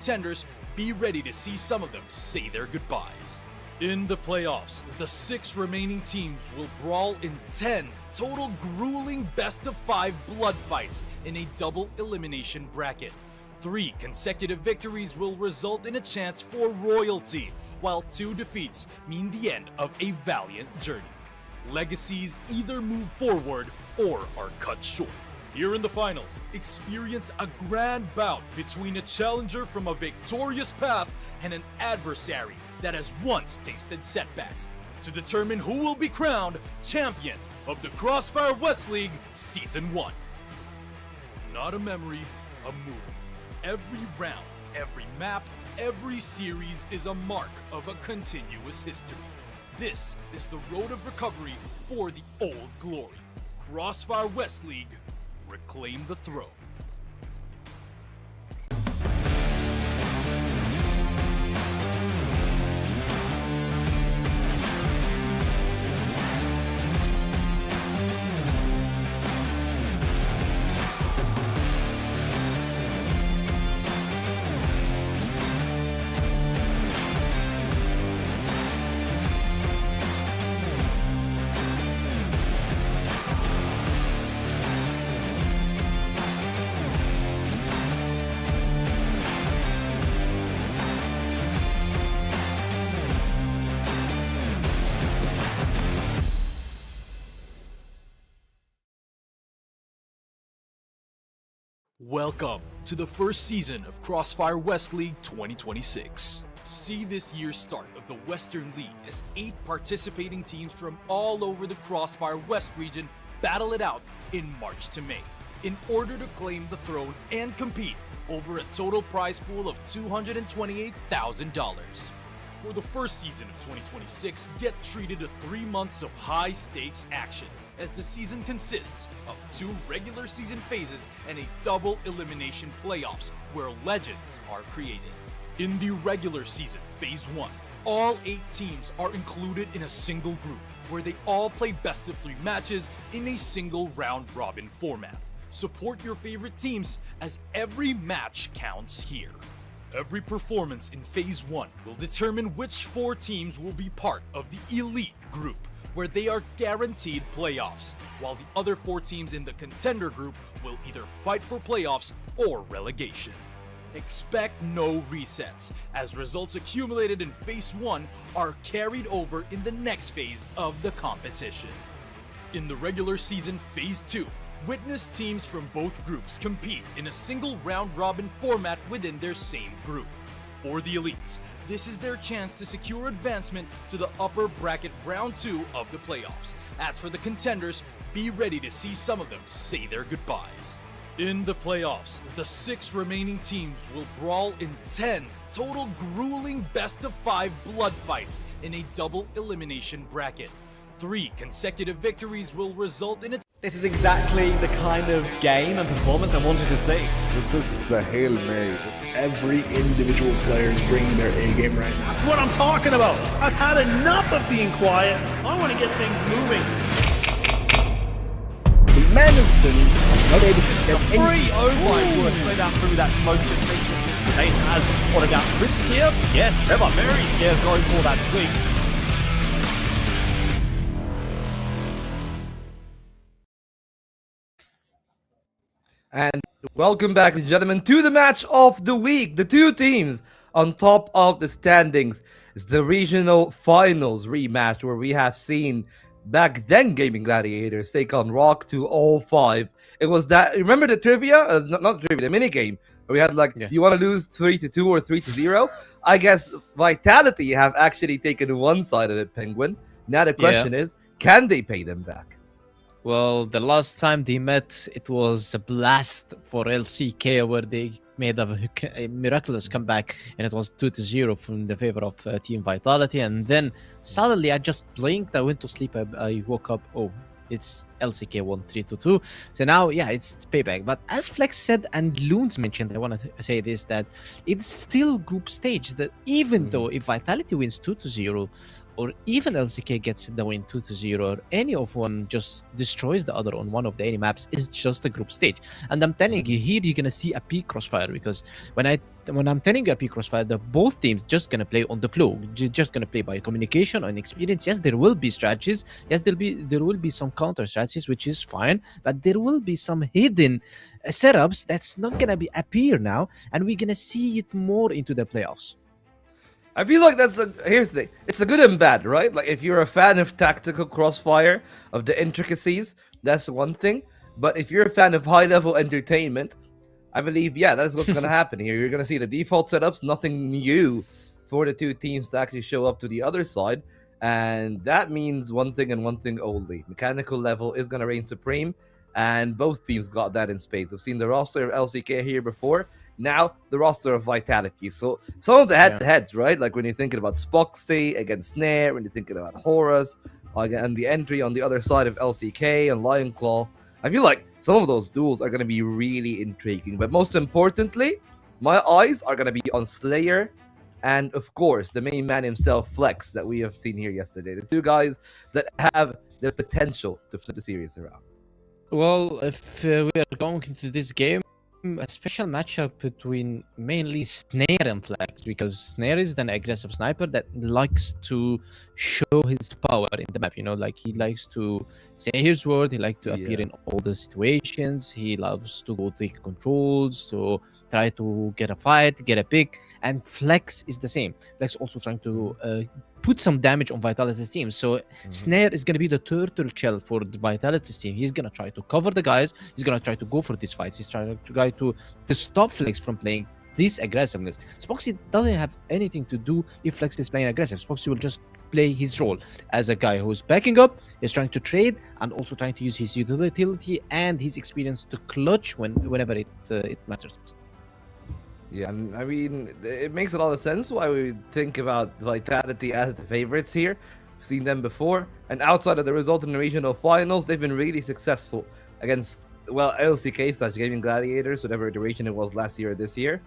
contenders, be ready to see some of them say their goodbyes. In the playoffs, the 6 remaining teams will brawl in 10 total grueling best-of-5 blood fights in a double elimination bracket. 3 consecutive victories will result in a chance for royalty, while 2 defeats mean the end of a valiant journey. Legacies either move forward or are cut short. Here in the finals, experience a grand bout between a challenger from a victorious path and an adversary that has once tasted setbacks to determine who will be crowned champion of the CrossFire West League Season 1. Not a memory, a movie. Every round, every map, every series is a mark of a continuous history. This is the road of recovery for the old glory. CrossFire West League, reclaim the throne. Welcome to the first season of CrossFire West League 2026. See this year's start of the Western League as 8 participating teams from all over the CrossFire West region battle it out in March to May in order to claim the throne and compete over a total prize pool of $228,000. For the first season of 2026, get treated to 3 months of high-stakes action, as the season consists of 2 regular season phases and a double elimination playoffs where legends are created. In the regular season, Phase 1, all 8 teams are included in a single group where they all play best of 3 matches in a single round-robin format. Support your favorite teams as every match counts here. Every performance in Phase 1 will determine which 4 teams will be part of the Elite group, where they are guaranteed playoffs, while the other 4 teams in the contender group will either fight for playoffs or relegation. Expect no resets, as results accumulated in Phase 1 are carried over in the next phase of the competition. In the regular season Phase 2, witness teams from both groups compete in a single round-robin format within their same group. For the elites, this is their chance to secure advancement to the upper bracket round 2 of the playoffs. As for the contenders, be ready to see some of them say their goodbyes. In the playoffs, the 6 remaining teams will brawl in 10 total grueling best-of-5 blood fights in a double elimination bracket. 3 consecutive victories will result in a... This is exactly the kind of game and performance I wanted to see. This is the Hail Mary. Every individual player is bringing their A game right now. That's what I'm talking about. I've had enough of being quiet. I want to get things moving. Madison not able to get Free, oh my word, straight out through that smoke just makes it. Zane has what about risk here? Yes, Trevor very scared going for that twig. And welcome back, ladies and gentlemen, to the match of the week. The 2 teams on top of the standings is the regional finals rematch, where we have seen back then Gaming Gladiators take on Rock 205. It was that, remember the trivia? Not trivia, the minigame, where we had like, do you want to lose 3-2 or 3-0? I guess Vitality have actually taken one side of it, Penguin. Now the question is, can they pay them back? Well, the last time they met, it was a blast for LCK, where they made a miraculous comeback, and it was 2-0 from the favor of Team Vitality. And then suddenly I just blinked, I went to sleep, I woke up, oh, it's LCK won 3-2. So now, yeah, it's payback. But as Flex said and Loons mentioned, I want to say this, that it's still group stage, that even though if Vitality wins 2-0, or even LCK gets the win 2-0, or any of one just destroys the other on one of the any maps, is just a group stage. And I'm telling you, here you're gonna see a peak Crossfire, because when I'm telling you a peak Crossfire, the both teams just gonna play on the flow, just gonna play by communication and experience. Yes, there will be strategies. Yes, there will be some counter strategies, which is fine, but there will be some hidden setups that's not gonna be appear now, and we're gonna see it more into the playoffs. I feel like here's the thing. It's a good and bad, right? Like, if you're a fan of tactical Crossfire, of the intricacies, that's one thing. But if you're a fan of high-level entertainment, I believe, yeah, that's what's going to happen here. You're going to see the default setups, nothing new for the two teams to actually show up to the other side. And that means one thing and one thing only. Mechanical level is going to reign supreme, and both teams got that in spades. We've seen the roster of LCK here before. Now, the roster of Vitality. So, some of the head-to-heads, right? Like, when you're thinking about Spoxy against Snare, when you're thinking about Horus, and the entry on the other side of LCK and Lionclaw, I feel like some of those duels are going to be really intriguing. But most importantly, my eyes are going to be on Slayer and, of course, the main man himself, Flex, that we have seen here yesterday. The two guys that have the potential to flip the series around. Well, if we are going into this game, a special matchup between mainly Snare and Flex, because Snare is an aggressive sniper that likes to show his power in the map. You know, like, he likes to say his word, he likes to appear in all the situations, he loves to go take controls, to try to get a fight, get a pick, and Flex is the same. Flex also trying to put some damage on Vitality's team. So Snare is going to be the turtle shell for the Vitality's team. He's going to try to cover the guys. He's going to try to go for these fights. He's trying to stop Flex from playing this aggressiveness. Spoxy doesn't have anything to do if Flex is playing aggressive. Spoxy will just play his role as a guy who's backing up, is trying to trade, and also trying to use his utility and his experience to clutch whenever it matters. Yeah, and I mean, it makes a lot of sense why we think about Vitality as the favorites here. We've seen them before, and outside of the result in the regional finals, they've been really successful against, well, LCK / Gaming Gladiators, whatever iteration it was last year or this year.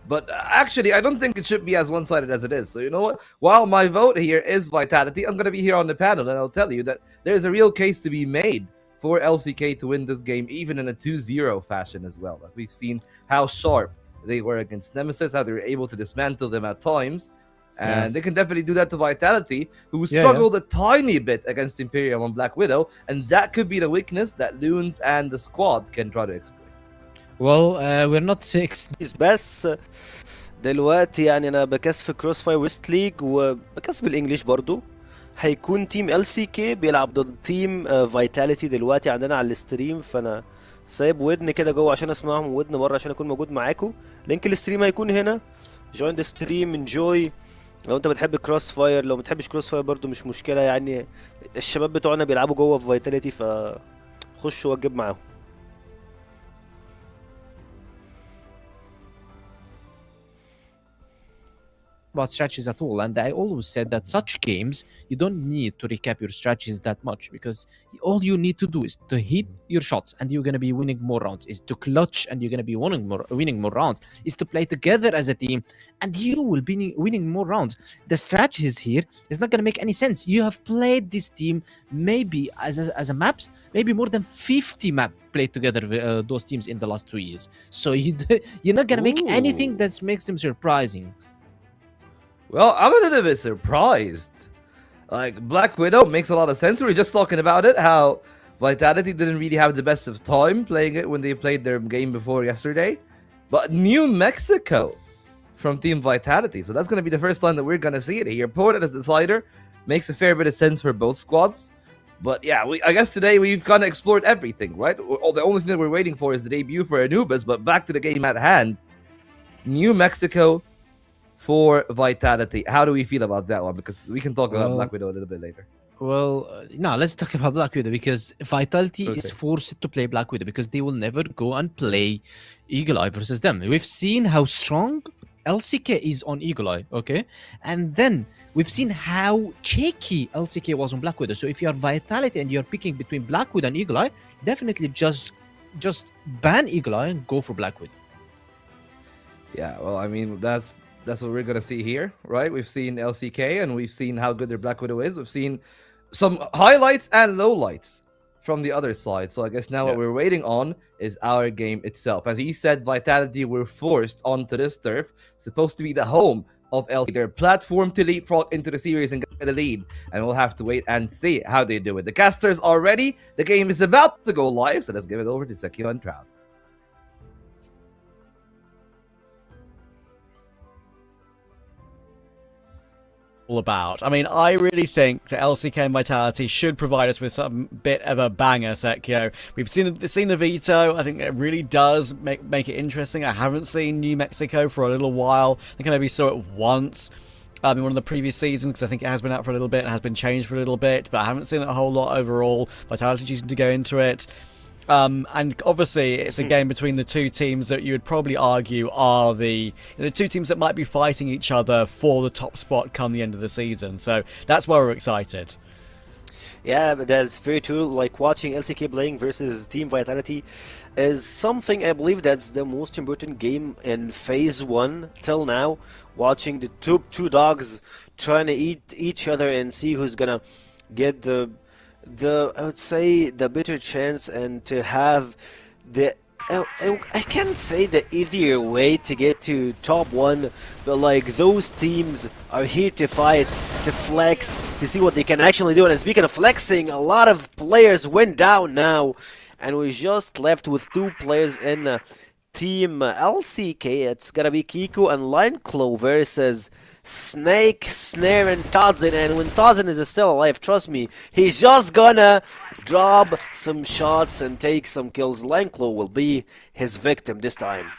But actually, I don't think it should be as one-sided as it is. So you know what? While my vote here is Vitality, I'm going to be here on the panel, and I'll tell you that there's a real case to be made for LCK to win this game, even in a 2-0 fashion as well. Like, we've seen how sharp they were against Nemesis, how they were able to dismantle them at times. And they can definitely do that to Vitality, who struggled a tiny bit against Imperium on Black Widow. And that could be the weakness that Loons and the squad can try to exploit. Well, we're not six. بس دلوقتي يعني انا بكاس في كروس فاير ويست ليج وبكاس بالانجليش برضو. هيكون تيم ال سي كي بيلعب ضد تيم فيتاليتي دلوقتي عندنا على الستريم، فانا سايب ودن كده جوه عشان اسمعهم ودن بره عشان اكون موجود معاكم. لينك الستريم هيكون هنا. جوين ذا ستريم، انجوي. لو انت بتحب كروس فاير، لو ما بتحبش كروس فاير برضو مش مشكله، يعني الشباب بتوعنا بيلعبوا جوه في فيتاليتي، فخش وجب معاهم. About strategies at all, and I always said that such games you don't need to recap your strategies that much, because all you need to do is to hit your shots and you're going to be winning more rounds, is to clutch and you're going to be winning more rounds, is to play together as a team and you will be winning more rounds. The strategies here is not going to make any sense. You have played this team maybe as a maps, maybe more than 50 map played together, those teams in the last 2 years, so you're not going to make anything that makes them surprising. Well, I'm a little bit surprised. Like, Black Widow makes a lot of sense. We were just talking about it, how Vitality didn't really have the best of time playing it when they played their game before yesterday. But New Mexico from Team Vitality. So that's going to be the first time that we're going to see it here. Ported as decider makes a fair bit of sense for both squads. But yeah, I guess today we've kind of explored everything, right? The only thing that we're waiting for is the debut for Anubis. But back to the game at hand. New Mexico for Vitality. How do we feel about that one? Because we can talk about Black Widow a little bit later. Well, no, let's talk about Black Widow, because Vitality is forced to play Black Widow because they will never go and play Eagle Eye versus them. We've seen how strong LCK is on Eagle Eye, okay? And then we've seen how shaky LCK was on Black Widow. So if you are Vitality and you're picking between Black Widow and Eagle Eye, definitely just ban Eagle Eye and go for Black Widow. Yeah, well, I mean, that's that's what we're gonna see here, right? We've seen LCK and we've seen how good their Black Widow is. We've seen some highlights and lowlights from the other side. So I guess now what we're waiting on is our game itself. As he said, Vitality were forced onto this turf, supposed to be the home of LCK, their platform to leapfrog into the series and get the lead. And we'll have to wait and see how they do it. The casters are ready. The game is about to go live. So let's give it over to Sekio and Trout. All about. I mean, I really think that LCK and Vitality should provide us with some bit of a banger, Sekio. We've seen the veto. I think it really does make it interesting. I haven't seen New Mexico for a little while. I think I maybe saw it once in one of the previous seasons, because I think it has been out for a little bit and has been changed for a little bit, but I haven't seen it a whole lot overall. Vitality choosing to go into it. And obviously, it's a game between the two teams that you would probably argue are the two teams that might be fighting each other for the top spot come the end of the season. So that's why we're excited. Yeah, but that's very true. Like, watching LCK playing versus Team Vitality is something I believe that's the most important game in Phase 1 till now. Watching the two dogs trying to eat each other and see who's gonna get I would say the better chance and to have the I can't say the easier way to get to top 1, but like those teams are here to fight, to flex, to see what they can actually do. And speaking of flexing, a lot of players went down now, and we're just left with 2 players in Team LCK. It's gonna be Kiko and Lineclaw versus Snake, Snare, and Todzin. And when Todzin is still alive, trust me, he's just gonna drop some shots and take some kills. Lineclaw will be his victim this time.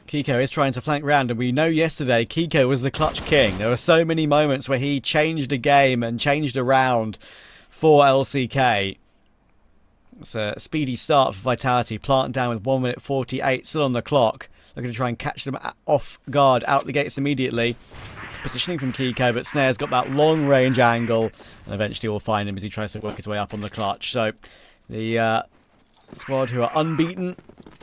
Kiko is trying to flank round, and we know yesterday Kiko was the clutch king. There were so many moments where he changed a game and changed a round for LCK. It's a speedy start for Vitality, planting down with 1 minute 48 still on the clock. Looking to try and catch them off guard out the gates immediately. Positioning from Kiko, but Snare's got that long range angle, and eventually we'll find him as he tries to work his way up on the clutch. So the squad, who are unbeaten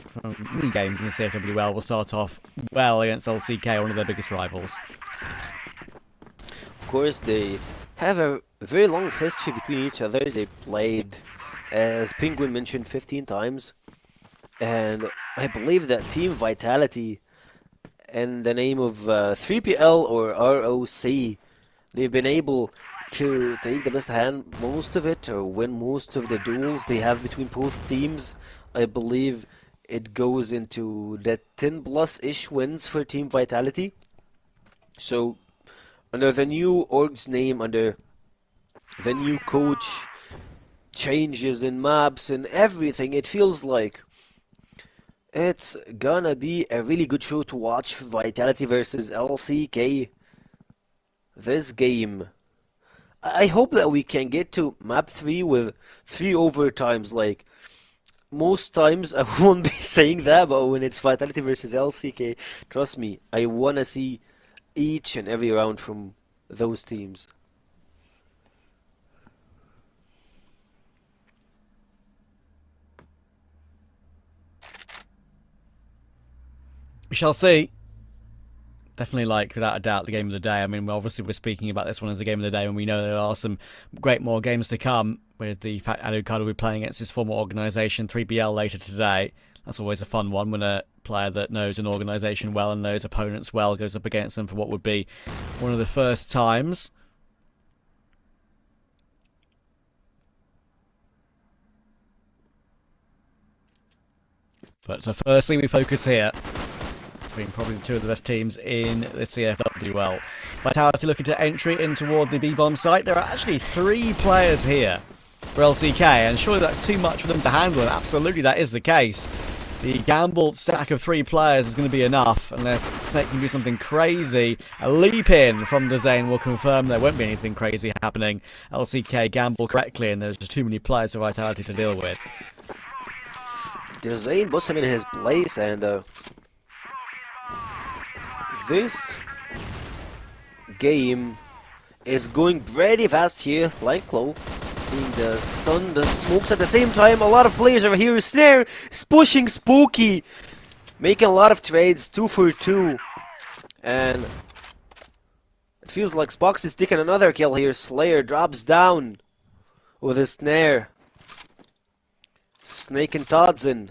from many games in the CFWL, will start off well against LCK, one of their biggest rivals. Of course, they have a very long history between each other. They played, as Penguin mentioned, 15 times. And I believe that Team Vitality, in the name of 3PL or ROC, they've been able to take the best hand most of it, or win most of the duels they have between both teams. I believe it goes into the 10+-ish wins for Team Vitality. So, under the new org's name, under the new coach, changes in maps and everything, it feels like it's gonna be a really good show to watch. Vitality versus LCK. This game, I hope that we can get to map 3 with 3 overtimes. Like, most times I won't be saying that, but when it's Vitality versus LCK, trust me, I wanna see each and every round from those teams. We shall see. Definitely, like, without a doubt, the game of the day. I mean, we're speaking about this one as the game of the day, and we know there are some great more games to come, with the fact Alucard will be playing against his former organisation, 3BL, later today. That's always a fun one when a player that knows an organisation well and knows opponents well goes up against them for what would be one of the first times. But so firstly, we focus here. Probably the 2 of the best teams in the CFWL. Vitality looking to entry in toward the B-bomb site. There are actually 3 players here for LCK, and surely that's too much for them to handle, and absolutely that is the case. The gambled stack of 3 players is going to be enough, unless Snake can do something crazy. A leap in from Dezane will confirm there won't be anything crazy happening. LCK gamble correctly, and there's just too many players for Vitality to deal with. Dezane puts him in his place, and this game is going pretty fast here. Lineclaw seeing the stun, the smokes at the same time. A lot of players over here. Snare is pushing Spooky. making a lot of trades, 2 for 2. And it feels like Spox is taking another kill here. Slayer drops down with a snare. Snake and Todson.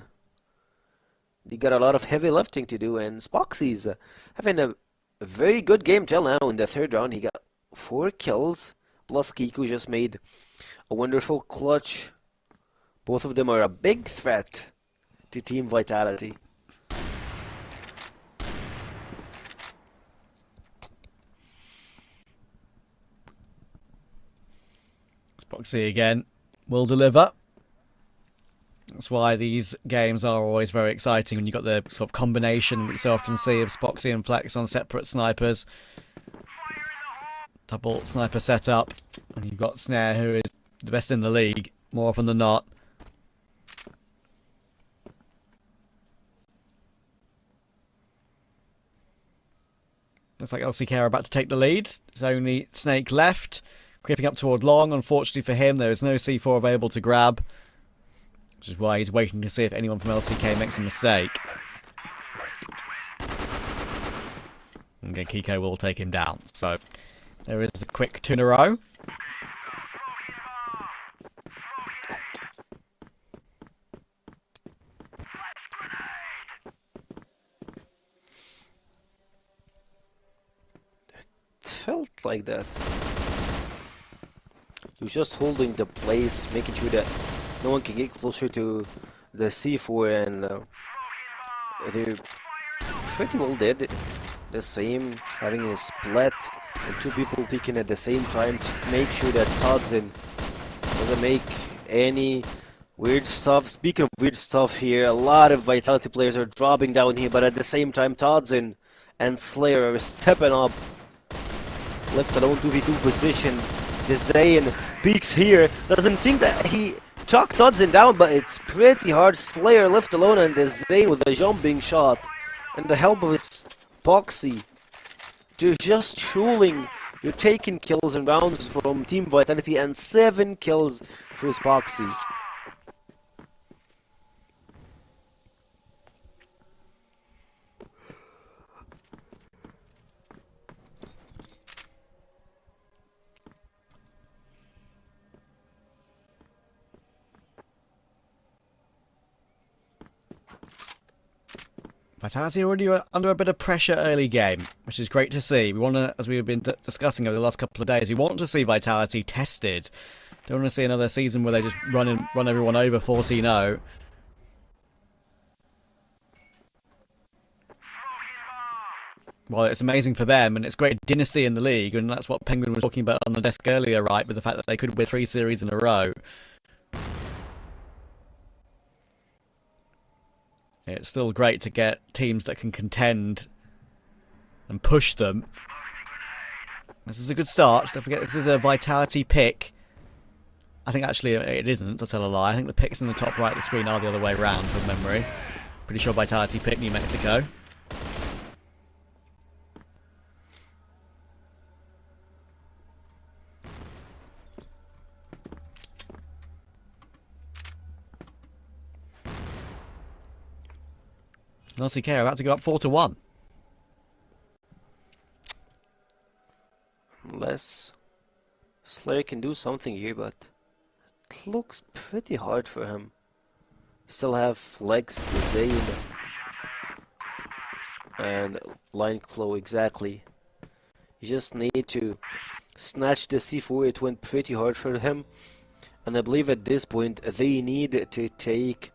They got a lot of heavy lifting to do, and Spoxy's having a very good game till now. In the third round, he got 4 kills, plus Kiku just made a wonderful clutch. Both of them are a big threat to Team Vitality. Spoxy again will deliver. That's why these games are always very exciting when you've got the sort of combination we so often see of Spoxy and Flex on separate snipers. Double sniper setup, and you've got Snare, who is the best in the league, more often than not. Looks like LCK are about to take the lead. There's only Snake left, creeping up toward Long. Unfortunately for him, there is no C4 available to grab, which is why he's waiting to see if anyone from LCK makes a mistake. And again, Kiko will take him down. So there is a quick 2 in a row. Felt like that. He was just holding the place, making sure that no one can get closer to the C4, and they pretty well did the same, having a split and 2 people peeking at the same time to make sure that Todson doesn't make any weird stuff. Speaking of weird stuff here, a lot of Vitality players are dropping down here, but at the same time Todson and Slayer are stepping up. Left alone 2v2 position. The Zayn peeks here. Doesn't think that he chucked Todson down, but it's pretty hard. Slayer left alone, and the Zayn with a jumping shot. And the help of his Poxy. They're just trolling. You're taking kills and rounds from Team Vitality, and 7 kills for his Poxy. Vitality already under a bit of pressure early game, which is great to see. We want to, as we've been discussing over the last couple of days, we want to see Vitality tested. Don't want to see another season where they just run everyone over 14-0. Well, it's amazing for them, and it's great dynasty in the league, and that's what Penguin was talking about on the desk earlier, right, with the fact that they could win 3 series in a row. It's still great to get teams that can contend and push them. This is a good start. Don't forget, this is a Vitality pick. I think actually it isn't, I'll tell a lie. I think the picks in the top right of the screen are the other way around from memory. Pretty sure Vitality picked New Mexico. LCK are about to go up 4-1. Unless Slayer can do something here, but it looks pretty hard for him. Still have Flex, the Zayn, and Line Claw exactly. You just need to snatch the C4. It went pretty hard for him, and I believe at this point they need to take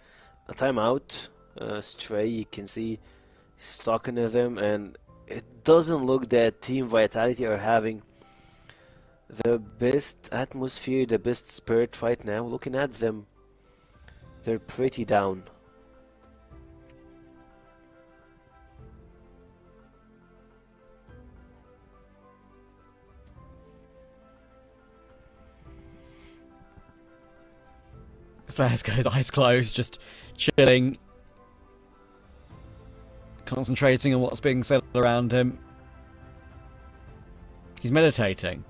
a timeout. Stray, you can see he's talking to them, and it doesn't look that Team Vitality are having the best atmosphere, the best spirit right now. Looking at them, they're pretty down. Slayer's got his eyes closed, just chilling, concentrating on what's being said around him. He's meditating.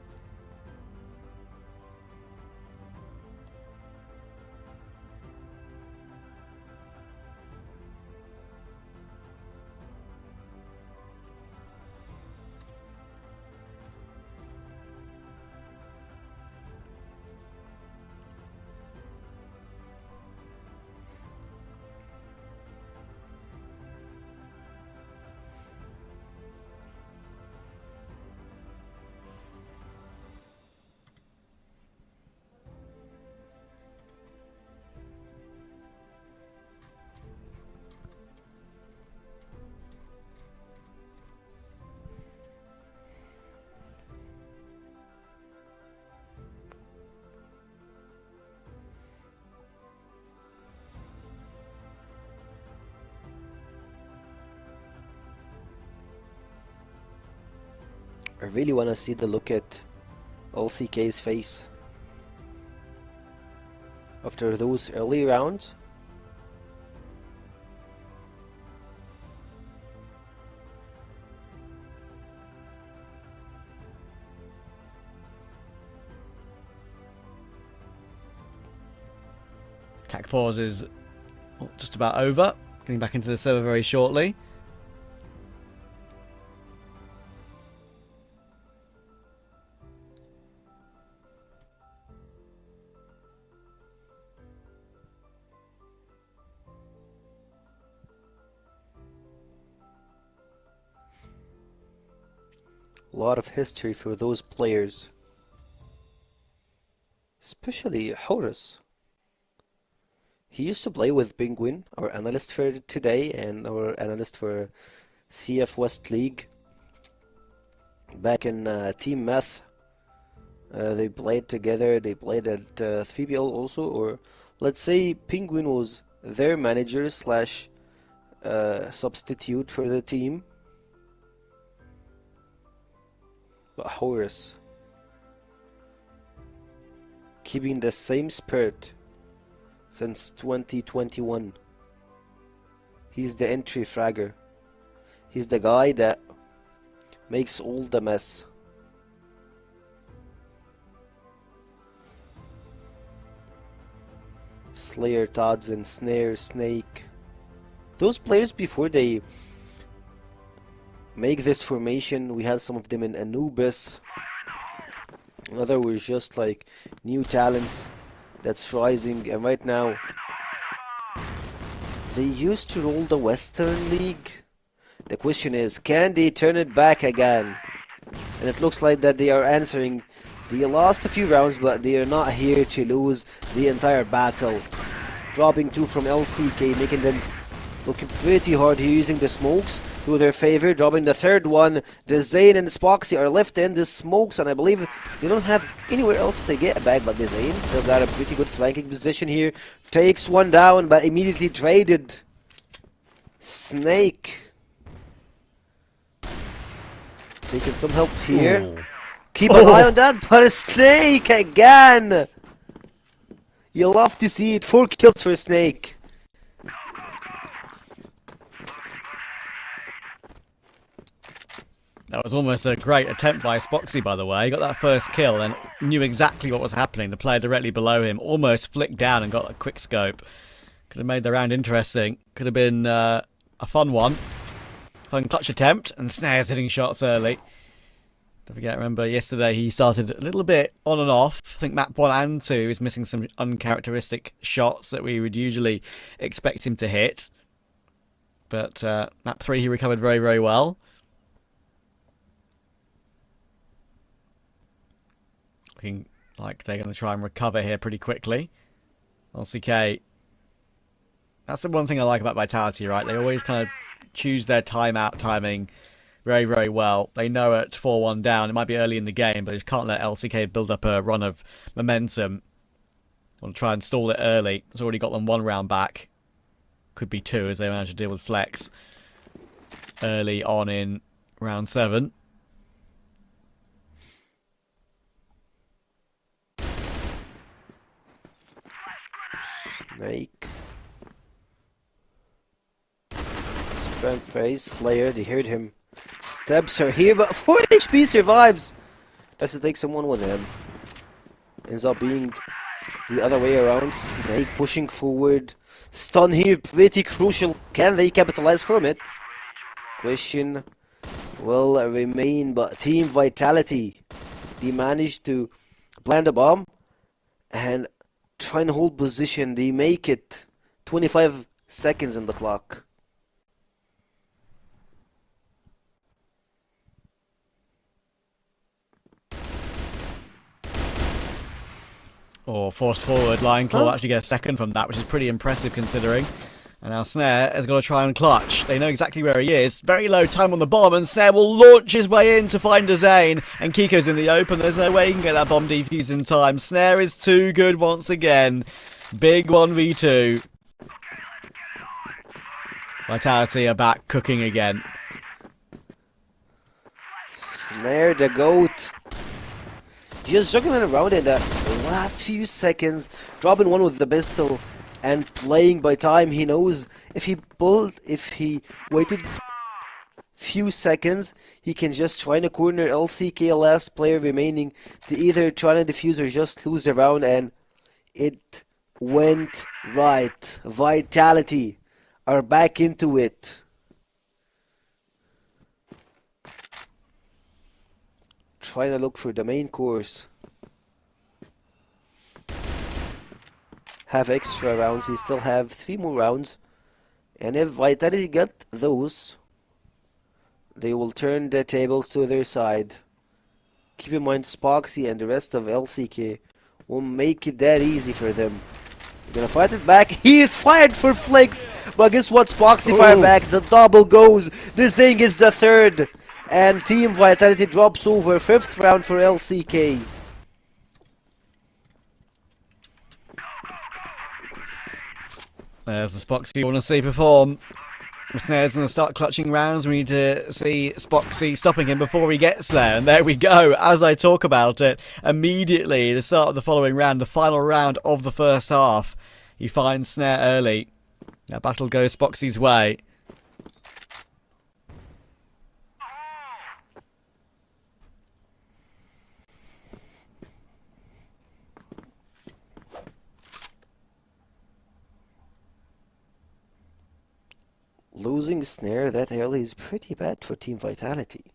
I really want to see the look at LCK's face after those early rounds. Attack pause is just about over. Getting back into the server very shortly. A lot of history for those players, especially Horus. He used to play with Penguin, our analyst for today, and our analyst for CF West League. Back in Team Meth, they played together. They played at 3BL also, or let's say Penguin was their manager slash substitute for the team. But Horus, keeping the same spirit since 2021. He's the entry fragger. He's the guy that makes all the mess. Slayer, Tods, and Snare, Snake. Those players before they make this formation, we had some of them in Anubis. Other were just like new talents that's rising, and right now they used to rule the Western League. The question is, can they turn it back again? And it looks like that they are answering. They lost a few rounds, but they are not here to lose the entire battle. Dropping 2 from LCK, making them looking pretty hard here, using the smokes to their favor. Dropping the third one. The Zane and the Spoxy are left in the smokes, and I believe they don't have anywhere else to get back, but the Zane still got a pretty good flanking position here. Takes one down, but immediately traded. Snake taking some help here. Ooh. Keep an eye on that, but a Snake again! You love to see it. 4 kills for Snake. That was almost a great attempt by Spoxy, by the way. He got that first kill and knew exactly what was happening. The player directly below him almost flicked down and got a quick scope. Could have made the round interesting. Could have been a fun one. Fun clutch attempt, and Snare's hitting shots early. Don't forget, remember yesterday he started a little bit on and off. I think map 1 and 2 is missing some uncharacteristic shots that we would usually expect him to hit. But map 3 he recovered very, very well. Looking like they're going to try and recover here pretty quickly. LCK. That's the one thing I like about Vitality, right? They always kind of choose their timeout timing very, very well. They know at 4-1 down, it might be early in the game, but they just can't let LCK build up a run of momentum. Want to try and stall it early. It's already got them 1 round back. Could be 2 as they manage to deal with Flex early on in round 7. Snake. Sprint phase. Slayer, they heard him. Steps are here, but 4 HP survives. Has to take someone with him. Ends up being the other way around. Snake pushing forward. Stun here, pretty crucial. Can they capitalize from it? Question will remain, but Team Vitality, they managed to plant a bomb and try and hold position. They make it 25 seconds on the clock. Or forced forward. Lion Claw actually get a second from that, which is pretty impressive considering. And now Snare has got to try and clutch. They know exactly where he is. Very low time on the bomb, and Snare will launch his way in to find a Zane. And Kiko's in the open. There's no way he can get that bomb defused in time. Snare is too good once again. Big 1v2. Vitality are back cooking again. Snare the GOAT. Just juggling around in the last few seconds, dropping one with the pistol and playing by time. He knows if he waited few seconds, he can just try to corner LCK, last player remaining, to either try to defuse or just lose the round, and it went right. Vitality are back into it. Trying to look for the main course. Have extra rounds. He still have 3 more rounds. And if Vitality get those, they will turn the tables to their side. Keep in mind, Spoxy and the rest of LCK will make it that easy for them. They're gonna fight it back. He fired for Flicks, but guess what? Spoxy fired back. The double goes. This thing is the third. And Team Vitality drops over. 5th round for LCK. There's the Spoxy you want to see perform. Snare's going to start clutching rounds. We need to see Spoxy stopping him before he gets there. And there we go. As I talk about it, immediately the start of the following round, the final round of the first half, he finds Snare early. Now battle goes Spoxy's way. Losing Snare that early is pretty bad for Team Vitality.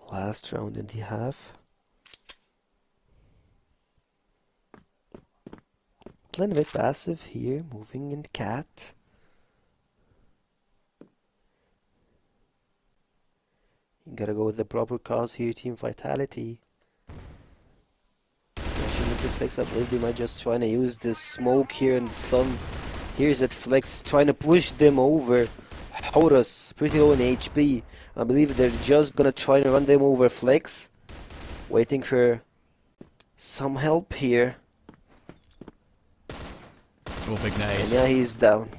Last round in the half. Playing a bit passive here, moving in cat. You gotta go with the proper cause here, Team Vitality. Rushing into Flex, I believe they might just trying to use this smoke here and stun. Here's at Flex, trying to push them over. Horus, pretty low in HP. I believe they're just gonna try to run them over Flex. Waiting for some help here. Oh, big nade. And yeah, he's down.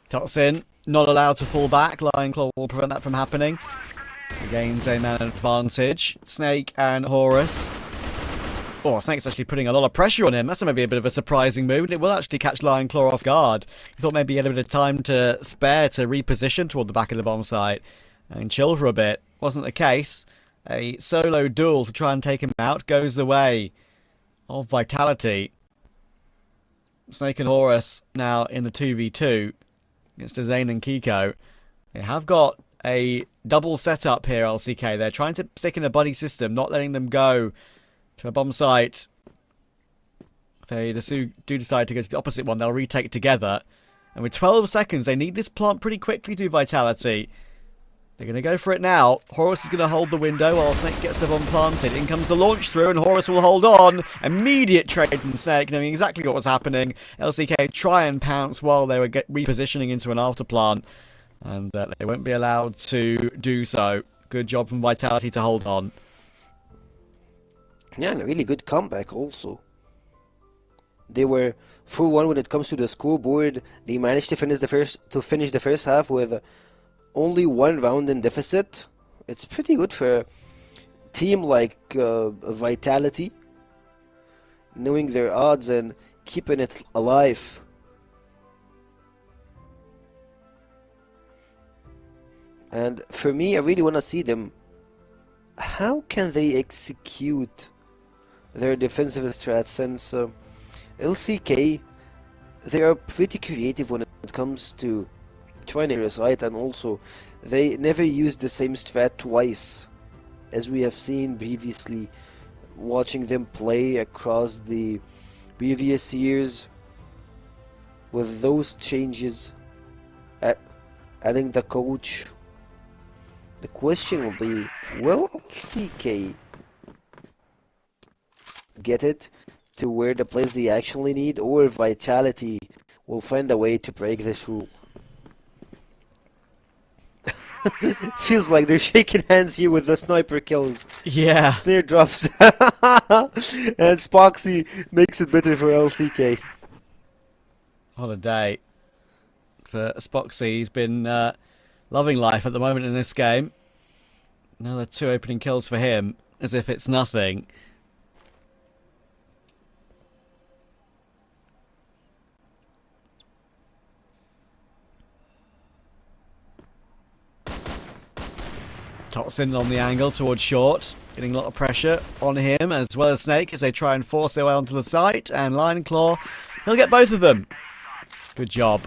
Toxin, not allowed to fall back. Lion Claw will prevent that from happening. He gains a man advantage. Snake and Horus. Oh, Snake's actually putting a lot of pressure on him. That's maybe a bit of a surprising move. It will actually catch Lion Claw off guard. He thought maybe he had a bit of time to spare to reposition toward the back of the bomb site and chill for a bit. Wasn't the case. A solo duel to try and take him out goes the way of Vitality. Snake and Horus now in the 2v2 against Zane and Kiko. They have got a double setup here, LCK. They're trying to stick in a buddy system, not letting them go to a bomb site. If they do decide to go to the opposite one, they'll retake together. And with 12 seconds, they need this plant pretty quickly to Vitality. They're going to go for it now. Horus is going to hold the window while Snake gets the bomb planted. In comes the launch through, and Horus will hold on. Immediate trade from Snake, knowing exactly what was happening. LCK try and pounce while they were repositioning into an after plant. And they won't be allowed to do so. Good job from Vitality to hold on. Yeah, and a really good comeback also. They were 4-1 when it comes to the scoreboard. They managed to finish the first half with only 1 round in deficit. It's pretty good for a team like Vitality, knowing their odds and keeping it alive. And for me, I really want to see them. How can they execute their defensive strats? Since LCK, they are pretty creative when it comes to trying to recite, and also they never use the same strat twice, as we have seen previously watching them play across the previous years. With those changes, adding the coach, the question will be, will LCK get it to where the place they actually need, or Vitality will find a way to break this rule? It feels like they're shaking hands here with the sniper kills. Yeah. Snare drops. And Spoxy makes it better for LCK. What a day for Spoxy. He's been loving life at the moment in this game. Another 2 opening kills for him, as if it's nothing. Toxin on the angle towards short, getting a lot of pressure on him, as well as Snake, as they try and force their way onto the site. And Lion Claw, he'll get both of them. Good job.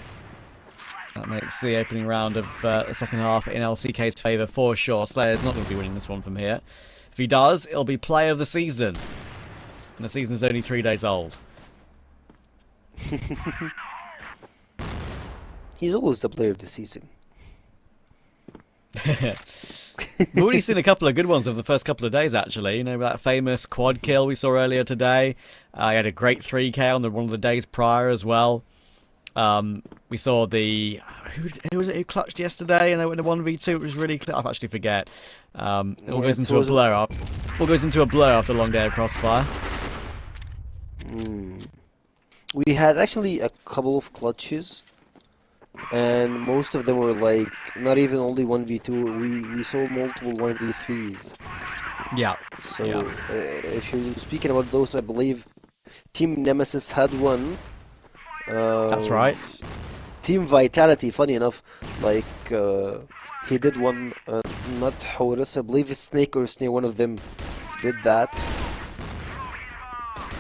That makes the opening round of the second half in LCK's favour for sure. Slayer's not going to be winning this one from here. If he does, it'll be play of the season. And the season's only 3 days old. He's always the player of the season. We've already seen a couple of good ones of the first couple of days, actually. You know, that famous quad kill we saw earlier today. He had a great 3k on one of the days prior as well. We saw the... Who was it who clutched yesterday and they went to 1v2? It was really... I actually forget. It all goes into a blur up. All goes into a blur after a long day of Crossfire. We had actually a couple of clutches. And most of them were like, not even only 1v2, we saw multiple 1v3s. Yeah. So, yeah. If you're speaking about those, I believe Team Nemesis had one. That's right. Team Vitality, funny enough, like, he did one, not Horus, I believe it's Snake or Snare, one of them did that.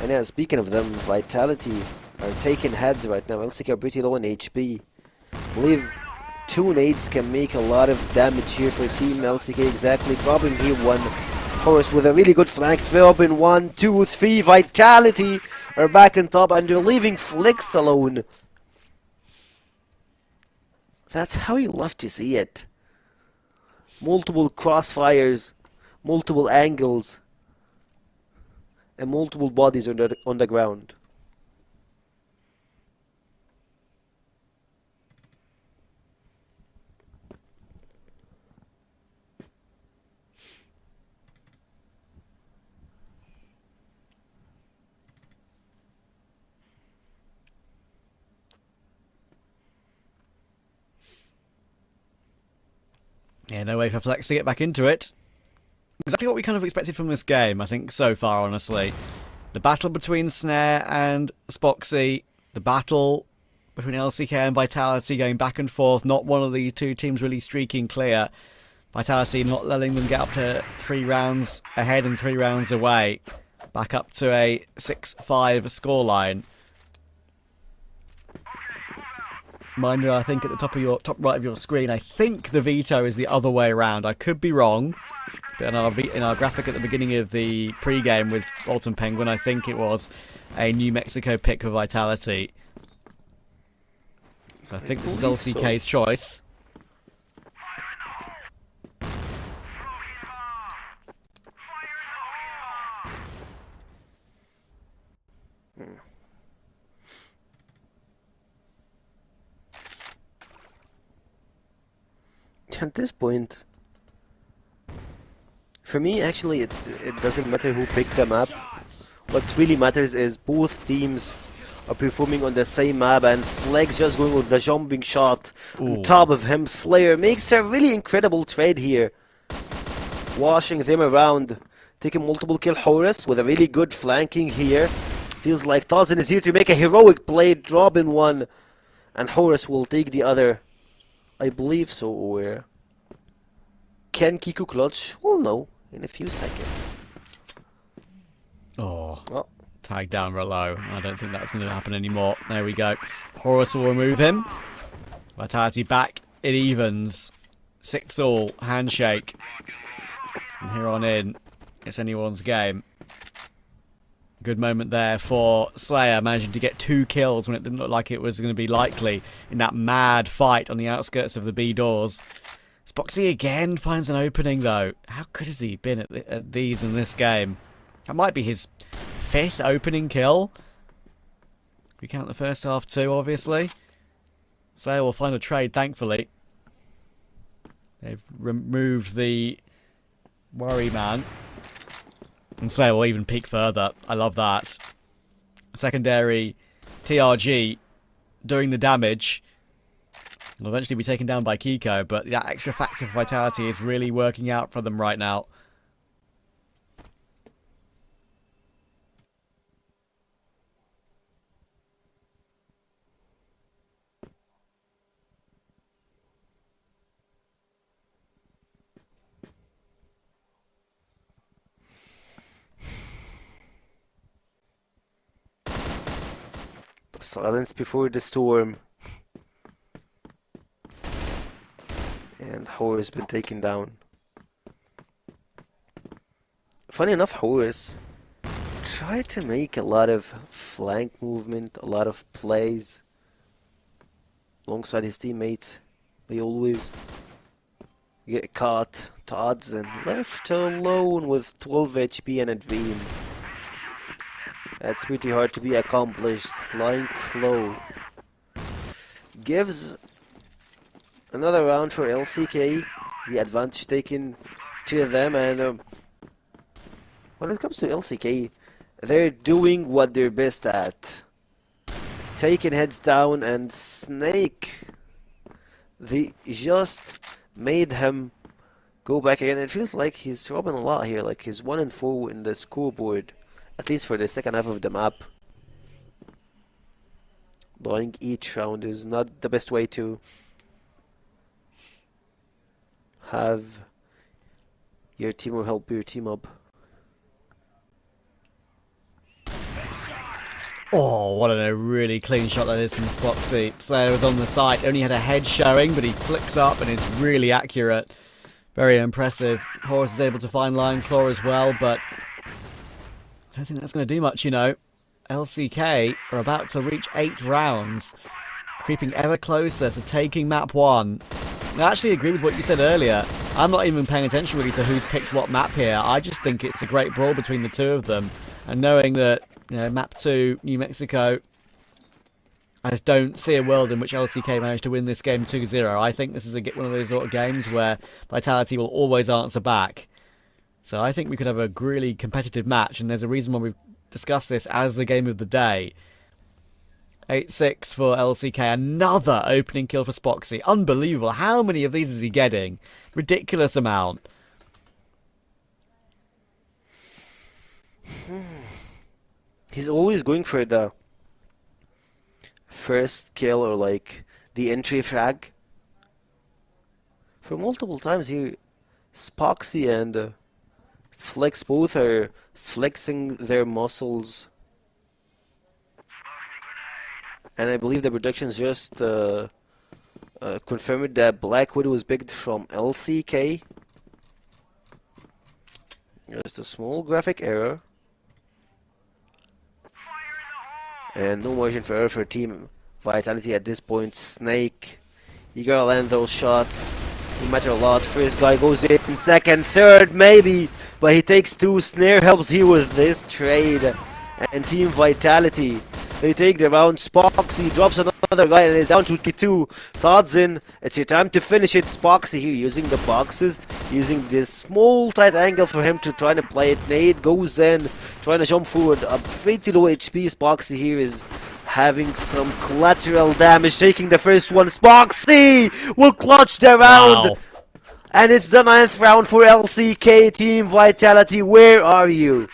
And yeah, speaking of them, Vitality are taking heads right now. LCK are pretty low on HP. I believe 2 nades can make a lot of damage here for Team LCK. Exactly, dropping here 1. Horus with a really good flank. 12 in 1, 2, 3. Vitality are back on top and they're leaving Flix alone. That's how you love to see it. Multiple crossfires, multiple angles, and multiple bodies on the ground. Yeah, no way for Flex to get back into it. Exactly what we kind of expected from this game, I think, so far, honestly. The battle between Snare and Spoxy, the battle between LCK and Vitality going back and forth, not one of the 2 teams really streaking clear. Vitality not letting them get up to 3 rounds ahead and 3 rounds away. Back up to a 6-5 scoreline. Mind you, I think at the top right of your screen, I think the veto is the other way around. I could be wrong, but in our graphic at the beginning of the pre-game with Bolton Penguin, I think it was a New Mexico pick for Vitality. So I think this is LCK's choice. At this point, for me, actually, it doesn't matter who picked the map. What really matters is both teams are performing on the same map, and Flex just going with the jumping shot on top of him. Slayer makes a really incredible trade here, washing them around, taking multiple kill. Horus with a really good flanking here. Feels like Tazin is here to make a heroic play, dropping 1, and Horus will take the other. I believe so. Where can Kiku clutch? We'll know in a few seconds. Oh, tag down below. I don't think that's going to happen anymore. There we go. Horus will remove him. Vitality back. It evens. 6-all. Handshake. From here on in, it's anyone's game. Good moment there for Slayer, managing to get 2 kills when it didn't look like it was going to be likely in that mad fight on the outskirts of the B doors. Spoxy again finds an opening though. How good has he been at these in this game? That might be his 5th opening kill. We count the first half too, obviously. Slayer will find a trade, thankfully. They've removed the worry man. And so we'll even peek further. I love that. Secondary TRG doing the damage. Will eventually be taken down by Kiko, but that extra factor of vitality is really working out for them right now. Silence before the storm. And Horus been taken down. Funny enough, Horus tried to make a lot of flank movement, a lot of plays alongside his teammates. They always get caught. Todd's and left alone with 12 HP and a dream. That's pretty hard to be accomplished. Lying low. Gives another round for LCK. The advantage taken to them, and when it comes to LCK, they're doing what they're best at. Taking heads down, and Snake, they just made him go back again. It feels like he's dropping a lot here, like he's 1-4 in the scoreboard. At least for the second half of the map. Dying each round is not the best way to have your team or help your team up. Oh, what a really clean shot that is from Spoxy. Slayer was on the side, only had a head showing, but he flicks up and is really accurate. Very impressive. Horus is able to find Lion Claw as well, but I don't think that's going to do much, you know. LCK are about to reach 8 rounds, creeping ever closer to taking map 1. I actually agree with what you said earlier. I'm not even paying attention really to who's picked what map here. I just think it's a great brawl between the two of them. And knowing that, you know, map 2, New Mexico, I just don't see a world in which LCK managed to win this game 2-0. I think this is one of those sort of games where Vitality will always answer back. So I think we could have a really competitive match, and there's a reason why we've discussed this as the game of the day. 8-6 for LCK, another opening kill for Spoxy. Unbelievable. How many of these is he getting? Ridiculous amount. He's always going for the first kill or like the entry frag. For multiple times here, Spoxy and Flex both are flexing their muscles, and I believe the predictions just confirmed that Black Widow was picked from LCK. Just a small graphic error, and no margin for error for Team Vitality at this point. Snake, you gotta land those shots. They matter a lot. First guy goes in, second, third, maybe, but he takes 2. Snare helps here with this trade, and Team Vitality, they take the round. Spoxy drops another guy and it's down to 2. Todd's in. It's your time to finish it. Spoxy here using the boxes, using this small tight angle for him to try to play it. Nade goes in, trying to jump forward. A pretty low HP. Spoxy here is having some collateral damage, taking the first one. Spoxy will clutch the round. Wow. And it's the 9th round for LCK. Team Vitality, where are you?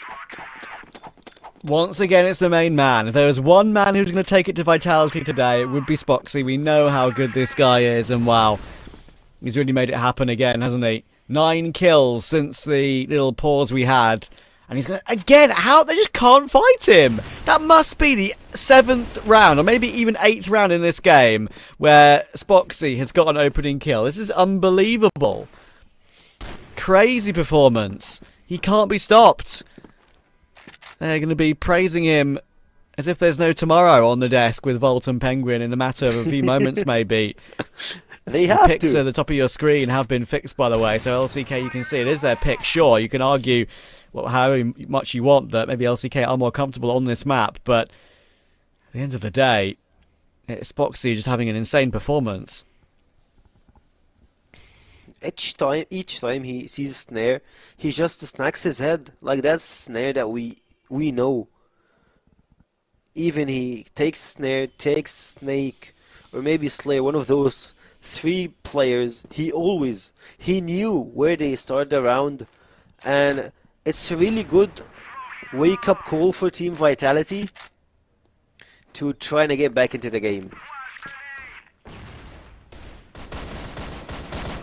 Once again, it's the main man. If there was one man who's going to take it to Vitality today, it would be Spoxy. We know how good this guy is, and wow, he's really made it happen again, hasn't he? 9 kills since the little pause we had. And he's going to, again, how? They just can't fight him. That must be the 7th round, or maybe even 8th round in this game, where Spoxy has got an opening kill. This is unbelievable. Crazy performance. He can't be stopped. They're going to be praising him as if there's no tomorrow on the desk with Volt and Penguin in the matter of a few moments, maybe. They The have picks to. at the top of your screen have been fixed, by the way. So LCK, you can see it is their pick. Sure, you can argue however much you want that maybe LCK are more comfortable on this map, but at the end of the day, it's Spoxy just having an insane performance. each time he sees snare, he just snacks his head. Like that's snare that we know. Even he takes snare, takes snake, or maybe Slayer, one of those three players. He knew where they started the round, and it's a really good wake up call for Team Vitality to try and get back into the game.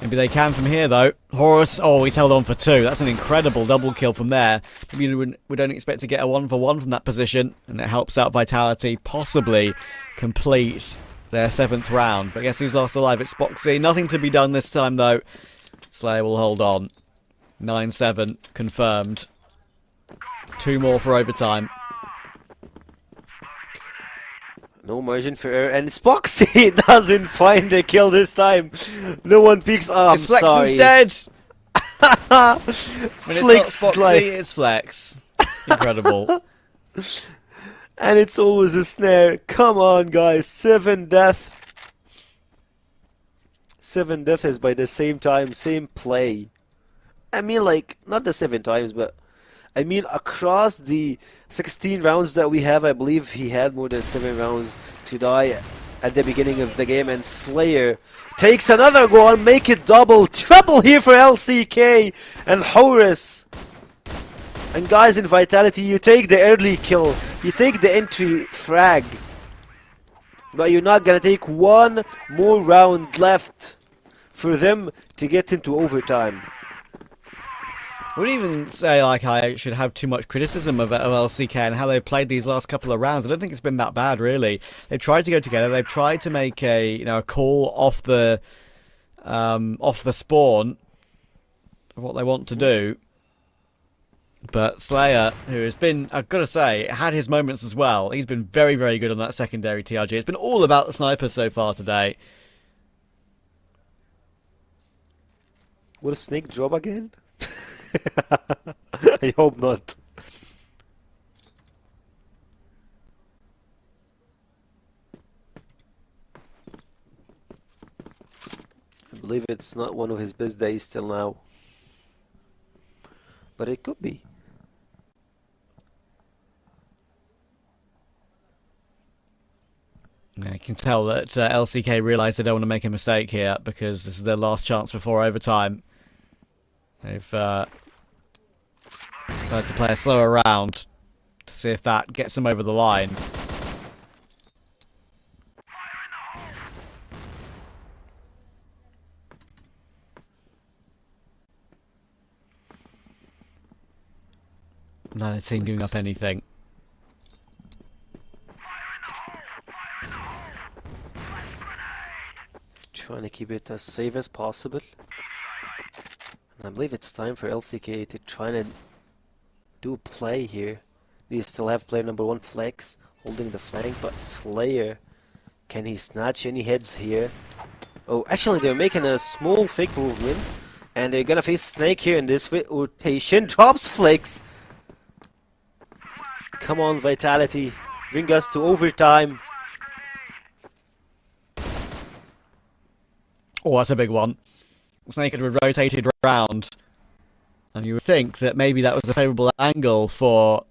Maybe they can from here, though. Horus, oh, he's held on for 2. That's an incredible double kill from there. Maybe we don't expect to get a 1-for-1 from that position, and it helps out Vitality possibly complete their 7th round. But guess who's last alive? It's Spoxy. Nothing to be done this time, though. Slayer will hold on. 9-7 confirmed. 2 more for overtime. No margin for error, and Spoxy doesn't find a kill this time. No one peeks. Oh, I'm It's Flex sorry. instead! When Flex it's not Spoxy, like, it's Flex. Incredible. and it's always a snare. Come on, guys. 7 death. 7 death is by the same time, same play. I mean, like, not the 7 times, but I mean, across the 16 rounds that we have, I believe he had more than 7 rounds to die at the beginning of the game. And Slayer takes another goal, make it double, treble here for LCK and Horus. And guys, in Vitality, you take the early kill, you take the entry frag, but you're not gonna take one more round left for them to get into overtime. I wouldn't even say like I should have too much criticism of LCK and how they've played these last couple of rounds. I don't think it's been that bad, really. They've tried to go together. They've tried to make a a call off the spawn of what they want to do. But Slayer, who has been, I've got to say, had his moments as well. He's been very, very good on that secondary TRG. It's been all about the sniper so far today. Will Snake drop again? I hope not. I believe it's not one of his best days till now, but it could be. Yeah, you can tell that LCK realise they don't want to make a mistake here because this is their last chance before overtime. They've decided to play a slower round to see if that gets them over the line. Neither team giving up anything. Trying to keep it as safe as possible. And I believe it's time for LCK to try and do a play here. They still have player number 1 Flex holding the flank, but Slayer, can he snatch any heads here? Oh, actually they're making a small fake movement, and they're gonna face Snake here in this rotation. Drops Flex. Come on, Vitality, bring us to overtime. Oh, that's a big one. Snake had rotated round, and you would think that maybe that was a favourable angle for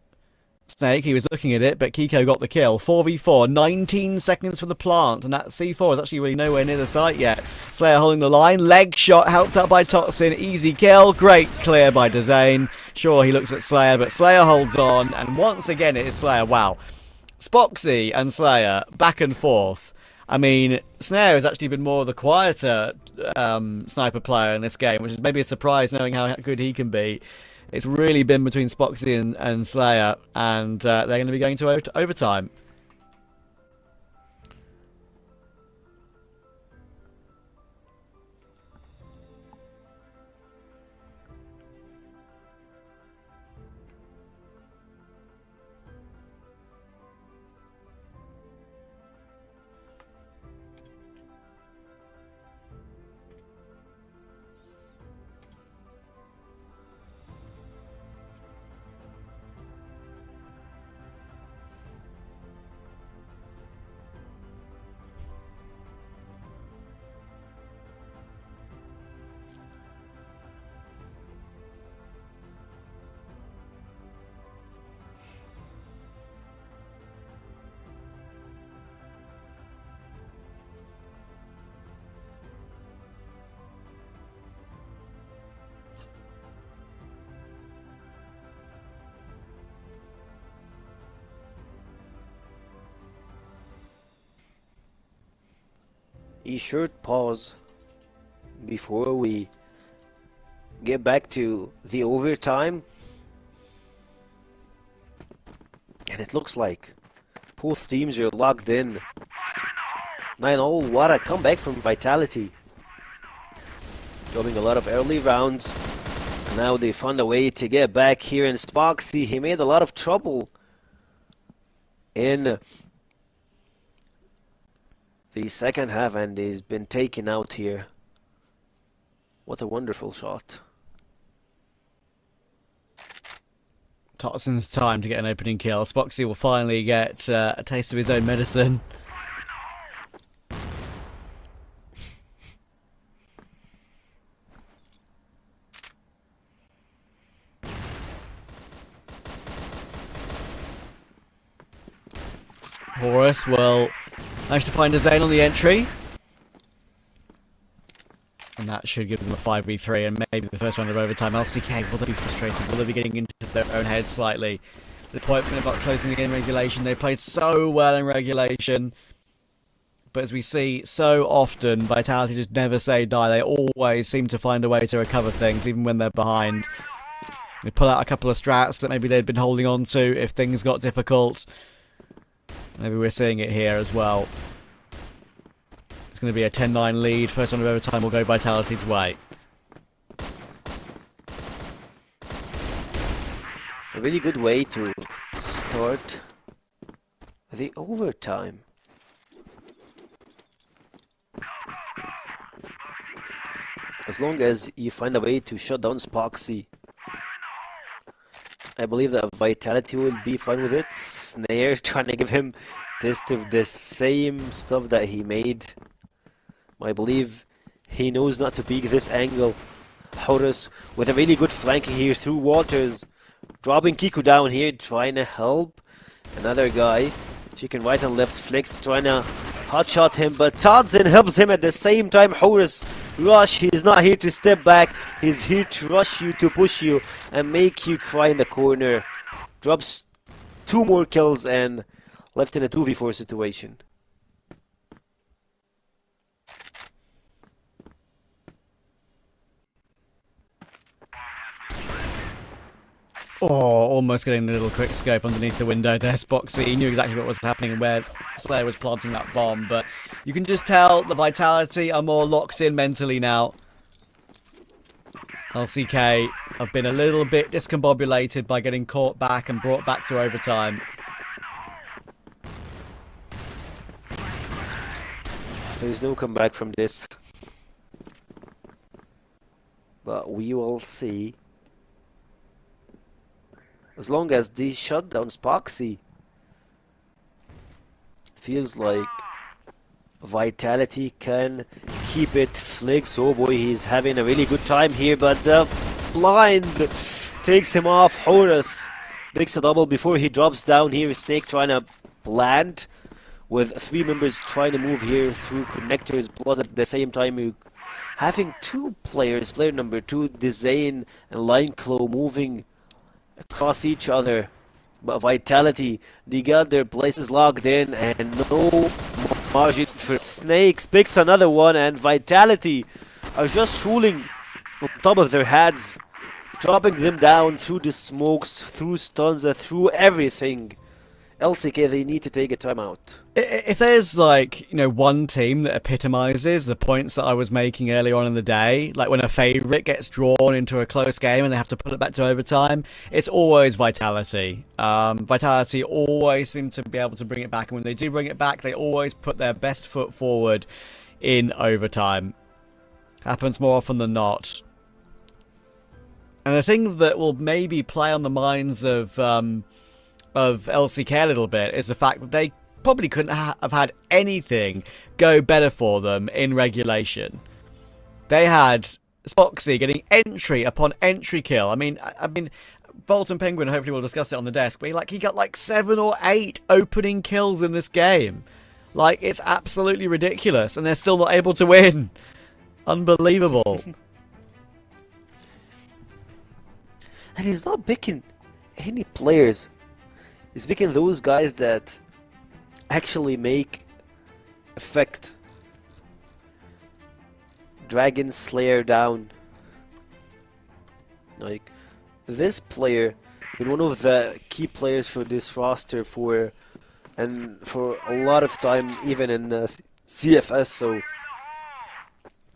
Snake. He was looking at it, but Kiko got the kill. 4v4, 19 seconds for the plant, and that C4 is actually really nowhere near the site yet. Slayer holding the line, leg shot helped out by Toxin, easy kill, great clear by Dezane. Sure, he looks at Slayer, but Slayer holds on, and once again it is Slayer. Wow. Spoxy and Slayer, back and forth. I mean, Snare has actually been more of the quieter sniper player in this game, which is maybe a surprise knowing how good he can be. It's really been between Spoxy and Slayer, and they're going to be going to overtime. a short pause before we get back to the overtime. And it looks like both teams are locked in. 9-0, what a comeback from Vitality. Dropping a lot of early rounds. And now they found a way to get back here in Spoxy. He made a lot of trouble in the second half and he's been taken out here. What a wonderful shot. Totson's time to get an opening kill. Spoxy will finally get a taste of his own medicine. Horus will manage to find a Zane on the entry. And that should give them a 5v3 and maybe the first round of overtime. LCK, will they be frustrated? Will they be getting into their own head slightly? The point about closing the game regulation. They played so well in regulation. But as we see so often, Vitality just never say die. They always seem to find a way to recover things, even when they're behind. They pull out a couple of strats that maybe they'd been holding on to if things got difficult. Maybe we're seeing it here as well. It's going to be a 10-9 lead. First round of overtime will go Vitality's way. A really good way to start the overtime. As long as you find a way to shut down Spoxy, I believe that Vitality will be fine with it. Snare trying to give him taste of the same stuff that he made. I believe he knows not to peek this angle. Horus with a really good flanking here through Waters. Dropping Kiku down here, trying to help another guy. Chicken right and left flicks, trying to hotshot him, but Todson helps him at the same time. Horus rush, he's not here to step back, he's here to rush you, to push you and make you cry in the corner. Drops 2 more kills and left in a 2v4 situation. Oh, almost getting a little quick scope underneath the window there. Spoxy, he knew exactly what was happening and where Slayer was planting that bomb, but you can just tell the Vitality are more locked in mentally now. LCK have been a little bit discombobulated by getting caught back and brought back to overtime. There's no comeback from this. But we will see. As long as they shut down Spoxy, feels like Vitality can keep it. Flicks, oh boy, he's having a really good time here, but the blind takes him off. Horus makes a double before he drops down here. Snake trying to plant with 3 members trying to move here through connectors, plus at the same time you having 2 players, player number 2, Dezane and Lineclaw moving across each other. But Vitality, they got their places locked in and no margin for Snakes. Picks another one and Vitality are just ruling on top of their heads, dropping them down through the smokes, through stuns, through everything. LCK, they need to take a timeout. If there's, like, you know, one team that epitomizes the points that I was making earlier on in the day, like when a favourite gets drawn into a close game and they have to put it back to overtime, it's always Vitality. Vitality always seem to be able to bring it back, and when they do bring it back, they always put their best foot forward in overtime. Happens more often than not. And the thing that will maybe play on the minds of LCK a little bit is the fact that they probably couldn't have had anything go better for them in regulation. They had Spoxy getting entry upon entry kill. I mean, Bolton Penguin, hopefully we'll discuss it on the desk, but he got like 7 or 8 opening kills in this game. Like, it's absolutely ridiculous, and they're still not able to win. Unbelievable. And he's not picking any players. He's picking those guys that actually make effect Dragon Slayer down. Like, this player been one of the key players for this roster for a lot of time, even in CFS. So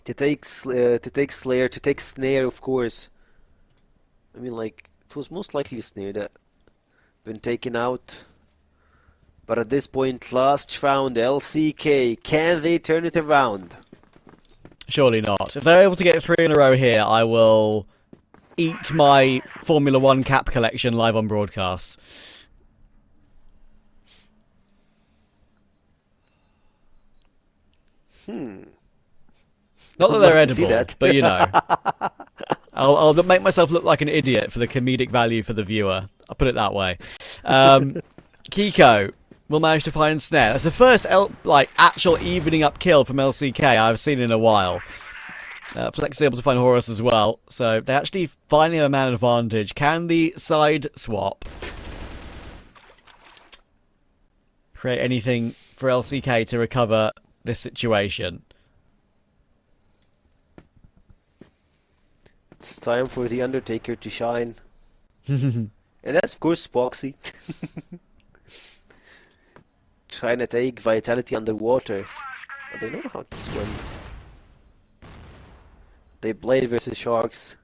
to take Slayer, to take Snare, of course. I mean, like, it was most likely Snare that been taken out. But at this point, last round, LCK, can they turn it around? Surely not. If they're able to get 3 in a row here, I will eat my Formula 1 cap collection live on broadcast. Not that they're edible, but you know. I'll make myself look like an idiot for the comedic value for the viewer. I'll put it that way. Kiko will manage to find Snare. That's the first actual evening up kill from LCK I've seen in a while. Flex is able to find Horus as well, so they're actually finding a man advantage. Can the side swap create anything for LCK to recover this situation? It's time for the Undertaker to shine. And that's, of course, Spoxy. Trying to take Vitality underwater. But they know how to swim. They played versus Sharks.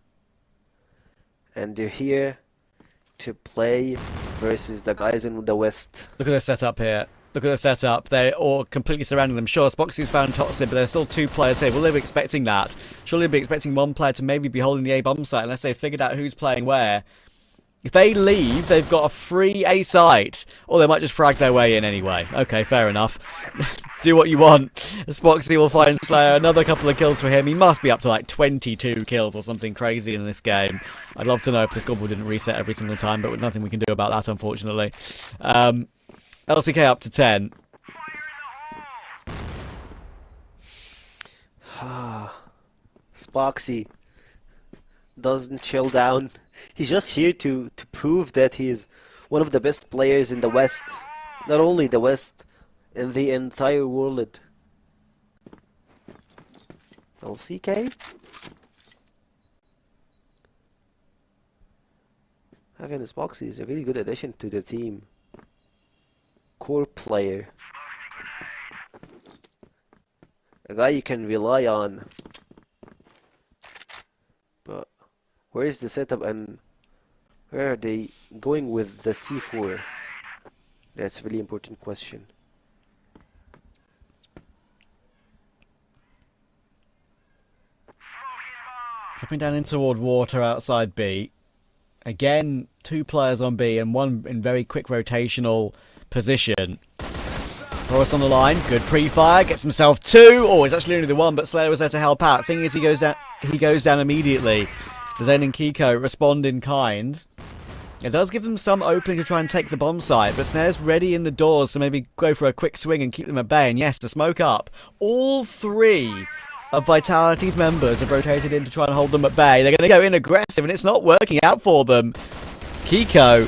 And they're here to play versus the guys in the West. Look at the setup here. Look at the setup. They're all completely surrounding them. Sure, Spoxy's found Toxic, but there's still 2 players here. Will they be expecting that? Surely they'll be expecting 1 player to maybe be holding the A bomb site unless they've figured out who's playing where. If they leave, they've got a free A site. Or they might just frag their way in anyway. Okay, fair enough. Do what you want. Spoxy will find Slayer. Another couple of kills for him. He must be up to like 22 kills or something crazy in this game. I'd love to know if the scoreboard didn't reset every single time, but nothing we can do about that, unfortunately. LCK up to 10. Spoxy doesn't chill down. He's just here to prove that he's one of the best players in the West. Not only the West, in the entire world. LCK? Having Spoxy is a really good addition to the team. Core player. A guy you can rely on. But where is the setup and where are they going with the C4? That's a really important question. Dropping down in toward water outside B. Again, 2 players on B and 1 in very quick rotational position. Horus on the line, good pre-fire, gets himself 2. Oh, it's actually only the 1, but Slayer was there to help out. Thing is, he goes down immediately. Zen and Kiko respond in kind. It does give them some opening to try and take the bomb site, but Snare's ready in the doors, so maybe go for a quick swing and keep them at bay. And yes, to smoke up. All 3 of Vitality's members have rotated in to try and hold them at bay. They're going to go in aggressive, and it's not working out for them. Kiko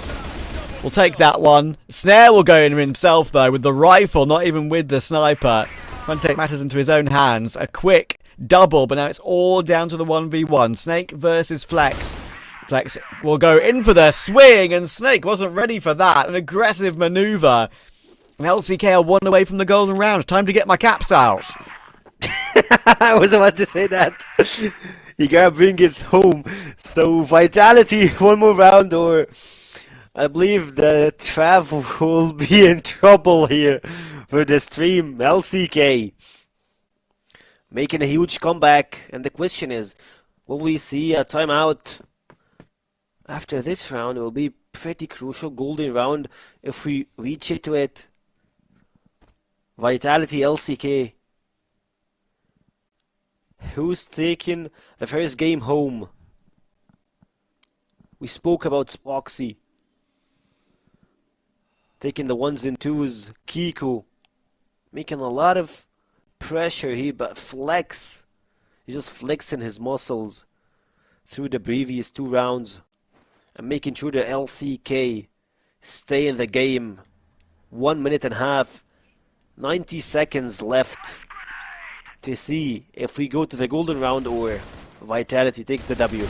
will take that one. Snare will go in himself, though, with the rifle, not even with the sniper. Trying to take matters into his own hands. A quick double, but now it's all down to the 1v1. Snake versus Flex. Flex will go in for the swing, and Snake wasn't ready for that. An aggressive maneuver. And LCK are 1 away from the golden round. Time to get my caps out. I was about to say that. You gotta bring it home. So Vitality, 1 more round, or I believe the Trav will be in trouble here for the stream. LCK making a huge comeback, and the question is, will we see a timeout after this round? It will be pretty crucial golden round if we reach into it. Vitality, LCK. Who's taking the first game home? We spoke about Spoxy taking the 1s and 2s. Kiko making a lot of pressure here, but Flex, he's just flexing his muscles through the previous 2 rounds and making sure that LCK stay in the game. 1 minute and a half, 90 seconds left. to see if we go to the golden round or Vitality takes the W.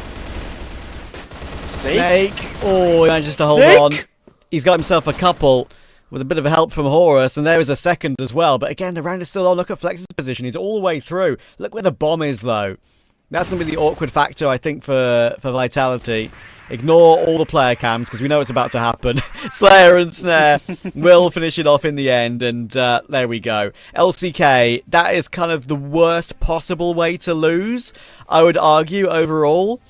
Snake. Oh, he manages to hold on. He's got himself a couple with a bit of help from Horus, and there is a second as well. But again, the round is still on. Look at Flex's position. He's all the way through. Look where the bomb is, though. That's going to be the awkward factor, I think, for Vitality. Ignore all the player cams, because we know it's about to happen. Slayer and Snare will finish it off in the end, and there we go. LCK, that is kind of the worst possible way to lose, I would argue, overall.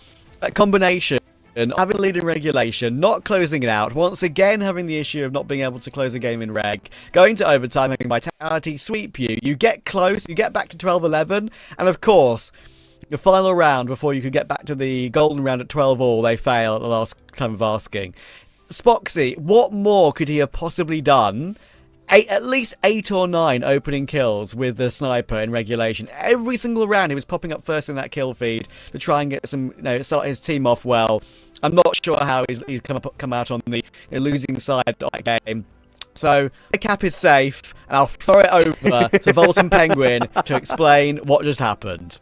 That combination, having a lead in regulation, not closing it out, once again having the issue of not being able to close a game in reg, going to overtime, having Vitality sweep you, you get close, you get back to 12-11, and of course, the final round before you could get back to the golden round at 12-all, they fail at the last time of asking. Spoxy, what more could he have possibly done? At least 8 or 9 opening kills with the sniper in regulation. Every single round he was popping up first in that kill feed to try and get some, start his team off well. I'm not sure how he's come out on the losing side of that game. So, the cap is safe, and I'll throw it over to Volton Penguin to explain what just happened.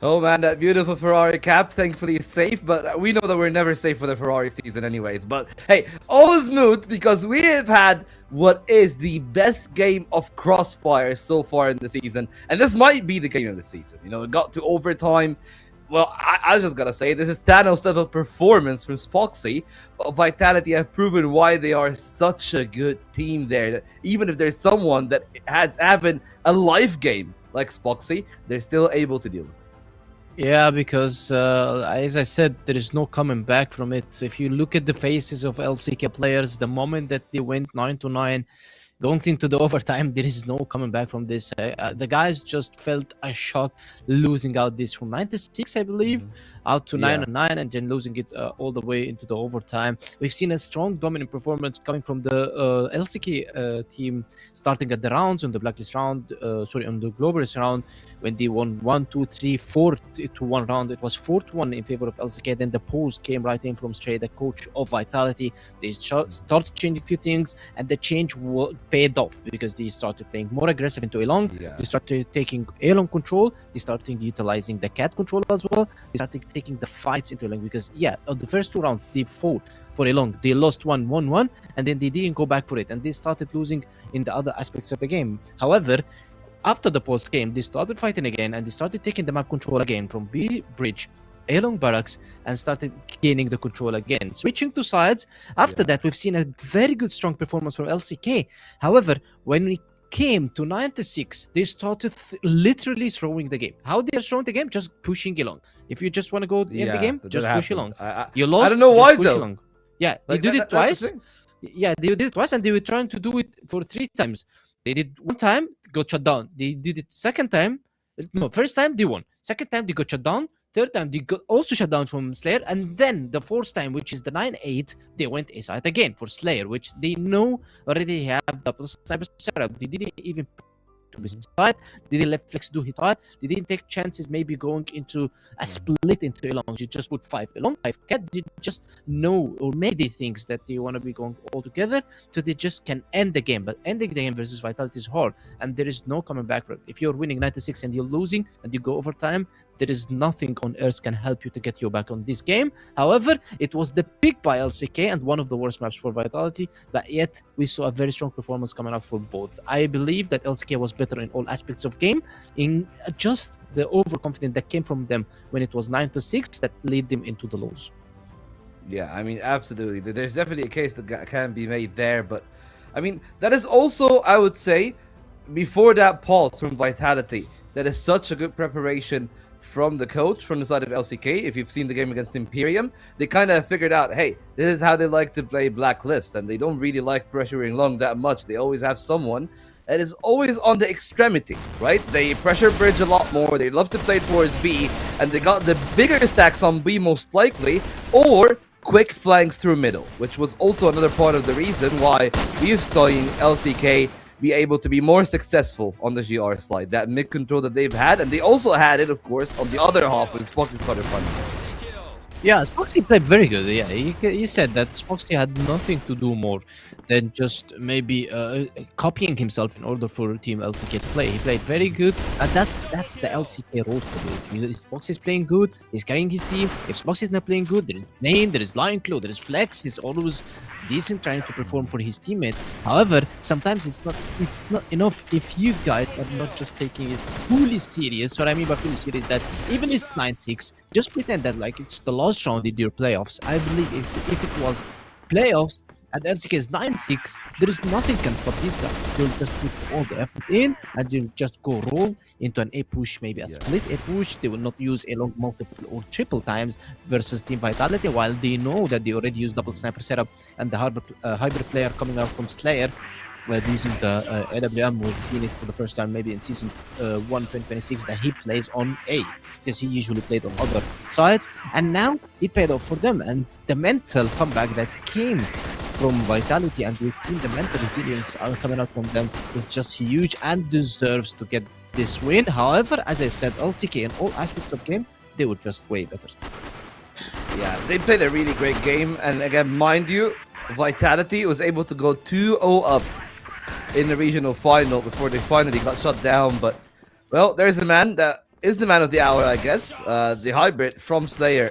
Oh man, that beautiful Ferrari cap, thankfully is safe, but we know that we're never safe for the Ferrari season anyways. But hey, all is moot because we have had what is the best game of CrossFire so far in the season, and this might be the game of the season. It got to overtime. Well, I just gotta say, this is Thanos level performance from Spoxy. Vitality have proven why they are such a good team there. Even if there's someone that has having a life game like Spoxy, they're still able to deal with it. Yeah, because as I said, there is no coming back from it. So if you look at the faces of LCK players, the moment that they went 9-9, going into the overtime, there is no coming back from this. The guys just felt a shock losing out this from 9-6, I believe, out to 9-9, and then losing it all the way into the overtime. We've seen a strong dominant performance coming from the LCK team, starting at the rounds on the blacklist round, on the globalist round, when they won 1-2-3, 4-1 round. It was 4-1 in favor of LCK. Then the pause came right in from Stray, the coach of Vitality. They started changing a few things, and the change paid off because they started playing more aggressive into Elong. They started taking Elong control. They started utilizing the cat control as well. They started taking the fights into Elong because, on the first 2 rounds, they fought for Elong. They lost 1-1, and then they didn't go back for it, and they started losing in the other aspects of the game. However, after the post game, they started fighting again, and they started taking the map control again from B Bridge, Elong Barracks, and started gaining the control again. Switching to sides, after that, we've seen a very good, strong performance from LCK. However, when we came to 9-6, they started literally throwing the game. How they are throwing the game? Just pushing Elong. If you just want to go in the game, just push Elong. You lost, I don't know why though. Elong. Yeah, they did it twice. Yeah, they did it twice, and they were trying to do it for 3 times. They did 1 time, got shut down. They did it second time. No, first time they won. Second time they got shut down. Third time they got also shut down from Slayer. And then the 4th time, which is the 9-8, they went A-side again for Slayer, which they know already have the sniper setup. They didn't even to his side. They didn't let Flex do his side. They didn't take chances maybe going into a split into Elong. You just put 5 Elong, 5 Cat. They just know, or maybe thinks that they want to be going all together, so they just can end the game. But ending the game versus Vitality is hard, and there is no coming back from it. If you're winning 96 and you're losing and you go overtime, there is nothing on earth can help you to get you back on this game. However, it was the pick by LCK and one of the worst maps for Vitality, but yet we saw a very strong performance coming out for both. I believe that LCK was better in all aspects of game, in just the overconfidence that came from them when it was 9-6 that led them into the lows. Yeah, I mean, absolutely. There's definitely a case that can be made there, but I mean, that is also, I would say, before that pulse from Vitality, that is such a good preparation from the coach, from the side of LCK. If you've seen the game against Imperium, they kind of figured out, hey, this is how they like to play Blacklist, and they don't really like pressuring long that much. They always have someone that is always on the extremity, right? They pressure bridge a lot more, they love to play towards B, and they got the bigger stacks on B most likely, or quick flanks through middle, which was also another part of the reason why we've seen LCK be able to be more successful on the GR slide. That mid control that they've had, and they also had it, of course, on the other half when Spoxy started running. Yeah, Spoxy played very good. Yeah, he said that Spoxy had nothing to do more than just maybe copying himself in order for Team LCK to play. He played very good, and that's the LCK roster. If Spoxy is playing good, he's carrying his team. If Spoxy is not playing good, there is Zane, there is Lion Claw, there is Flex. He's always decent, trying to perform for his teammates. However, sometimes it's not enough if you guys are not just taking it fully serious. What I mean by fully serious is that even if it's 9-6, just pretend that like it's the last round in your playoffs. I believe if it was playoffs and LCK is 9-6, there is nothing can stop these guys. They'll just put all the effort in and they'll just go roll into an A push, maybe a split A push. They will not use a long multiple or triple times versus Team Vitality, while they know that they already use double sniper setup and the hybrid player coming out from Slayer. We're using the EUMENA. We've seen it for the first time maybe in season 1 2026 that he plays on A, because he usually played on other sides, and now it paid off for them. And the mental comeback that came from Vitality, and we've seen the mental resilience coming out from them, is just huge and deserves to get this win. However, as I said, LCK in all aspects of game, they were just way better. Yeah, they played a really great game, and again, mind you, Vitality was able to go 2-0 up in the regional final before they finally got shut down. But, well, there's a man that is the man of the hour, I guess. The hybrid from Slayer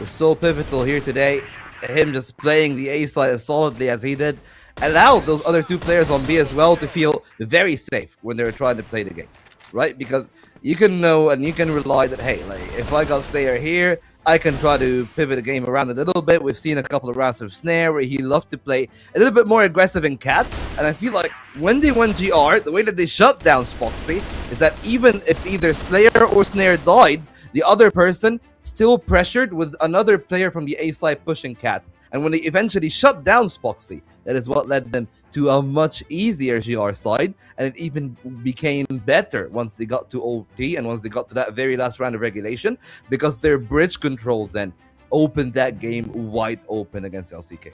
was so pivotal here today. Him just playing the A side as solidly as he did allowed those other two players on B as well to feel very safe when they were trying to play the game, right? Because you can know and you can rely that, hey, like if I got Slayer here, I can try to pivot the game around a little bit. We've seen a couple of rounds of Snare where he loved to play a little bit more aggressive in Cat. And I feel like when they won GR, the way that they shut down Spoxy is that even if either Slayer or Snare died, the other person still pressured with another player from the A side pushing Cat. And when they eventually shut down Spoxy, that is what led them to a much easier GR side, and it even became better once they got to OT and once they got to that very last round of regulation, because their bridge control then opened that game wide open against LCK.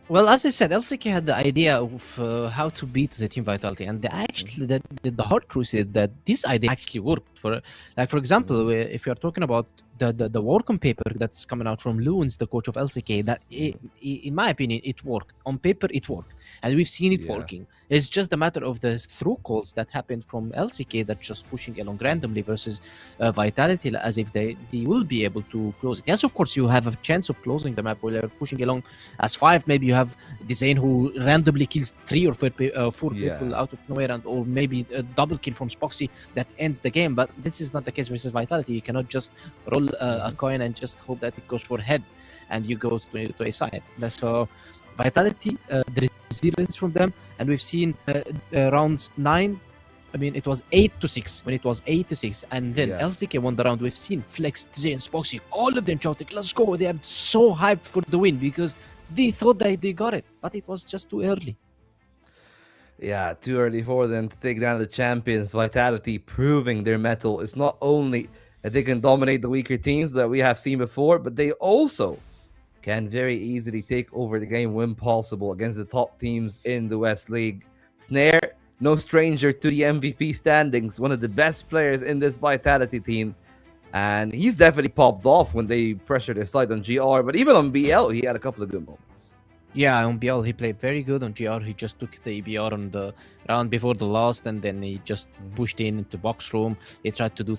Well, as I said, LCK had the idea of how to beat the Team Vitality, and they actually the hard truth is that this idea actually worked. For example, if you are talking about the Warcom paper that's coming out from Loons, the coach of LCK, that in my opinion it worked. On paper it worked, and we've seen it working. It's just a matter of the through calls that happened from LCK that just pushing along randomly versus Vitality, as if they will be able to close it. Yes, of course you have a chance of closing the map while you're pushing along as 5. Maybe you have Zane who randomly kills 3 or 4 people out of nowhere, and or maybe a double kill from Spoxy that ends the game. But this is not the case versus Vitality. You cannot just roll a coin and just hope that it goes for head and you go to a side. So Vitality, the resilience from them, and we've seen rounds 9. I mean, it was 8-6 when it was 8-6, and then LCK won the round. We've seen Flex, Zane, Spoxy, all of them shouting, "Let's go!" They are so hyped for the win because they thought that they got it, but it was just too early. Yeah, too early for them to take down the champions. Vitality proving their mettle is not only that they can dominate the weaker teams that we have seen before, but they also can very easily take over the game when possible against the top teams in the West League. Snare, no stranger to the MVP standings, one of the best players in this Vitality team. And he's definitely popped off when they pressured his side on GR, but even on BL, he had a couple of good moments. Yeah, on BL, he played very good. On GR, he just took the EBR on the round before the last, and then he just pushed into box room. He tried to do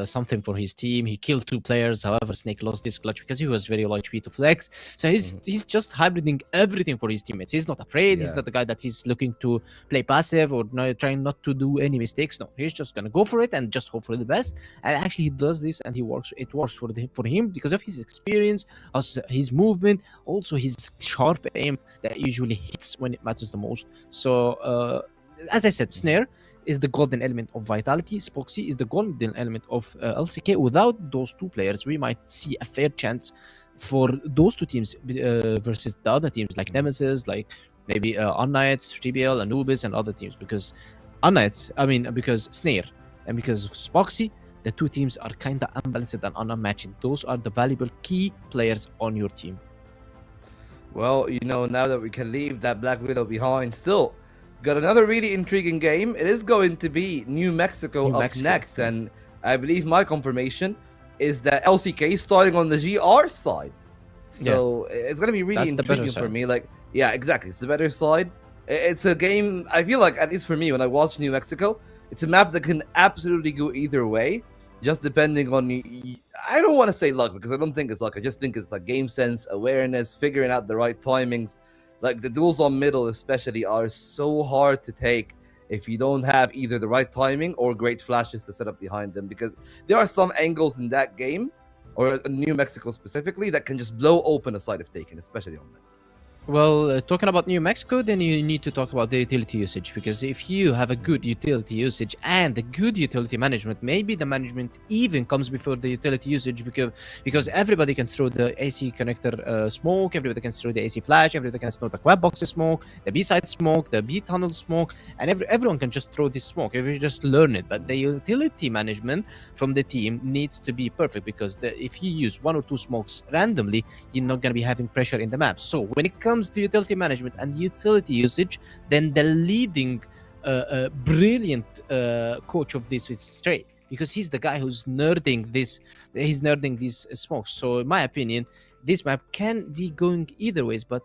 something for his team. He killed 2 players. However, Snake lost this clutch because he was very low HP to Flex. So he's just hybriding everything for his teammates. He's not afraid. He's not the guy that he's looking to play passive or trying not to do any mistakes. No, he's just gonna go for it and just hope for the best. And actually, he does this, and he works. It works for him because of his experience, his movement, also his sharp aim that usually hits when it matters the most. So as I said, Snare is the golden element of Vitality. Spoxy is the golden element of LCK. Without those 2 players, we might see a fair chance for those 2 teams versus the other teams like Nemesis, like maybe unKnights, TBL, Anubis, and other teams. Because because Snare and because of Spoxy, the 2 teams are kind of unbalanced and unmatched. Those are the valuable key players on your team. Well, now that we can leave that Black Widow behind, still got another really intriguing game. It is going to be New Mexico up next, and I believe my confirmation is that LCK is starting on the GR side. So it's going to be really That's the better intriguing for side. me. Like, yeah, exactly. It's the better side. It's a game, I feel like, at least for me, when I watch New Mexico, it's a map that can absolutely go either way, just depending on I don't want to say luck, because I don't think it's luck. I just think it's like game sense, awareness, figuring out the right timings. Like the duels on middle especially are so hard to take if you don't have either the right timing or great flashes to set up behind them, because there are some angles in that game, or New Mexico specifically, that can just blow open a side if taken, especially on mid. Well, talking about New Mexico, then you need to talk about the utility usage, because if you have a good utility usage and a good utility management, maybe the management even comes before the utility usage, because everybody can throw the AC connector smoke, everybody can throw the AC flash, everybody can throw the quad box smoke, the B side smoke, the B tunnel smoke, and everyone can just throw this smoke if you just learn it. But the utility management from the team needs to be perfect, because if you use 1 or 2 smokes randomly, you're not going to be having pressure in the map. So when it comes to utility management and utility usage, then the leading brilliant coach of this is Stray, because he's the guy who's nerding these smokes. So in my opinion, this map can be going either ways, but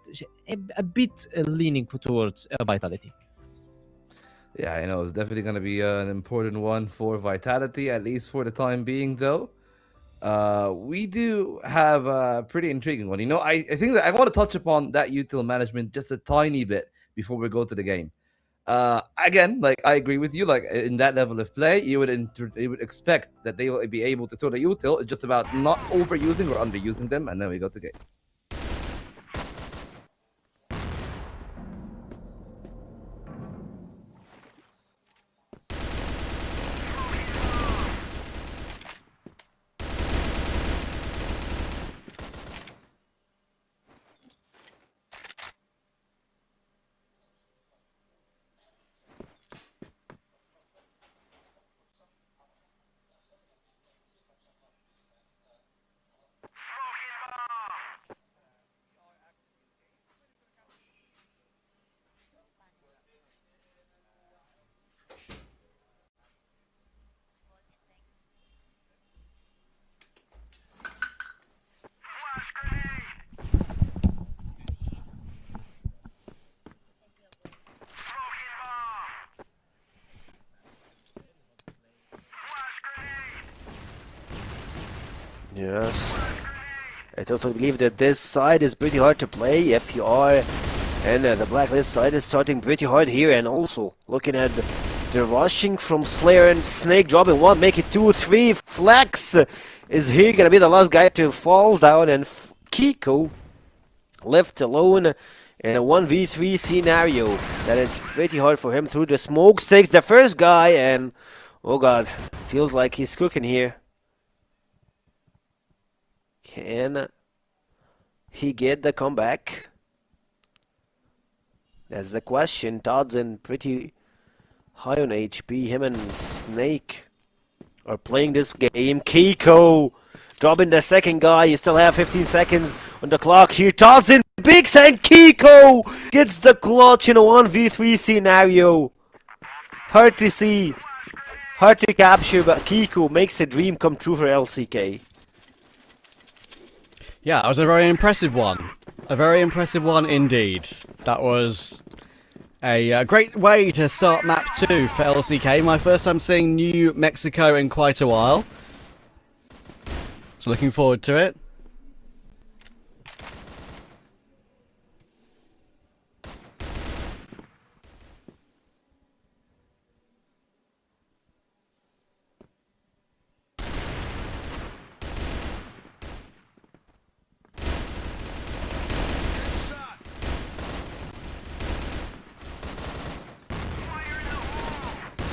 a bit leaning towards Vitality. Yeah, I know. It's definitely going to be an important one for Vitality, at least for the time being, though. We do have a pretty intriguing one. You know, I think that I want to touch upon that util management just a tiny bit before we go to the game. Again, like I agree with you. Like in that level of play, you would expect that they will be able to throw the util. It's just about not overusing or underusing them, and then we go to game. Yes. I totally believe that this side is pretty hard to play if you are, and the blacklist side is starting pretty hard here, and also looking at the rushing from Slayer and Snake, dropping 1, make it 2, 3. Flex is here gonna be the last guy to fall down, and Kiko left alone in a 1v3 scenario. That is pretty hard for him through the smoke. Takes the first guy, and oh god, feels like he's cooking here. Can he get the comeback? That's the question. Todd's in pretty high on HP. Him and Snake are playing this game. Kiko dropping the second guy. You still have 15 seconds on the clock here. Todd's in big side. Kiko gets the clutch in a 1v3 scenario. Hard to see. Hard to capture, but Kiko makes a dream come true for LCK. Yeah, that was a very impressive one. A very impressive one indeed. That was a great way to start map 2 for LCK. My first time seeing New Mexico in quite a while. So looking forward to it.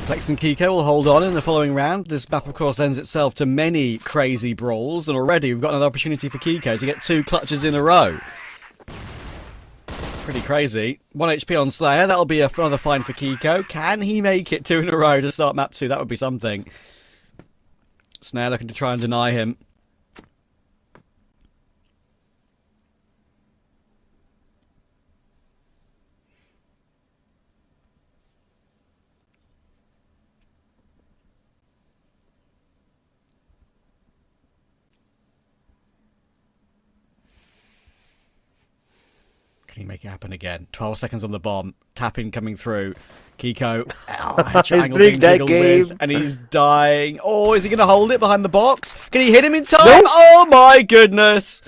Flex and Kiko will hold on in the following round. This map, of course, lends itself to many crazy brawls, and already we've got another opportunity for Kiko to get 2 clutches in a row. Pretty crazy. 1 HP on Slayer, that'll be another find for Kiko. Can he make it 2 in a row to start map 2? That would be something. Snare looking to try and deny him. can he make it happen again? 12 seconds on the bomb. Tapping coming through. Kiko. He's playing that game. And he's dying. Oh, is he going to hold it behind the box? Can he hit him in time? Nope. Oh my goodness.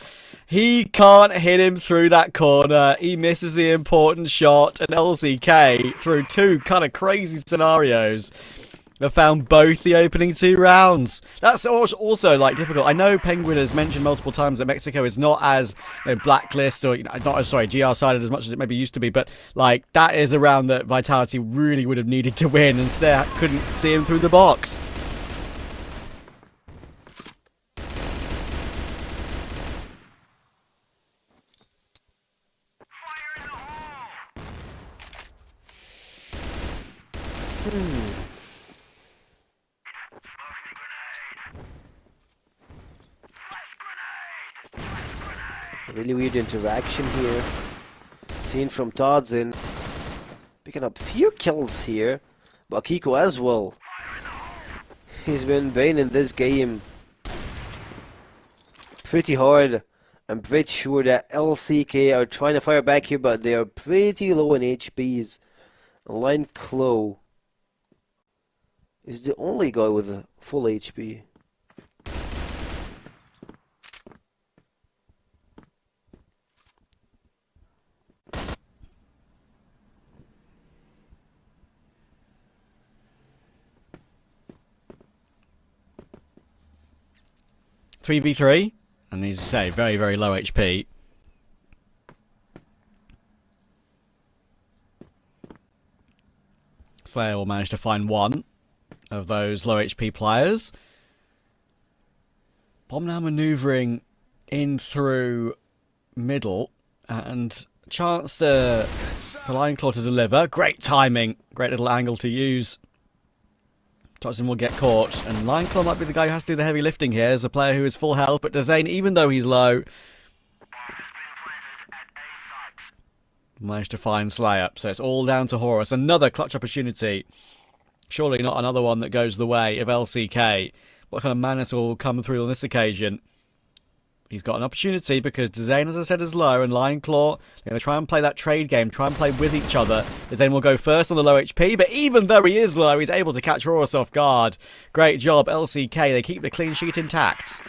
He can't hit him through that corner. He misses the important shot. And LCK, through two kind of crazy scenarios, have found both the opening 2 rounds. That's also like difficult. I know Penguin has mentioned multiple times that Mexico is not as blacklist or not as GR sided as much as it maybe used to be, but like that is a round that Vitality really would have needed to win, and Slayer couldn't see him through the box. Really weird interaction here. Seen from Todzin. Picking up few kills here. But Kiko as well. He's been bane in this game pretty hard. I'm pretty sure that LCK are trying to fire back here, but they are pretty low in HPs. Line Claw is the only guy with a full HP. Three v 3, and as you say, very, very low HP. Slayer will manage to find one of those low HP players. Bomb now manoeuvring in through middle, and chance for Lionclaw to deliver. Great timing, great little angle to use. Toxin will get caught, and Lionclaw might be the guy who has to do the heavy lifting here as a player who is full health, but Dazane, even though he's low, managed to find Slayer. So it's all down to Horus. Another clutch opportunity. Surely not another one that goes the way of LCK. What kind of madness will come through on this occasion? He's got an opportunity because Dazane, as I said, is low, and Lionclaw, they're going to try and play that trade game, try and play with each other. Dazane will go first on the low HP, but even though he is low, he's able to catch Horus off guard. Great job, LCK. They keep the clean sheet intact.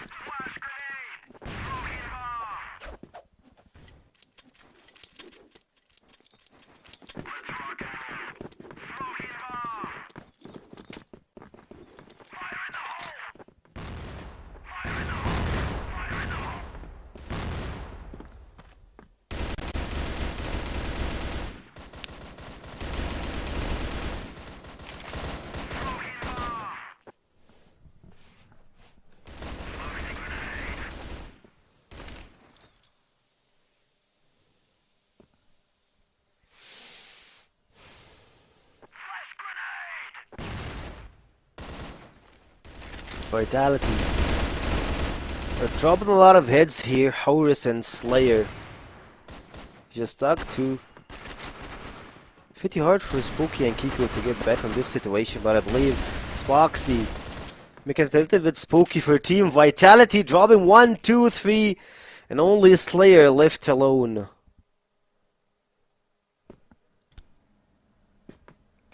Vitality. They're dropping a lot of heads here. Horus and Slayer. Just stuck to. Pretty hard for Spooky and Kiko to get back from this situation, but I believe Spoxy making it a little bit spooky for Team Vitality, dropping 1, 2, 3, and only Slayer left alone.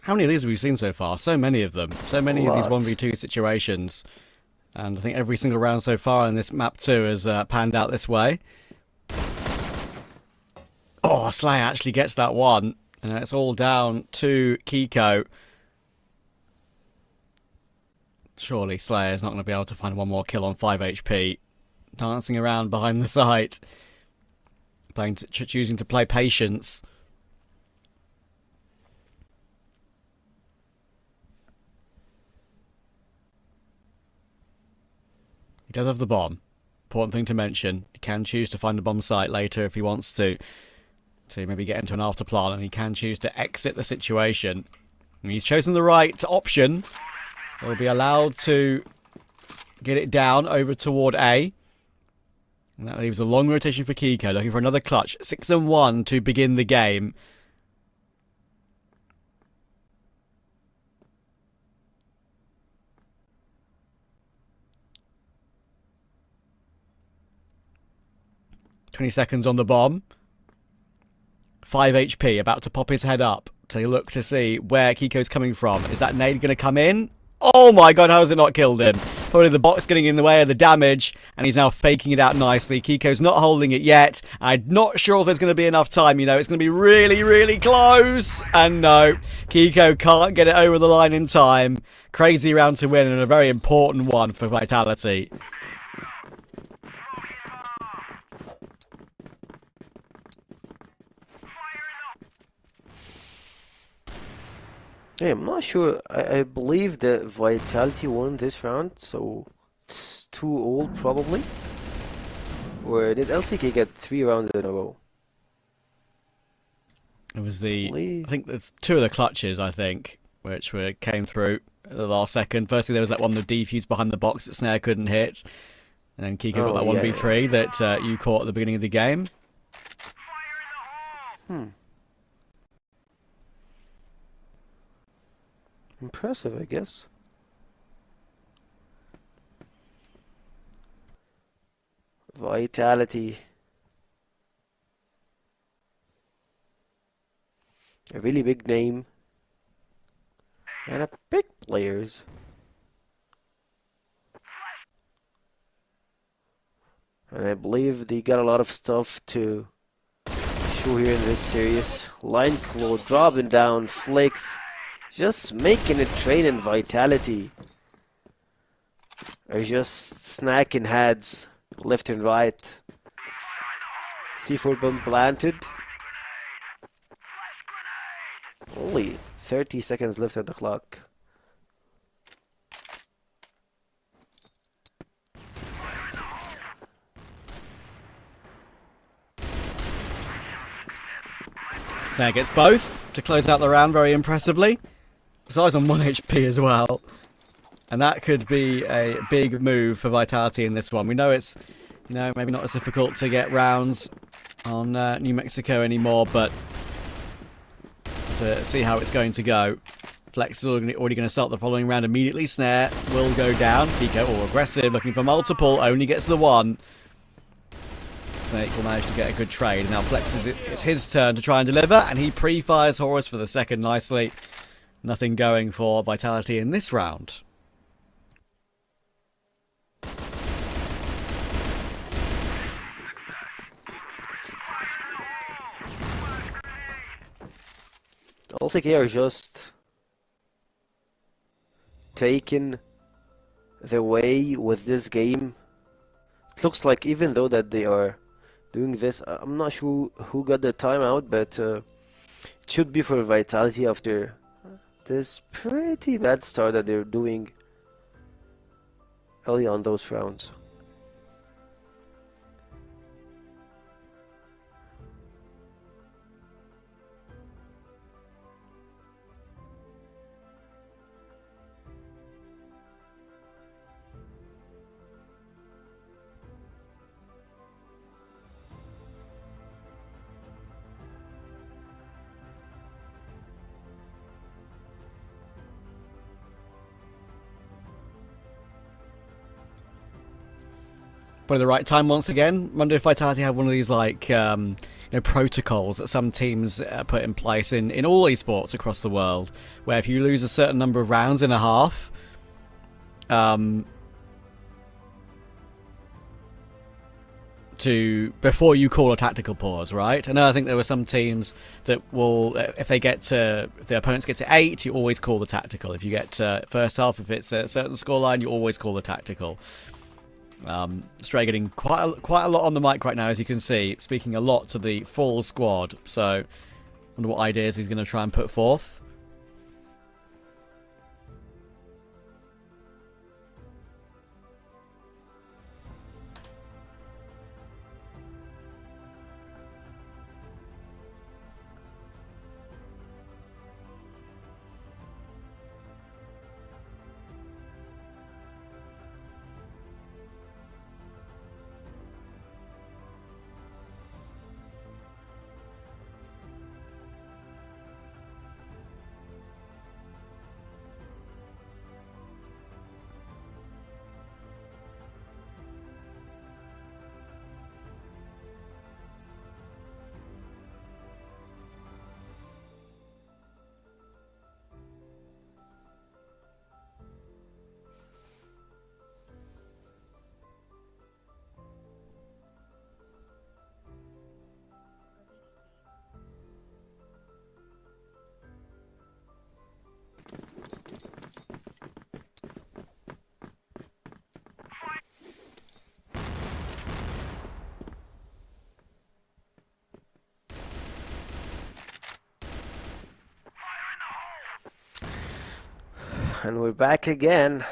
How many of these have we seen so far? So many of them. So many of these Lot. 1v2 situations. And I think every single round so far in this map 2 has panned out this way. Oh, Slayer actually gets that one. And it's all down to Kiko. Surely Slayer's not going to be able to find one more kill on 5 HP. Dancing around behind the site. Choosing to play patience. He does have the bomb. Important thing to mention. He can choose to find a bomb site later if he wants to maybe get into an after plan, and he can choose to exit the situation. And he's chosen the right option. He'll be allowed to get it down over toward A. And that leaves a long rotation for Kiko, looking for another clutch. 6 and 1 to begin the game. "20 seconds on the bomb. 5 HP, about to pop his head up to look to see where Kiko's coming from. Is that nade going to come in? Oh my god, how has it not killed him? Probably the box getting in the way of the damage, and he's now faking it out nicely. Kiko's not holding it yet. I'm not sure if there's going to be enough time, you know. It's going to be really, really close. And no, Kiko can't get it over the line in time. Crazy round to win, and a very important one for Vitality. Hey, I'm not sure. I believe that Vitality won this round, so it's 2-all probably. Or did LCK get 3 rounds in a row? It was I think the 2 of the clutches, I think, which came through at the last second. Firstly, there was that one with the defuse behind the box that Snare couldn't hit. And then Kiko got that 1v3 that you caught at the beginning of the game. Impressive, I guess. Vitality. A really big name. And a big players. And I believe they got a lot of stuff to show here in this series. Line Claw dropping down, Flicks. Just making it train in Vitality. Are just snacking heads left and right. C4 bomb planted. Only 30 seconds left on the clock. Snare gets both to close out the round very impressively. Size on 1 HP as well. And that could be a big move for Vitality in this one. We know it's, maybe not as difficult to get rounds on New Mexico anymore, but to see how it's going to go. Flex is already going to start the following round immediately. Snare will go down. Pico, all aggressive, looking for multiple, only gets the one. Snake will manage to get a good trade. Now Flex it's his turn to try and deliver, and he pre-fires Horus for the second nicely. Nothing going for Vitality in this round. LCK are just taking the way with this game. It looks like even though that they are doing this, I'm not sure who got the timeout, but it should be for Vitality after this pretty bad start that they're doing early on those rounds. Probably the right time once again. Wonder if Vitality have one of these like protocols that some teams put in place in all esports across the world, where if you lose a certain number of rounds in a half, before you call a tactical pause, right? I think there were some teams that will, if the opponents get to 8, you always call the tactical. If you get first half, if it's a certain scoreline, you always call the tactical. Stray getting quite a lot on the mic right now, as you can see, speaking a lot to the full squad. So, wonder what ideas he's going to try and put forth. And we're back again.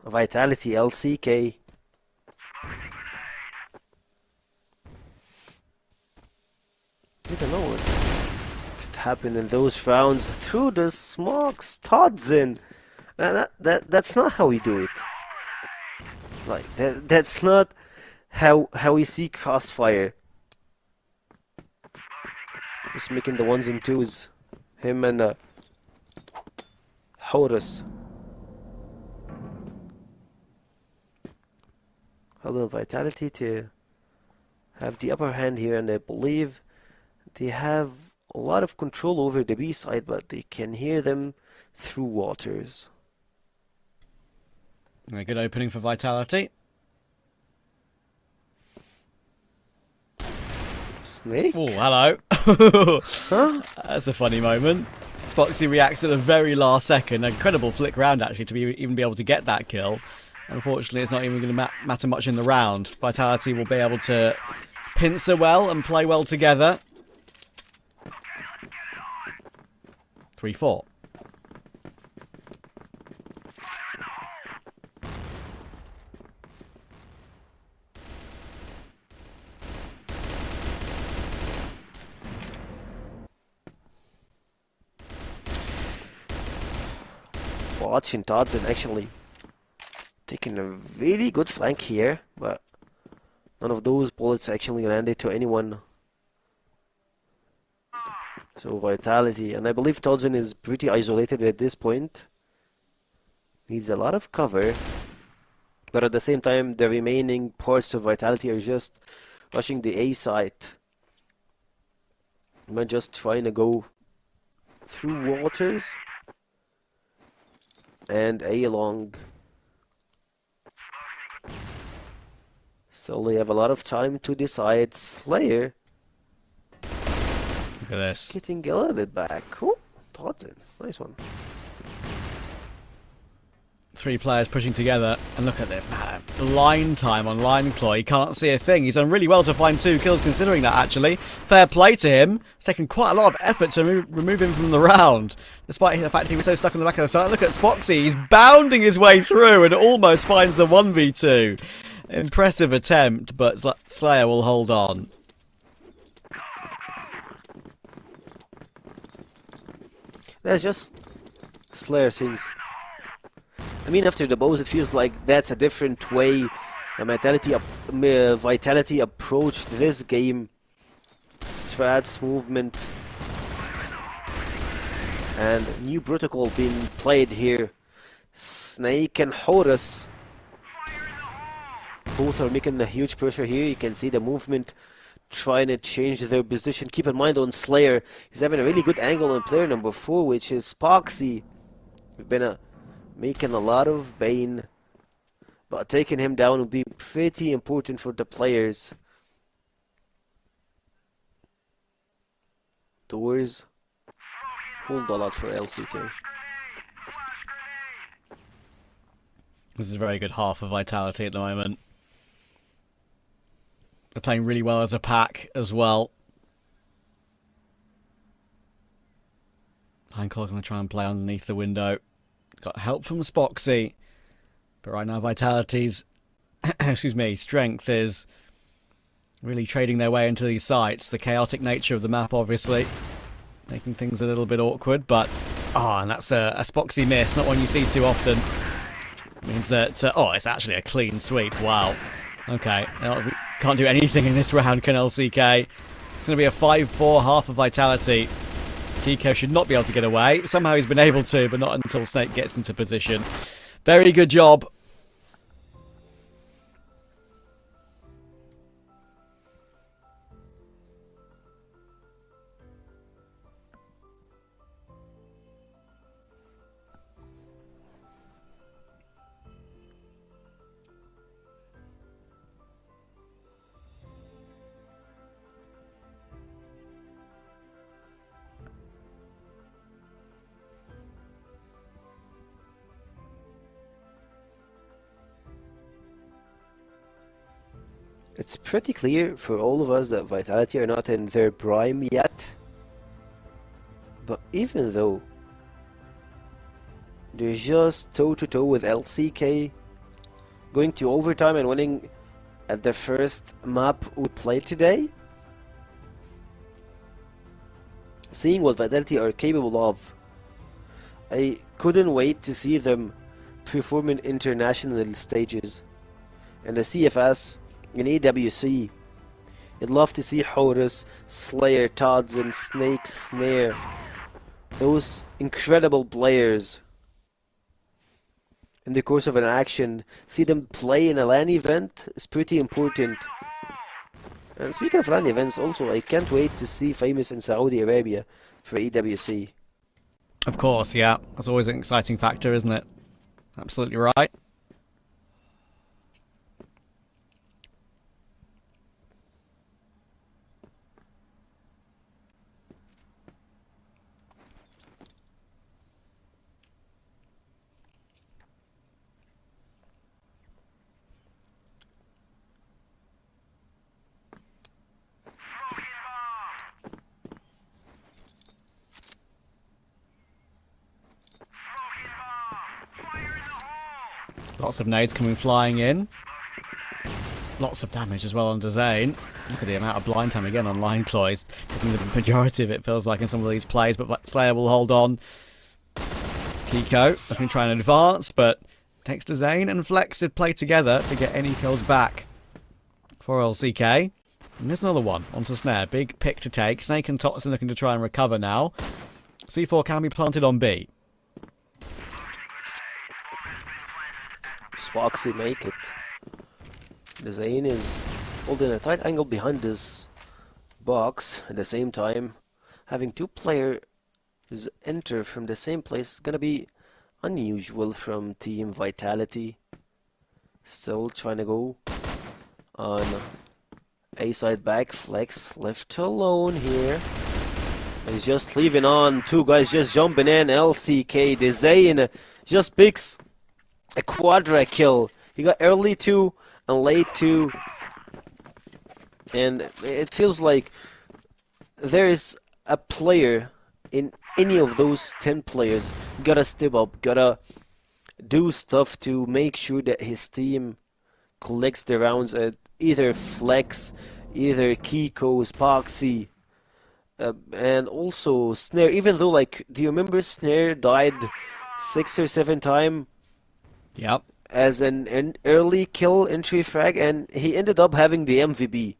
Vitality LCK. I don't know what could happen in those rounds through the smokes. Todzin. That's not how we do it. Like that's not how we see CrossFire. Just making the ones and twos. Him and Horus. Hello, Vitality to have the upper hand here, and I believe they have a lot of control over the B side, but they can hear them through waters. A good opening for Vitality. Snake? Oh, hello. Huh? That's a funny moment. Spoxy reacts at the very last second. An incredible flick round, actually, to even be able to get that kill. Unfortunately, it's not even going to matter much in the round. Vitality will be able to pincer well and play well together. 3-4. Watching Todzin actually taking a really good flank here, but none of those bullets actually landed to anyone. So Vitality, and I believe Todzin is pretty isolated at this point. Needs a lot of cover, but at the same time the remaining parts of Vitality are just rushing the A site. Not just trying to go through waters and A long. So they have a lot of time to decide. Slayer Look at this. getting a little bit back. Oh, Todzin, nice one. 3 players pushing together, and look at the line time on Line Claw. He can't see a thing. He's done really well to find 2 kills considering that, actually. Fair play to him. It's taken quite a lot of effort to remove him from the round, despite the fact he was so stuck on the back of the side. Look at Spoxy. He's bounding his way through and almost finds the 1v2. Impressive attempt, but Slayer will hold on. That's just Slayer things. I mean, after the bows, it feels like that's a different way Vitality approached this game. Strats, movement, and new protocol being played here. Snake and Horus both are making a huge pressure here. You can see the movement trying to change their position. Keep in mind on Slayer, he's having a really good angle on player number 4, which is Poxy. We've been making a lot of bane, but taking him down will be pretty important for the players. Doors hold a lot for LCK. This is a very good half of Vitality at the moment. They're playing really well as a pack as well. Hancock going to try and play underneath the window. Got help from Spoxy. But right now Vitality's excuse me, strength is really trading their way into these sites. The chaotic nature of the map, obviously, making things a little bit awkward. But, and that's a Spoxy miss. Not one you see too often. Means that, it's actually a clean sweep. Wow. Okay, we can't do anything in this round, can LCK. It's going to be a 5-4 half of Vitality. Kiko should not be able to get away. Somehow he's been able to, but not until Snake gets into position. Very good job. It's pretty clear for all of us that Vitality are not in their prime yet. But even though They're just toe-to-toe with LCK, going to overtime and winning at the first map we played today. Seeing what Vitality are capable of, I couldn't wait to see them perform in international stages. In the CFS, in AWC, I'd love to see Horus, Slayer, Tods, and Snake Snare. Those incredible players. In the course of an action, see them play in a LAN event is pretty important. And speaking of LAN events, also, I can't wait to see Famous in Saudi Arabia for EWC. Of course, yeah. That's always an exciting factor, isn't it? Absolutely right. Lots of nades coming flying in. Lots of damage as well on Zane. Look at the amount of blind time again on Line Cloys. Taking the majority of it, feels like, in some of these plays, but Slayer will hold on. Kiko looking to try and advance, but takes to Zane and Flex to play together to get any kills back for LCK. And there's another one onto Snare. Big pick to take. Snake and Totson looking to try and recover now. C4 can be planted on B. Spoxy make it. The Zane is holding a tight angle behind this box. At the same time, having two players enter from the same place is gonna be unusual from Team Vitality. Still trying to go on A side back. Flex left alone here. He's just leaving on. Two guys just jumping in. LCK. The Zane just picks a quadra kill. He got early 2 and late 2. And it feels like there is a player in any of those 10 players gotta step up, gotta do stuff to make sure that his team collects the rounds at either Flex, either Kiko, Spoxy, and also Snare. Even though, like, do you remember Snare died 6 or 7 times? Yep. As an early kill entry frag, and he ended up having the MVP.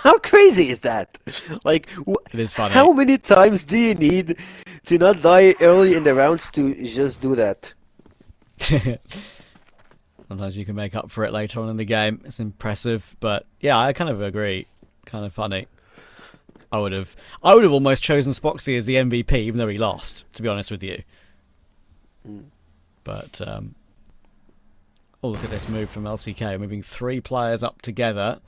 How crazy is that? Like, It is funny. how many times do you need to not die early in the rounds to just do that? Sometimes you can make up for it later on in the game. It's impressive, but yeah, I kind of agree. Kind of funny. I would have almost chosen Spoxy as the MVP, even though he lost, to be honest with you. But oh, look at this move from LCK, moving 3 players up together.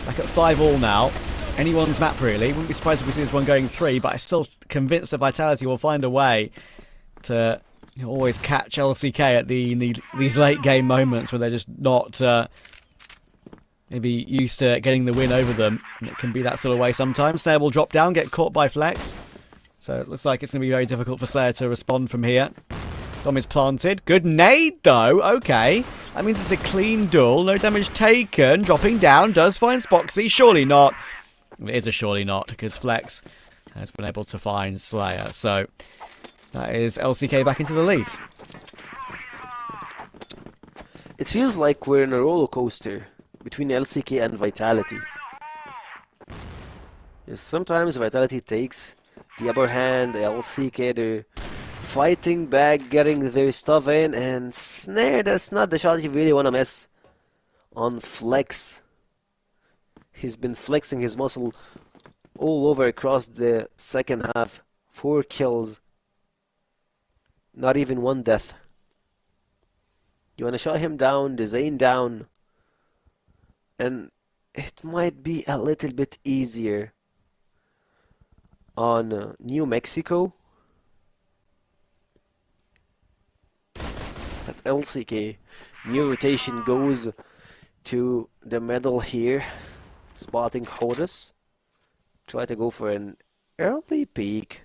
Back at 5-all now. Anyone's map, really. Wouldn't be surprised if we see this one going 3, but I'm still convinced that Vitality will find a way to always catch LCK at these late game moments where they're just not maybe used to getting the win over them. And it can be that sort of way sometimes. Slayer will drop down, get caught by Flex. So it looks like it's going to be very difficult for Slayer to respond from here. Dom is planted. Good nade, though. Okay. That means it's a clean duel. No damage taken. Dropping down. Does find Spoxy. Surely not. It is a surely not, because Flex has been able to find Slayer. So that is LCK back into the lead. It feels like we're in a roller coaster between LCK and Vitality. Yes, sometimes Vitality takes the upper hand. LCK, they're fighting back, getting their stuff in, and Snare, that's not the shot you really want to miss on Flex. He's been flexing his muscle all over across the second half. 4 kills, not even 1 death. You want to shut him down, the Zane down, and it might be a little bit easier on New Mexico. At LCK, new rotation goes to the middle here, spotting Horus. Try to go for an early peek,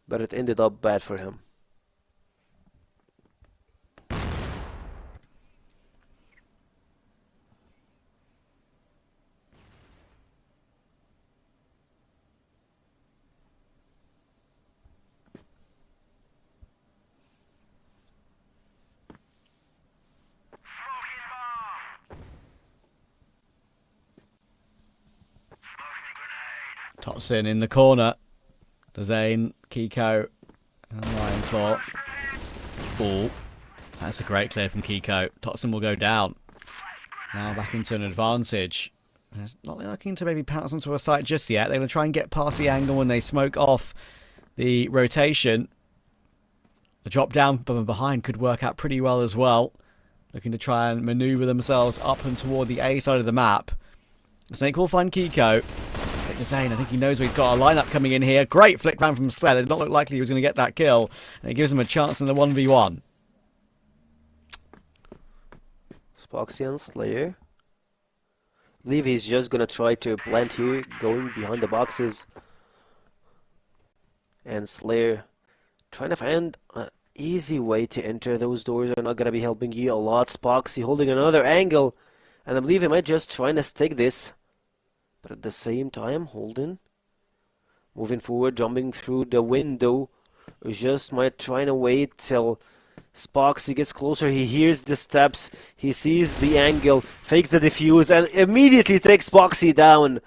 but it ended up bad for him. Totsin in the corner. The Zane, Kiko, and Lion Claw. Oh, that's a great clear from Kiko. Totsin will go down. Now back into an advantage. It's not looking to maybe pounce onto a site just yet. They're going to try and get past the angle when they smoke off the rotation. The drop down from behind could work out pretty well as well. Looking to try and maneuver themselves up and toward the A side of the map. Snake will find Kiko. Zane, I think he knows he's got a lineup coming in here. Great flick round from Slayer. It did not look likely he was going to get that kill. And it gives him a chance in the 1v1. Spoxy and Slayer. I believe he's just gonna try to plant here, going behind the boxes. And Slayer trying to find an easy way to enter. Those doors are not gonna be helping you a lot. Spoxy holding another angle. And I believe he might just trying to stick this. But at the same time, Holden moving forward, jumping through the window. Or just might trying to wait till Spoxy gets closer. He hears the steps, he sees the angle, fakes the defuse, and immediately takes Spoxy down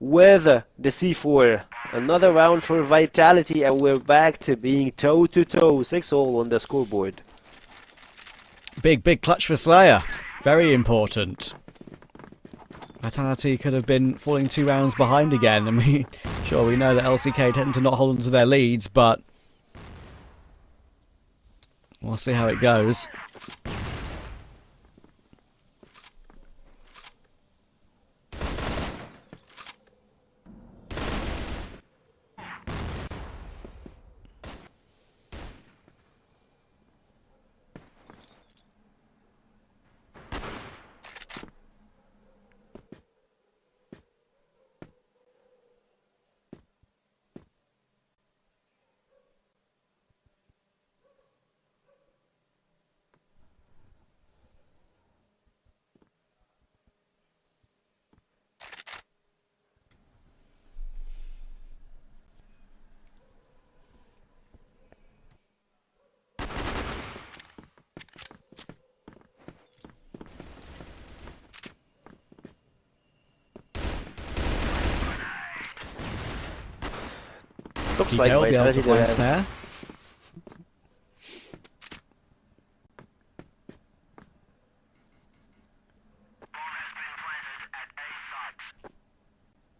with the C4. Another round for Vitality, and we're back to being toe-to-toe. 6-all on the scoreboard. Big clutch for Slayer. Very important. Vitality could have been falling 2 rounds behind again. I mean, sure, we know that LCK tend to not hold on to their leads, but we'll see how it goes. Looks like He'll be able Vitality to find have Snare.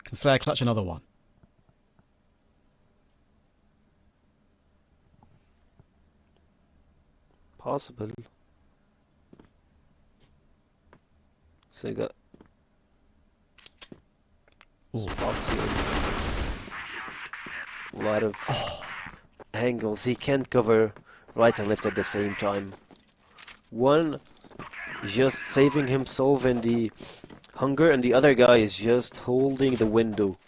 Can Slayer clutch another one? possible. So you got Spoxy. A lot of angles. He can't cover right and left at the same time. One just saving himself in the hunger, and the other guy is just holding the window.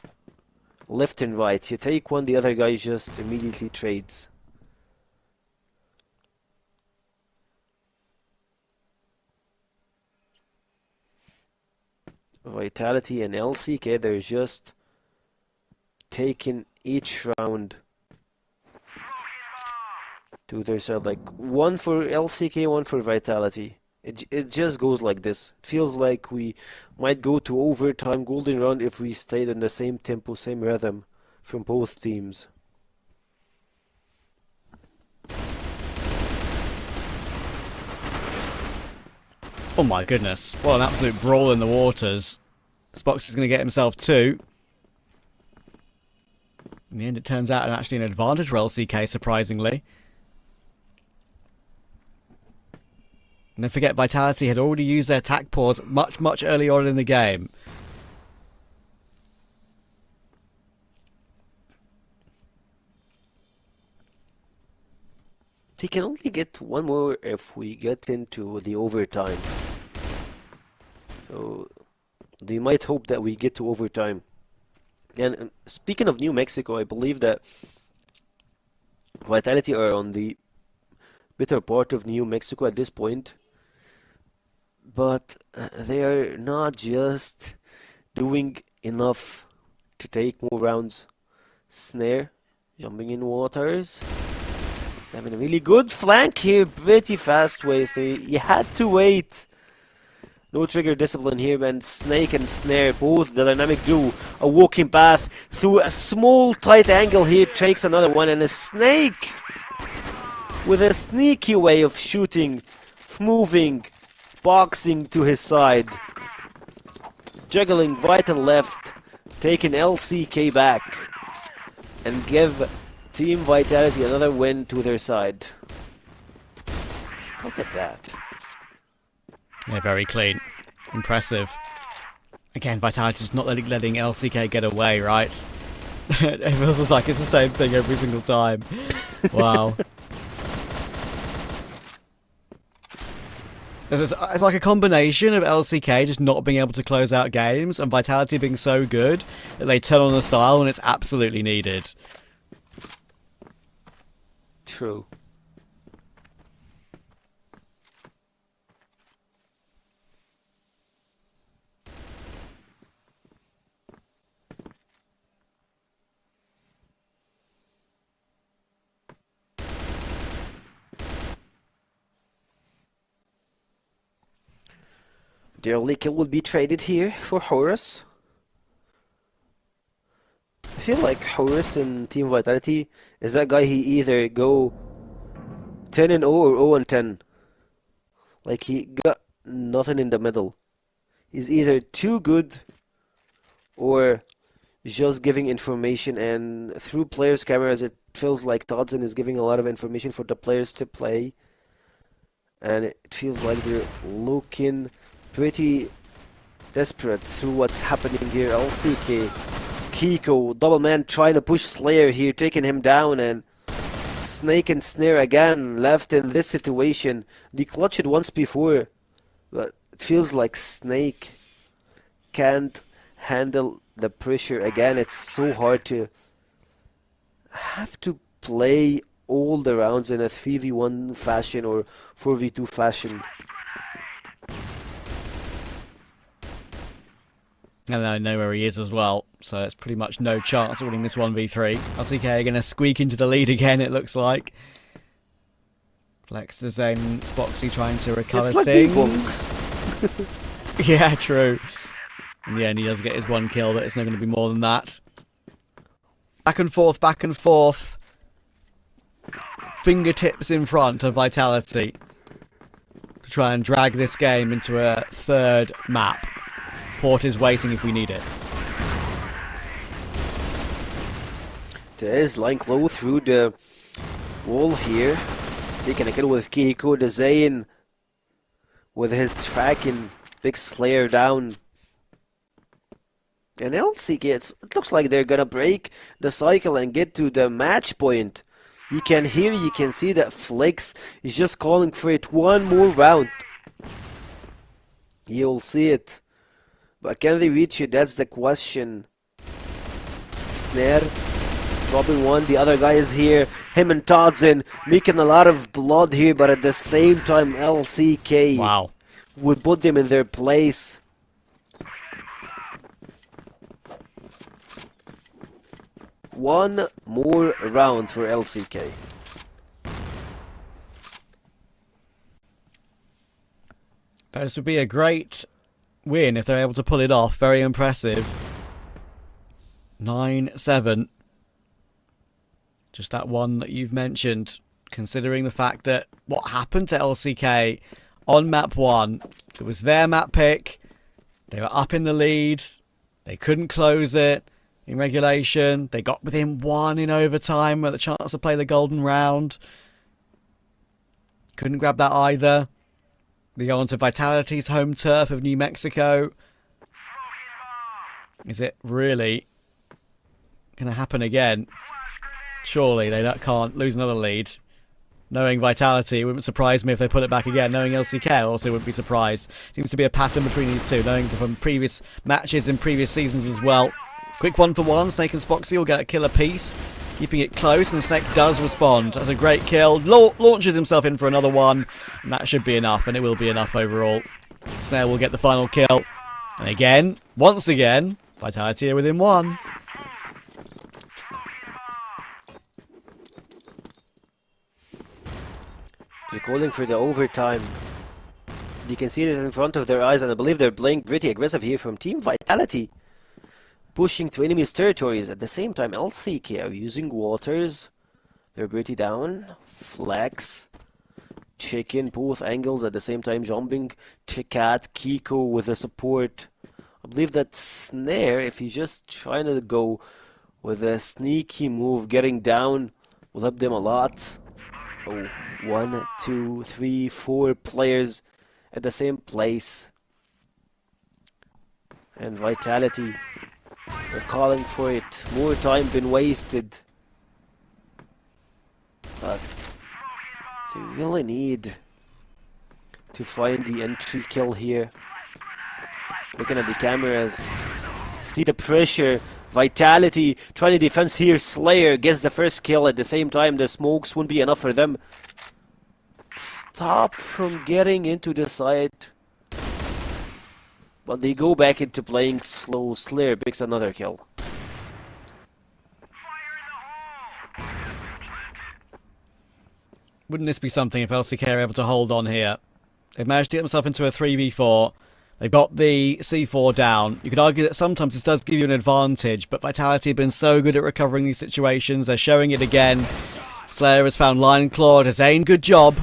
Left and right. You take one, the other guy just immediately trades. Vitality and LCK, they're just taking each round to their side. Like one for LCK, one for Vitality. It just goes like this. It feels like we might go to overtime golden round if we stayed in the same tempo, same rhythm from both teams. Oh my goodness, what an absolute brawl in the waters. Spox is going to get himself two. In the end it turns out actually an advantage for LCK, surprisingly. And don't forget, Vitality had already used their attack pause much earlier on in the game. He can only get one more if we get into the overtime. So they might hope that we get to overtime. And speaking of New Mexico, I believe that Vitality are on the better part of New Mexico at this point. But they are not just doing enough to take more rounds. Snare, jumping in waters. Having a really good flank here, pretty fast waste. You had to wait. No trigger discipline here, man. Snake and Snare, both the dynamic duo. A walking path through a small tight angle here, takes another one, and a Snake with a sneaky way of shooting, moving, boxing to his side. Juggling right and left, taking LCK back, and give Team Vitality another win to their side. Look at that. Yeah, very clean. Impressive. Again, Vitality's not letting LCK get away, right? It feels like it's the same thing every single time. Wow. It's like a combination of LCK just not being able to close out games and Vitality being so good that they turn on the style when it's absolutely needed. True. The early kill will be traded here for Horus. I feel like Horus in Team Vitality is that guy, he either go 10-0 or 0-10. Like, he got nothing in the middle. He's either too good or just giving information, and through players' cameras it feels like Todson is giving a lot of information for the players to play, and it feels like they're looking pretty desperate through what's happening here. LCK, Kiko, double man trying to push Slayer here, taking him down, and Snake and Snare again left in this situation. They clutched it once before, but it feels like Snake can't handle the pressure again. It's so hard to have to play all the rounds in a 3v1 fashion or 4v2 fashion. And I know where he is as well, so it's pretty much no chance of winning this 1v3. LCK are going to squeak into the lead again, it looks like. Flex the Zane, Spoxy trying to recover It's like things. Yeah, true. In the end, he does get his one kill, but it's not going to be more than that. Back and forth, back and forth. Fingertips in front of Vitality to try and drag this game into a third map. Port is waiting if we need it. There is Linklow through the wall here. Taking a kill with Kiko. The Zayn with his tracking. Big Slayer down. And LCK, it looks like they're gonna break the cycle and get to the match point. You can hear, you can see that Flex is just calling for it. One more round. You'll see it. But can they reach it? That's the question. Snare dropping one. The other guy is here. Him and Todson making a lot of blood here, but at the same time LCK would put them in their place. One more round for LCK. This would be a great win if they're able to pull it off. Very impressive. 9-7. Just that one that you've mentioned, considering the fact that what happened to LCK on map 1, it was their map pick, they were up in the lead, they couldn't close it in regulation, they got within 1 in overtime with a chance to play the golden round, couldn't grab that either. They go on to Vitality's home turf of New Mexico. Is it really going to happen again? Surely they can't lose another lead. Knowing Vitality, it wouldn't surprise me if they put it back again. Knowing LCK, also wouldn't be surprised. Seems to be a pattern between these two, knowing from previous matches in previous seasons as well. Quick 1-for-1, Snake and Spoxy will get a kill apiece. Keeping it close, and Snake does respond. That's a great kill. Launches himself in for another one, and that should be enough, and it will be enough overall. Snare will get the final kill. And again, once again, Vitality are within 1. They're calling for the overtime. You can see it in front of their eyes, and I believe they're playing pretty aggressive here from Team Vitality. Pushing to enemy's territories. At the same time, LCK are using waters. They're pretty down. Flex. Chicken, both angles at the same time jumping. Chikat, Kiko with the support. I believe that Snare, if he's just trying to go with a sneaky move, getting down, will help them a lot. Oh, 1, 2, 3, 4 players at the same place. And Vitality, they're calling for it. More time been wasted. But they really need to find the entry kill here. Looking at the cameras, see the pressure. Vitality trying to defense here. Slayer gets the first kill. At the same time, the smokes won't be enough for them. Stop from getting into the site. But they go back into playing slow. Slayer picks another kill. Wouldn't this be something if LCK are able to hold on here? They've managed to get themselves into a 3v4. They've got the C4 down. You could argue that sometimes this does give you an advantage, but Vitality have been so good at recovering these situations. They're showing it again. Slayer has found Lion Claw. Hussein, good job.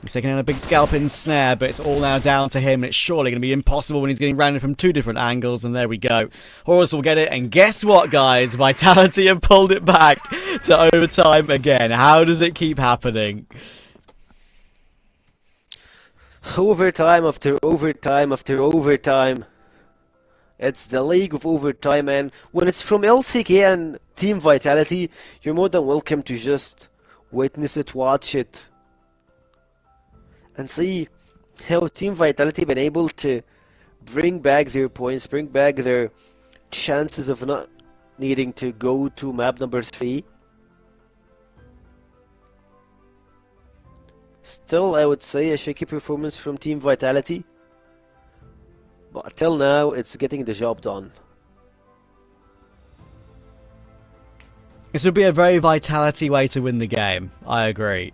He's taking out a big scalping snare, but it's all now down to him, and it's surely going to be impossible when he's getting rounded from 2 different angles, and there we go. Horus will get it, and guess what, guys? Vitality have pulled it back to overtime again. How does it keep happening? Overtime after overtime after overtime. It's the league of overtime, and when it's from LCK and Team Vitality, you're more than welcome to just witness it, watch it, and see how Team Vitality been able to bring back their points, bring back their chances of not needing to go to map number 3. Still, I would say a shaky performance from Team Vitality, but till now, it's getting the job done. This would be a very Vitality way to win the game. I agree.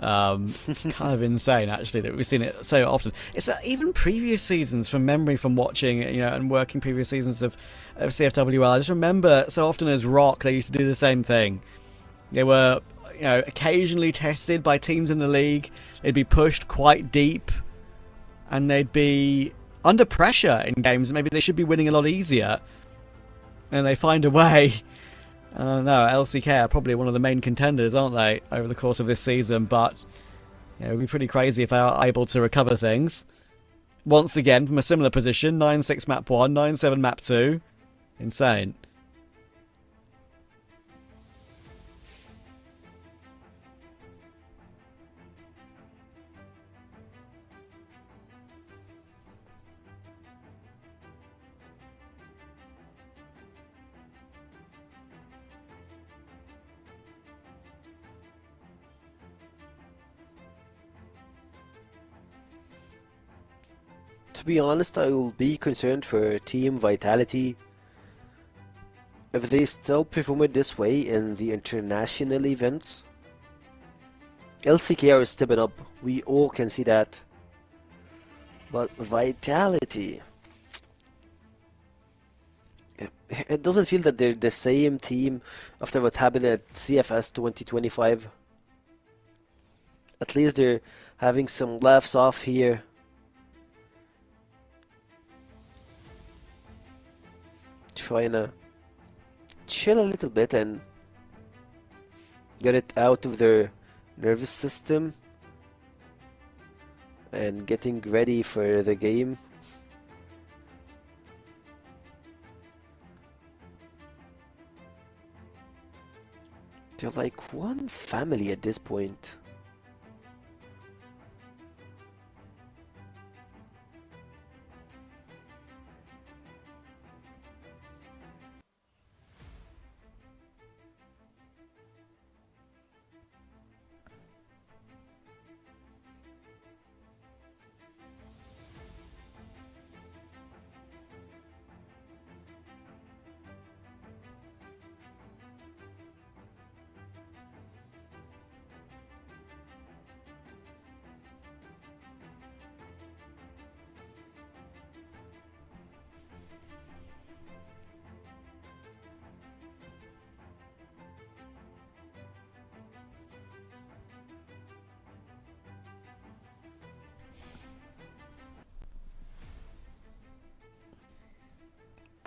Kind of insane, actually, that we've seen it so often. It's that even previous seasons, from memory, from watching, and working previous seasons of CFWL, I just remember so often as Rock, they used to do the same thing. They were, occasionally tested by teams in the league. They'd be pushed quite deep, and they'd be under pressure in games. Maybe they should be winning a lot easier, and they find a way. No, LCK are probably one of the main contenders, aren't they, over the course of this season? But it would be pretty crazy if they are able to recover things. Once again, from a similar position, 9-6 map 1, 9-7 map 2. Insane. To be honest, I will be concerned for Team Vitality if they still perform it this way in the international events. LCK are stepping up, we all can see that. But Vitality, it doesn't feel that they're the same team after what happened at CFS 2025. At least they're having some laughs off here. Trying to chill a little bit and get it out of their nervous system and getting ready for the game. They're like one family at this point.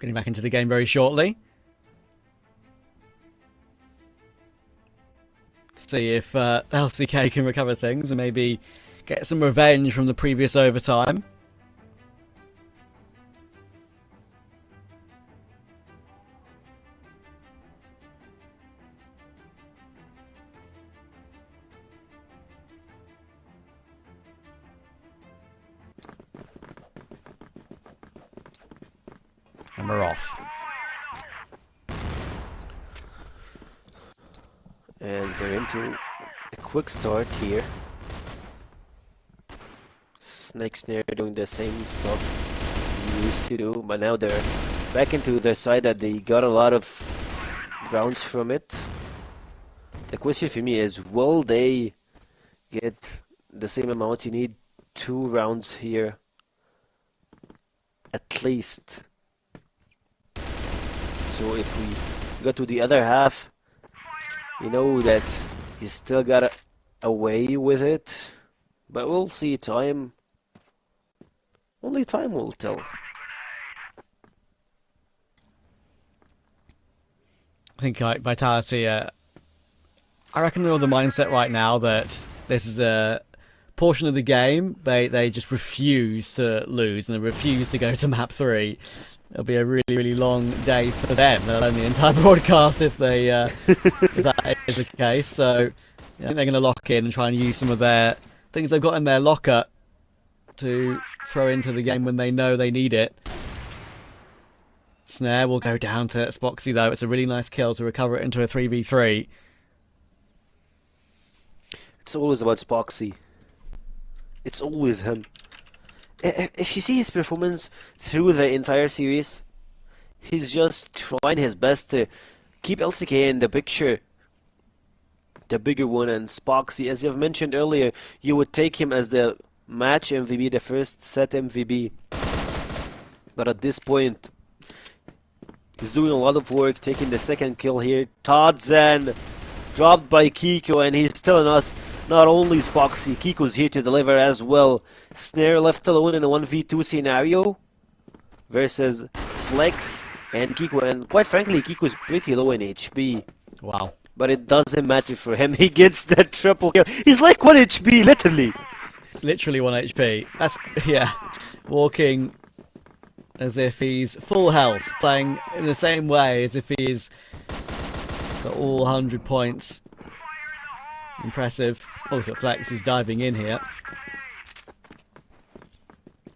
Getting back into the game very shortly. See if LCK can recover things and maybe get some revenge from the previous overtime. And we're off. And they're into a quick start here. Snake Snare doing the same stuff we used to do, but now they're back into their side that they got a lot of rounds from it. The question for me is, will they get the same amount? You need 2 rounds here at least. So if we go to the other half, you know that he's still got away with it, but we'll see. Only time will tell. I think like Vitality, I reckon they're of the mindset right now that this is a portion of the game they just refuse to lose, and they refuse to go to map 3. It'll be a really, really long day for them, let alone the entire broadcast if they if that is the case. So yeah, I think they're going to lock in and try and use some of their things they've got in their locker to throw into the game when they know they need it. Snare will go down to Spoxy though. It's a really nice kill to recover it into a 3v3. It's always about Spoxy. It's always him. If you see his performance through the entire series, he's just trying his best to keep LCK in the picture. The bigger one, and Spoxy, as you've mentioned earlier, you would take him as the match MVP, the first set MVP. But at this point, he's doing a lot of work, taking the second kill here. Tadzen dropped by Kiko, and he's telling us not only Spoxy, Kiko's here to deliver as well. Snare left alone in a 1v2 scenario versus Flex and Kiko, and quite frankly, Kiko's pretty low in HP. Wow. But it doesn't matter for him, he gets the triple kill. He's like 1 HP, literally. Literally 1 HP. That's, yeah, walking as if he's full health, playing in the same way as if he's got all 100 points. Impressive. Oh, look at Flex, he's diving in here.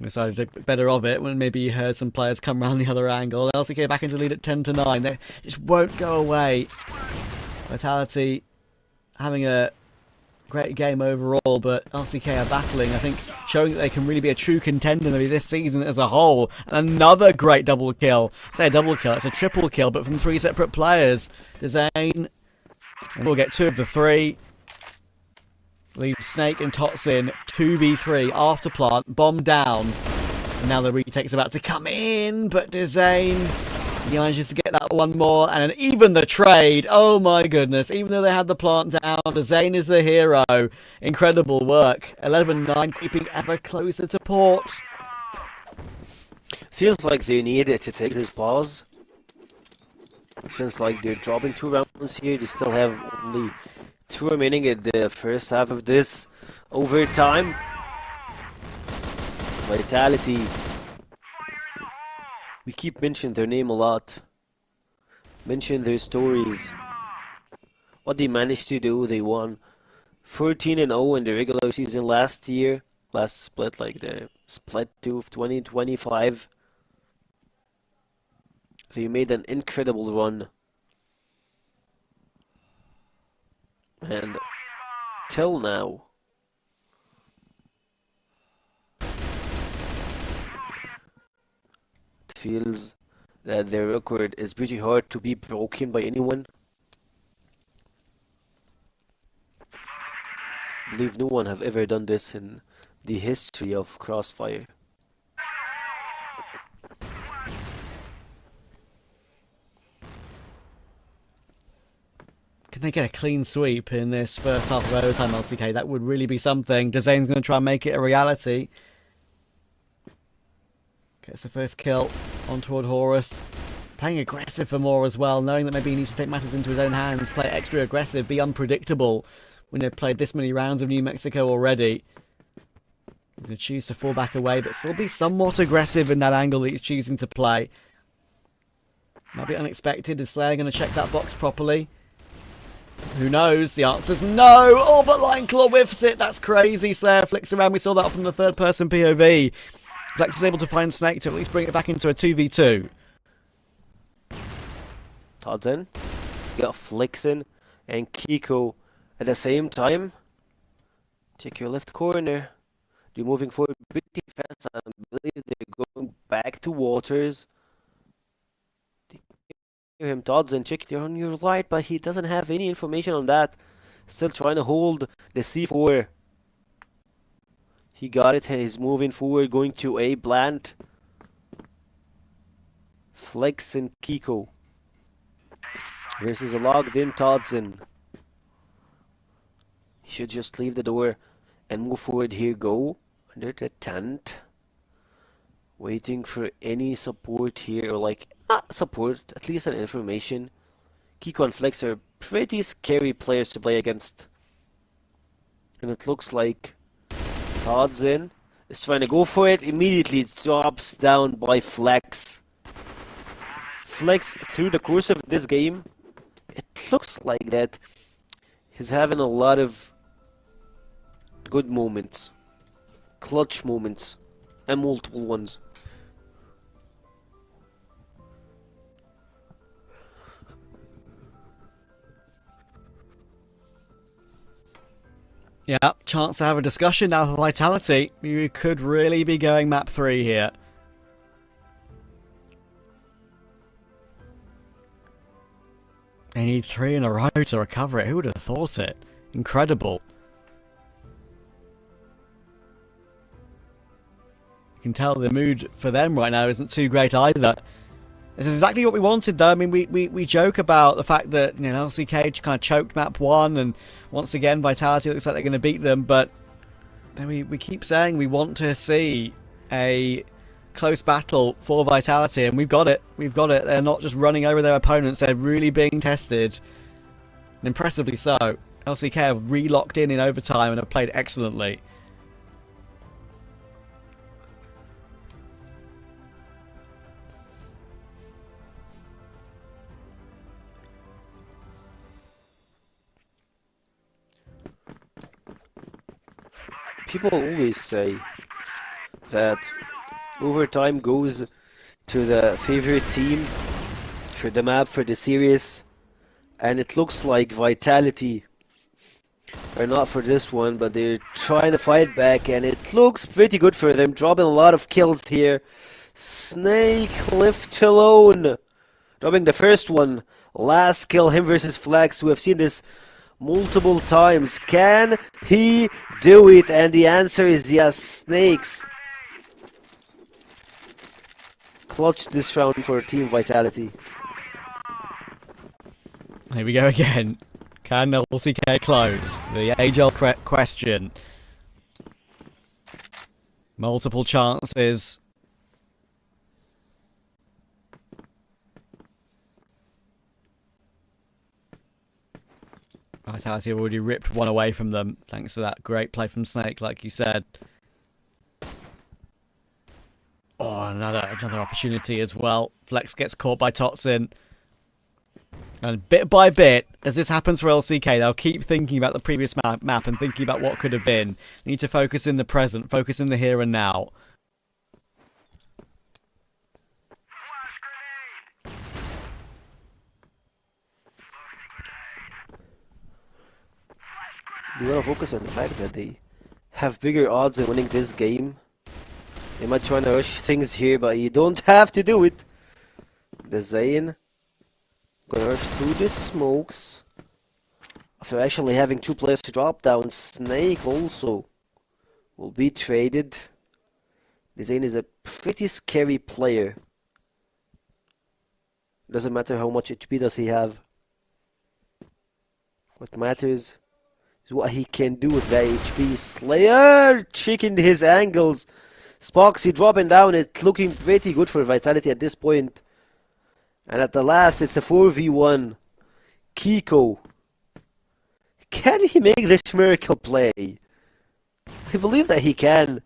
Decided to take better of it when maybe you heard some players come around the other angle. LCK back into lead at 10-9. They just won't go away. Vitality having a great game overall, but LCK are battling, I think, showing that they can really be a true contender maybe this season as a whole. And another great double kill. I say a double kill, it's a triple kill, but from 3 separate players. Dezane, and we'll get 2 of the 3. Leave Snake and Tots in 2v3 after plant, bomb down. And now the retake's about to come in, but Dezane, he manages to get that one more, and even the trade. Oh my goodness, even though they had the plant down, Dezane is the hero. Incredible work. 11-9, keeping ever closer to port. Feels like they needed to take this pause. Since like they're dropping 2 rounds here, they still have only 2 remaining at the first half of this overtime. Vitality. We keep mentioning their name a lot. Mention their stories. What they managed to do, they won 14-0 in the regular season last year. Last split, like the split 2 of 2025. They made an incredible run. And till now, it feels that their record is pretty hard to be broken by anyone. I believe no one have ever done this in the history of CrossFire. Can they get a clean sweep in this first half of overtime, LCK? That would really be something. Dezane's going to try and make it a reality. Gets the first kill on toward Horus. Playing aggressive for more as well, knowing that maybe he needs to take matters into his own hands, play extra aggressive, be unpredictable when they've played this many rounds of New Mexico already. He's going to choose to fall back away, but still be somewhat aggressive in that angle that he's choosing to play. Might be unexpected. Is Slayer going to check that box properly? Who knows? The answer's no! Oh, but Line Claw whiffs it. That's crazy. Slayer flicks around. We saw that from the third-person POV. Flex is able to find Snake to at least bring it back into a 2v2. Todd's in. You got Flixen and Kiko at the same time. Check your left corner. They're moving forward pretty fast. I believe they're going back to Waters. Hear him, Todd's in. Check, they're on your right, but he doesn't have any information on that. Still trying to hold the C4. He got it and he's moving forward, going to A Bland. Flex and Kiko versus a logged in Todson. He should just leave the door and move forward here. Go under the tent, waiting for any support here, or like not support, at least an information. Kiko and Flex are pretty scary players to play against, and it looks like Todson is trying to go for it. Immediately it drops down by Flex. Flex, through the course of this game, it looks like that he's having a lot of good moments, clutch moments, and multiple ones. Yeah, chance to have a discussion now for Vitality. You could really be going map 3 here. They need 3 in a row to recover it. Who would have thought it? Incredible. You can tell the mood for them right now isn't too great either. This is exactly what we wanted, though. I mean, we joke about the fact that, you know, LCK kind of choked map 1, and once again, Vitality looks like they're going to beat them, but then we keep saying we want to see a close battle for Vitality, and we've got it. We've got it. They're not just running over their opponents, they're really being tested. And impressively so. LCK have re-locked in overtime and have played excellently. People always say that overtime goes to the favorite team for the map, for the series, and it looks like Vitality are not for this one, but they're trying to fight back, and it looks pretty good for them, dropping a lot of kills here. Snake left alone, dropping the first one. Last kill, him versus Flex. We have seen this multiple times. Can he do it? And the answer is yes. Snakes clutch this round for Team Vitality. Here we go again. Can LCK close? The age-old question. Multiple chances. Vitality have already ripped one away from them, thanks to that great play from Snake, like you said. Oh, another opportunity as well. Flex gets caught by Totsin. And bit by bit, as this happens for LCK, they'll keep thinking about the previous map and thinking about what could have been. Need to focus in the present, focus in the here and now. You want to focus on the fact that they have bigger odds in winning this game. They might try to rush things here, but you don't have to do it. The Zayn gonna rush through the smokes after actually having 2 players to drop down. Snake also will be traded. The Zayn is a pretty scary player. Doesn't matter how much HP does he have. What matters is what he can do with that HP. Slayer checking his angles. Spoxy dropping down. It's looking pretty good for Vitality at this point. And at the last, it's a 4v1. Kiko. Can he make this miracle play? I believe that he can.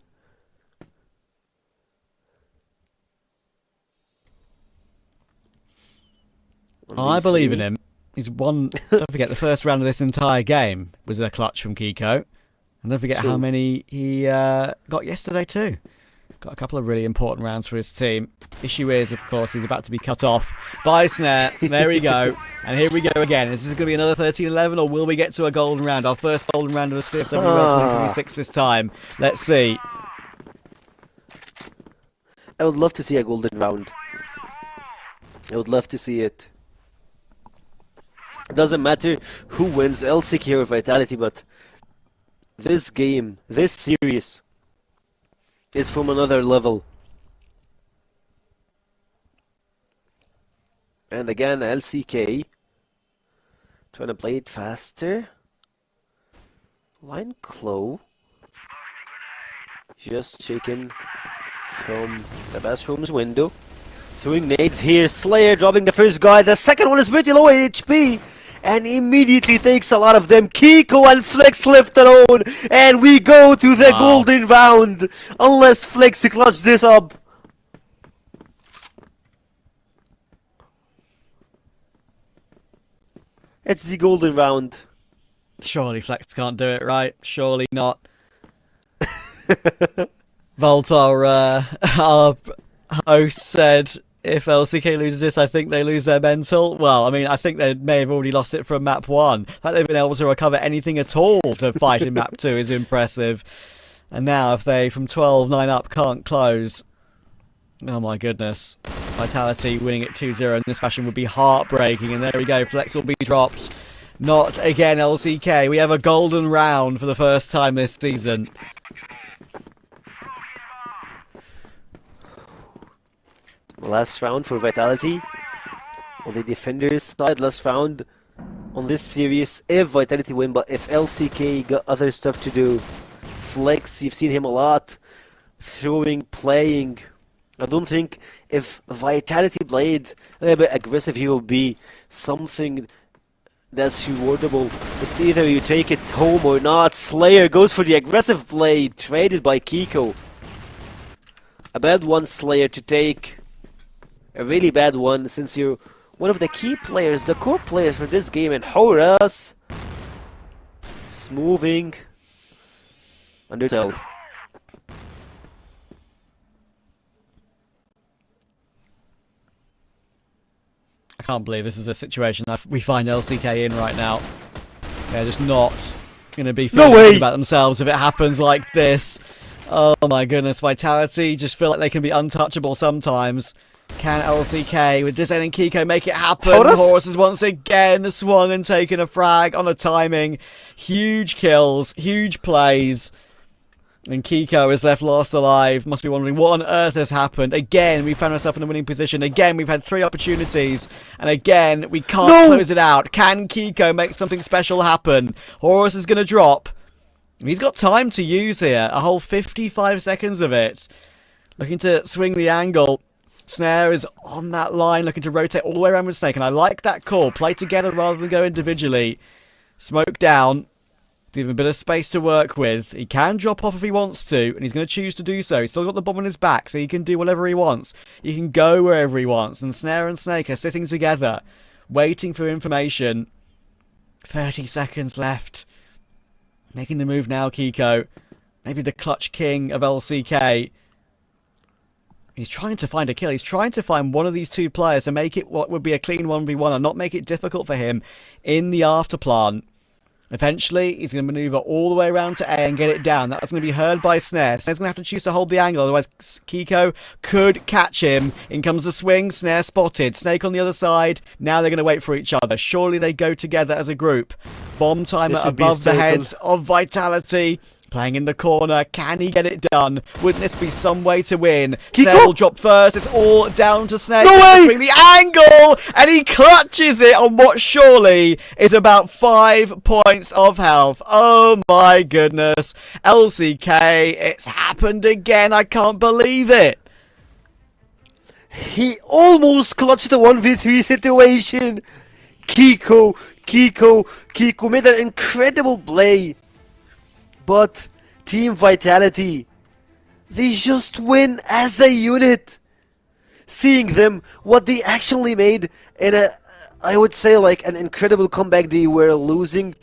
I believe in him. He's won, don't forget, the first round of this entire game was a clutch from Kiko. And don't forget how many he got yesterday too. Got a couple of really important rounds for his team. Issue is, of course, he's about to be cut off by Snare. There we go. And here we go again. Is this going to be another 13-11 or will we get to a golden round? Our first golden round of the CFWL 2026 this time. Let's see. I would love to see a golden round. I would love to see it. It doesn't matter who wins, LCK or Vitality, but this game, this series, is from another level. And again, LCK trying to play it faster. Line Clo just checking from the bathroom's window. Throwing nades here. Slayer dropping the first guy. The second one is pretty low HP. And immediately takes a lot of them. Kiko and Flex left alone. And we go to the golden round. Unless Flex clutch this up. It's the golden round. Surely Flex can't do it, right? Surely not. Voltar, our host, said if LCK loses this, I think they lose their mental. Well, I mean, I think they may have already lost it from map 1. Like they've been able to recover anything at all to fight in map 2 is impressive. And now if they, from 12-9 up, can't close, oh my goodness. Vitality winning it 2-0 in this fashion would be heartbreaking. And there we go, Flex will be dropped. Not again, LCK. We have a golden round for the first time this season. Last round for Vitality on the defenders side. Last round on this series if Vitality win, but if LCK got other stuff to do. Flex, you've seen him a lot throwing, playing. I don't think if Vitality played a little bit aggressive, he will be something that's rewardable. It's either you take it home or not. Slayer goes for the aggressive play, traded by Kiko. A bad one, Slayer, to take. A really bad one, since you're one of the key players, the core players for this game. And Horus is moving Undertale. I can't believe this is a situation we find LCK in right now. They're just not going to be feeling good about themselves if it happens like this. Oh my goodness, Vitality just feel like they can be untouchable sometimes. Can LCK with Dizayn and Kiko make it happen? Horus has once again swung and taken a frag on a timing. Huge kills, huge plays. And Kiko is left lost alive. Must be wondering what on earth has happened. Again, we found ourselves in a winning position. Again, we've had 3 opportunities. And again, we can't close it out. Can Kiko make something special happen? Horus is going to drop. He's got time to use here. A whole 55 seconds of it. Looking to swing the angle. Snare is on that line, looking to rotate all the way around with Snake. And I like that call. Play together rather than go individually. Smoke down. Give him a bit of space to work with. He can drop off if he wants to, and he's going to choose to do so. He's still got the bomb on his back, so he can do whatever he wants. He can go wherever he wants. And Snare and Snake are sitting together, waiting for information. 30 seconds left. Making the move now, Kiko. Maybe the clutch king of LCK. He's trying to find a kill. He's trying to find one of these 2 players to make it what would be a clean 1v1 and not make it difficult for him in the afterplan. Eventually, he's going to maneuver all the way around to A and get it down. That's going to be heard by Snare. Snare's going to have to choose to hold the angle, otherwise Kiko could catch him. In comes the swing, Snare spotted. Snake on the other side. Now they're going to wait for each other. Surely they go together as a group. Bomb timer above the heads of Vitality. Playing in the corner. Can he get it done? Wouldn't this be some way to win? Snare will drop first. It's all down to Snake. No way! The angle! And he clutches it on what surely is about 5 points of health. Oh my goodness. LCK, it's happened again. I can't believe it. He almost clutched the 1v3 situation. Kiko made an incredible play. But Team Vitality, they just win as a unit. Seeing them, what they actually made in a, I would say, like an incredible comeback. They were losing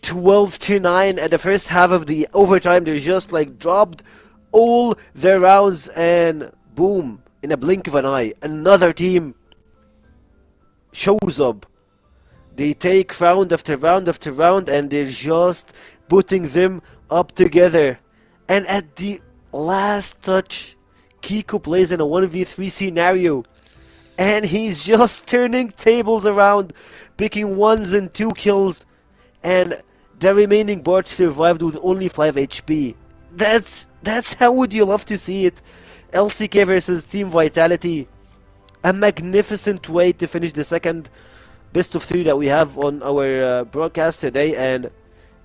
12-9 at the first half of the overtime. They just like dropped all their rounds, and boom, in a blink of an eye, another team shows up. They take round after round after round, and they're just putting them up together. And at the last touch, Kiko plays in a 1v3 scenario, and he's just turning tables around, picking 1s and 2 kills, and the remaining bot survived with only 5 HP. That's how would you love to see it. LCK versus Team Vitality. A magnificent way to finish the second best of 3 that we have on our broadcast today, and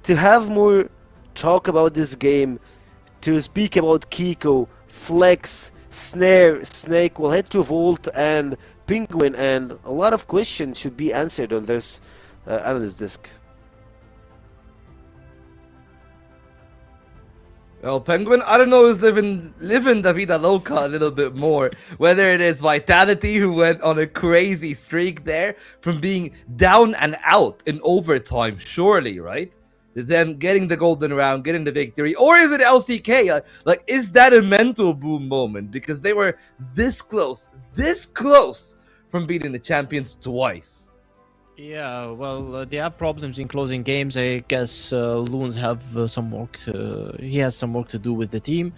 to have more talk about this game, to speak about Kiko, Flex, Snare, Snake, we'll head to Volt and Penguin, and a lot of questions should be answered on this analyst disc. Well, Penguin, I don't know who's living La Vida Loca a little bit more. Whether it is Vitality, who went on a crazy streak there from being down and out in overtime, surely, right? Them getting the golden round, getting the victory, or is it LCK? Like, is that a mental boom moment? Because they were this close from beating the champions twice. Yeah, well, they have problems in closing games. I guess Loons have some work. He has some work to do with the team,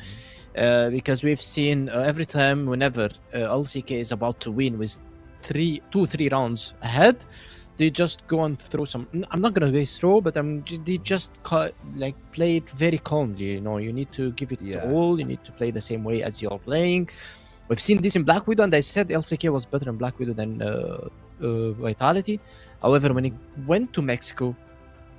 because we've seen every time whenever LCK is about to win with 2-3 rounds ahead, they just go and throw some. I'm not gonna say throw, but they just like play it very calmly. You know, you need to give it all. You need to play the same way as you're playing. We've seen this in Black Widow, and I said LCK was better in Black Widow than Vitality. However, when it went to Mexico,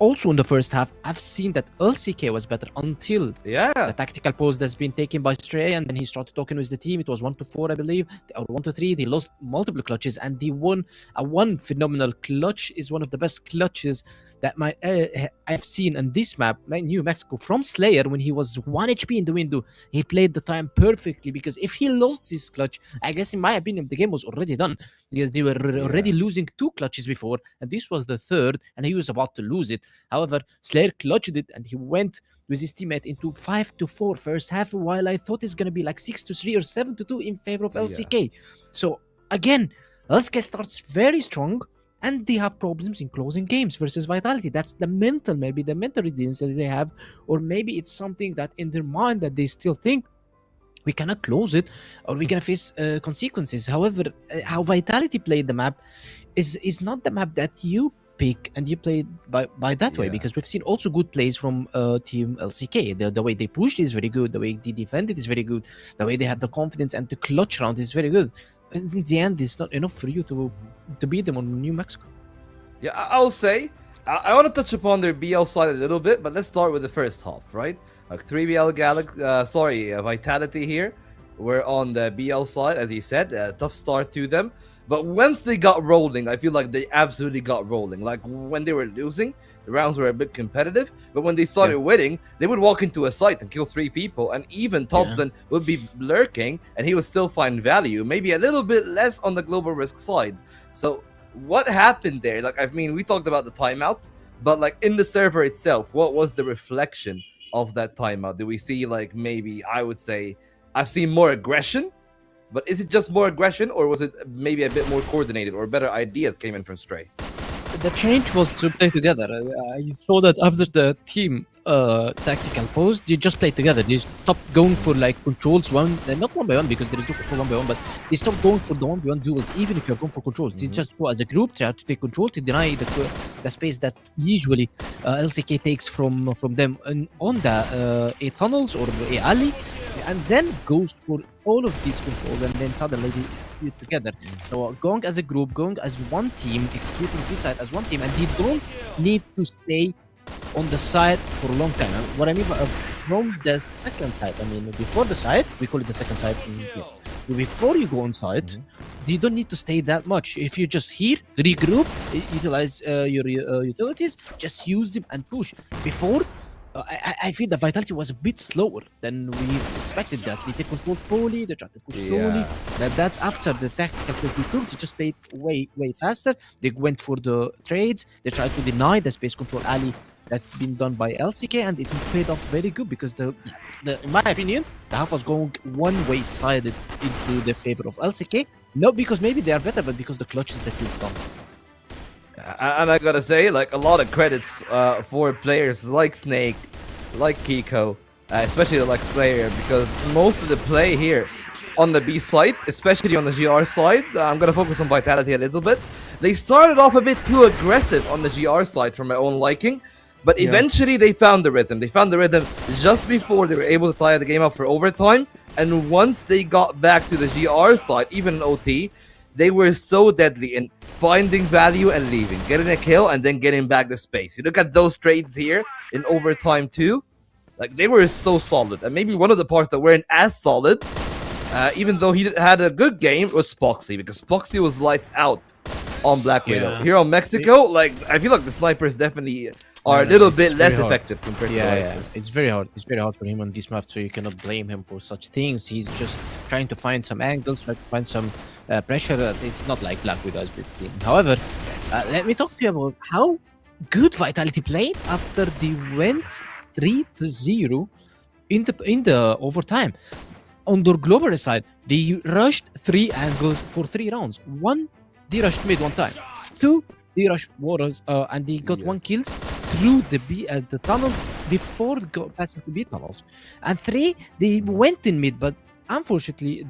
also in the first half, I've seen that LCK was better until the tactical pause that's been taken by Stray, and then he started talking with the team. It was 1-4, I believe, or 1-3. They lost multiple clutches, and they won a one phenomenal clutch. Is one of the best clutches that I've seen in this map, New Mexico, from Slayer. When he was 1 HP in the window, he played the time perfectly, because if he lost this clutch, I guess in my opinion the game was already done, because they were already losing 2 clutches before, and this was the third, and he was about to lose it. However, Slayer clutched it, and he went with his teammate into 5-4 first half, while I thought it's gonna be like 6-3 or 7-2 in favor of LCK. So again, LCK starts very strong, and they have problems in closing games versus Vitality. That's the mental, maybe the mental readiness that they have, or maybe it's something that in their mind that they still think we cannot close it, or we're gonna face consequences. However, how Vitality played the map is not the map that you pick and you play by that way, because we've seen also good plays from Team LCK. The way they pushed is very good, the way they defended is very good, the way they had the confidence and the clutch round is very good. In the end, it's not enough for you to beat them on New Mexico. Yeah, I'll say, I want to touch upon their BL side a little bit, but let's start with the first half, right? Like 3BL Vitality here. We're on the BL side, as he said, tough start to them. But once they got rolling, I feel like they absolutely got rolling. Like when they were losing, the rounds were a bit competitive, but when they started winning, they would walk into a site and kill 3 people, and even Todson would be lurking, and he would still find value, maybe a little bit less on the global risk side. So what happened there? Like, I mean, we talked about the timeout, but like in the server itself, what was the reflection of that timeout? Do we see, like, maybe, I would say, I've seen more aggression, but is it just more aggression, or was it maybe a bit more coordinated, or better ideas came in from Stray? The change was to play together. You saw that after the team tactical pause, they just played together. They stopped going for like controls not 1v1, because there is no control 1v1, but they stopped going for the 1v1 duels, even if you're going for controls. They just go as a group, try to take control, to deny the space that usually LCK takes from them on the A tunnels or the A alley, and then goes for all of these controls, and then suddenly they execute together. So going as a group, going as one team, executing this side as one team, and they don't need to stay on the side for a long time. What I mean by from the second side, I mean before the side, we call it the second side. before you go on site, you don't need to stay that much. If you just here, regroup, utilize your utilities, just use them and push. Before, I feel the vitality was a bit slower than we expected. That they take control slowly, they try to push slowly. That after the tactical phase they took, they just played way faster. They went for the trades. They tried to deny the space control alley that's been done by LCK, and it paid off very good because the in my opinion, the half was going one-way sided into the favor of LCK. Not because maybe they are better, but because the clutches that you've done. And I gotta say, like, a lot of credits for players like Snake, like Kiko, especially like Slayer, because most of the play here on the B side, especially on the GR side, I'm gonna focus on Vitality a little bit. They started off a bit too aggressive on the GR side for my own liking, but eventually they found the rhythm. They found the rhythm just before they were able to tie the game up for overtime, and once they got back to the GR side, even in OT, they were so deadly in finding value and leaving, getting a kill and then getting back the space. You look at those trades here in overtime too, like they were so solid. And maybe one of the parts that weren't as solid, even though he had a good game, was Spoxy, because Spoxy was lights out on Black Widow. Here on Mexico, like I feel like the snipers definitely are a little bit less effective compared to the Vipers. It's very hard. It's very hard for him on this map, so you cannot blame him for such things. He's just trying to find some angles, trying to find some pressure. It's not like Black Widow as we've seen. However, let me talk to you about how good Vitality played after they went 3-0 in the overtime. On their global side, they rushed 3 angles for 3 rounds. 1, they rushed mid 1 time. 2, they rushed waters, and they got 1 kills through the tunnel before passing to B tunnels. And 3, they went in mid, but unfortunately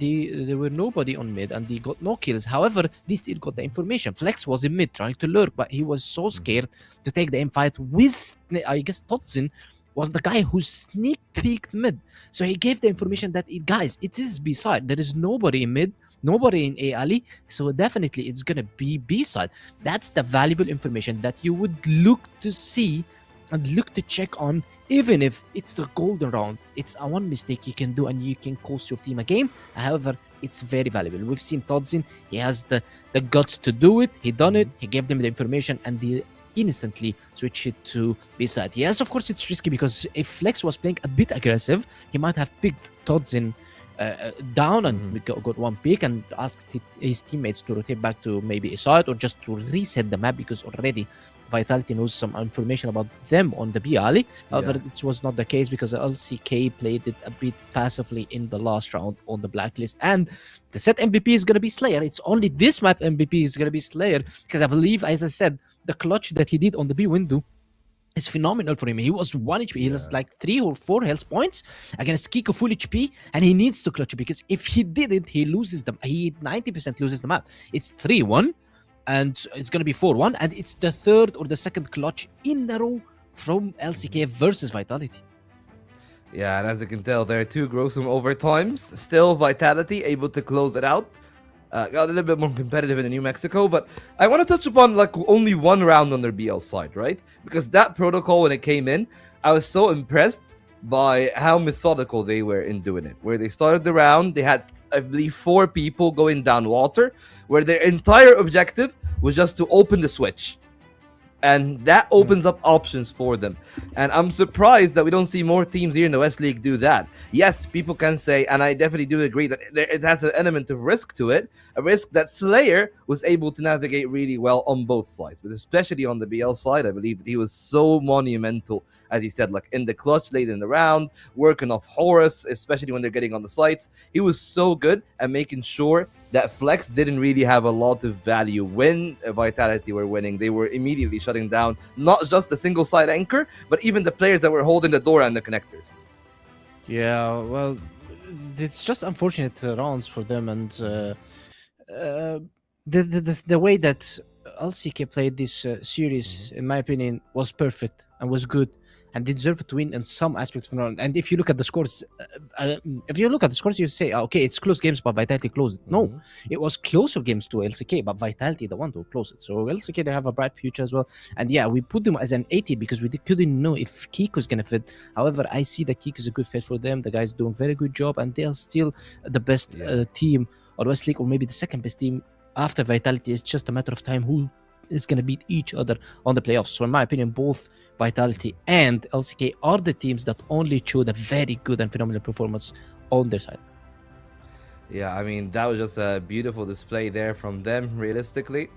there were nobody on mid and they got no kills. However, they still got the information. Flex was in mid trying to lurk, but he was so scared to take the M fight with, I guess, Todzin was the guy who sneak peeked mid. So he gave the information that, guys, it is B side. There is nobody in mid, nobody in A alley, so definitely it's gonna be B side. That's the valuable information that you would look to see and look to check on, even if it's the golden round. It's a one mistake you can do and you can cost your team a game. However, it's very valuable. We've seen Todzin, he has the guts to do it. He done it, he gave them the information, and they instantly switch it to B side. Yes, of course it's risky, because if Flex was playing a bit aggressive, he might have picked Todzin down and got 1 pick and asked his teammates to rotate back to maybe a side or just to reset the map, because already Vitality knows some information about them on the B alley. However, it was not the case because LCK played it a bit passively in the last round on the blacklist. And the set MVP is going to be Slayer. It's only this map MVP is going to be Slayer, because I believe, as I said, the clutch that he did on the B window is phenomenal for him. He was 1 HP. He has like 3 or 4 health points against Kiko full HP, and he needs to clutch it, because if he didn't, he loses them. He 90% loses the map. It's 3-1, and it's going to be 4-1, and it's the 3rd or the 2nd clutch in a row from LCK versus Vitality. Yeah, and as you can tell, there are 2 gruesome overtimes. Still, Vitality able to close it out. Got a little bit more competitive in New Mexico, but I want to touch upon like only 1 round on their BL side, right? Because that protocol, when it came in, I was so impressed by how methodical they were in doing it. Where they started the round, they had, I believe, 4 people going down water, where their entire objective was just to open the switch. And that opens up options for them. And I'm surprised that we don't see more teams here in the West League do that. Yes, people can say, and I definitely do agree, that it has an element of risk to it. A risk that Slayer was able to navigate really well on both sides. But especially on the BL side, I believe that he was so monumental, as he said, like in the clutch late in the round, working off Horus, especially when they're getting on the sites. He was so good at making sure that Flex didn't really have a lot of value when Vitality were winning. They were immediately shutting down not just the single side anchor, but even the players that were holding the door and the connectors. Yeah, well, it's just unfortunate rounds for them, and the way that LCK played this series, in my opinion, was perfect and was good. and they deserve to win in some aspects of the round. And if you look at the scores, you say, okay, it's close games, but Vitality closed it. No, it was closer games to LCK, but Vitality the one to close it. So LCK, they have a bright future as well. And yeah, we put them as an 80 because we couldn't know if Kiko's gonna fit. However, I see that Kiko's a good fit for them. The guy's doing very good job, and they are still the best team or West League, or maybe the second best team after Vitality. It's just a matter of time who is going to beat each other on the playoffs. So in my opinion, both Vitality and LCK are the teams that only showed a very good and phenomenal performance on their side. Yeah, I mean, that was just a beautiful display there from them, realistically.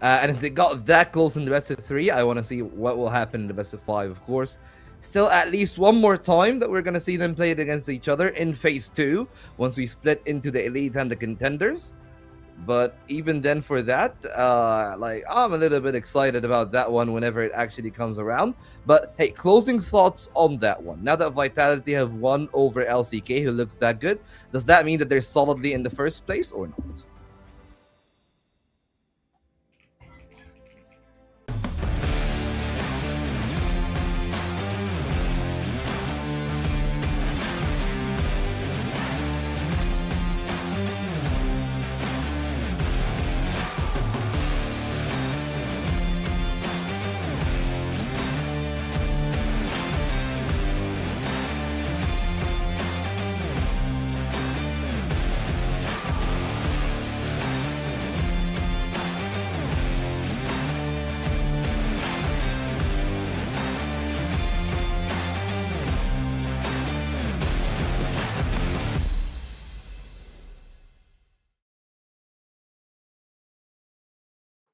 And if they got that close in the best of 3, I want to see what will happen in the best of 5, of course. Still at least one more time that we're going to see them play it against each other in Phase 2, once we split into the Elite and the Contenders. But even then for that, I'm a little bit excited about that one whenever it actually comes around. But hey, closing thoughts on that one. Now that Vitality have won over LCK, who looks that good, does that mean that they're solidly in the first place or not?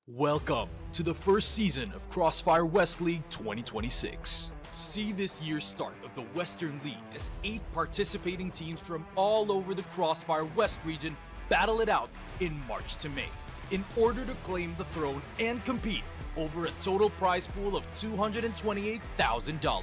Welcome to the first season of CrossFire West League 2026. See this year's start of the Western League as 8 participating teams from all over the CrossFire West region battle it out in March to May in order to claim the throne and compete over a total prize pool of $228,000.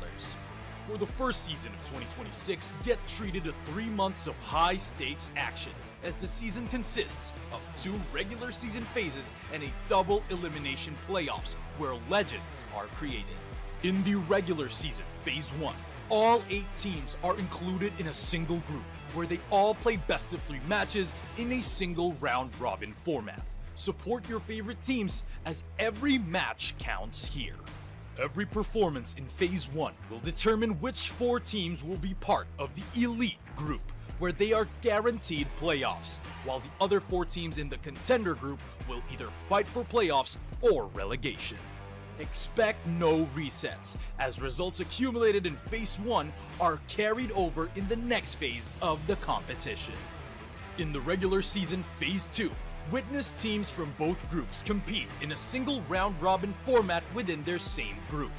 For the first season of 2026, get treated to 3 months of high-stakes action, as the season consists of 2 regular season phases and a double elimination playoffs where legends are created. In the regular season, Phase 1, all 8 teams are included in a single group where they all play best of 3 matches in a single round-robin format. Support your favorite teams as every match counts here. Every performance in Phase 1 will determine which 4 teams will be part of the Elite group, where they are guaranteed playoffs, while the other 4 teams in the Contender group will either fight for playoffs or relegation. Expect no resets, as results accumulated in Phase 1 are carried over in the next phase of the competition. In the regular season Phase 2, witness teams from both groups compete in a single round-robin format within their same group.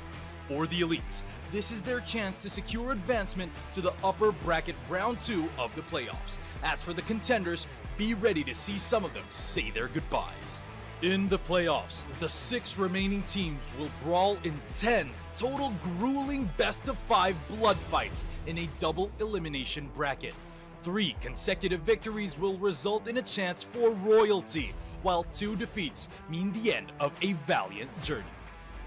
For the Elites, this is their chance to secure advancement to the upper bracket round 2 of the playoffs. As for the Contenders, be ready to see some of them say their goodbyes. In the playoffs, the 6 remaining teams will brawl in 10 total grueling best-of-5 blood fights in a double elimination bracket. 3 consecutive victories will result in a chance for royalty, while 2 defeats mean the end of a valiant journey.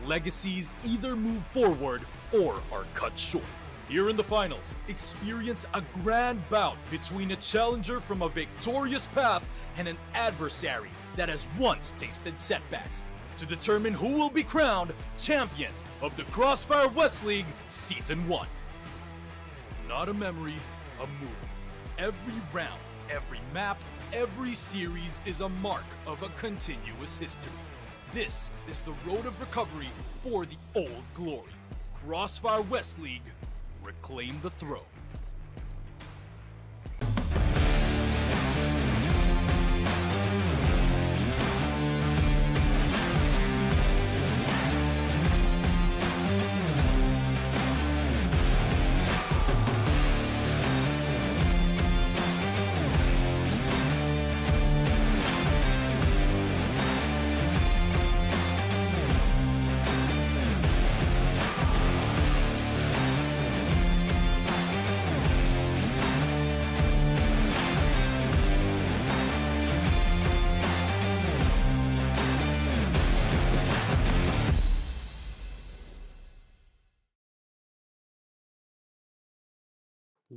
Legacies either move forward or are cut short. Here in the finals, experience a grand bout between a challenger from a victorious path and an adversary that has once tasted setbacks, to determine who will be crowned champion of the CrossFire West League Season 1. Not a memory, a movie. Every round, every map, every series is a mark of a continuous history. This is the road of recovery for the old glory. CrossFire West League, reclaim the throne.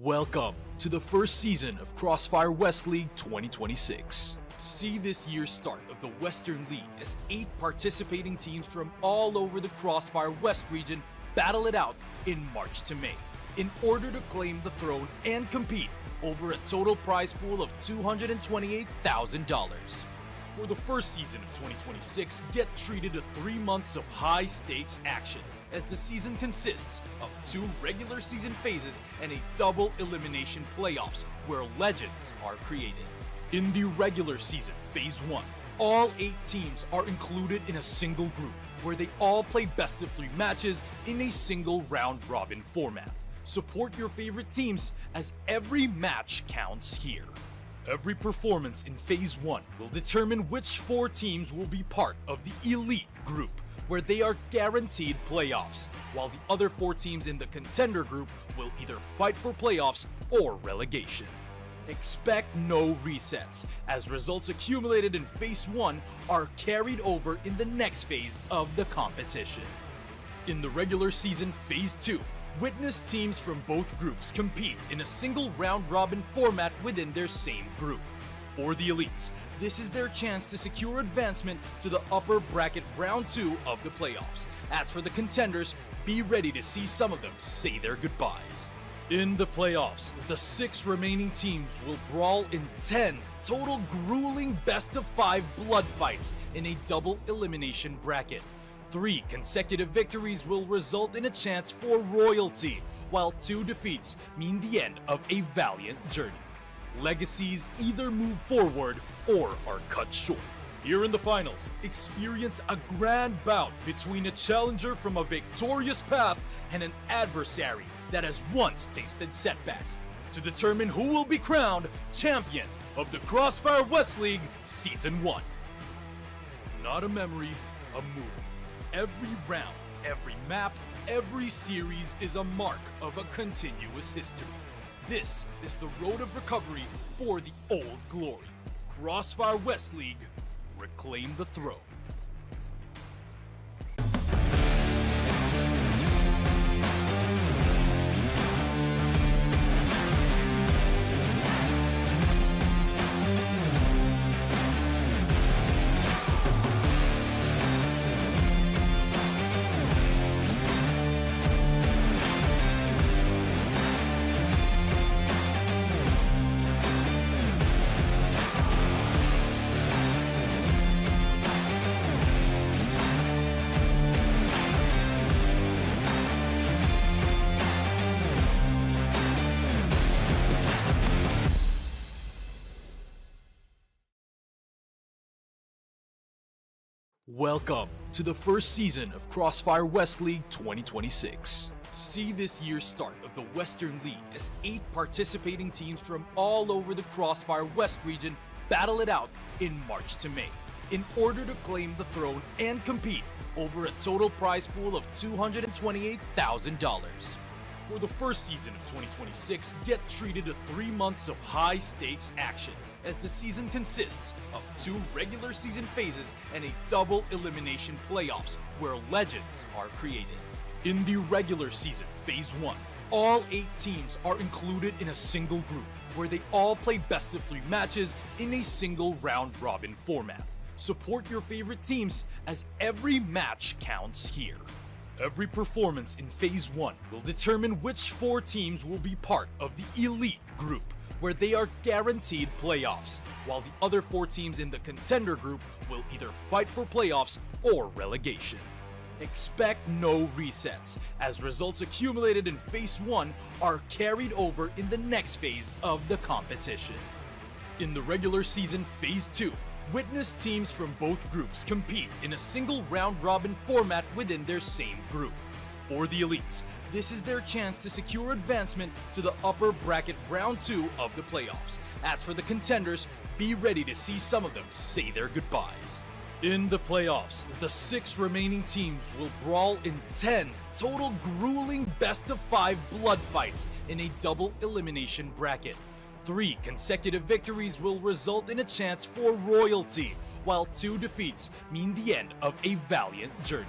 Welcome to the first season of CrossFire West League 2026. See this year's start of the Western League as 8 participating teams from all over the CrossFire West region battle it out in March to May in order to claim the throne and compete over a total prize pool of $228,000. For the first season of 2026, get treated to 3 months of high-stakes action, as the season consists of 2 regular season phases and a double elimination playoffs where legends are created. In the regular season, Phase 1, all 8 teams are included in a single group where they all play best of 3 matches in a single round-robin format. Support your favorite teams as every match counts here. Every performance in Phase 1 will determine which 4 teams will be part of the Elite Group, where they are guaranteed playoffs, while the other 4 teams in the Contender Group will either fight for playoffs or relegation. Expect no resets, as results accumulated in Phase 1 are carried over in the next phase of the competition. In the regular season Phase 2, witness teams from both groups compete in a single round-robin format within their same group. For the elites, this is their chance to secure advancement to the upper bracket round 2 of the playoffs. As for the contenders, be ready to see some of them say their goodbyes. In the playoffs, the 6 remaining teams will brawl in 10 total grueling best-of-5 blood fights in a double elimination bracket. 3 consecutive victories will result in a chance for royalty, while 2 defeats mean the end of a valiant journey. Legacies either move forward or are cut short. Here in the finals, experience a grand bout between a challenger from a victorious path and an adversary that has once tasted setbacks to determine who will be crowned champion of the CrossFire West League Season 1. Not a memory, a movie. Every round, every map, every series is a mark of a continuous history. This is the road of recovery for the old glory. CrossFire West League, reclaim the throne. Welcome to the first season of CrossFire West League 2026. See this year's start of the Western League as 8 participating teams from all over the CrossFire West region battle it out in March to May in order to claim the throne and compete over a total prize pool of $228,000. For the first season of 2026, get treated to 3 months of high-stakes action, as the season consists of 2 regular season phases and a double elimination playoffs where legends are created. In the regular season, Phase 1, all 8 teams are included in a single group where they all play best of 3 matches in a single round-robin format. Support your favorite teams as every match counts here. Every performance in Phase 1 will determine which 4 teams will be part of the Elite Group, where they are guaranteed playoffs, while the other 4 teams in the Contender Group will either fight for playoffs or relegation. Expect no resets, as results accumulated in Phase 1 are carried over in the next phase of the competition. In the regular season Phase 2, witness teams from both groups compete in a single round-robin format within their same group. For the elites, this is their chance to secure advancement to the upper bracket round 2 of the playoffs. As for the contenders, be ready to see some of them say their goodbyes. In the playoffs, the 6 remaining teams will brawl in 10 total grueling best-of-5 blood fights in a double elimination bracket. 3 consecutive victories will result in a chance for royalty, while 2 defeats mean the end of a valiant journey.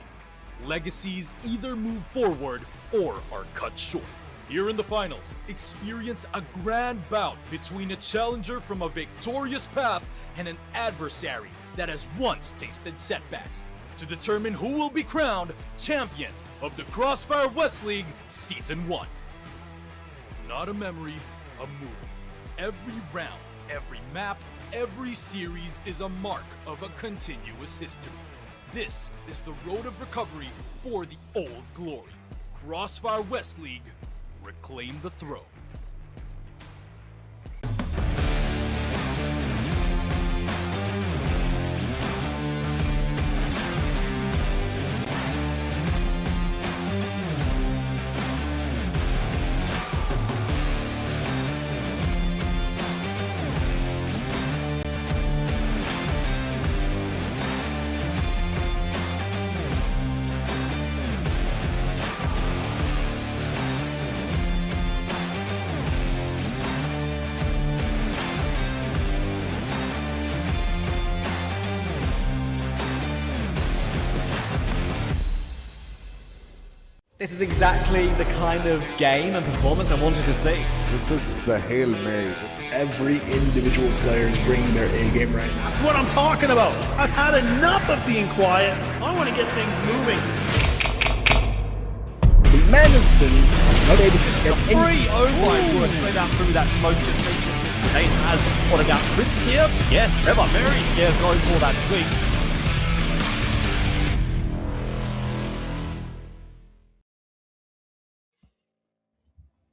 Legacies either move forward or are cut short. Here in the finals, experience a grand bout between a challenger from a victorious path and an adversary that has once tasted setbacks to determine who will be crowned champion of the CrossFire West League Season 1. Not a memory, a movie. Every round, every map, every series is a mark of a continuous history. This is the road of recovery for the old glory. CrossFire West League, reclaim the throne. This is exactly the kind of game and performance I wanted to see. This is the Hail Mary. Every individual player is bringing their A game right now. That's what I'm talking about. I've had enough of being quiet. I want to get things moving. Madison not able to get Free! Oh my word, straight out through that smoke just Zane has what about Chris here? Yes, Trevor, very scared going for that quick.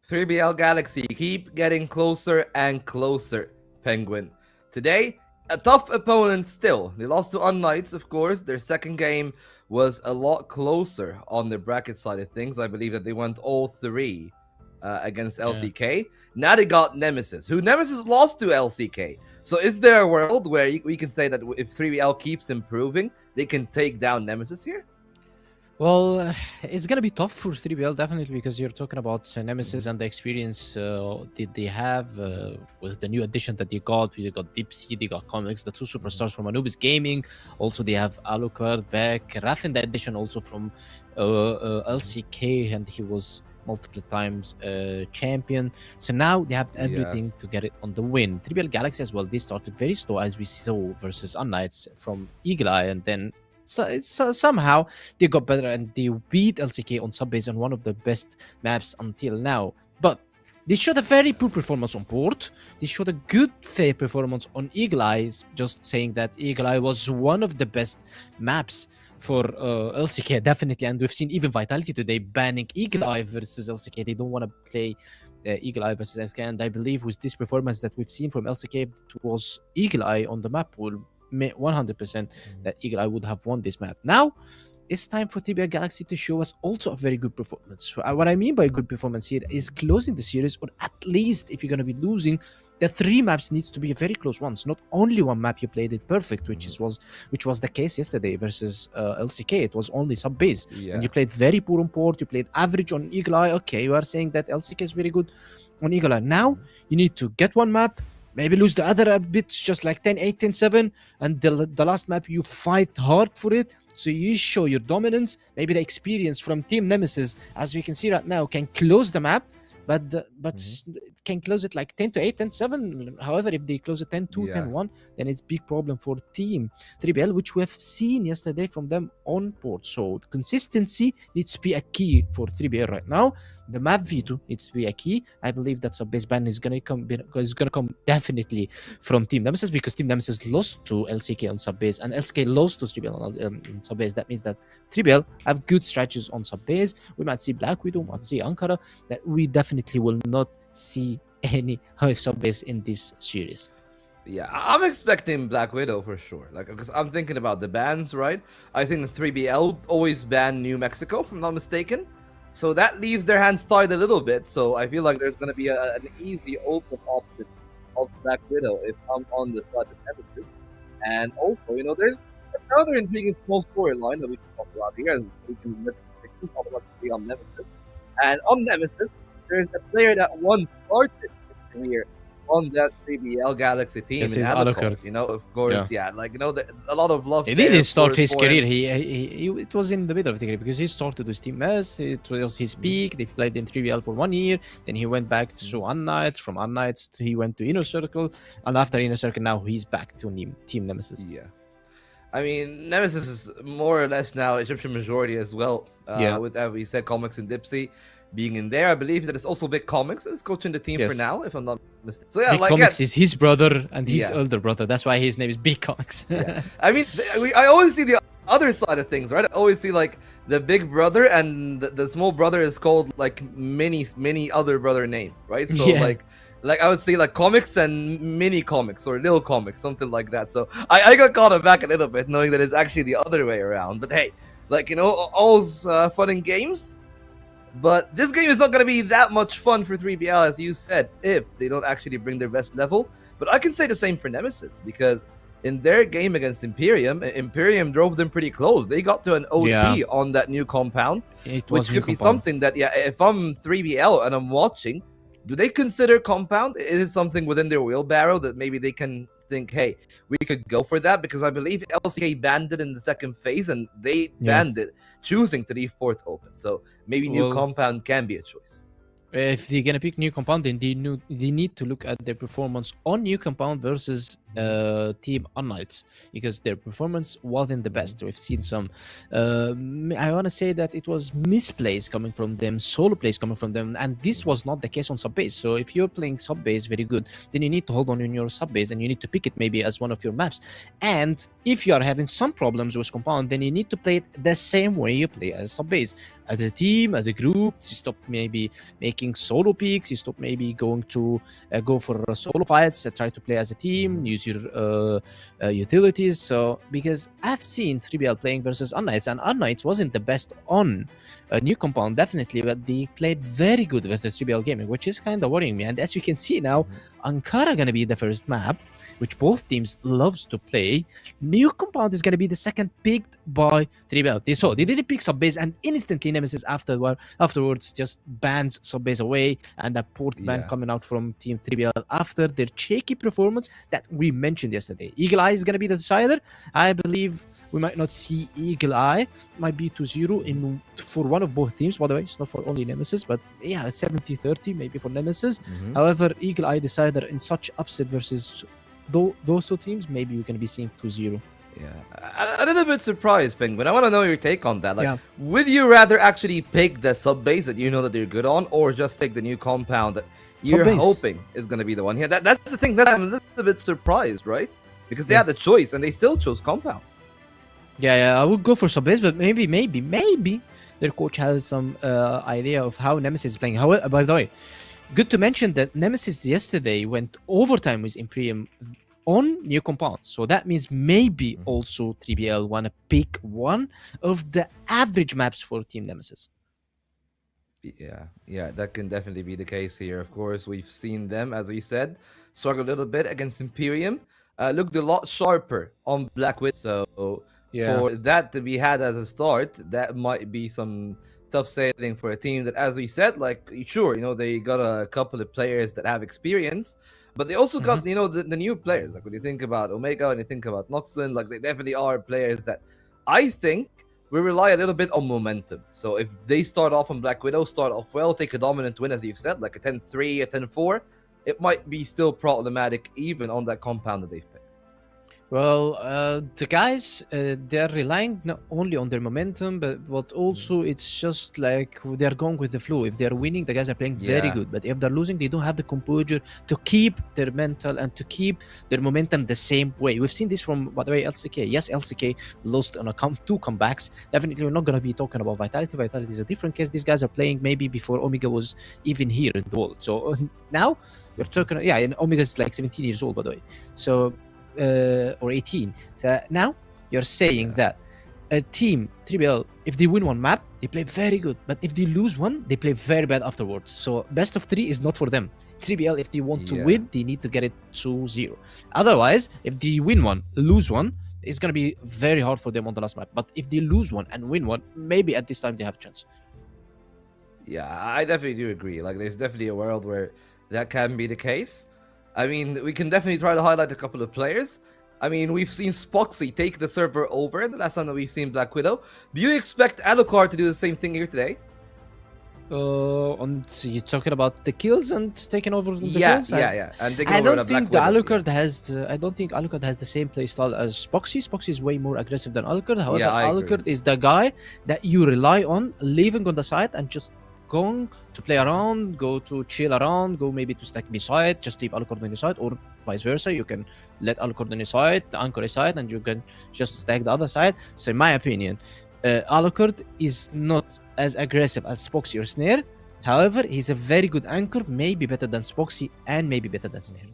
3BL Galaxy keep getting closer and closer, Penguin. Today, a tough opponent still. They lost to unKnights, of course. Their second game was a lot closer on the bracket side of things. I believe that they went all three against LCK. Now they got Nemesis, who Nemesis lost to LCK. So is there a world where we can say that if 3BL keeps improving, they can take down Nemesis here? Well, it's gonna be tough for 3BL definitely, because you're talking about Nemesis and the experience that they have with the new addition that they got. They got Dipsy, they got Comics, the two superstars from Anubis Gaming. Also, they have Alucard back, Raffin, the addition also from LCK, and he was multiple times champion. So now they have everything to get it on the win. 3BL Galaxy as well, they started very slow, as we saw versus unKnights from Eagle Eye, and then somehow they got better and they beat LCK on Subbase on one of the best maps until now. But they showed a very poor performance on Port. They showed a good, fair performance on Eagle Eye, just saying that Eagle Eye was one of the best maps for LCK, definitely. And we've seen even Vitality today banning Eagle Eye versus LCK. They don't want to play Eagle Eye versus LCK. And I believe with this performance that we've seen from LCK, it was Eagle Eye on the map will 100% that Eagle Eye would have won this map. Now it's time for 3BL Galaxy to show us also a very good performance. So, what I mean by good performance here is closing the series, or at least if you're going to be losing, the three maps needs to be very close ones. Not only one map you played it perfect, which was the case yesterday versus LCK. It was only sub-base. And you played very poor on Port, you played average on Eagle Eye. Okay, you are saying that LCK is very good on Eagle Eye. Now you need to get one map, maybe lose the other a bit, just like 10-8, 10-7, and the last map you fight hard for it, so you show your dominance. Maybe the experience from Team Nemesis, as we can see right now, can close the map, but can close it like 10-8, 10-7. However, if they close it 10-2, 10-1, then it's big problem for Team 3BL, which we have seen yesterday from them on Port. So the consistency needs to be a key for 3BL right now. The map veto needs to be a key. I believe that sub-base ban is gonna come definitely from Team Nemesis, because Team Nemesis lost to LCK on sub-base and LCK lost to 3BL on sub-base. That means that 3BL have good strategies on sub-base. We might see Black Widow, we might see Ankara. That we definitely will not see any high sub-base in this series. Yeah, I'm expecting Black Widow for sure. Like, because I'm thinking about the bans, right? I think 3BL always ban New Mexico, if I'm not mistaken. So that leaves their hands tied a little bit. So I feel like there's going to be an easy open option of Black Widow if I'm on the side of Nemesis. And also, you know, there's another intriguing small storyline that we can talk about here. We can talk about on Nemesis. And on Nemesis, there's a player that once started his career on that 3BL Galaxy team Yes, in he's Alucard. Alucard. You know, of course, like there's a lot of love. He there, didn't of start course, his for career. him. It was in the middle of the career because he started with Team S. It was his peak. They played in 3BL for 1 year. Then he went back to unKnights. From unKnights, he went to Inner Circle, and after Inner Circle, now he's back to Team Nemesis. Yeah. I mean, Nemesis is more or less now Egyptian majority as well. With, as we said, Comics and Dipsy being in there. I believe that it's also Big Comics that's coaching the team for now, if I'm not mistaken. So yeah, Big Comics is his brother and his older brother. That's why his name is Big Comics. I mean, I always see the other side of things, right? I always see like the big brother and the small brother is called like mini other brother name, right? So like I would say like comics and mini comics or little comics, something like that. So I got caught aback a little bit knowing that it's actually the other way around. But hey, like, you know, all's fun and games. But this game is not going to be that much fun for 3BL, as you said, if they don't actually bring their best level. But I can say the same for Nemesis, because in their game against Imperium drove them pretty close. They got to an OT on that new compound, which could be something that, if I'm 3BL and I'm watching, do they consider compound? Is it something within their wheelbarrow that maybe they can think, hey, we could go for that? Because I believe LCK banned it in the second phase, and they banned it, choosing to leave port open. So maybe new compound can be a choice. If they're gonna pick new compound, then they need to look at their performance on new compound versus team unKnights, because their performance wasn't the best. We've seen some I want to say that it was misplays coming from them, solo plays coming from them, and this was not the case on sub base. So if you're playing sub base very good, then you need to hold on in your sub base and you need to pick it maybe as one of your maps. And if you are having some problems with compound, then you need to play it the same way you play as sub base, as a team, as a group. You stop maybe making solo picks, you stop maybe going to go for solo fights, try to play as a team, use your utilities. So because I've seen 3BL playing versus unKnights, and unKnights wasn't the best on a new compound, definitely, but they played very good versus 3BL gaming, which is kind of worrying me. And as you can see now, Ankara gonna be the first map, which both teams loves to play. New compound is gonna be the second picked by 3BL. They didn't pick sub base, and instantly Nemesis afterwards just bans sub base away, and a port ban coming out from team 3BL after their shaky performance that we mentioned yesterday. Eagle Eye is gonna be the decider. I believe we might not see Eagle Eye. Might be 2-0 for one of both teams. By the way, it's not for only Nemesis, but yeah, 70-30 maybe for Nemesis. However, Eagle Eye decider in such upset versus those two teams, maybe you're going to be seeing 2-0. Yeah, a little bit surprised, Penguin. I want to know your take on that. Like, would you rather actually pick the sub base that you know that they're good on, or just take the new compound that you're hoping is going to be the one here? That's the thing that I'm a little bit surprised, right? Because they had the choice and they still chose compound. Yeah, I would go for sub base, but maybe their coach has some idea of how Nemesis is playing. However, by the way, good to mention that Nemesis yesterday went overtime with Imperium on new compound. So that means maybe also 3BL want to pick one of the average maps for Team Nemesis. Yeah, that can definitely be the case here. Of course, we've seen them, as we said, struggle a little bit against Imperium. Looked a lot sharper on Black Widow. So for that to be had as a start, that might be some tough sailing for a team that, as we said, like, sure, you know, they got a couple of players that have experience, but they also got, you know, the new players. Like when you think about Omega and you think about Noxlin, like they definitely are players that I think we rely a little bit on momentum. So if they start off on Black Widow, start off well, take a dominant win, as you've said, like a 10-3, a 10-4, it might be still problematic even on that compound that they've picked. Well, the guys, they're relying not only on their momentum, but also it's just like they're going with the flow. If they're winning, the guys are playing very good. But if they're losing, they don't have the composure to keep their mental and to keep their momentum the same way. We've seen this from, by the way, LCK. Yes, LCK lost on two comebacks. Definitely, we're not going to be talking about Vitality. Vitality is a different case. These guys are playing maybe before Omega was even here in the world. So now we're talking, and Omega is like 17 years old, by the way. So or 18. So now you're saying that a team 3BL, if they win one map, they play very good, but if they lose one, they play very bad afterwards. So best of 3 is not for them. 3BL, if they want to win, they need to get it 2-0. Otherwise, if they win one, lose one, it's going to be very hard for them on the last map. But if they lose one and win one, maybe at this time they have a chance. Yeah, I definitely do agree. Like, there's definitely a world where that can be the case. I mean, we can definitely try to highlight a couple of players. I mean, we've seen Spoxy take the server over the last time that we've seen Black Widow. Do you expect Alucard to do the same thing here today? So you're talking about the kills and taking over the kills? Yeah. And I don't think the Alucard has. I don't think Alucard has the same playstyle as Spoxy. Spoxy is way more aggressive than Alucard. However, Alucard is the guy that you rely on leaving on the side and just going to play around, go to chill around, go maybe to stack B side, just leave Alucard on your side, or vice versa. You can let Alucard on your side, the anchor side, and you can just stack the other side. So in my opinion, Alucard is not as aggressive as Spoxy or Snare. However, he's a very good anchor, maybe better than Spoxy and maybe better than Snare.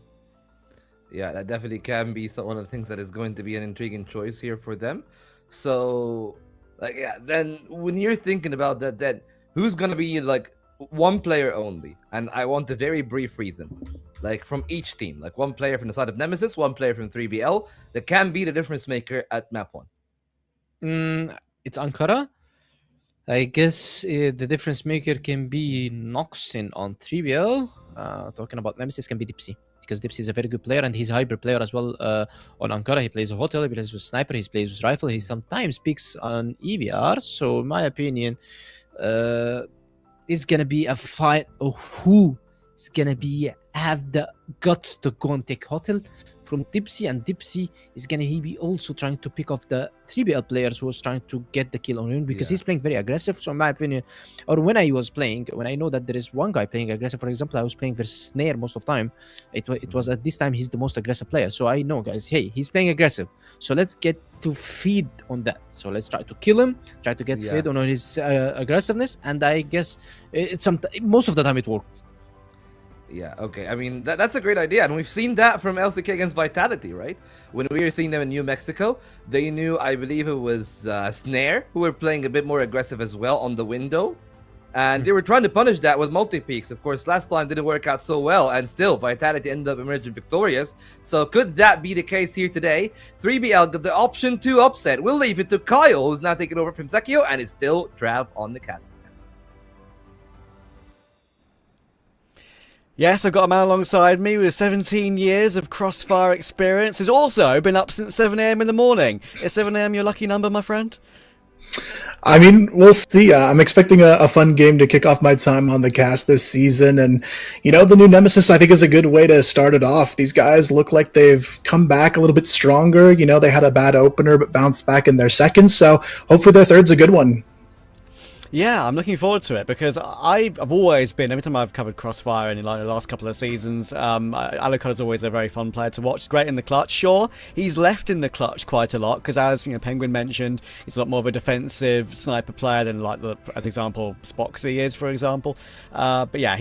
Yeah, that definitely can be one of the things that is going to be an intriguing choice here for them. So, like, yeah, then when you're thinking about that, then who's going to be, like, one player only? And I want a very brief reason. Like, from each team. Like, one player from the side of Nemesis, one player from 3BL. That can be the difference maker at map 1. It's Ankara. I guess the difference maker can be Noxin on 3BL. Talking about Nemesis can be Dipsy. Because Dipsy is a very good player and he's a hybrid player as well on Ankara. He plays a hotel, he plays with sniper, he plays with rifle. He sometimes picks on EVR. So in my opinion, it's gonna be a fight of who is gonna have the guts to go and take hotel from Dipsy, and Dipsy is gonna be also trying to pick off the 3BL players who was trying to get the kill on him because he's playing very aggressive. So in my opinion, or when I was playing, when I know that there is one guy playing aggressive, for example, I was playing versus Snare most of the time. It was at this time he's the most aggressive player. So I know, guys, hey, he's playing aggressive. So let's get to feed on that. So let's try to kill him, try to get fed on his aggressiveness, and I guess most of the time it worked. Yeah, okay. I mean, that's a great idea. And we've seen that from LCK against Vitality, right? When we were seeing them in New Mexico, they knew, I believe it was Snare, who were playing a bit more aggressive as well on the window. And they were trying to punish that with multi-peaks. Of course, last time didn't work out so well. And still, Vitality ended up emerging victorious. So could that be the case here today? 3BL got the option to upset. We'll leave it to Kyle, who's now taking over from Sekio, and is still Trav on the casting. Yes, I've got a man alongside me with 17 years of CrossFire experience, who's also been up since 7 AM in the morning. Is 7 AM your lucky number, my friend? I mean, we'll see. I'm expecting a fun game to kick off my time on the cast this season. And, you know, the new Nemesis, I think, is a good way to start it off. These guys look like they've come back a little bit stronger. You know, they had a bad opener, but bounced back in their second. So hopefully their third's a good one. Yeah, I'm looking forward to it because I've always been, every time I've covered CrossFire in like the last couple of seasons, Alucard is always a very fun player to watch. Great in the clutch. Sure, he's left in the clutch quite a lot because, as Penguin mentioned, he's a lot more of a defensive sniper player than, like, as example, Spoxy is, for example. But yeah,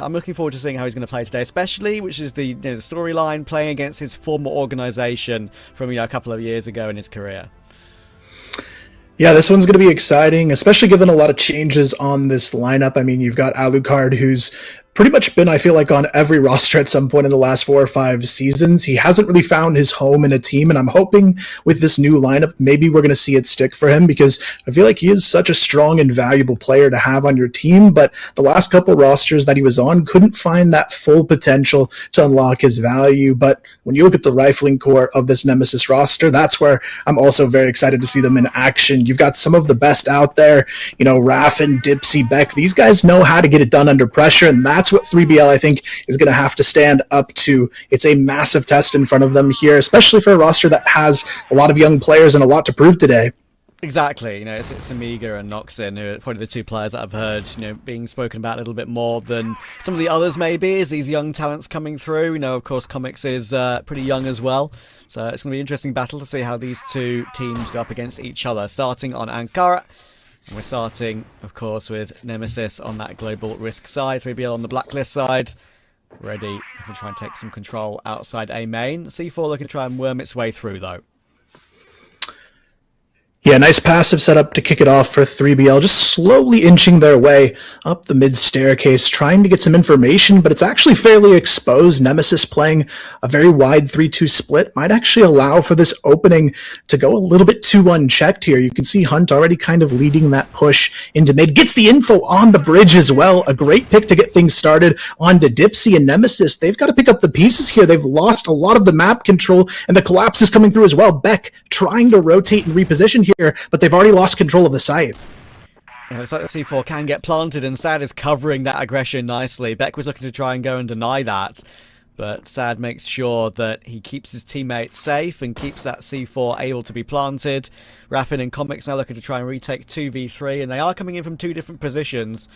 I'm looking forward to seeing how he's going to play today, especially, which is the storyline, playing against his former organization from a couple of years ago in his career. Yeah, this one's going to be exciting, especially given a lot of changes on this lineup. I mean, you've got Alucard, who's pretty much been, I feel like, on every roster at some point in the last 4 or 5 seasons. He hasn't really found his home in a team, and I'm hoping with this new lineup, maybe we're going to see it stick for him, because I feel like he is such a strong and valuable player to have on your team, but the last couple rosters that he was on couldn't find that full potential to unlock his value. But when you look at the rifling core of this Nemesis roster, that's where I'm also very excited to see them in action. You've got some of the best out there, Raffin, Dipsy, Beck. These guys know how to get it done under pressure, and that's what 3BL, I think, is going to have to stand up to. It's a massive test in front of them here, especially for a roster that has a lot of young players and a lot to prove today. Exactly, it's Amiga and Noxin who are probably the 2 players that I've heard, being spoken about a little bit more than some of the others maybe, as these young talents coming through. Of course, Comics is pretty young as well, so it's going to be an interesting battle to see how these 2 teams go up against each other, starting on Ankara. And we're starting, of course, with Nemesis on that global risk side, 3BL on the blacklist side. Ready to try and take some control outside A main. C4 looking to try and worm its way through, though. Yeah, nice passive setup to kick it off for 3BL, just slowly inching their way up the mid staircase, trying to get some information, but it's actually fairly exposed. Nemesis playing a very wide 3-2 split might actually allow for this opening to go a little bit too unchecked here. You can see Hunt already kind of leading that push into mid, gets the info on the bridge as well. A great pick to get things started onto Dipsy and Nemesis. They've got to pick up the pieces here. They've lost a lot of the map control, and the collapse is coming through as well. Beck trying to rotate and reposition here, but they've already lost control of the site. Yeah, looks like the C4 can get planted, and Sad is covering that aggression nicely. Beck was looking to try and go and deny that, but Sad makes sure that he keeps his teammates safe and keeps that C4 able to be planted. Raffin and Comics now looking to try and retake 2v3, and they are coming in from two different positions.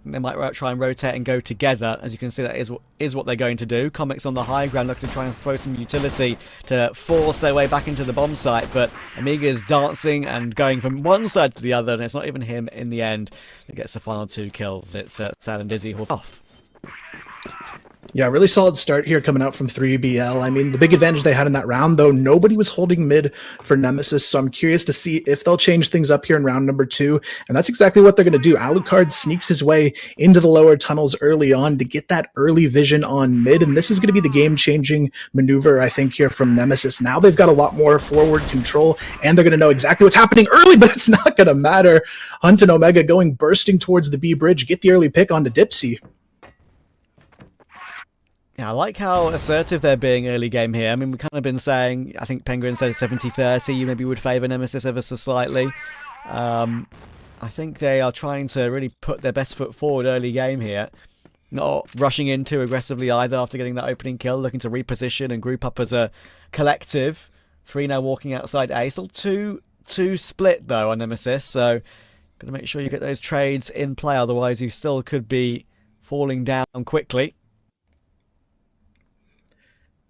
They might try and rotate and go together. As you can see, that is what they're going to do. Comics on the high ground looking to try and throw some utility to force their way back into the bomb site, but Amiga is dancing and going from one side to the other, and it's not even him in the end that gets the final 2 kills. It's Sad and Dizzy off. Yeah, really solid start here coming out from 3BL. I mean, the big advantage they had in that round, though, nobody was holding mid for Nemesis, so I'm curious to see if they'll change things up here in round number 2, and that's exactly what they're going to do. Alucard sneaks his way into the lower tunnels early on to get that early vision on mid, and this is going to be the game-changing maneuver, I think, here from Nemesis. Now they've got a lot more forward control, and they're going to know exactly what's happening early, but it's not going to matter. Hunt and Omega bursting towards the B bridge, get the early pick onto Dipsy. Yeah, I like how assertive they're being early game here. I mean, we've kind of been saying, I think Penguin said 70-30, you maybe would favour Nemesis ever so slightly. I think they are trying to really put their best foot forward early game here. Not rushing in too aggressively either after getting that opening kill, looking to reposition and group up as a collective. 3 now walking outside A. Still 2 split though on Nemesis, so got to make sure you get those trades in play, otherwise you still could be falling down quickly.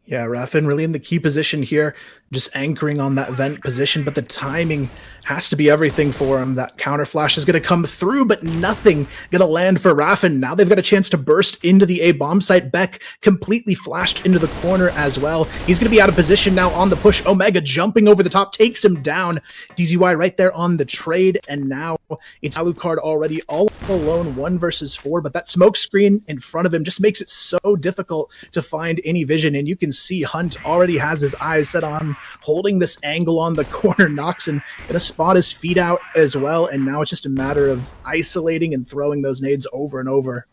Yeah, Raffin really in the key position here, just anchoring on that vent position, but the timing has to be everything for him. That counter flash is going to come through, but nothing going to land for Raffin. Now they've got a chance to burst into the A bomb site. Beck completely flashed into the corner as well. He's going to be out of position now on the push. Omega jumping over the top, takes him down. DZY right there on the trade, and now it's Alucard already all alone, 1 versus 4, but that smoke screen in front of him just makes it so difficult to find any vision, and you can see Hunt already has his eyes set on holding this angle on the corner. Noxon gonna spot his feet out as well, and now it's just a matter of isolating and throwing those nades over and over.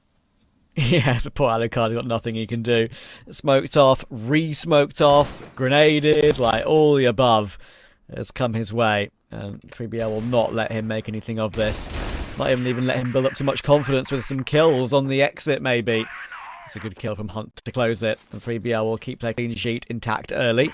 Yeah, the poor Alucard's got nothing he can do. Smoked off, re-smoked off, grenaded, like all the above has come his way. And 3BL will not let him make anything of this. Not even let him build up too much confidence with some kills on the exit, maybe. It's a good kill from Hunt to close it, and 3BL will keep their clean sheet intact early.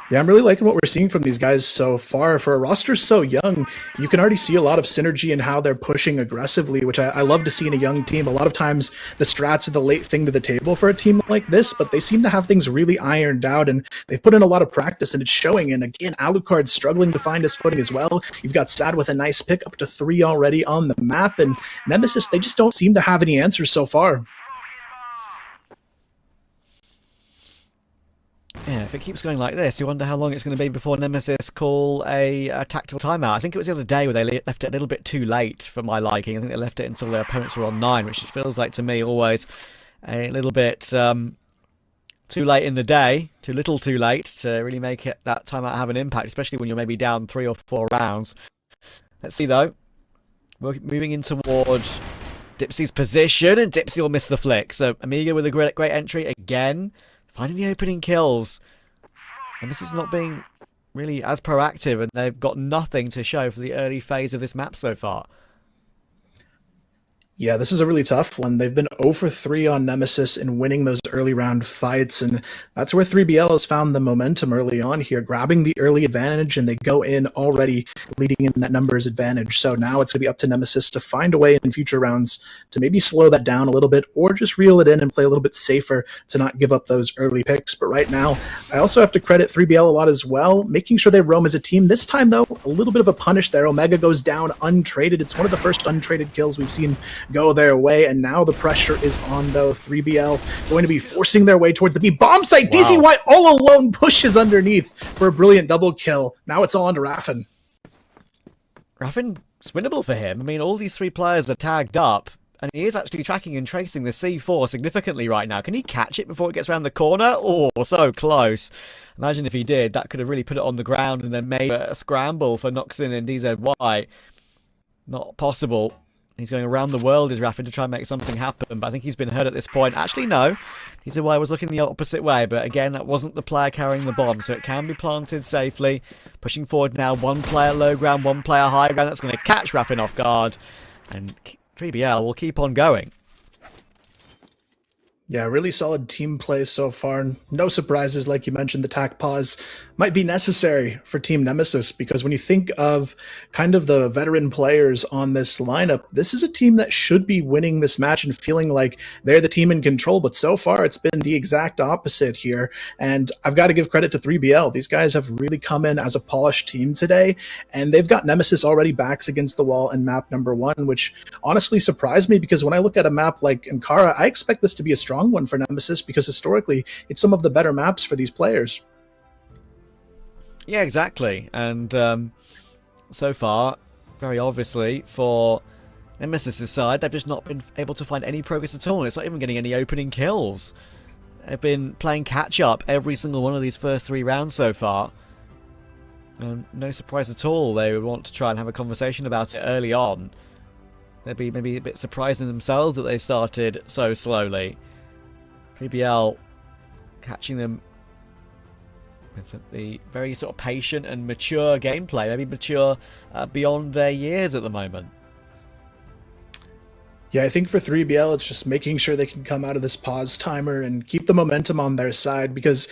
Yeah, I'm really liking what we're seeing from these guys so far. For a roster so young, you can already see a lot of synergy in how they're pushing aggressively, which I love to see in a young team. A lot of times the strats are the late thing to the table for a team like this, but they seem to have things really ironed out, and they've put in a lot of practice, and it's showing. And again, Alucard's struggling to find his footing as well. You've got Sad with a nice pick, up to 3 already on the map, and Nemesis, they just don't seem to have any answers so far. Yeah, if it keeps going like this, you wonder how long it's going to be before Nemesis call a tactical timeout. I think it was the other day where they left it a little bit too late for my liking. I think they left it until their opponents were on 9, which feels like to me always a little bit too late in the day, too little too late to really make that timeout have an impact, especially when you're maybe down 3 or 4 rounds. Let's see though. We're moving in towards Dipsy's position, and Dipsy will miss the flick. So Amiga with a great entry again. Finding the opening kills. And this is not being really as proactive, and they've got nothing to show for the early phase of this map so far. Yeah, this is a really tough one. They've been 0 for 3 on Nemesis in winning those early round fights, and that's where 3BL has found the momentum early on here, grabbing the early advantage, and they go in already leading in that numbers advantage. So now it's going to be up to Nemesis to find a way in future rounds to maybe slow that down a little bit, or just reel it in and play a little bit safer to not give up those early picks. But right now, I also have to credit 3BL a lot as well, making sure they roam as a team. This time, though, a little bit of a punish there. Omega goes down untraded. It's one of the first untraded kills we've seen go their way. And now the pressure is on, though. 3BL going to be forcing their way towards the B bomb site. Wow. DZY all alone pushes underneath for a brilliant double kill. Now it's all on to Raffin. Raffin, it's winnable for him. I mean, all these 3 players are tagged up, and he is actually tracking and tracing the C4 significantly right now. Can he catch it before it gets around the corner? Oh, so close. Imagine if he did. That could have really put it on the ground and then made a scramble for Noxin and DZY. Not possible. He's going around the world, is Raffin, to try and make something happen, but I think he's been hurt at this point. Actually, no. DZY was looking the opposite way, but again, that wasn't the player carrying the bomb, so it can be planted safely. Pushing forward now, 1 player low ground, 1 player high ground. That's going to catch Raffin off guard, and 3BL will keep on going. Yeah, really solid team play so far. No surprises, like you mentioned, the tack pause might be necessary for Team Nemesis, because when you think of kind of the veteran players on this lineup, this is a team that should be winning this match and feeling like they're the team in control, but so far it's been the exact opposite here. And I've got to give credit to 3BL. These guys have really come in as a polished team today, and they've got Nemesis already backs against the wall in map number 1, which honestly surprised me, because when I look at a map like Ankara, I expect this to be a strong one for Nemesis, because historically it's some of the better maps for these players. Yeah, exactly. And so far, very obviously, for Nemesis' side, they've just not been able to find any progress at all. It's not even getting any opening kills. They've been playing catch-up every single one of these first 3 rounds so far. And no surprise at all, they would want to try and have a conversation about it early on. They'd be maybe a bit surprised in themselves that they started so slowly. 3BL catching them with the very sort of patient and mature gameplay, maybe mature beyond their years at the moment. Yeah, I think for 3BL, it's just making sure they can come out of this pause timer and keep the momentum on their side, because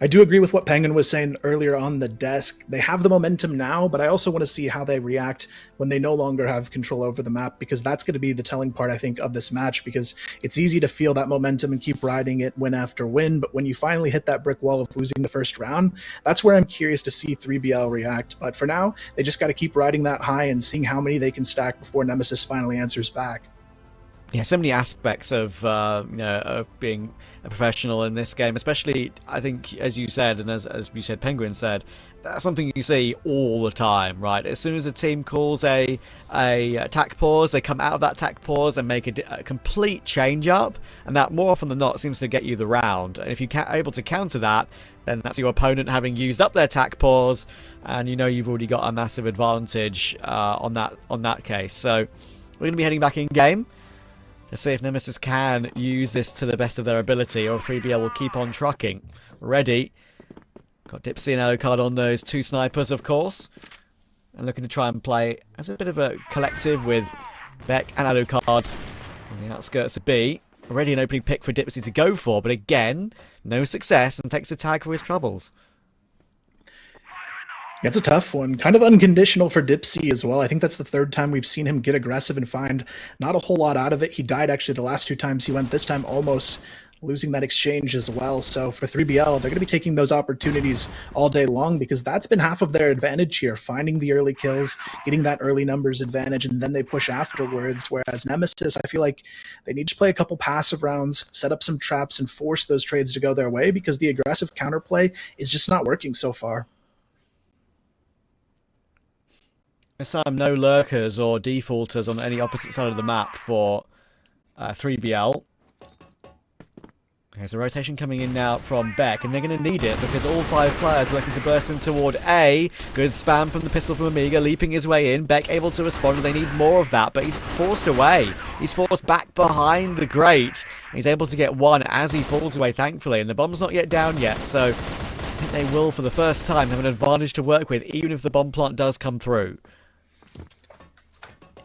I do agree with what Penguin was saying earlier on the desk. They have the momentum now, but I also want to see how they react when they no longer have control over the map, because that's going to be the telling part, I think, of this match, because it's easy to feel that momentum and keep riding it win after win, but when you finally hit that brick wall of losing the first round, that's where I'm curious to see 3BL react. But for now, they just got to keep riding that high and seeing how many they can stack before Nemesis finally answers back. Yeah, so many aspects of of being a professional in this game, especially, I think, as you said, and as you said, Penguin said, that's something you see all the time, right? As soon as a team calls a attack pause, they come out of that attack pause and make a complete change up, and that more often than not seems to get you the round. And if you're able to counter that, then that's your opponent having used up their attack pause, and you know you've already got a massive advantage on that case. So we're going to be heading back in game. Let's see if Nemesis can use this to the best of their ability, or 3BL will keep on trucking. Ready. Got Dipsy and Alucard on those 2 snipers, of course. And looking to try and play as a bit of a collective with Beck and Alucard on the outskirts of B. Already an opening pick for Dipsy to go for, but again, no success, and takes a tag for his troubles. It's a tough one. Kind of unconditional for Dipsy as well. I think that's the 3rd time we've seen him get aggressive and find not a whole lot out of it. He died actually the last 2 times he went, this time almost losing that exchange as well. So for 3BL, they're going to be taking those opportunities all day long, because that's been half of their advantage here, finding the early kills, getting that early numbers advantage, and then they push afterwards. Whereas Nemesis, I feel like they need to play a couple passive rounds, set up some traps, and force those trades to go their way, because the aggressive counterplay is just not working so far. This time, no lurkers or defaulters on any opposite side of the map for 3BL. There's a rotation coming in now from Beck, and they're going to need it because all 5 players are looking to burst in toward A. Good spam from the pistol from Amiga, leaping his way in. Beck able to respond, and they need more of that, but he's forced away. He's forced back behind the grate. He's able to get 1 as he falls away, thankfully, and the bomb's not yet down yet, so I think they will, for the first time, have an advantage to work with, even if the bomb plant does come through.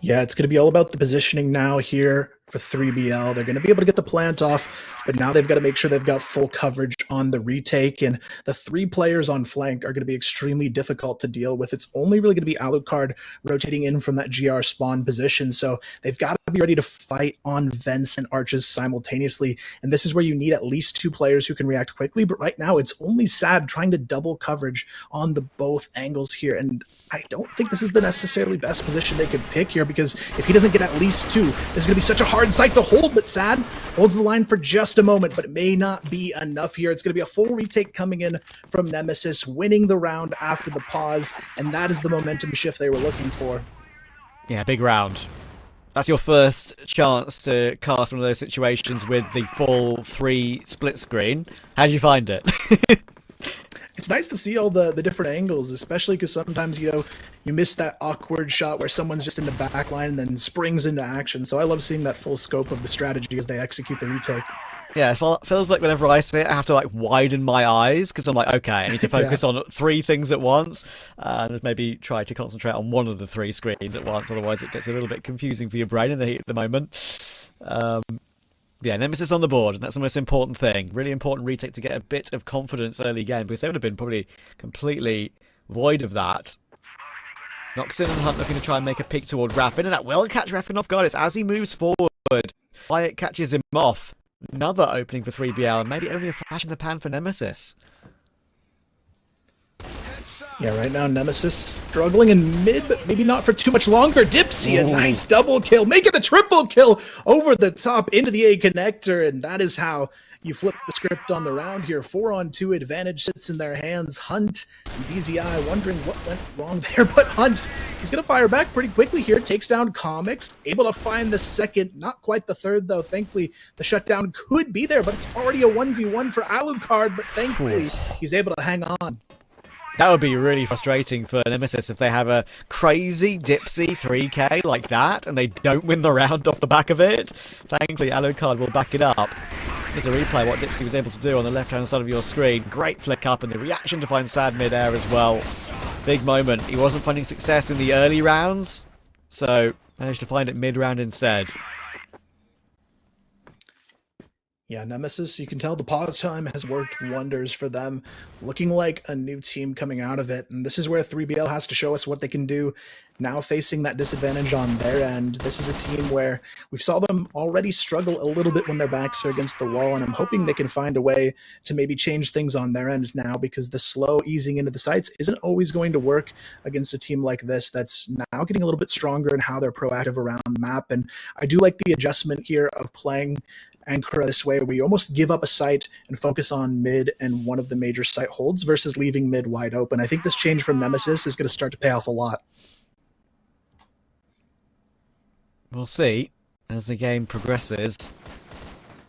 Yeah, it's going to be all about the positioning now here for 3BL. They're going to be able to get the plant off, but now they've got to make sure they've got full coverage on the retake, and the 3 players on flank are going to be extremely difficult to deal with. It's only really going to be Alucard rotating in from that GR spawn position, so they've got to be ready to fight on vents and arches simultaneously, and this is where you need at least 2 players who can react quickly, but right now it's only Sad trying to double coverage on the both angles here, and I don't think this is the necessarily best position they could pick here, because if he doesn't get at least 2, this is going to be such a hard site to hold, but Sad holds the line for just a moment, but it may not be enough here. It's going to be a full retake coming in from Nemesis, winning the round after the pause, and that is the momentum shift they were looking for. Yeah, big round. That's your first chance to cast one of those situations with the full 3 split screen. How did you find it? It's nice to see all the different angles, especially because sometimes, you miss that awkward shot where someone's just in the back line and then springs into action. So I love seeing that full scope of the strategy as they execute the retake. Yeah, it feels like whenever I see it, I have to widen my eyes because I'm like, okay, I need to focus on 3 things at once, and maybe try to concentrate on one of the 3 screens at once. Otherwise, it gets a little bit confusing for your brain in the heat of the moment. Yeah, Nemesis on the board, and that's the most important thing. Really important retake to get a bit of confidence early game, because they would have been probably completely void of that. Noxin and Hunt looking to try and make a peek toward Raffin, and that will catch Raffin off guard. It's as he moves forward. Wyatt catches him off. Another opening for 3BL, and maybe only a flash in the pan for Nemesis. Yeah, right now Nemesis struggling in mid, but maybe not for too much longer. Dipsy, a nice double kill, making a triple kill over the top into the A connector, and that is how you flip the script on the round here. 4-on-2 advantage sits in their hands. Hunt and DZI wondering what went wrong there, but Hunt, he's going to fire back pretty quickly here, takes down Comics, able to find the second, not quite the third though. Thankfully, the shutdown could be there, but it's already a 1v1 for Alucard, but thankfully, he's able to hang on. That would be really frustrating for Nemesis if they have a crazy Dipsy 3k like that and they don't win the round off the back of it. Thankfully, Alucard will back it up. Here's a replay what Dipsy was able to do on the left-hand side of your screen. Great flick up and the reaction to find Sad mid-air as well. Big moment. He wasn't finding success in the early rounds, so managed to find it mid-round instead. Yeah, Nemesis, you can tell the pause time has worked wonders for them, looking like a new team coming out of it. And this is where 3BL has to show us what they can do now facing that disadvantage on their end. This is a team where we saw them already struggle a little bit when their backs are against the wall, and I'm hoping they can find a way to maybe change things on their end now, because the slow easing into the sites isn't always going to work against a team like this that's now getting a little bit stronger in how they're proactive around the map. And I do like the adjustment here of playing Ankara this way, where you almost give up a site and focus on mid and one of the major site holds versus leaving mid wide open. I think this change from Nemesis is going to start to pay off a lot. We'll see as the game progresses.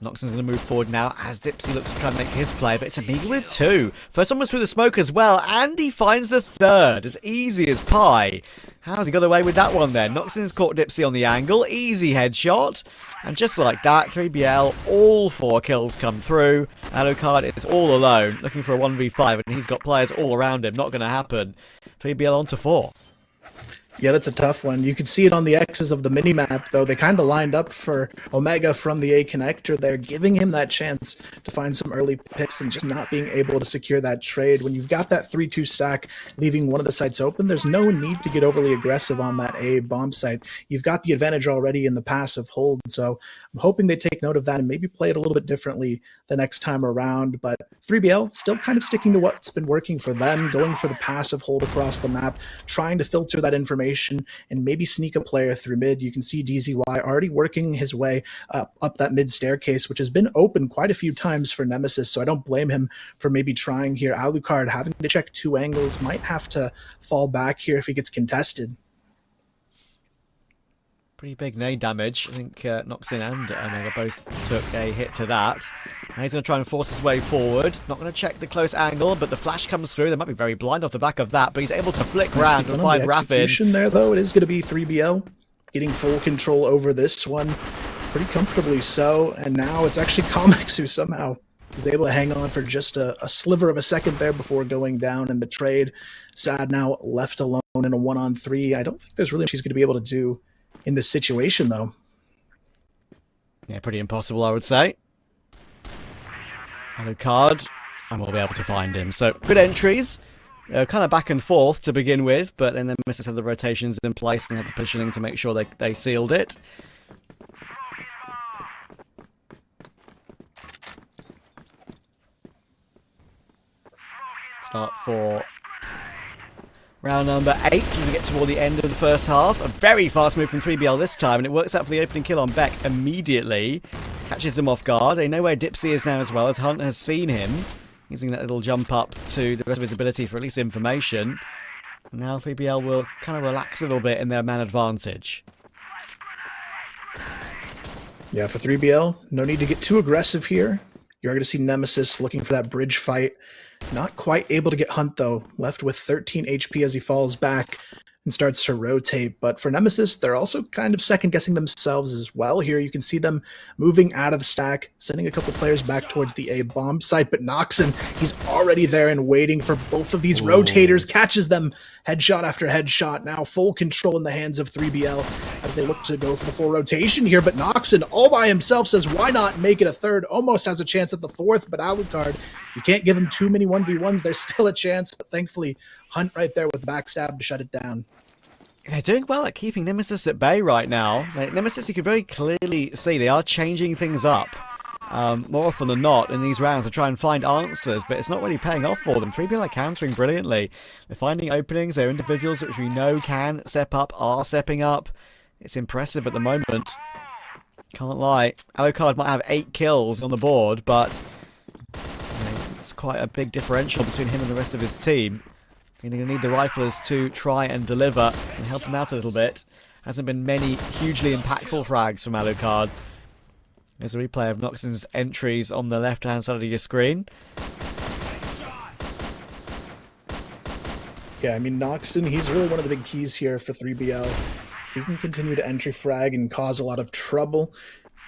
Noxon's going to move forward now as Dipsy looks to try and make his play, but it's Amiga with 2. First one was through the smoke as well, and he finds the third. As easy as pie. How's he got away with that one then? Noxon's caught Dipsy on the angle, easy headshot, and just like that, 3BL, all 4 kills come through. Alucard is all alone, looking for a 1v5, and he's got players all around him. Not going to happen. 3BL on to 4. Yeah, that's a tough one. You could see it on the X's of the minimap, though. They kind of lined up for Omega from the A connector there, giving him that chance to find some early picks and just not being able to secure that trade. When you've got that 3-2 stack, leaving one of the sites open, there's no need to get overly aggressive on that A bomb site. You've got the advantage already in the passive hold, so I'm hoping they take note of that and maybe play it a little bit differently the next time around. But 3BL still kind of sticking to what's been working for them, going for the passive hold across the map, trying to filter that information and maybe sneak a player through mid. You can see DZY already working his way up that mid staircase, which has been open quite a few times for Nemesis, so I don't blame him for maybe trying here. Alucard having to check 2 angles, might have to fall back here if he gets contested. Pretty big nade damage. I think Noxin and Omega both took a hit to that. Now he's going to try and force his way forward. Not going to check the close angle, but the flash comes through. They might be very blind off the back of that, but he's able to flick round and find Rapid. There, though, it is going to be 3BL getting full control over this one, pretty comfortably so. And now it's actually Comics who somehow is able to hang on for just a sliver of a second there before going down in the trade. Sad now left alone in a 1-on-3. I don't think there's really much he's going to be able to do in this situation, though. Yeah, pretty impossible, I would say. Alucard and we'll be able to find him. So good entries. Kind of back and forth to begin with, but then the Nemesis had the rotations in place and had the positioning to make sure they sealed it. Start for round number 8 as we get toward the end of the first half. A very fast move from 3BL this time, and it works out for the opening kill on Beck immediately. Catches him off guard. They know where Dipsy is now as well, as Hunt has seen him. Using that little jump up to the rest of his ability for at least information. Now 3BL will kind of relax a little bit in their man advantage. Yeah, for 3BL, no need to get too aggressive here. You're going to see Nemesis looking for that bridge fight. Not quite able to get Hunt, though. Left with 13 HP as he falls back and starts to rotate. But for Nemesis, they're also kind of second-guessing themselves as well. Here you can see them moving out of the stack, sending a couple players back towards the A-bomb site. But Noxon, he's already there and waiting for both of these rotators. Catches them headshot after headshot. Now full control in the hands of 3BL as they look to go for the full rotation here. But Noxon all by himself says, why not make it a third? Almost has a chance at the fourth, but Alucard, you can't give him too many 1v1s. There's still a chance, but thankfully Hunt right there with the backstab to shut it down. They're doing well at keeping Nemesis at bay right now. Nemesis, you can very clearly see they are changing things up more often than not in these rounds to try and find answers, but it's not really paying off for them. 3BL are countering brilliantly. They're finding openings. They're individuals which we know can step up, are stepping up. It's impressive at the moment. Can't lie. Alucard might have 8 kills on the board, but it's quite a big differential between him and the rest of his team. You're going to need the riflers to try and deliver and help him out a little bit. Hasn't been many hugely impactful frags from Alucard. There's a replay of Noxon's entries on the left-hand side of your screen. Yeah, I mean, Noxon, he's really one of the big keys here for 3BL. If he can continue to entry frag and cause a lot of trouble,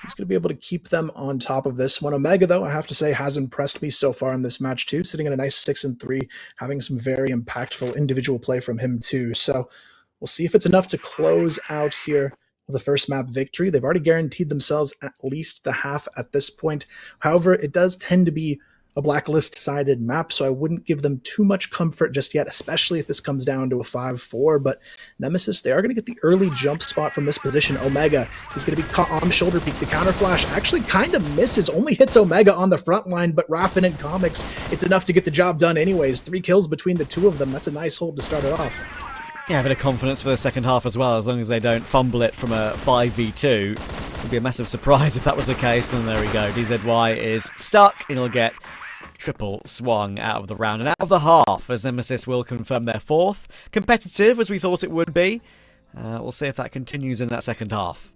he's going to be able to keep them on top of this one. Omega, though, I have to say, has impressed me so far in this match, too. Sitting at a nice 6-3, having some very impactful individual play from him, too. So we'll see if it's enough to close out here with the first map victory. They've already guaranteed themselves at least the half at this point. However, it does tend to be a blacklist-sided map, so I wouldn't give them too much comfort just yet, especially if this comes down to a 5-4. But Nemesis, they are going to get the early jump spot from this position. Omega is going to be caught on the shoulder peak. The counter flash actually kind of misses, only hits Omega on the front line, but Raffin and Comics, it's enough to get the job done anyways. 3 kills between the two of them. That's a nice hold to start it off. Yeah, a bit of confidence for the second half as well, as long as they don't fumble it from a 5v2. It would be a massive surprise if that was the case, and there we go. DZY is stuck, and he'll get triple swung out of the round and out of the half, as Nemesis will confirm their fourth. Competitive, as we thought it would be. We'll see if that continues in that second half.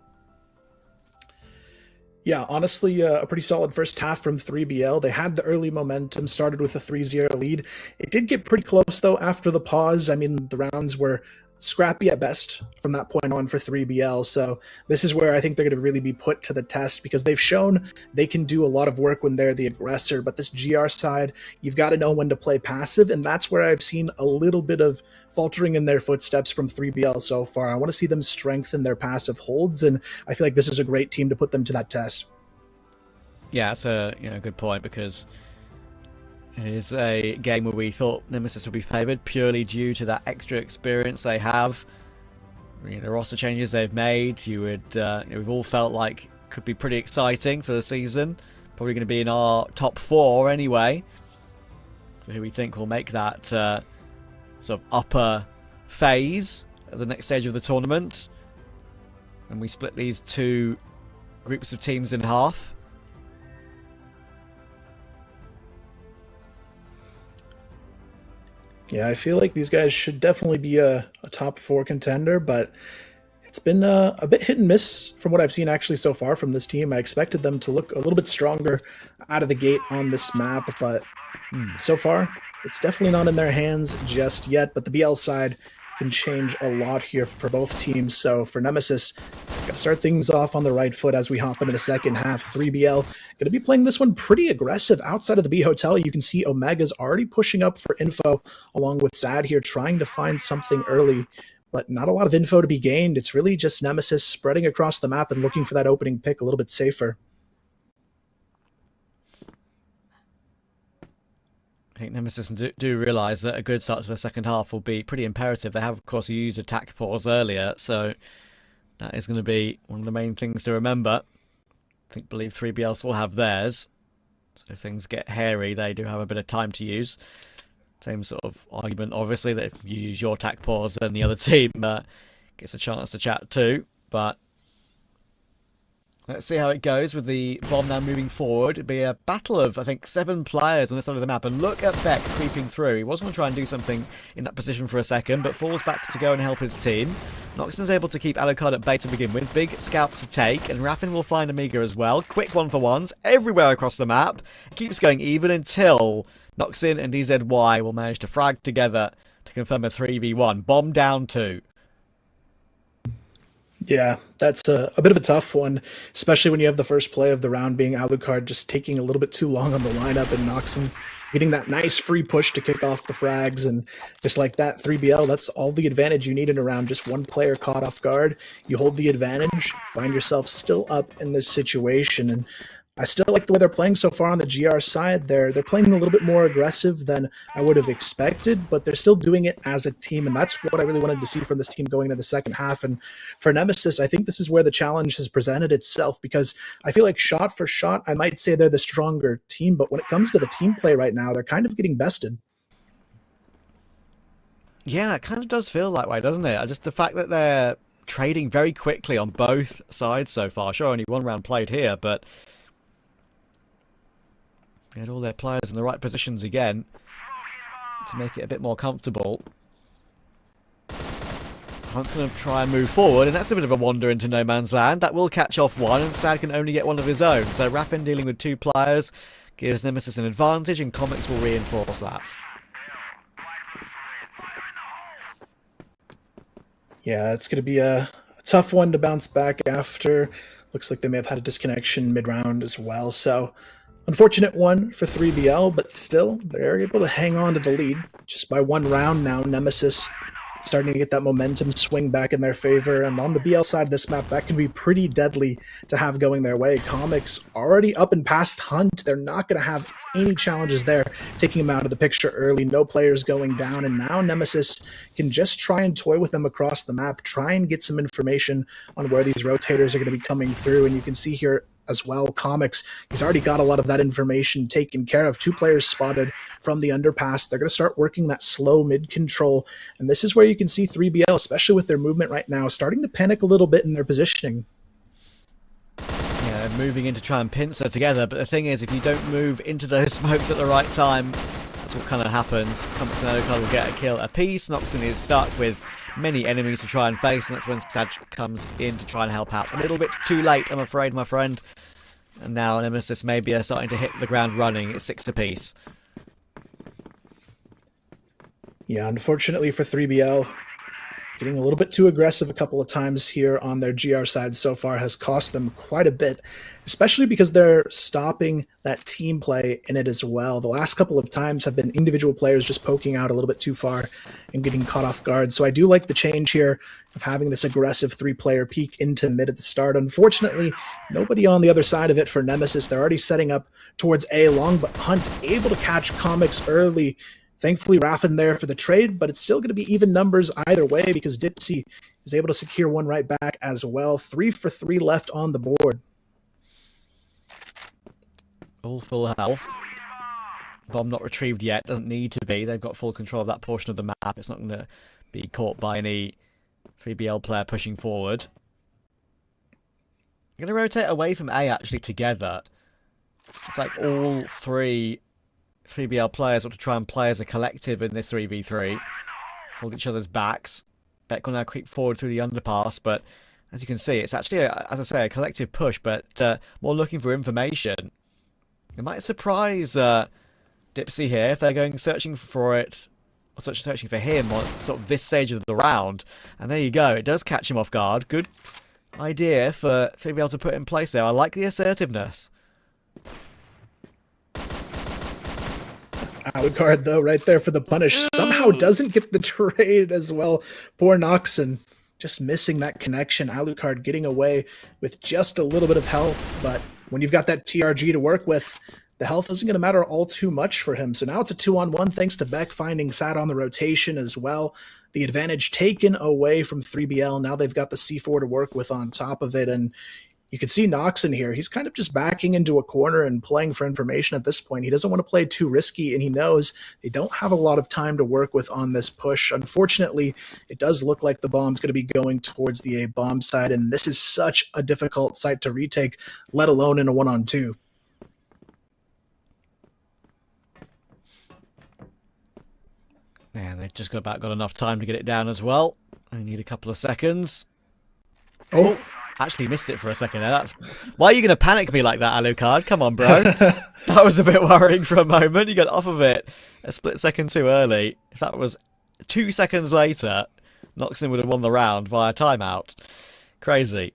Yeah, honestly, a pretty solid first half from 3BL. They had the early momentum, started with a 3-0 lead. It did get pretty close, though, after the pause. I mean, the rounds were scrappy at best from that point on for 3BL. So this is where I think they're going to really be put to the test, because they've shown they can do a lot of work when they're the aggressor. But this GR side, you've got to know when to play passive, and that's where I've seen a little bit of faltering in their footsteps from 3BL so far. I want to see them strengthen their passive holds, and I feel like this is a great team to put them to that test. Yeah, that's a good point, because it is a game where we thought Nemesis would be favoured purely due to that extra experience they have. The roster changes they've made, we've all felt like could be pretty exciting for the season. Probably going to be in our top 4 anyway, for who we think will make that sort of upper phase of the next stage of the tournament. And we split these two groups of teams in half. Yeah, I feel like these guys should definitely be a top 4 contender, but it's been a bit hit and miss from what I've seen actually so far from this team. I expected them to look a little bit stronger out of the gate on this map, but so far it's definitely not in their hands just yet. But the BL side can change a lot here for both teams. So for Nemesis, got to start things off on the right foot as we hop into the second half. 3BL going to be playing this one pretty aggressive outside of the B Hotel. You can see Omega's already pushing up for info along with Sad here, trying to find something early, but not a lot of info to be gained. It's really just Nemesis spreading across the map and looking for that opening pick a little bit safer. think Nemesis do realise that a good start to the second half will be pretty imperative. They have, of course, used attack pause earlier, so that is going to be one of the main things to remember. I believe 3BL still have theirs. So if things get hairy, they do have a bit of time to use. Same sort of argument, obviously, that if you use your attack pause, then the other team gets a chance to chat too. But let's see how it goes with the bomb now moving forward. It'd be a battle of, I think, 7 players on this side of the map. And look at Beck creeping through. He was going to try and do something in that position for a second, but falls back to go and help his team. Noxon's able to keep Alucard at bay to begin with. Big scalp to take, and Raffin will find Amiga as well. Quick 1-for-1s everywhere across the map. It keeps going even until Noxon and DZY will manage to frag together to confirm a 3v1. Bomb down 2. Yeah, that's a bit of a tough one, especially when you have the first play of the round being Alucard just taking a little bit too long on the lineup and Noxon getting that nice free push to kick off the frags. And just like that, 3BL, that's all the advantage you need in a round. Just one player caught off guard. You hold the advantage, find yourself still up in this situation. And I still like the way they're playing so far on the GR side. They're playing a little bit more aggressive than I would have expected, but they're still doing it as a team, and that's what I really wanted to see from this team going into the second half. And for Nemesis, I think this is where the challenge has presented itself, because I feel like shot for shot, I might say they're the stronger team, but when it comes to the team play right now, they're kind of getting bested. Yeah, it kind of does feel that way, doesn't it? Just the fact that they're trading very quickly on both sides so far. Sure, only one round played here, but get all their players in the right positions again to make it a bit more comfortable. Hunt's going to try and move forward, and that's a bit of a wander into no man's land. That will catch off one, and Sad can only get one of his own. So Raffin dealing with 2 players gives Nemesis an advantage, and Comics will reinforce that. Yeah, it's going to be a tough one to bounce back after. Looks like they may have had a disconnection mid-round as well, so unfortunate one for 3BL, but still, they're able to hang on to the lead just by 1 round now. Nemesis starting to get that momentum swing back in their favor, and on the BL side of this map, that can be pretty deadly to have going their way. Comics already up and past Hunt. They're not going to have any challenges there, taking him out of the picture early. No players going down, and now Nemesis can just try and toy with them across the map, try and get some information on where these rotators are going to be coming through, and you can see here as well, Comics, he's already got a lot of that information taken care of. 2 players spotted from the underpass. They're going to start working that slow mid control, and this is where you can see 3BL, especially with their movement right now, starting to panic a little bit in their positioning. Yeah, moving in to try and pincer together, but the thing is, if you don't move into those smokes at the right time, that's what kind of happens. Comics and Alucard will get a kill apiece. Noxon is stuck with many enemies to try and face, and that's when Sad comes in to try and help out. A little bit too late, I'm afraid, my friend. And now Nemesis maybe are starting to hit the ground running. It's 6 apiece. Yeah, unfortunately for 3BL, getting a little bit too aggressive a couple of times here on their GR side so far has cost them quite a bit, especially because they're stopping that team play in it as well. The last couple of times have been individual players just poking out a little bit too far and getting caught off guard. So I do like the change here of having this aggressive 3-player peek into mid at the start. Unfortunately, nobody on the other side of it for Nemesis. They're already setting up towards A long, but Hunt able to catch Comics early. Thankfully, Raffin there for the trade, but it's still going to be even numbers either way because Dipsy is able to secure one right back as well. 3 for 3 left on the board. All full health. Bomb not retrieved yet. Doesn't need to be. They've got full control of that portion of the map. It's not going to be caught by any 3BL player pushing forward. I'm going to rotate away from A actually together. It's like all 3BL players want to try and play as a collective in this 3v3. Hold each other's backs. Beck will now creep forward through the underpass, but as you can see, it's actually, as I say, a collective push, but more looking for information. It might surprise Dipsy here if they're going searching for it, or searching for him on sort of this stage of the round. And there you go, it does catch him off guard. Good idea for 3BL to put in place there. I like the assertiveness. Alucard, though, right there for the punish. Somehow doesn't get the trade as well. Poor Noxon just missing that connection. Alucard getting away with just a little bit of health, but when you've got that TRG to work with, the health isn't going to matter all too much for him. So now it's a 2-on-1 thanks to Beck finding Sad on the rotation as well. The advantage taken away from 3BL. Now they've got the C4 to work with on top of it. And you can see Nox in here. He's kind of just backing into a corner and playing for information at this point. He doesn't want to play too risky, and he knows they don't have a lot of time to work with on this push. Unfortunately, it does look like the bomb's going to be going towards the A bomb side, and this is such a difficult site to retake, let alone in a 1-on-2. Yeah, they've just got enough time to get it down as well. I need a couple of seconds. Oh, actually missed it for a second there. Why are you going to panic me like that, Alucard? Come on, bro. That was a bit worrying for a moment. You got off of it a split second too early. If that was 2 seconds later, Noxon would have won the round via timeout. Crazy.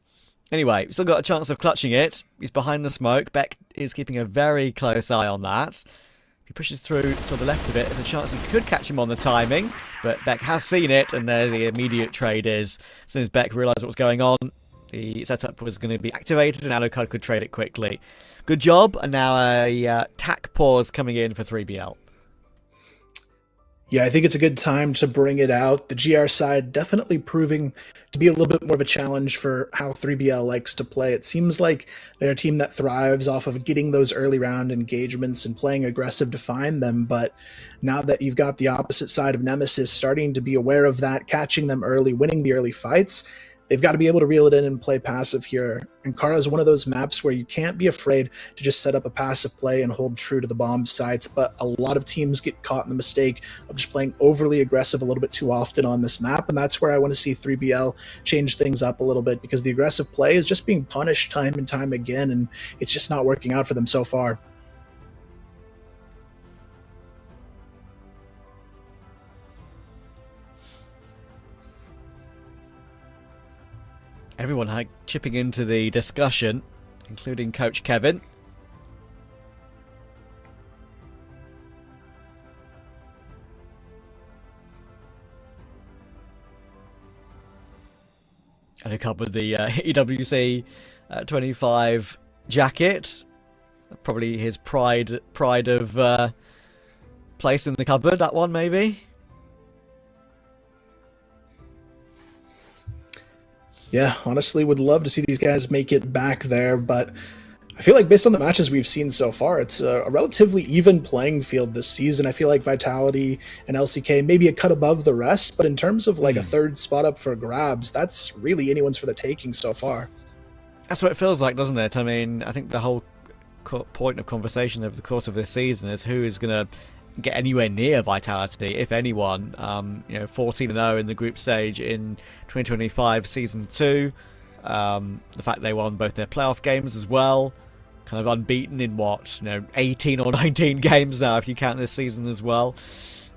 Anyway, still got a chance of clutching it. He's behind the smoke. Beck is keeping a very close eye on that. If he pushes through to the left of it, there's a chance he could catch him on the timing, but Beck has seen it, and there the immediate trade is. As soon as Beck realised what was going on, the setup was going to be activated, and Alucard could trade it quickly. Good job, and now a tack pause coming in for 3BL. Yeah, I think it's a good time to bring it out. The GR side definitely proving to be a little bit more of a challenge for how 3BL likes to play. It seems like they're a team that thrives off of getting those early round engagements and playing aggressive to find them, but now that you've got the opposite side of Nemesis starting to be aware of that, catching them early, winning the early fights, they've got to be able to reel it in and play passive here. And Kara is one of those maps where you can't be afraid to just set up a passive play and hold true to the bomb sites, but a lot of teams get caught in the mistake of just playing overly aggressive a little bit too often on this map, and that's where I want to see 3BL change things up a little bit, because the aggressive play is just being punished time and time again, and it's just not working out for them so far. Everyone chipping into the discussion, including Coach Kevin. And a couple with the EWC 25 jacket. Probably his pride of place in the cupboard, that one maybe. Yeah, honestly, would love to see these guys make it back there, but I feel like based on the matches we've seen so far, it's a relatively even playing field this season. I feel like Vitality and LCK maybe a cut above the rest, but in terms of like a third spot up for grabs, that's really anyone's for the taking so far. That's what it feels like, doesn't it? I mean, I think the whole point of conversation over the course of this season is who is going to get anywhere near Vitality, if anyone. 14-0 in the group stage in 2025 Season 2. The fact they won both their playoff games as well. Kind of unbeaten in 18 or 19 games now, if you count this season as well.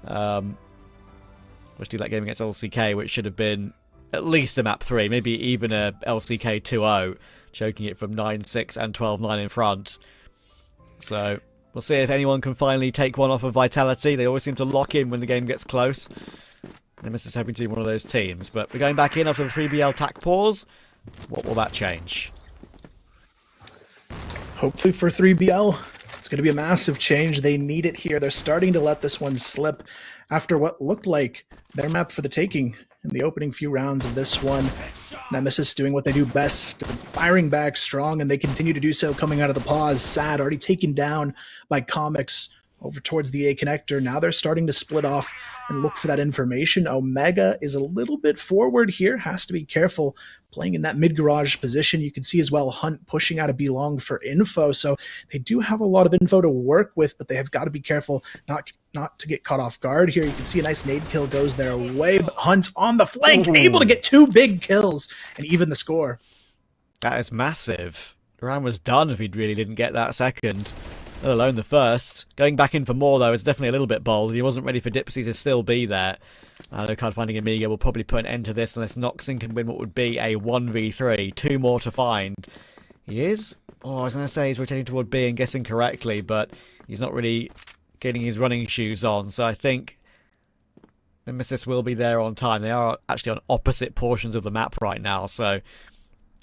Especially that game against LCK, which should have been at least a map 3, maybe even a LCK 2-0, choking it from 9-6 and 12-9 in front. So we'll see if anyone can finally take one off of Vitality. They always seem to lock in when the game gets close. Nemesis hoping to be one of those teams. But we're going back in after the 3BL tack pause. What will that change? Hopefully for 3BL, it's going to be a massive change. They need it here. They're starting to let this one slip after what looked like their map for the taking in the opening few rounds of this one. Nemesis doing what they do best, firing back strong, and they continue to do so coming out of the pause. Sad, already taken down by Comics over towards the A connector. Now they're starting to split off and look for that information. Omega is a little bit forward here, has to be careful playing in that mid-garage position. You can see as well Hunt pushing out a B-long for info, so they do have a lot of info to work with, but they have got to be careful not to get caught off guard here. You can see a nice nade kill goes their way, but Hunt on the flank, able to get 2 big kills and even the score. That is massive. The round was done if he really didn't get that second, let alone the first. Going back in for more, though, is definitely a little bit bold. He wasn't ready for Dipsy to still be there. Alucard finding Amiga will probably put an end to this unless Noxon can win what would be a 1v3. 2 more to find. He is? Oh, I was going to say he's rotating toward B and guessing correctly, but he's not really getting his running shoes on. So I think Nemesis will be there on time. They are actually on opposite portions of the map right now, so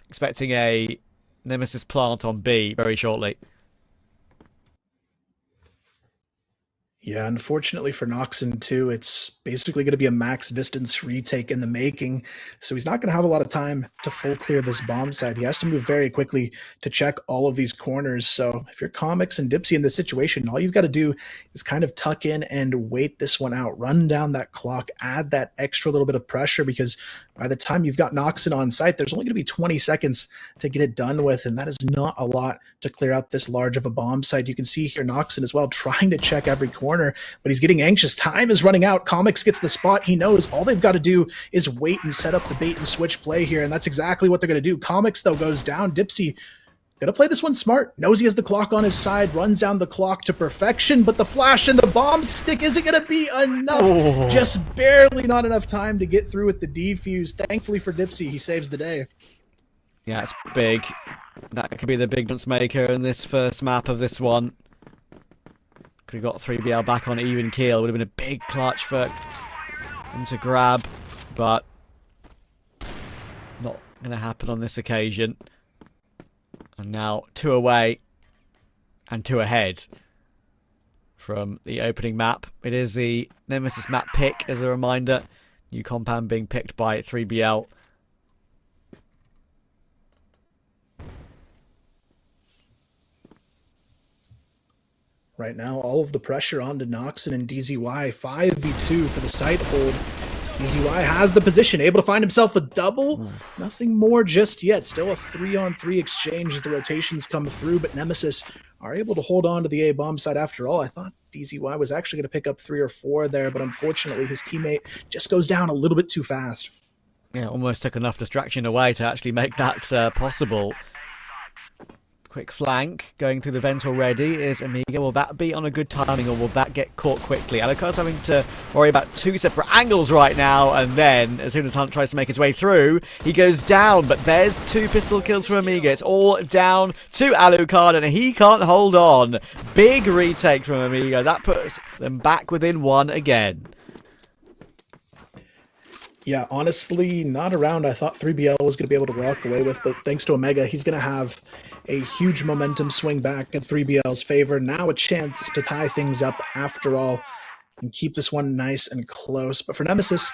expecting a Nemesis plant on B very shortly. Yeah, unfortunately for Noxon too, it's basically going to be a max distance retake in the making. So he's not going to have a lot of time to full clear this bomb site. He has to move very quickly to check all of these corners. So if you're Comics and Dipsy in this situation, all you've got to do is kind of tuck in and wait this one out, run down that clock, add that extra little bit of pressure, because by the time you've got Noxon on site, there's only going to be 20 seconds to get it done with, and that is not a lot to clear out this large of a bomb site. You can see here Noxon as well trying to check every corner, but he's getting anxious. Time is running out. Comics gets the spot. He knows all they've got to do is wait and set up the bait and switch play here, and that's exactly what they're going to do. Comics, though, goes down. Dipsy gonna play this one smart. Knows he has the clock on his side, runs down the clock to perfection, but the flash and the bomb stick isn't gonna be enough. Just barely not enough time to get through with the defuse. Thankfully for Dipsy, he saves the day. Yeah, it's big. That could be the big difference maker in this first map of this one. Could have got 3BL back on even keel. Would have been a big clutch for him to grab, but not gonna happen on this occasion. And now 2 away and 2 ahead from the opening map. It is the Nemesis map pick, as a reminder. New compound being picked by 3BL. Right now, all of the pressure onto Noxon and DZY. 5v2 for the site hold. DZY has the position, able to find himself a double. Nothing more just yet. Still a 3-on-3 exchange as the rotations come through, but Nemesis are able to hold on to the A bomb side after all. I thought DZY was actually going to pick up 3 or 4 there, but unfortunately his teammate just goes down a little bit too fast. Yeah, almost took enough distraction away to actually make that possible. Quick flank going through the vent already is Amiga. Will that be on a good timing, or will that get caught quickly? Alucard's having to worry about 2 separate angles right now, and then as soon as Hunt tries to make his way through, he goes down. But there's 2 pistol kills from Amiga. It's all down to Alucard, and he can't hold on. Big retake from Amiga. That puts them back within 1 again. Yeah, honestly, not a round I thought 3BL was going to be able to walk away with, but thanks to Omega, he's going to have a huge momentum swing back in 3BL's favor. Now a chance to tie things up after all and keep this one nice and close. But for Nemesis,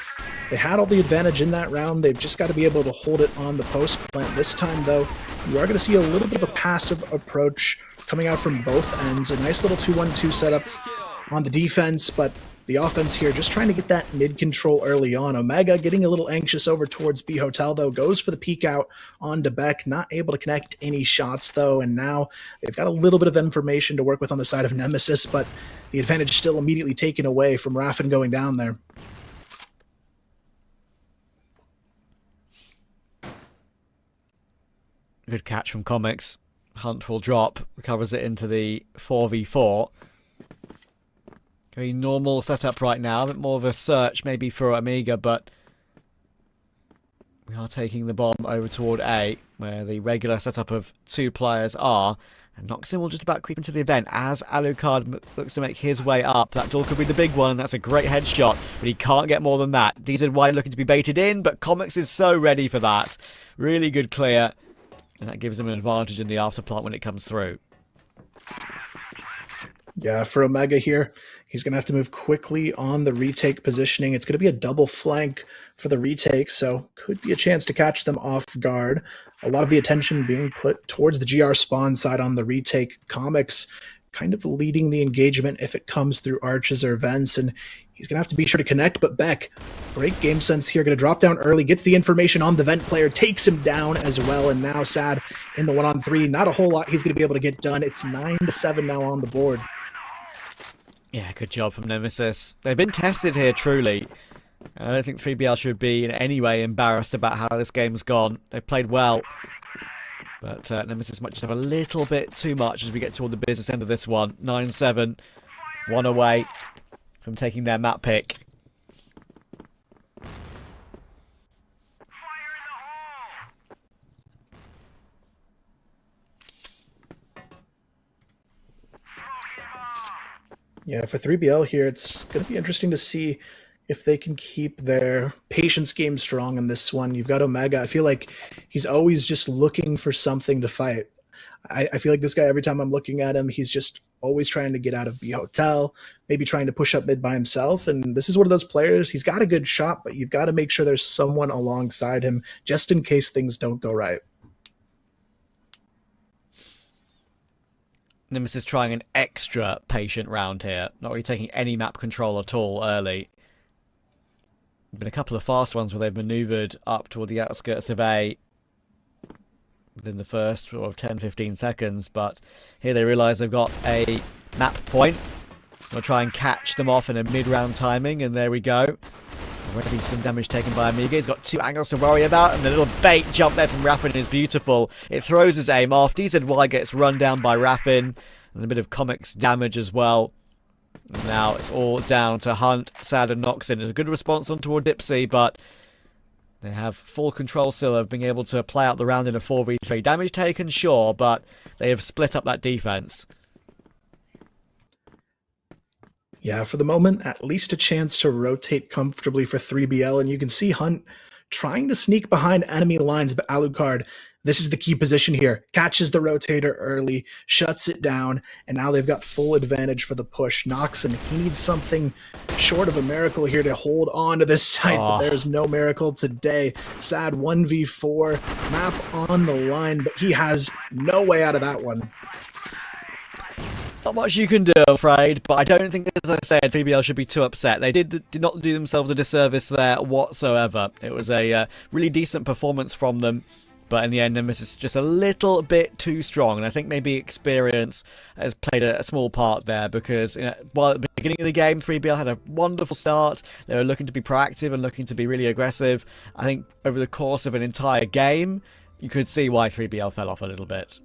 they had all the advantage in that round. They've just got to be able to hold it on the post plant. This time, though, you are going to see a little bit of a passive approach coming out from both ends. A nice little 2-1-2 setup on the defense, but the offense here just trying to get that mid control early on. Omega getting a little anxious over towards B Hotel, though, goes for the peek out on Beck, not able to connect any shots, though, and now they've got a little bit of information to work with on the side of Nemesis, but the advantage still immediately taken away from Raffin going down there. Good catch from Comics. Hunt will drop, recovers it into the 4v4. Very normal setup right now, a bit more of a search maybe for Amiga, but we are taking the bomb over toward A, where the regular setup of 2 players are, and Noxon will just about creep into the event as Alucard looks to make his way up. That door could be the big one, and that's a great headshot, but he can't get more than that. DZY looking to be baited in, but Comics is so ready for that. Really good clear, and that gives him an advantage in the afterplant when it comes through. Yeah, for Omega here, he's going to have to move quickly on the retake positioning. It's going to be a double flank for the retake, so could be a chance to catch them off guard. A lot of the attention being put towards the GR spawn side on the retake. Comics kind of leading the engagement if it comes through arches or vents, and he's going to have to be sure to connect, but Beck, great game sense here, going to drop down early, gets the information on the vent player, takes him down as well, and now Sad in the 1-on-3. Not a whole lot he's going to be able to get done. It's 9-7 now on the board. Yeah, good job from Nemesis. They've been tested here, truly. I don't think 3BL should be in any way embarrassed about how this game's gone. They've played well. But Nemesis might just have a little bit too much as we get toward the business end of this one. 9-7. 1 away from taking their map pick. Yeah, for 3BL here, it's going to be interesting to see if they can keep their patience game strong in this one. You've got Omega. I feel like he's always just looking for something to fight. I feel like this guy, every time I'm looking at him, he's just always trying to get out of B Hotel, maybe trying to push up mid by himself. And this is one of those players, he's got a good shot, but you've got to make sure there's someone alongside him just in case things don't go right. Nemesis trying an extra patient round here, not really taking any map control at all early. Been a couple of fast ones where they've manoeuvred up toward the outskirts of A within the first sort of 10-15 seconds, but here they realise they've got a map point. We'll try and catch them off in a mid-round timing, and there we go. Already some damage taken by Amiga. He's got 2 angles to worry about, and the little bait jump there from Raffin is beautiful. It throws his aim off. DZY gets run down by Raffin, and a bit of comics damage as well. Now it's all down to Hunt. Sadden knocks in. It's a good response on toward Dipsy, but they have full control still of being able to play out the round in a 4v3. Damage taken, sure, but they have split up that defense. Yeah, for the moment, at least a chance to rotate comfortably for 3BL, and you can see Hunt trying to sneak behind enemy lines, but Alucard, this is the key position here. Catches the rotator early, shuts it down, and now they've got full advantage for the push. Noxon, he needs something short of a miracle here to hold on to this site, but there's no miracle today. Sad 1v4, map on the line, but he has no way out of that one. Not much you can do, I'm afraid, but I don't think, as I said, 3BL should be too upset. They did not do themselves a disservice there whatsoever. It was a really decent performance from them, but in the end, Nemesis is just a little bit too strong, and I think maybe experience has played a small part there, because while at the beginning of the game, 3BL had a wonderful start. They were looking to be proactive and looking to be really aggressive. I think over the course of an entire game, you could see why 3BL fell off a little bit.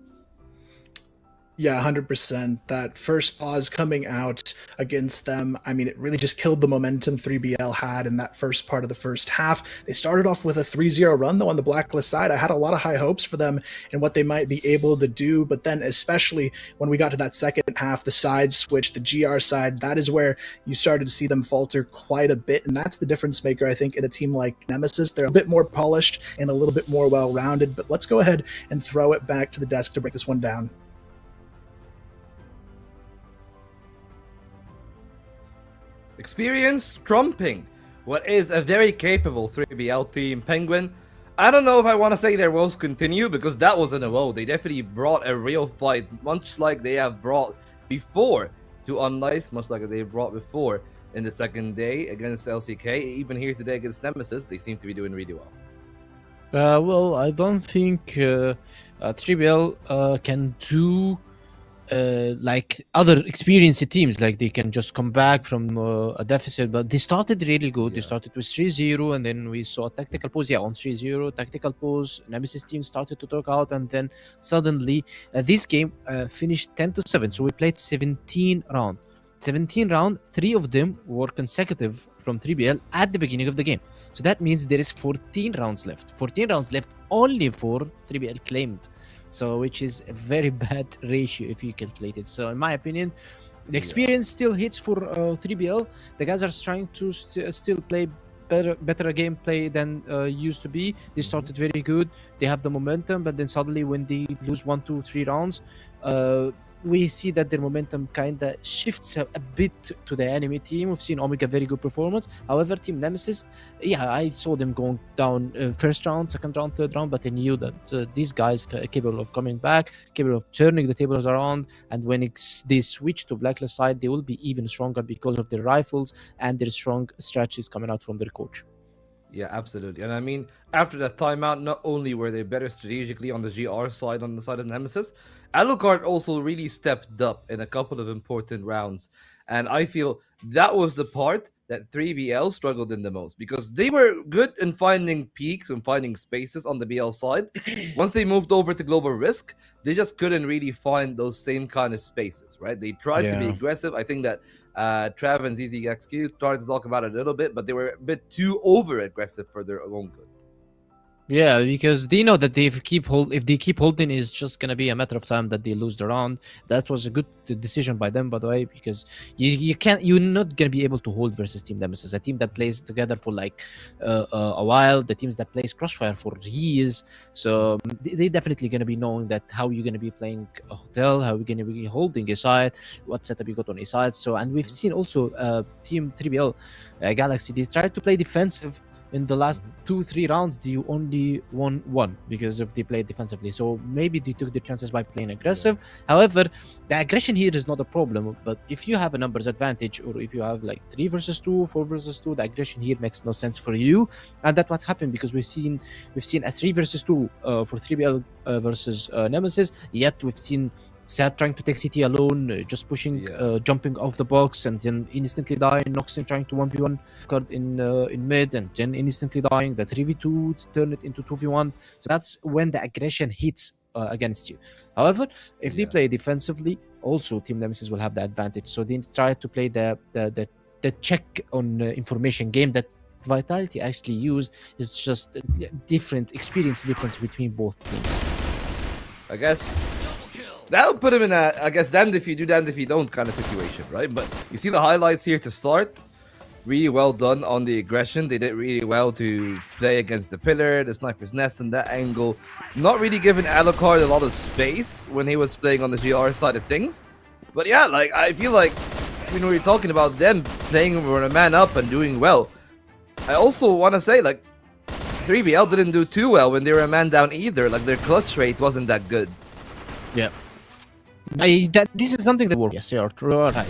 Yeah, 100%. That first pause coming out against them, I mean, it really just killed the momentum 3BL had in that first part of the first half. They started off with a 3-0 run, though, on the Blacklist side. I had a lot of high hopes for them and what they might be able to do, but then especially when we got to that second half, the side switch, the GR side, that is where you started to see them falter quite a bit, and that's the difference maker, I think, in a team like Nemesis. They're a bit more polished and a little bit more well-rounded, but let's go ahead and throw it back to the desk to break this one down. Experience trumping what is a very capable 3BL team. Penguin, I don't know if I want to say their woes continue, because that wasn't a woe. They definitely brought a real fight, much like they have brought before to unKnights, much like they brought before in the second day against LCK. Even here today against Nemesis, they seem to be doing really well. Well, I don't think 3BL can do like other experienced teams, like they can just come back from a deficit, but they started really good. They started with 3-0, and then we saw a tactical pause on 3-0, tactical pause. Nemesis team started to talk out, and then suddenly this game finished 10-7. So we played 17 rounds. 17 rounds, 3 of them were consecutive from 3BL at the beginning of the game. So that means there is 14 rounds left. 14 rounds left only for 3BL claimed. So, which is a very bad ratio if you calculate it. So, in my opinion, the experience still hits for 3BL. The guys are trying to still play better gameplay than used to be. They started very good. They have the momentum, but then suddenly when they lose 1, 2, 3 rounds, we see that their momentum kind of shifts a bit to the enemy team. We've seen Omega very good performance. However, Team Nemesis, yeah, I saw them going down first round, second round, third round, but I knew that these guys are capable of coming back, capable of turning the tables around, and when they switch to Blacklist side, they will be even stronger because of their rifles and their strong stretches coming out from their coach. Yeah, absolutely. And I mean, after that timeout, not only were they better strategically on the GR side, on the side of Nemesis, Alucard also really stepped up in a couple of important rounds. And I feel that was the part that 3BL struggled in the most, because they were good in finding peaks and finding spaces on the BL side. Once they moved over to Global Risk, they just couldn't really find those same kind of spaces, right? They tried to be aggressive. I think that Trav and ZZXQ started to talk about it a little bit, but they were a bit too over aggressive for their own good. Yeah, because they know that if they keep holding, it's just gonna be a matter of time that they lose the round. That was a good decision by them, by the way, because you're not gonna be able to hold versus Team Nemesis, a team that plays together for like a while, the teams that plays Crossfire for years. So they definitely gonna be knowing that how you're gonna be playing a hotel, how you're gonna be holding a side, what setup you got on a side. So, and we've seen also Team 3BL Galaxy, they tried to play defensive. In the last 2-3 rounds, they only won one because of they played defensively. So maybe they took the chances by playing aggressive. However, the aggression here is not a problem. But if you have a numbers advantage, or if you have like 3 versus 2, 4 versus 2, the aggression here makes no sense for you. And that's what happened, because we've seen a 3 versus 2 for 3BL versus Nemesis. Yet we've seen Sad trying to take CT alone, just pushing, jumping off the box, and then instantly dying. Noxin trying to 1v1 card in mid, and then instantly dying. The 3v2 turn it into 2v1. So that's when the aggression hits against you. However, if they play defensively, also Team Nemesis will have the advantage. So they try to play the check on information game that Vitality actually used. It's just different experience difference between both teams. I guess that'll put him in a, I guess, damned if you do, damned if you don't kind of situation, right? But you see the highlights here to start. Really well done on the aggression. They did really well to play against the pillar, the sniper's nest, and that angle. Not really giving Alucard a lot of space when he was playing on the GR side of things. But yeah, like, I feel like when we're talking about them playing for a man up and doing well, I also want to say, like, 3BL didn't do too well when they were a man down either. Like, their clutch rate wasn't that good. Yeah. This is something that works. Yes, they are true. Right.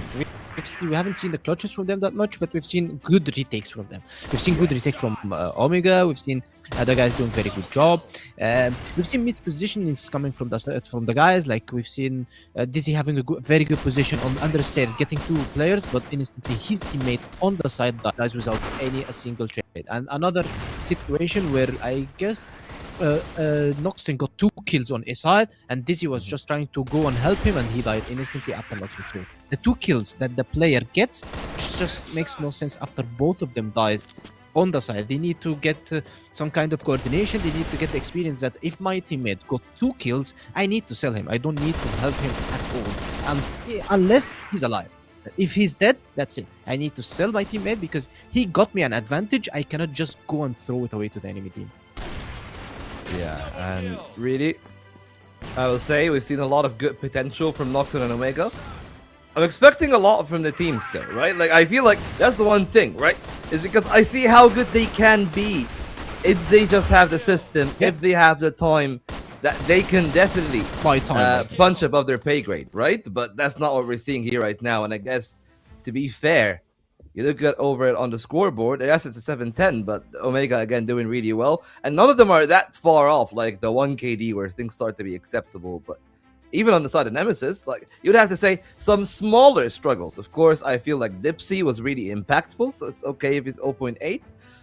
We haven't seen the clutches from them that much, but we've seen good retakes from them. We've seen good retake from Omega. We've seen other guys doing very good job. We've seen mispositionings coming from the guys. Like we've seen Dizzy having a very good position on understairs, getting 2 players, but instantly his teammate on the side dies without a single trade. And another situation where I guess Noxin got 2 kills on a side, and Dizzy was just trying to go and help him, and he died instantly after Noxin's kill. The 2 kills that the player gets just makes no sense after both of them dies on the side. They need to get some kind of coordination. They need to get the experience that if my teammate got 2 kills, I need to sell him. I don't need to help him at all, and unless he's alive. If he's dead, that's it. I need to sell my teammate because he got me an advantage. I cannot just go and throw it away to the enemy team. Yeah, and really, I will say we've seen a lot of good potential from Noxin and Omega. I'm expecting a lot from the team still, right? Like, I feel like that's the one thing, right? Is because I see how good they can be if they just have the system, if they have the time, that they can definitely punch above their pay grade, right? But that's not what we're seeing here right now. And I guess, to be fair, you look at over it on the scoreboard, yes, it's a 7-10, but Omega, again, doing really well. And none of them are that far off, like the 1 KD where things start to be acceptable. But even on the side of Nemesis, like, you'd have to say some smaller struggles. Of course, I feel like Dipsy was really impactful, so it's okay if it's 0.8.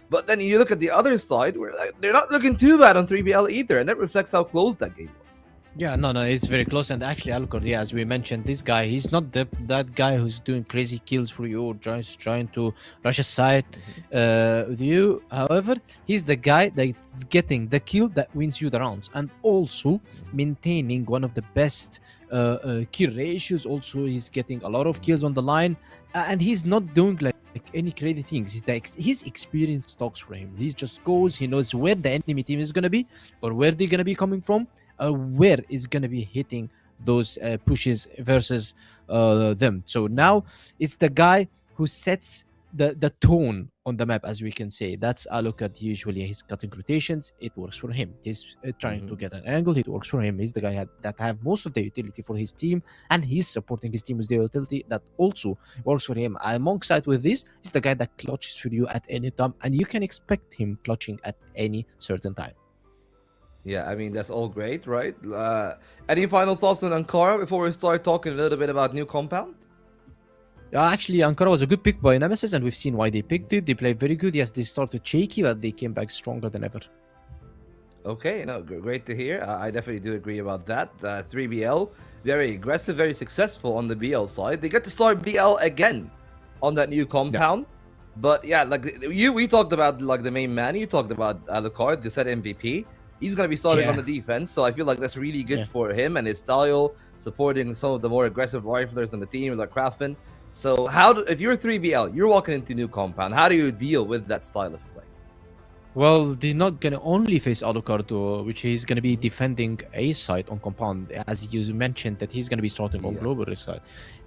But then you look at the other side, where like, they're not looking too bad on 3BL either, and that reflects how close that game was. Yeah, no, it's very close. And actually, Alucard, yeah, as we mentioned, this guy, he's not that guy who's doing crazy kills for you or just trying to rush aside with you. However, he's the guy that's getting the kill that wins you the rounds, and also maintaining one of the best kill ratios. Also, he's getting a lot of kills on the line, and he's not doing like any crazy things. His experience talks for him. He just goes, he knows where the enemy team is gonna be, or where they're gonna be coming from, where is gonna be hitting those pushes versus them. So now it's the guy who sets the tone on the map, as we can say. That's Alucard. Usually he's cutting rotations, it works for him. He's trying to get an angle, it works for him. He's the guy that have most of the utility for his team, and he's supporting his team with the utility that also works for him. Alongside with this, he's the guy that clutches for you at any time, and you can expect him clutching at any certain time. Yeah, I mean, that's all great, right? Any final thoughts on Ankara before we start talking a little bit about new compound? Actually, Ankara was a good pick by Nemesis, and we've seen why they picked it. They played very good. Yes, they started shaky, but they came back stronger than ever. Okay, no, great to hear. I definitely do agree about that. 3BL, very aggressive, very successful on the BL side. They get to start BL again on that new compound. But yeah, like we talked about like the main man. You talked about Alucard, the set MVP. He's gonna be starting on the defense, so I feel like that's really good for him and his style, supporting some of the more aggressive riflers on the team, like Crafton. So if you're 3BL, you're walking into new compound. How do you deal with that style of play? Well, they're not gonna only face Alucard, which he's gonna be defending A side on compound, as you mentioned that he's gonna be starting on global side.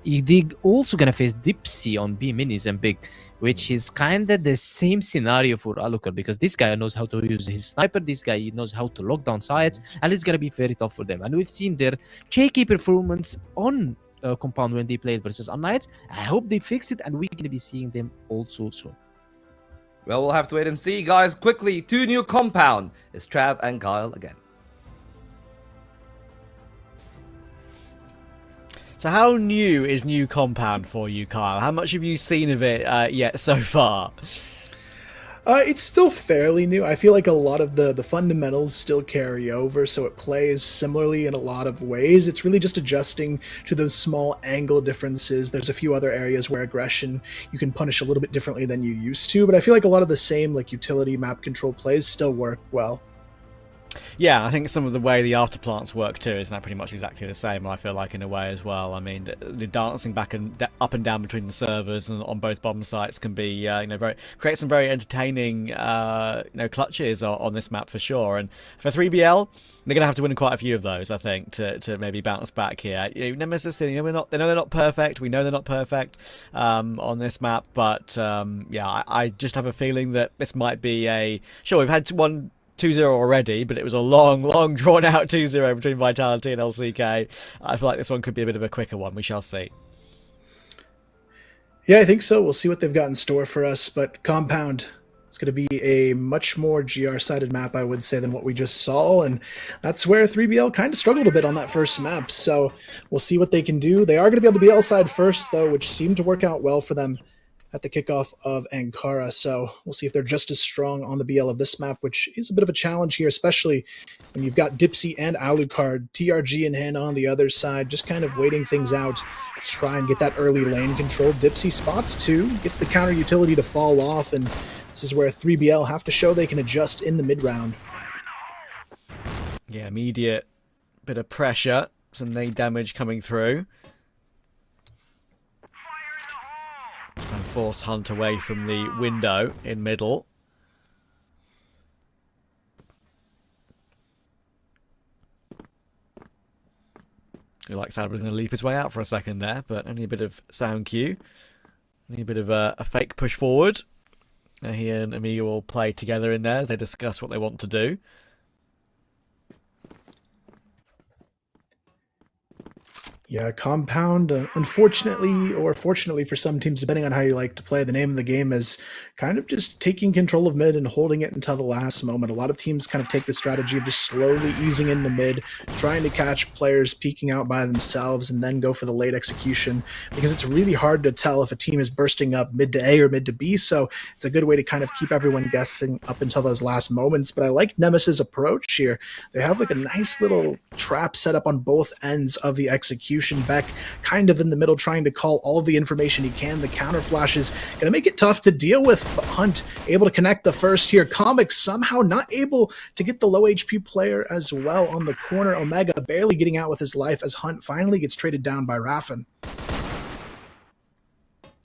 They're also gonna face Dipsy on B minis and big, which is kind of the same scenario for Alucard, because this guy knows how to use his sniper, this guy knows how to lock down sides, and it's gonna be very tough for them. And we've seen their shaky performance on compound when they played versus unKnights. I hope they fix it, and we're gonna be seeing them also soon. Well, we'll have to wait and see, guys. Quickly, 2 new compound. It's Trav and Kyle again. So how new is new compound for you, Kyle? How much have you seen of it yet so far? It's still fairly new. I feel like a lot of the fundamentals still carry over, so it plays similarly in a lot of ways. It's really just adjusting to those small angle differences. There's a few other areas where aggression you can punish a little bit differently than you used to, but I feel like a lot of the same like utility map control plays still work well. Yeah, I think some of the way the afterplants work too is now pretty much exactly the same, I feel like, in a way as well. I mean, the dancing back and up and down between the servers and on both bomb sites can be, create some very entertaining, clutches on this map for sure. And for 3BL, they're going to have to win quite a few of those, I think, to maybe bounce back here. Nemesis, they know they're not perfect. We know they're not perfect on this map, but I just have a feeling that this might be sure, we've had 2-0 already, but it was a long, drawn-out 2-0 between Vitality and LCK. I feel like this one could be a bit of a quicker one. We shall see. Yeah, I think so. We'll see what they've got in store for us, but Compound, it's going to be a much more GR-sided map, I would say, than what we just saw, and that's where 3BL kind of struggled a bit on that first map, so we'll see what they can do. They are going to be on the BL side first, though, which seemed to work out well for them at the kickoff of Ankara, so we'll see if they're just as strong on the BL of this map, which is a bit of a challenge here, especially when you've got Dipsy and Alucard, TRG and Hannah on the other side, just kind of waiting things out to try and get that early lane control. Dipsy spots 2, gets the counter utility to fall off, and this is where 3BL have to show they can adjust in the mid-round. Yeah, immediate bit of pressure, some nade damage coming through. Try and force Hunt away from the window in middle. It looks like Sad was going to leap his way out for a second there, but only a bit of sound cue. Only a bit of a fake push forward. And he and Amiga will play together in there as they discuss what they want to do. Yeah, Compound, unfortunately, or fortunately for some teams, depending on how you like to play, the name of the game is kind of just taking control of mid and holding it until the last moment. A lot of teams kind of take the strategy of just slowly easing into mid, trying to catch players peeking out by themselves, and then go for the late execution, because it's really hard to tell if a team is bursting up mid to A or mid to B, so it's a good way to kind of keep everyone guessing up until those last moments. But I like Nemesis' approach here. They have like a nice little trap set up on both ends of the execution. Beck kind of in the middle trying to call all of the information he can. The counter flash is going to make it tough to deal with, but Hunt able to connect the first here. Comic somehow not able to get the low HP player as well on the corner. Omega barely getting out with his life as Hunt finally gets traded down by Raffin.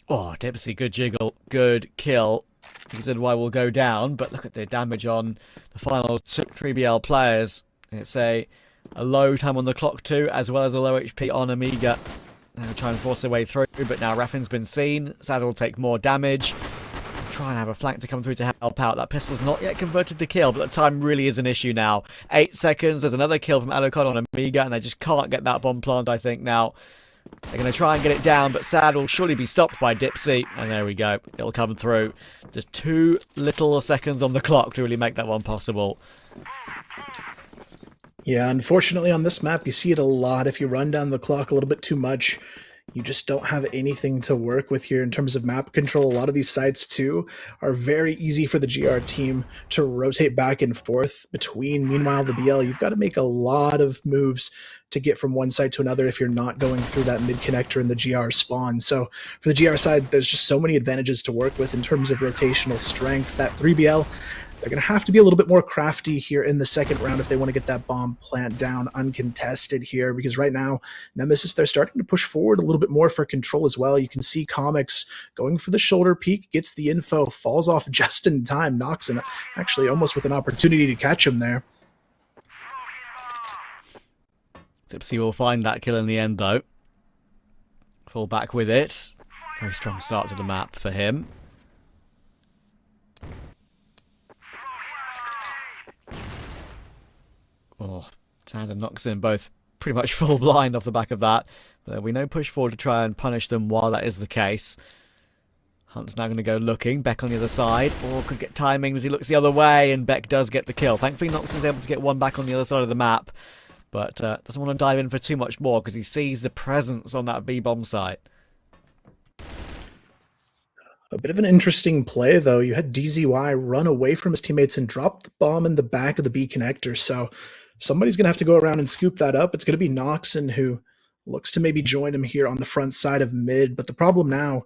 Oh, Dipsy, good jiggle, good kill. He said why we'll go down, but look at the damage on the final 3BL players. It's a low time on the clock too, as well as a low HP on Amiga. They'll try and force their way through, but now Raffin's been seen. Sad will take more damage. Try and have a flank to come through to help out. That pistol's not yet converted to kill, but the time really is an issue now. 8 seconds, there's another kill from Alucard on Amiga, and they just can't get that bomb plant, I think, now. They're going to try and get it down, but Sad will surely be stopped by Dipsy, and there we go. It'll come through. Just 2 little seconds on the clock to really make that one possible. Yeah, unfortunately on this map, you see it a lot. If you run down the clock a little bit too much, you just don't have anything to work with here in terms of map control. A lot of these sites too are very easy for the GR team to rotate back and forth between. Meanwhile, the BL, you've got to make a lot of moves to get from one site to another if you're not going through that mid connector in the GR spawn. So for the GR side, there's just so many advantages to work with in terms of rotational strength. That 3BL, they're going to have to be a little bit more crafty here in the second round if they want to get that bomb plant down uncontested here, because right now, Nemesis, they're starting to push forward a little bit more for control as well. You can see Comics going for the shoulder peek, gets the info, falls off just in time, knocks in, actually almost with an opportunity to catch him there. Dipsy will find that kill in the end, though. Fall back with it. Very strong start to the map for him. Oh, Tandem knocks in both pretty much full blind off the back of that. But we know push forward to try and punish them while that is the case. Hunt's now going to go looking. Beck on the other side. Or could get timing as he looks the other way, and Beck does get the kill. Thankfully, Nox is able to get one back on the other side of the map. But doesn't want to dive in for too much more because he sees the presence on that B-bomb site. A bit of an interesting play, though. You had DZY run away from his teammates and drop the bomb in the back of the B connector. So somebody's going to have to go around and scoop that up. It's going to be Noxon who looks to maybe join him here on the front side of mid. But the problem now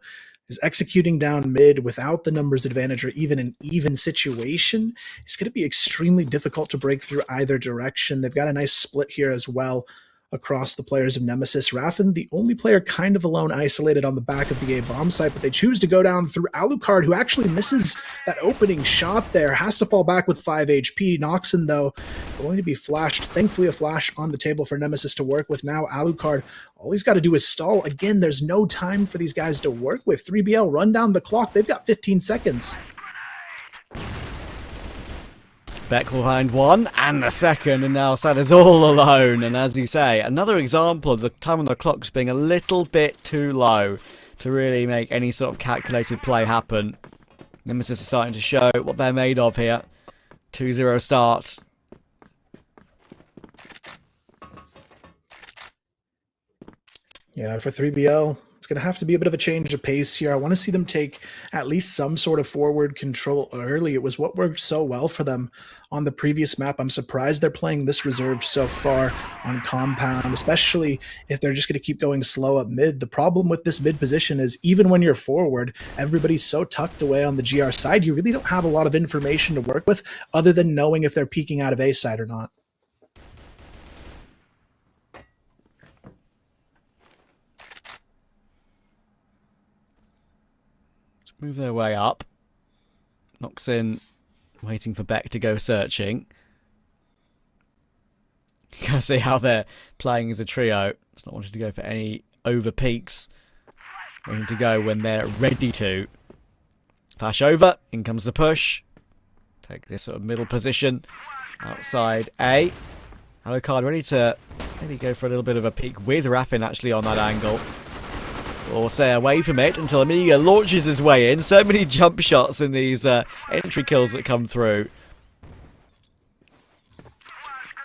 is executing down mid without the numbers advantage or even an even situation. It's going to be extremely difficult to break through either direction. They've got a nice split here as well across the players of Nemesis. Raffin, the only player kind of alone, isolated on the back of the A bomb site, but they choose to go down through Alucard, who actually misses that opening shot there, has to fall back with 5 HP. Noxon, though, going to be flashed. Thankfully, a flash on the table for Nemesis to work with. Now Alucard, all he's got to do is stall. Again, there's no time for these guys to work with. 3BL, run down the clock. They've got 15 seconds. Beck will find one and the second, and now Sad is all alone. And as you say, another example of the time on the clocks being a little bit too low to really make any sort of calculated play happen. Nemesis is starting to show what they're made of here. 2-0 start. Yeah, for 3BL, it's going to have to be a bit of a change of pace here. I want to see them take at least some sort of forward control early. It was what worked so well for them on the previous map. I'm surprised they're playing this reserved so far on Compound, especially if they're just going to keep going slow up mid. The problem with this mid position is even when you're forward, everybody's so tucked away on the GR side, you really don't have a lot of information to work with other than knowing if they're peeking out of A side or not. Move their way up. Knocks in, waiting for Beck to go searching. You can see how they're playing as a trio. It's not wanting to go for any over peaks. Waiting to go when they're ready to. Flash over, in comes the push. Take this sort of middle position. Outside A. Alucard ready to maybe go for a little bit of a peek with Raffin actually on that angle. Or stay away from it until Amiga launches his way in. So many jump shots in these entry kills that come through.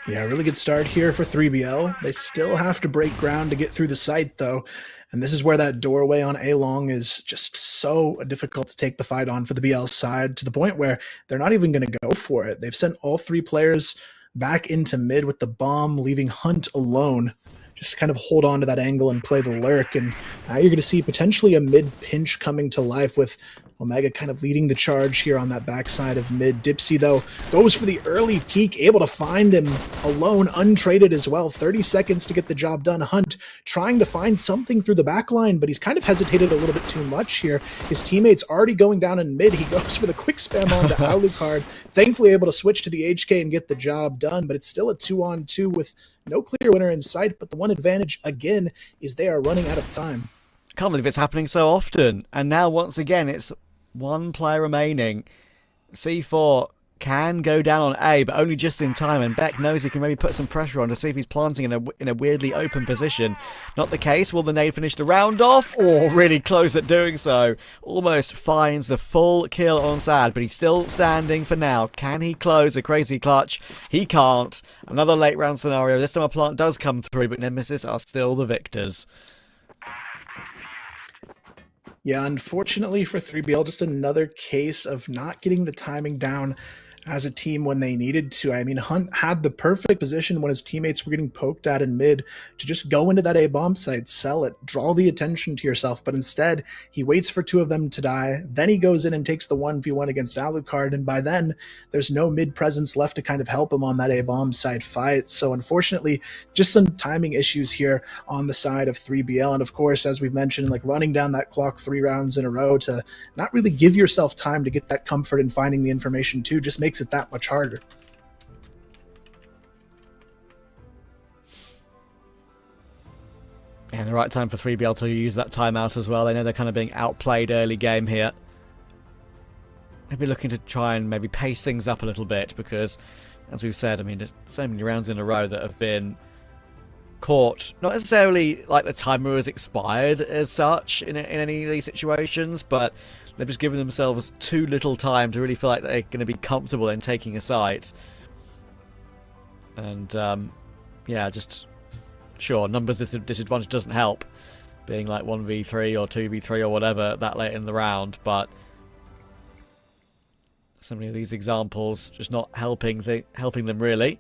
Yeah, really good start here for 3BL. They still have to break ground to get through the site, though. And this is where that doorway on A-Long is just so difficult to take the fight on for the BL side, to the point where they're not even going to go for it. They've sent all three players back into mid with the bomb, leaving Hunt alone. Just kind of hold on to that angle and play the lurk. And now you're going to see potentially a mid pinch coming to life with Omega kind of leading the charge here on that backside of mid. Dipsy, though, goes for the early peek, able to find him alone, untraded as well. 30 seconds to get the job done. Hunt trying to find something through the back line, but he's kind of hesitated a little bit too much here. His teammate's already going down in mid. He goes for the quick spam onto Alucard. Thankfully able to switch to the HK and get the job done, but it's still a 2-on-2 with no clear winner in sight. But the one advantage, again, is they are running out of time. Can't believe it's happening so often. And now, once again, it's one player remaining. C4 can go down on A, but only just in time. And Beck knows he can maybe put some pressure on to see if he's planting in a weirdly open position. Not the case. Will the nade finish the round off? Or really close at doing so. Almost finds the full kill on Sad, but he's still standing for now. Can he close a crazy clutch? He can't. Another late round scenario. This time a plant does come through, but Nemesis are still the victors. Yeah, unfortunately for 3BL, just another case of not getting the timing down as a team when they needed to. I mean, Hunt had the perfect position when his teammates were getting poked at in mid to just go into that A bomb site, sell it, draw the attention to yourself. But instead, he waits for two of them to die. Then he goes in and takes the 1v1 against Alucard. And by then, there's no mid presence left to kind of help him on that A bomb site fight. So unfortunately, just some timing issues here on the side of 3BL. And of course, as we've mentioned, like running down that clock 3 rounds in a row to not really give yourself time to get that comfort in finding the information too, just makes it that much harder. And the right time for 3BL to use that timeout as well. They know they're kind of being outplayed early game here. Maybe looking to try and maybe pace things up a little bit because, as we've said, I mean, there's so many rounds in a row that have been caught. Not necessarily like the timer has expired as such in any of these situations, but they've just given themselves too little time to really feel like they're going to be comfortable in taking a site. And, yeah, just... Sure, numbers disadvantage doesn't help, being like 1v3 or 2v3 or whatever that late in the round, but so many of these examples just not helping them really.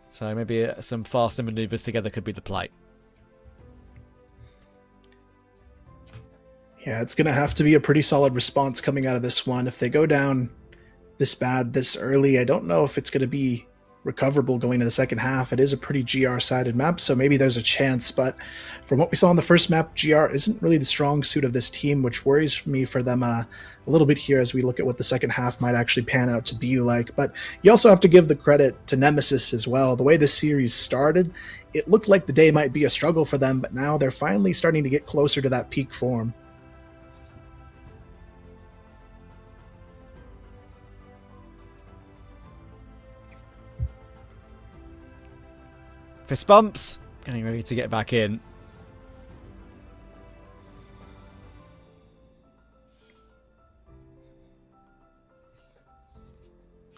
So maybe some faster maneuvers together could be the play. Yeah, it's going to have to be a pretty solid response coming out of this one. If they go down this bad this early, I don't know if it's going to be recoverable going into the second half. It is a pretty GR-sided map, so maybe there's a chance, but from what we saw in the first map, GR isn't really the strong suit of this team, which worries me for them a little bit here as we look at what the second half might actually pan out to be like. But you also have to give the credit to Nemesis as well. The way this series started, it looked like the day might be a struggle for them, but now they're finally starting to get closer to that peak form. Fist bumps, getting ready to get back in.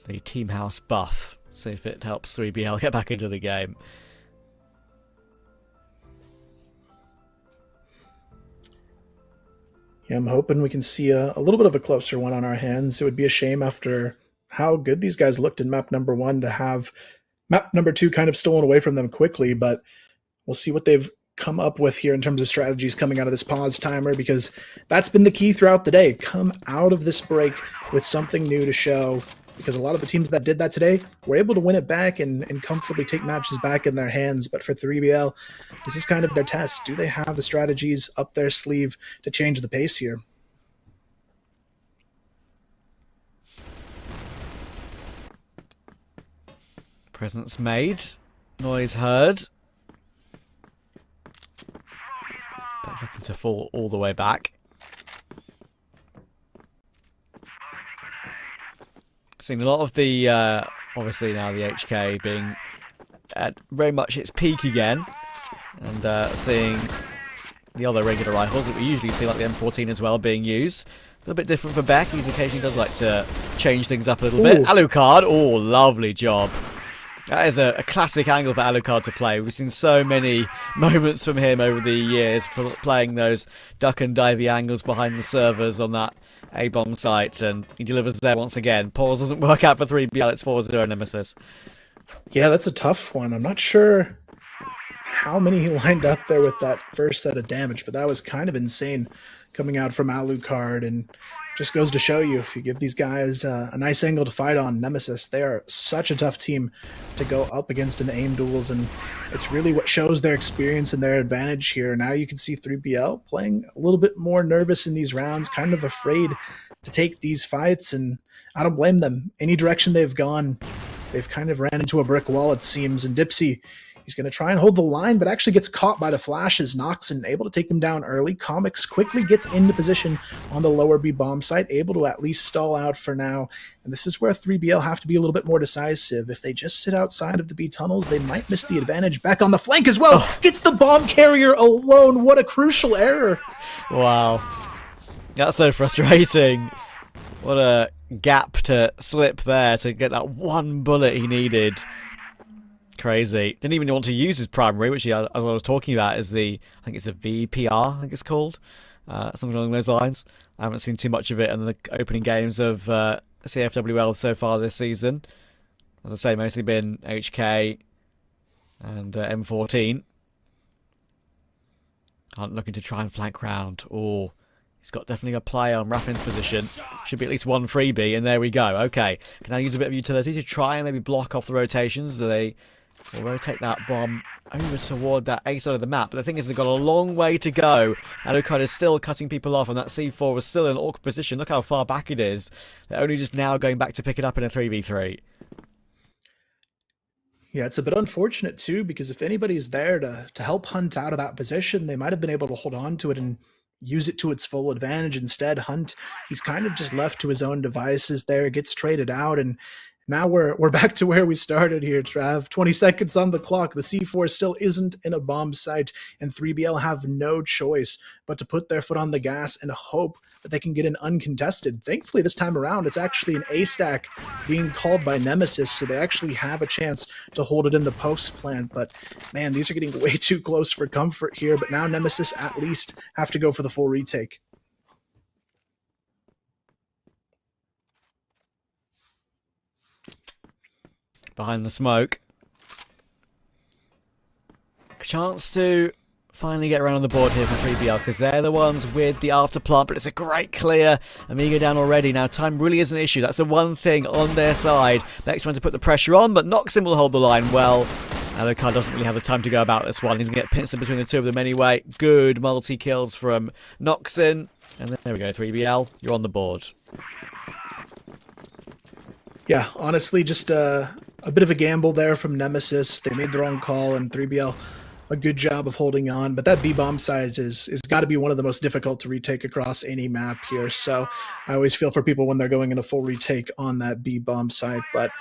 The Team House buff. See if it helps 3BL get back into the game. Yeah, I'm hoping we can see a little bit of a closer one on our hands. It would be a shame after how good these guys looked in map number 1 to have map number 2 kind of stolen away from them quickly, but we'll see what they've come up with here in terms of strategies coming out of this pause timer, because that's been the key throughout the day. Come out of this break with something new to show, because a lot of the teams that did that today were able to win it back and comfortably take matches back in their hands. But for 3BL, this is kind of their test. Do they have the strategies up their sleeve to change the pace here? Presence made. Noise heard. That's looking to fall all the way back. Seeing a lot of the, obviously now the HK being at very much its peak again. And seeing the other regular rifles that we usually see, like the M14 as well, being used. A little bit different for Beck. He occasionally does like to change things up a little bit. Alucard, oh, lovely job. That is a classic angle for Alucard to play. We've seen so many moments from him over the years for playing those duck and divey angles behind the servers on that A-bomb site, and he delivers there once again. Pause doesn't work out for 3BL, it's 4-0 Nemesis. Yeah, that's a tough one. I'm not sure how many he lined up there with that first set of damage, but that was kind of insane coming out from Alucard, and just goes to show you, if you give these guys a nice angle to fight on, Nemesis, they are such a tough team to go up against in the aim duels, and it's really what shows their experience and their advantage here. Now you can see 3BL playing a little bit more nervous in these rounds, kind of afraid to take these fights, and I don't blame them. Any direction they've gone, they've kind of ran into a brick wall, it seems, and Dipsy, he's going to try and hold the line, but actually gets caught by the flashes. Noxon able to take him down early. Comics quickly gets into position on the lower B bomb site, able to at least stall out for now. And this is where 3BL have to be a little bit more decisive. If they just sit outside of the B tunnels, they might miss the advantage. Back on the flank as well. Gets the bomb carrier alone. What a crucial error. Wow. That's so frustrating. What a gap to slip there to get that one bullet he needed. Crazy. Didn't even want to use his primary, which he, as I was talking about, is the, I think it's a VPR, I think it's called. something along those lines. I haven't seen too much of it in the opening games of CFWL so far this season. As I say, mostly been HK and M14. Hunt looking to try and flank round. Oh, he's got definitely a play on Raffin's position. Should be at least one freebie, and there we go. Okay, can I use a bit of utility to try and maybe block off the rotations? So they will rotate that bomb over toward that A side of the map. But the thing is, they've got a long way to go. Alucard is still cutting people off, and that C4 was still in an awkward position. Look how far back it is. They're only just now going back to pick it up in a 3v3. Yeah, it's a bit unfortunate too, because if anybody's there to help Hunt out of that position, they might have been able to hold on to it and use it to its full advantage. Instead, Hunt, he's kind of just left to his own devices there, gets traded out, and now we're back to where we started here, Trav. 20 seconds on the clock. The C4 still isn't in a bomb site, and 3BL have no choice but to put their foot on the gas and hope that they can get an uncontested. Thankfully, this time around, it's actually an A stack being called by Nemesis, so they actually have a chance to hold it in the post plant. But man, these are getting way too close for comfort here. But now Nemesis at least have to go for the full retake. Behind the smoke. Chance to finally get around on the board here for 3BL, because they're the ones with the after plant, but it's a great clear. Amiga down already. Now, time really is an issue. That's the one thing on their side. Next trying to put the pressure on, but Noxin will hold the line well. Alucard doesn't really have the time to go about this one. He's going to get pinched between the two of them anyway. Good multi-kills from Noxin. And then, there we go, 3BL. You're on the board. Yeah, honestly, just a bit of a gamble there from Nemesis. They made the wrong call, and 3BL a good job of holding on. But that B-bomb site is got to be one of the most difficult to retake across any map here. So I always feel for people when they're going in a full retake on that B-bomb site. But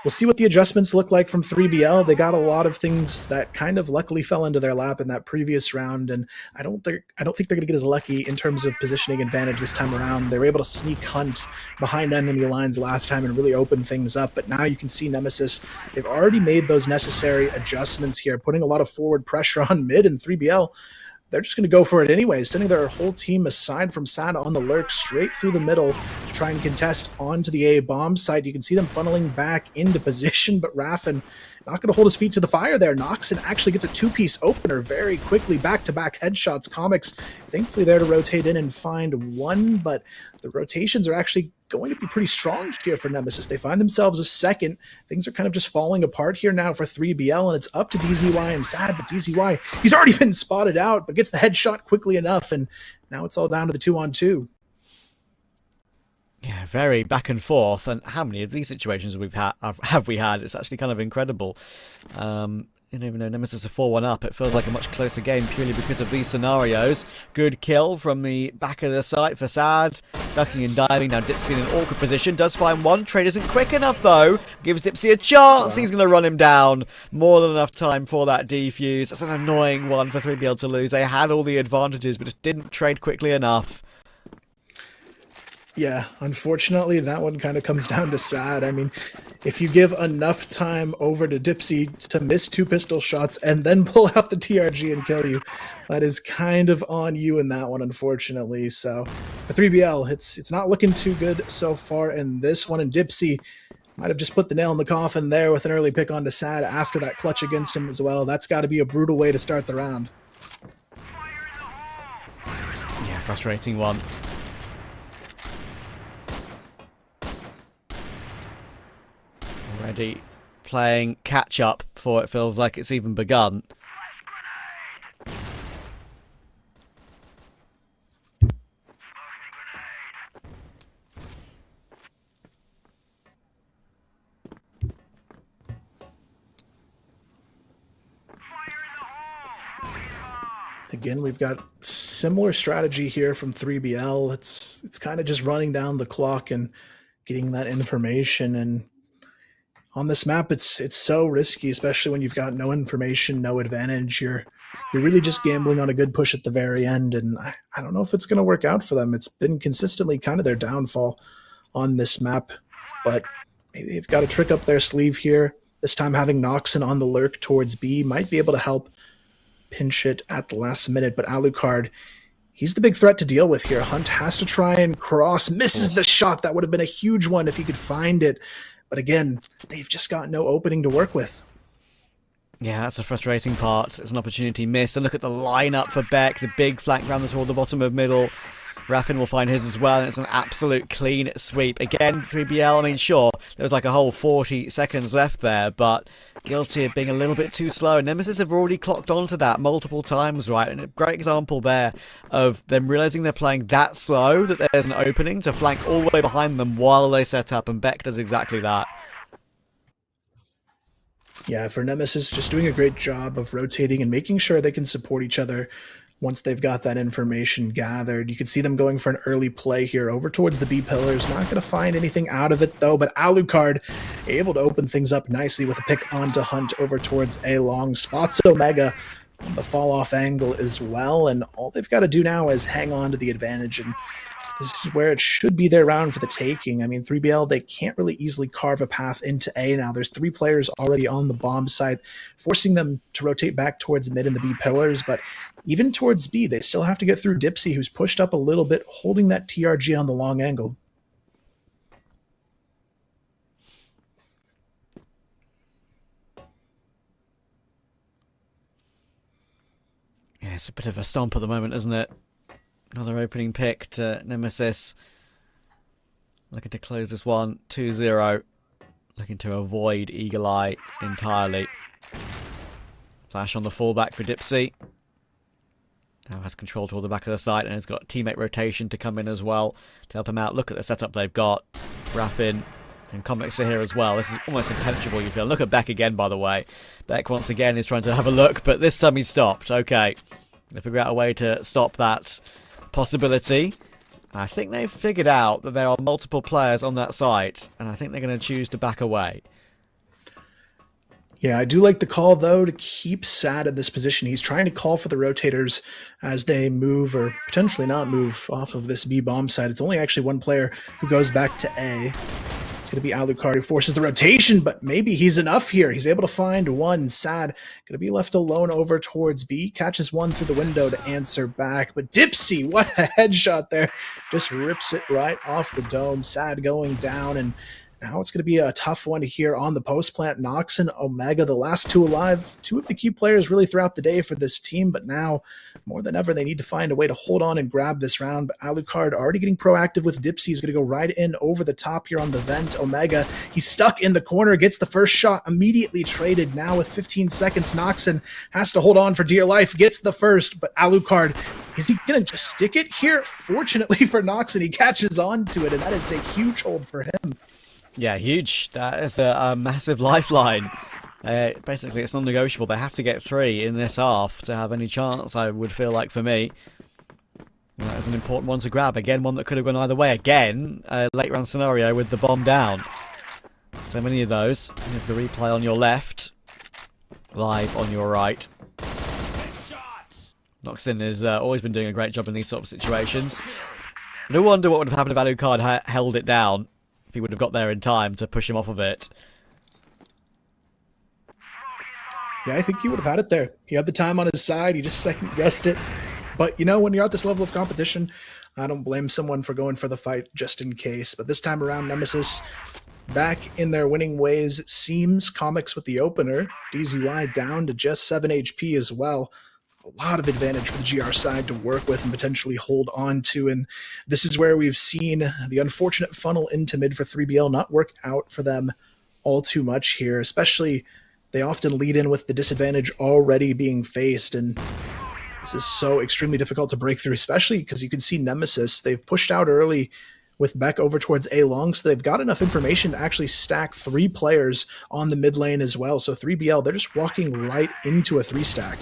we'll see what the adjustments look like from 3BL. They got a lot of things that kind of luckily fell into their lap in that previous round, and I don't think they're going to get as lucky in terms of positioning advantage this time around. They were able to sneak Hunt behind enemy lines last time and really open things up, but now you can see Nemesis, they've already made those necessary adjustments here, putting a lot of forward pressure on mid, and 3BL, they're just going to go for it anyway, sending their whole team aside from Sada on the lurk straight through the middle to try and contest onto the A bomb site. You can see them funneling back into position, but Raffin not going to hold his feet to the fire there. Noxin actually gets a two-piece opener very quickly, back-to-back headshots. Comics thankfully there to rotate in and find one, but the rotations are actually going to be pretty strong here for Nemesis. They find themselves a second. Things are kind of just falling apart here now for 3BL, and it's up to DZY and Sad, but DZY, he's already been spotted out, but gets the headshot quickly enough, and now it's all down to the 2-on-2. Yeah, very back and forth. And how many of these situations have we had? It's actually kind of incredible. Even though Nemesis are 4-1 up, it feels like a much closer game purely because of these scenarios. Good kill from the back of the site for Sad. Ducking and diving. Now Dipsy in an awkward position. Does find one. Trade isn't quick enough though. Gives Dipsy a chance. He's going to run him down. More than enough time for that defuse. That's an annoying one for 3BL to lose. They had all the advantages, but just didn't trade quickly enough. Yeah, unfortunately, that one kind of comes down to Sad. I mean, if you give enough time over to Dipsy to miss two pistol shots and then pull out the TRG and kill you, that is kind of on you in that one, unfortunately. So, for 3BL, it's not looking too good so far in this one, and Dipsy might have just put the nail in the coffin there with an early pick onto Sad after that clutch against him as well. That's got to be a brutal way to start the round. Yeah, frustrating one. Already playing catch-up before it feels like it's even begun. Again, we've got similar strategy here from 3BL. It's kind of just running down the clock and getting that information, and on this map, it's so risky, especially when you've got no information, no advantage. You're really just gambling on a good push at the very end, and I don't know if it's going to work out for them. It's been consistently kind of their downfall on this map, but maybe they've got a trick up their sleeve here. This time having Noxin on the lurk towards B might be able to help pinch it at the last minute, but Alucard, he's the big threat to deal with here. Hunt has to try and cross, misses the shot. That would have been a huge one if he could find it. But again, they've just got no opening to work with. Yeah, that's a frustrating part. It's an opportunity missed. And look at the lineup for Beck. The big flank round toward the bottom of middle. Raffin will find his as well, and it's an absolute clean sweep. Again, 3BL, I mean, sure, there was like a whole 40 seconds left there, but guilty of being a little bit too slow. And Nemesis have already clocked onto that multiple times, right? And a great example there of them realizing they're playing that slow, that there's an opening to flank all the way behind them while they set up, and Beck does exactly that. Yeah, for Nemesis, just doing a great job of rotating and making sure they can support each other once they've got that information gathered. You can see them going for an early play here over towards the B pillars. Not going to find anything out of it, though, but Alucard able to open things up nicely with a pick onto Hunt over towards A long. Spots Omega on the fall-off angle as well, and all they've got to do now is hang on to the advantage, and this is where it should be their round for the taking. I mean, 3BL, they can't really easily carve a path into A now. There's 3 players already on the bomb site, forcing them to rotate back towards mid and the B pillars, but even towards B, they still have to get through Dipsy, who's pushed up a little bit, holding that TRG on the long angle. Yeah, it's a bit of a stomp at the moment, isn't it? Another opening pick to Nemesis. Looking to close this one 2-0. Looking to avoid Eagle Eye entirely. Flash on the fallback for Dipsy. Now has control toward the back of the site and has got teammate rotation to come in as well to help him out. Look at the setup they've got. Raffin and Comics are here as well. This is almost impenetrable, you feel. Look at Beck again, by the way. Beck once again is trying to have a look, but this time he stopped. Okay. They figure out a way to stop that possibility. I think they've figured out that there are multiple players on that site, and I think they're going to choose to back away. Yeah, I do like the call, though, to keep Sad in this position. He's trying to call for the rotators as they move, or potentially not move, off of this B bomb side. It's only actually one player who goes back to A. It's going to be Alucard who forces the rotation, but maybe he's enough here. He's able to find one. Sad going to be left alone over towards B. Catches one through the window to answer back. But Dipsy, what a headshot there. Just rips it right off the dome. Sad going down, and now it's going to be a tough one here on the post plant. Nox and Omega, the last 2 alive. 2 of the key players really throughout the day for this team, but now more than ever, they need to find a way to hold on and grab this round. But Alucard already getting proactive with Dipsy. He's going to go right in over the top here on the vent. Omega, he's stuck in the corner, gets the first shot, immediately traded. Now with 15 seconds, Noxon has to hold on for dear life, gets the first, but Alucard, is he going to just stick it here? Fortunately for Noxon, he catches on to it, and that is a huge hold for him. Yeah, huge. That is a massive lifeline. Basically, it's non-negotiable. They have to get 3 in this half to have any chance, I would feel like, for me. And that is an important one to grab. Again, one that could have gone either way. Again, a late round scenario with the bomb down. So many of those. Here's the replay on your left. Live on your right. Noxon has always been doing a great job in these sort of situations. No wonder what would have happened if Alucard held it down. If he would have got there in time to push him off of it. Yeah, I think he would have had it there. He had the time on his side. He just second-guessed it. But, you know, when you're at this level of competition, I don't blame someone for going for the fight just in case. But this time around, Nemesis back in their winning ways. It seems Comics with the opener. DZY down to just 7 HP as well. A lot of advantage for the GR side to work with and potentially hold on to, and this is where we've seen the unfortunate funnel into mid for 3BL not work out for them all too much here, especially they often lead in with the disadvantage already being faced, and this is so extremely difficult to break through, especially because you can see Nemesis, they've pushed out early with Beck over towards A long, so they've got enough information to actually stack 3 players on the mid lane as well, so 3BL, they're just walking right into a 3-stack.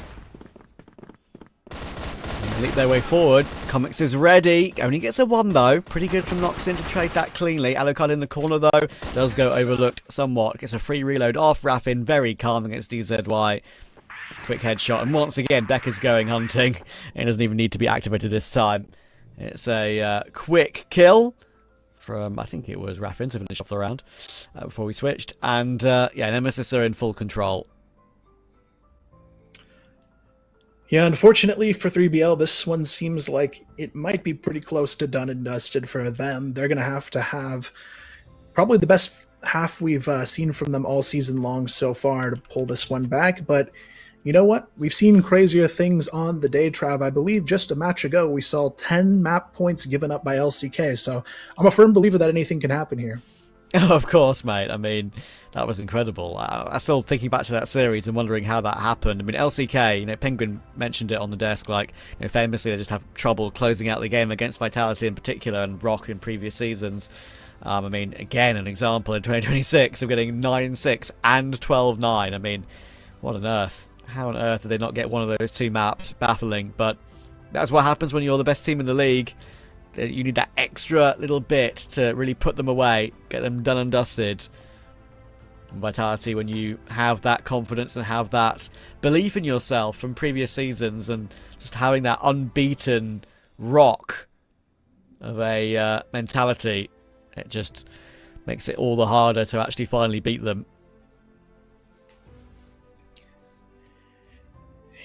Leap their way forward. Comics is ready. Only gets a 1 though. Pretty good from Noxon to trade that cleanly. Alucard in the corner though. Does go overlooked somewhat. Gets a free reload off. Raffin very calm against DZY. Quick headshot. And once again, Beck is going hunting. It doesn't even need to be activated this time. It's a quick kill from, I think it was Raffin to finish off the round before we switched. And yeah, Nemesis are in full control. Yeah, unfortunately for 3BL, this one seems like it might be pretty close to done and dusted for them. They're going to have probably the best half we've seen from them all season long so far to pull this one back. But you know what? We've seen crazier things on the day, Trav. I believe just a match ago we saw 10 map points given up by LCK. So I'm a firm believer that anything can happen here. Of course, mate. I mean, that was incredible. I'm still thinking back to that series and wondering how that happened. I mean, LCK, Penguin mentioned it on the desk, like, famously they just have trouble closing out the game against Vitality in particular and Rock in previous seasons. I mean, again, an example in 2026 of getting 9-6 and 12-9. I mean, what on earth? How on earth did they not get one of those two maps? Baffling, but that's what happens when you're the best team in the league. You need that extra little bit to really put them away, get them done and dusted. And Vitality, when you have that confidence and have that belief in yourself from previous seasons and just having that unbeaten rock of a mentality, it just makes it all the harder to actually finally beat them.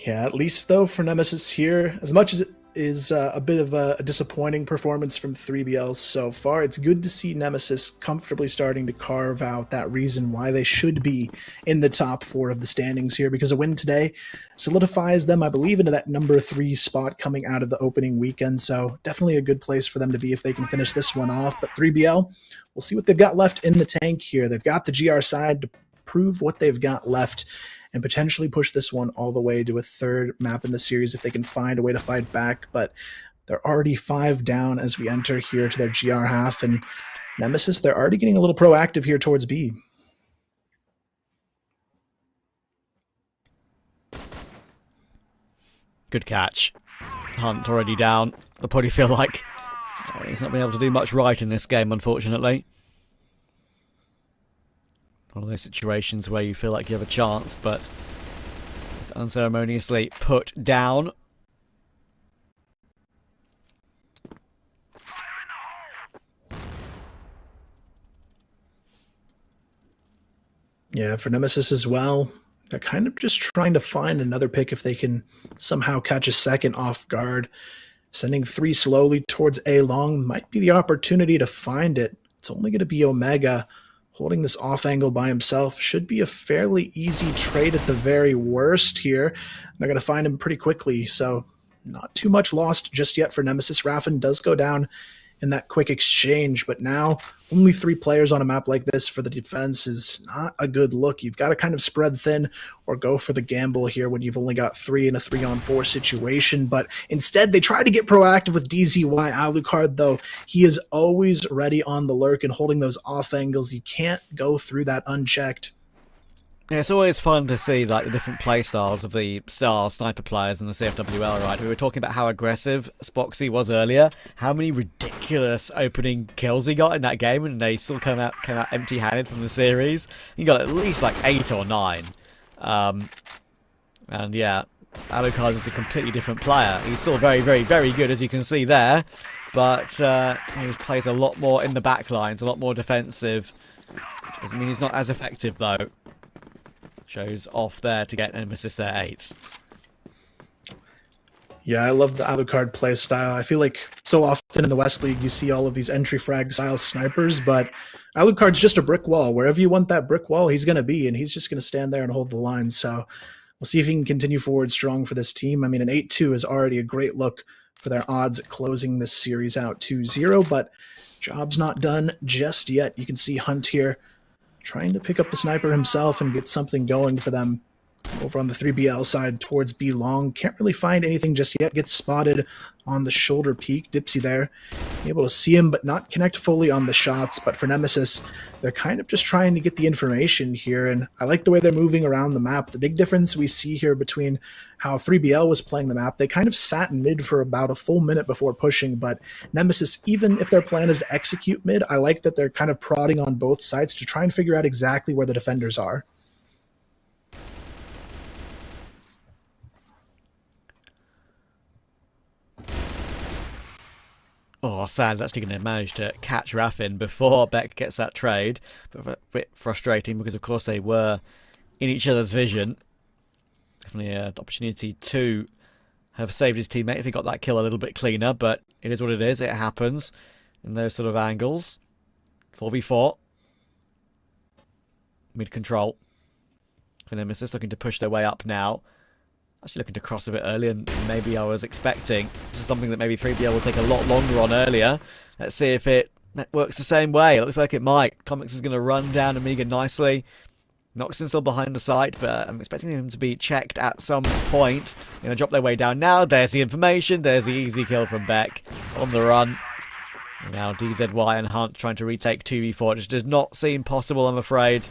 Yeah, at least though for Nemesis here, as much as it is a bit of a disappointing performance from 3BL so far, it's good to see Nemesis comfortably starting to carve out that reason why they should be in the top 4 of the standings here, because a win today solidifies them, I believe, into that number 3 spot coming out of the opening weekend. So definitely a good place for them to be if they can finish this one off. But 3BL, we'll see what they've got left in the tank here. They've got the GR side to prove what they've got left and potentially push this one all the way to a 3rd map in the series if they can find a way to fight back. But they're already 5 down as we enter here to their GR half, and Nemesis, they're already getting a little proactive here towards B. Good catch. Hunt already down. I probably feel like he's not been able to do much right in this game, unfortunately. One of those situations where you feel like you have a chance, but unceremoniously put down. Yeah, for Nemesis as well, they're kind of just trying to find another pick if they can somehow catch a second off guard. Sending 3 slowly towards A long might be the opportunity to find it. It's only going to be Omega. Holding this off angle by himself should be a fairly easy trade at the very worst here. They're going to find him pretty quickly, so not too much lost just yet for Nemesis. Raffin does go down in that quick exchange, but now only 3 players on a map like this for the defense is not a good look. You've got to kind of spread thin or go for the gamble here when you've only got 3 in a 3-on-4 situation, but instead they try to get proactive with DZY. Alucard, though, he is always ready on the lurk and holding those off angles. You can't go through that unchecked. Yeah, it's always fun to see like the different play styles of the star sniper players in the CFWL, right? We were talking about how aggressive Spoxy was earlier, how many ridiculous opening kills he got in that game, and they still came out empty-handed from the series. He got at least like 8 or 9. And yeah, Alucard is a completely different player. He's still very, very, very good, as you can see there, but he plays a lot more in the back lines, a lot more defensive. Doesn't mean he's not as effective, though. Shows off there to get Nemesis their 8th. Yeah, I love the Alucard play style. I feel like so often in the West League you see all of these entry frag style snipers, but Alucard's just a brick wall. Wherever you want that brick wall, he's going to be, and he's just going to stand there and hold the line. So we'll see if he can continue forward strong for this team. I mean, an 8-2 is already a great look for their odds at closing this series out 2-0, but job's not done just yet. You can see Hunt here trying to pick up the sniper himself and get something going for them over on the 3BL side towards B long. Can't really find anything just yet. Gets spotted on the shoulder peak. Dipsy there, able to see him but not connect fully on the shots. But for Nemesis, they're kind of just trying to get the information here, and I like the way they're moving around the map. The big difference we see here between how 3BL was playing the map, they kind of sat in mid for about a full minute before pushing, but Nemesis, even if their plan is to execute mid, I like that they're kind of prodding on both sides to try and figure out exactly where the defenders are. Oh, Sad's actually going to manage to catch Raffin before Beck gets that trade. But a bit frustrating because, of course, they were in each other's vision. Definitely an opportunity to have saved his teammate if he got that kill a little bit cleaner, but it is what it is. It happens in those sort of angles. 4v4. Mid control. For Nemesis looking to push their way up now. Actually looking to cross a bit earlier than maybe I was expecting. This is something that maybe 3BL will take a lot longer on earlier. Let's see if it works the same way. It looks like it might. Comics is going to run down Amiga nicely. Noxon still behind the site, but I'm expecting him to be checked at some point. Going to drop their way down now. There's the information. There's the easy kill from Beck on the run. And now DZY and Hunt trying to retake 2v4. It just does not seem possible, I'm afraid,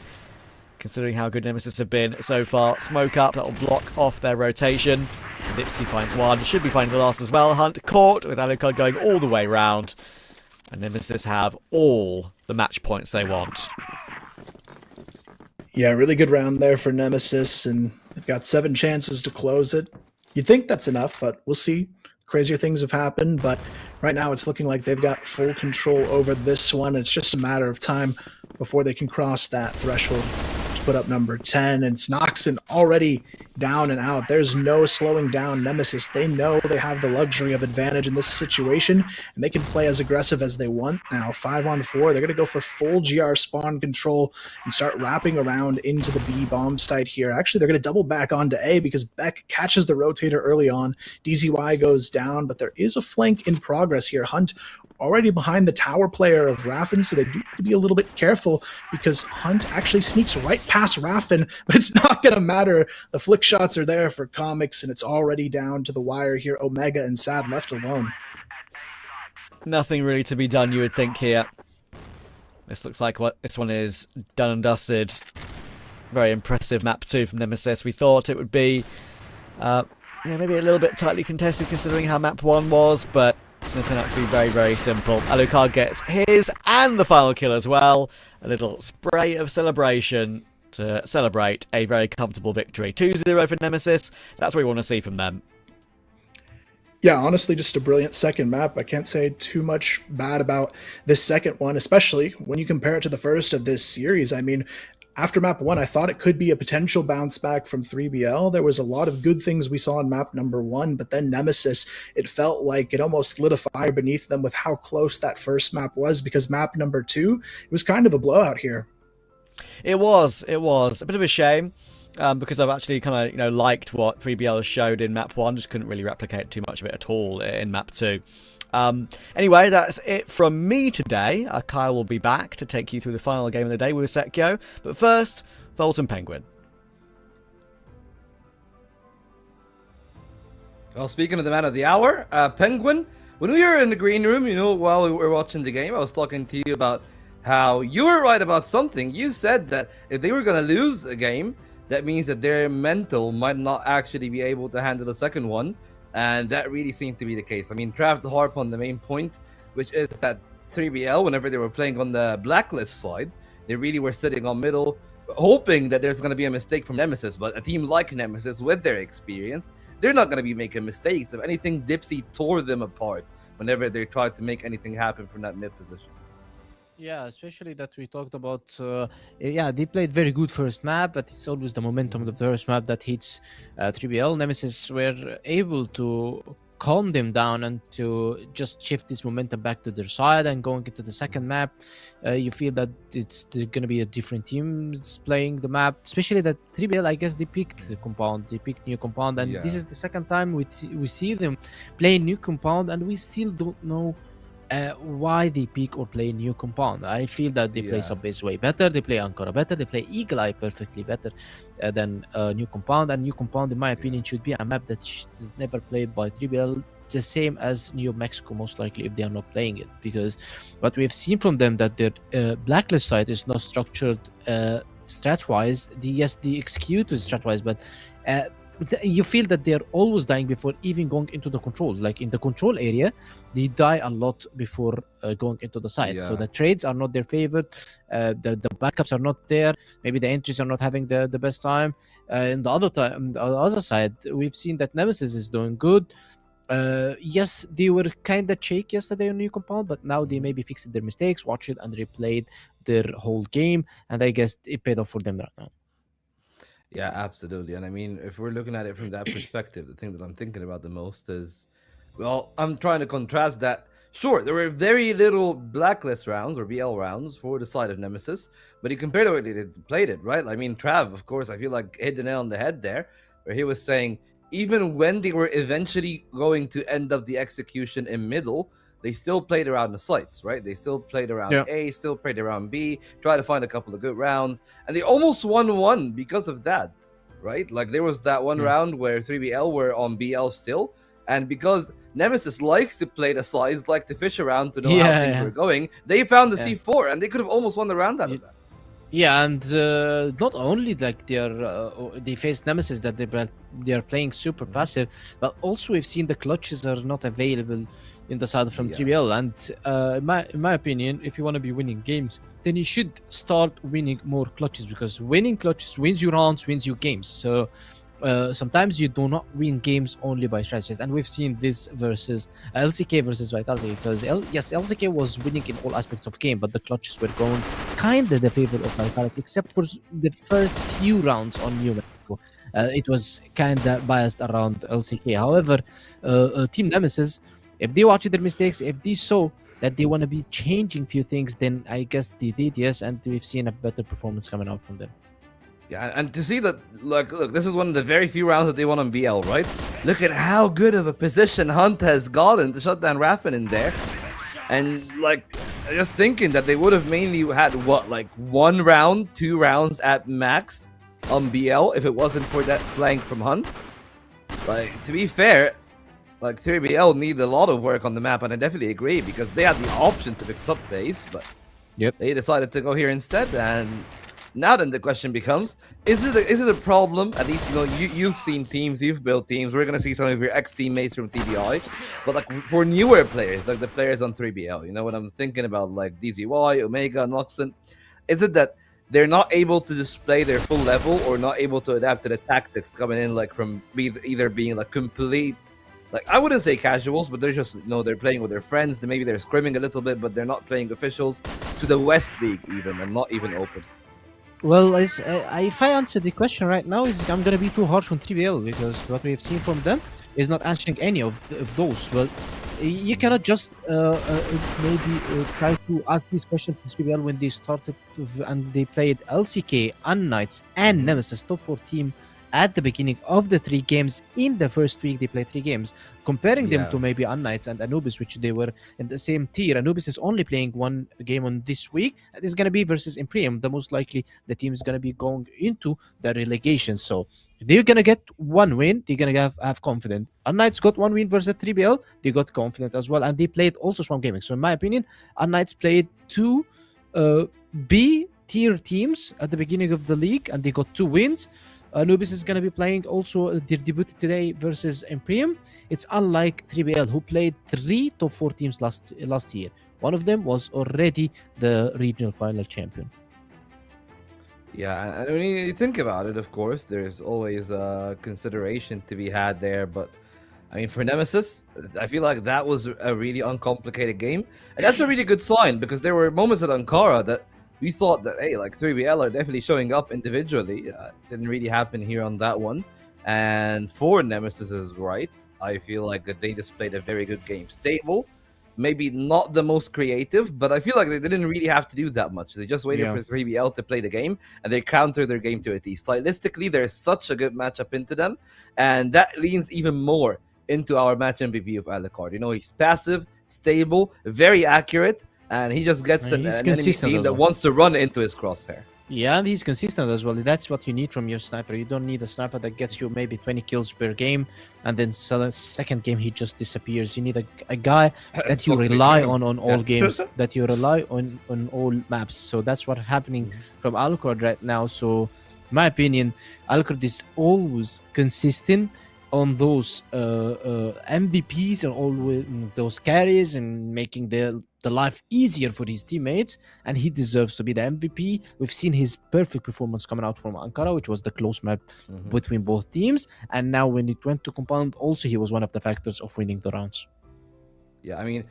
considering how good Nemesis have been so far. Smoke up, that will block off their rotation. Dipsy finds one. Should be finding the last as well. Hunt caught with Alucard going all the way round. And Nemesis have all the match points they want. Yeah, really good round there for Nemesis, and they've got 7 chances to close it. You'd think that's enough, but we'll see. Crazier things have happened, but right now it's looking like they've got full control over this one. It's just a matter of time before they can cross that threshold to put up number 10. And it's Noxon already down and out. There's no slowing down Nemesis. They know they have the luxury of advantage in this situation, and they can play as aggressive as they want. Now 5-on-4, they're going to go for full GR spawn control and start wrapping around into the B bomb site here. Actually, they're going to double back onto A because Beck catches the rotator early on. DZY goes down, but there is a flank in progress here. Hunt already behind the tower player of Raffin, so they do have to be a little bit careful because Hunt actually sneaks right past Raffin, but it's not going to matter. The flick shots are there for Comics, and it's already down to the wire here. Omega and Sad left alone. Nothing really to be done, you would think, here. This looks like what this one is done and dusted. Very impressive map 2 from Nemesis. We thought it would be maybe a little bit tightly contested considering how map 1 was, but it's going to turn out to be very, very simple. Alucard gets his and the final kill as well. A little spray of celebration to celebrate a very comfortable victory. 2-0 for Nemesis. That's what we want to see from them. Yeah, honestly, just a brilliant second map. I can't say too much bad about this second one, especially when you compare it to the first of this series. I mean, after map 1, I thought it could be a potential bounce back from 3BL. There was a lot of good things we saw in map number 1, but then Nemesis, it felt like it almost lit a fire beneath them with how close that first map was, because map number 2, it was kind of a blowout here. It was a bit of a shame because I've actually kind of liked what 3BL showed in map 1. Just couldn't really replicate too much of it at all in map 2. Anyway, that's it from me today. Kyle will be back to take you through the final game of the day with Sekio. But first, Volt and Penguin. Well, speaking of the man of the hour, Penguin, when we were in the green room, while we were watching the game, I was talking to you about how you were right about something. You said that if they were going to lose a game, that means that their mental might not actually be able to handle the second one. And that really seemed to be the case. I mean, Trav harp on the main point, which is that 3BL, whenever they were playing on the blacklist side, they really were sitting on middle, hoping that there's going to be a mistake from Nemesis. But a team like Nemesis, with their experience, they're not going to be making mistakes. If anything, Dipsy tore them apart whenever they tried to make anything happen from that mid position. Yeah, especially that we talked about. They played very good first map, but it's always the momentum of the first map that hits 3BL. Nemesis were able to calm them down and to just shift this momentum back to their side. And going into the second map, you feel that it's going to be a different team playing the map, especially that 3BL, I guess they picked Compound, they picked New Compound, and this is the second time we see them play New Compound, and we still don't know why they pick or play New Compound. I feel that they play Subbase way better, they play Ankara better, they play Eagle Eye perfectly better than New Compound. And New Compound, in my opinion, should be a map that is never played by 3BL, the same as New Mexico, most likely, if they are not playing it. Because what we have seen from them, that their blacklist side is not structured strat-wise. They execute strat-wise, but you feel that they're always dying before even going into the control. Like in the control area, they die a lot before going into the site. So the trades are not their favorite. The backups are not there. Maybe the entries are not having the best time. On the other side, we've seen that Nemesis is doing good. Yes, they were kind of shaky yesterday on New Compound, but now they maybe fixed their mistakes, watched it, and replayed their whole game. And I guess it paid off for them right now. Yeah, absolutely. And I mean, if we're looking at it from that perspective, the thing that I'm thinking about the most is, well, I'm trying to contrast that. Sure, there were very little blacklist rounds or BL rounds for the side of Nemesis, but you compare to what they played it, right? I mean, Trav, of course, I feel like hit the nail on the head there, where he was saying even when they were eventually going to end up the execution in middle, they still played around the sites, right? They still played around A, still played around B, tried to find a couple of good rounds, and they almost won one because of that, right? Like there was that one round where 3BL were on BL still, and because Nemesis likes to play the sides, like to fish around to know how things were going, they found the C4, and they could have almost won the round out of that. Yeah, and not only like they faced Nemesis that they are playing super passive, but also we've seen the clutches are not available in the side from 3BL. And in my opinion, if you want to be winning games, then you should start winning more clutches, because winning clutches wins you rounds, wins you games. So sometimes you do not win games only by strategies, and we've seen this versus LCK versus Vitality, because LCK was winning in all aspects of game, but the clutches were going kind of the favor of Vitality, except for the first few rounds on EUMENA. It was kind of biased around LCK. However, Team Nemesis, if they watched their mistakes, if they saw that they want to be changing few things, then I guess they did, yes, and we've seen a better performance coming out from them. Yeah, and to see that, look, this is one of the very few rounds that they won on BL, right? Look at how good of a position Hunt has gotten to shut down Raffin in there. And, like, just thinking that they would have mainly had, what, like 1 round, 2 rounds at max on BL if it wasn't for that flank from Hunt. Like, to be fair, like 3BL need a lot of work on the map, and I definitely agree, because they had the option to mix up base, but they decided to go here instead. And now then the question becomes, is it a problem? At least, you know, you've seen teams, you've built teams. We're going to see some of your ex-teammates from TBI. But like for newer players, like the players on 3BL, you know what I'm thinking about, like DZY, Omega, Noxon. Is it that they're not able to display their full level, or not able to adapt to the tactics coming in, like from either being like complete, like I wouldn't say casuals, but they're just, you know, they're playing with their friends. Maybe they're scrimming a little bit, but they're not playing officials, to the West League even, and not even open. Well, if I answer the question right now, I'm gonna be too harsh on 3BL, because what we've seen from them is not answering any of those. Well, you cannot just maybe try to ask this question to 3BL when they started and they played LCK, unKnights, and Nemesis, top 4 team at the beginning of the 3 games. In the first week, they played 3 games. Comparing them to maybe unKnights and Anubis, which they were in the same tier. Anubis is only playing 1 game on this week. It is going to be versus IMPERIUM. The most likely, the team is going to be going into the relegation. So they're going to get 1 win. They're going to have confidence. unKnights got 1 win versus 3BL. They got confident as well. And they played also strong gaming. So in my opinion, unKnights played 2 B tier teams at the beginning of the league, and they got 2 wins. Anubis is going to be playing also their debut today versus IMPERIUM. It's unlike 3BL, who played 3 top 4 teams last year. One of them was already the regional final champion. Yeah, and when you think about it, of course, there's always a consideration to be had there. But I mean, for Nemesis, I feel like that was a really uncomplicated game. And that's a really good sign, because there were moments at Ankara that we thought that, hey, like 3BL are definitely showing up individually. Didn't really happen here on that one. And for Nemesis is right. I feel like that they displayed a very good game. Stable, maybe not the most creative, but I feel like they didn't really have to do that much. They just waited for 3BL to play the game, and they countered their game to a T. Stylistically, there's such a good matchup into them, and that leans even more into our match MVP of Alucard. You know, he's passive, stable, very accurate, and he just gets an enemy team that wants to run into his crosshair. Yeah, and he's consistent as well. That's what you need from your sniper. You don't need a sniper that gets you maybe 20 kills per game, and then second game he just disappears. You need a guy that you rely on all games, that you rely on all maps. So that's what's happening from Alucard right now. So, in my opinion, Alucard is always consistent on those MVPs and all those carries, and making the life easier for his teammates, and he deserves to be the MVP. We've seen his perfect performance coming out from Ankara, which was the close map between both teams, and now when it went to Compound, also he was one of the factors of winning the rounds. Yeah, I mean,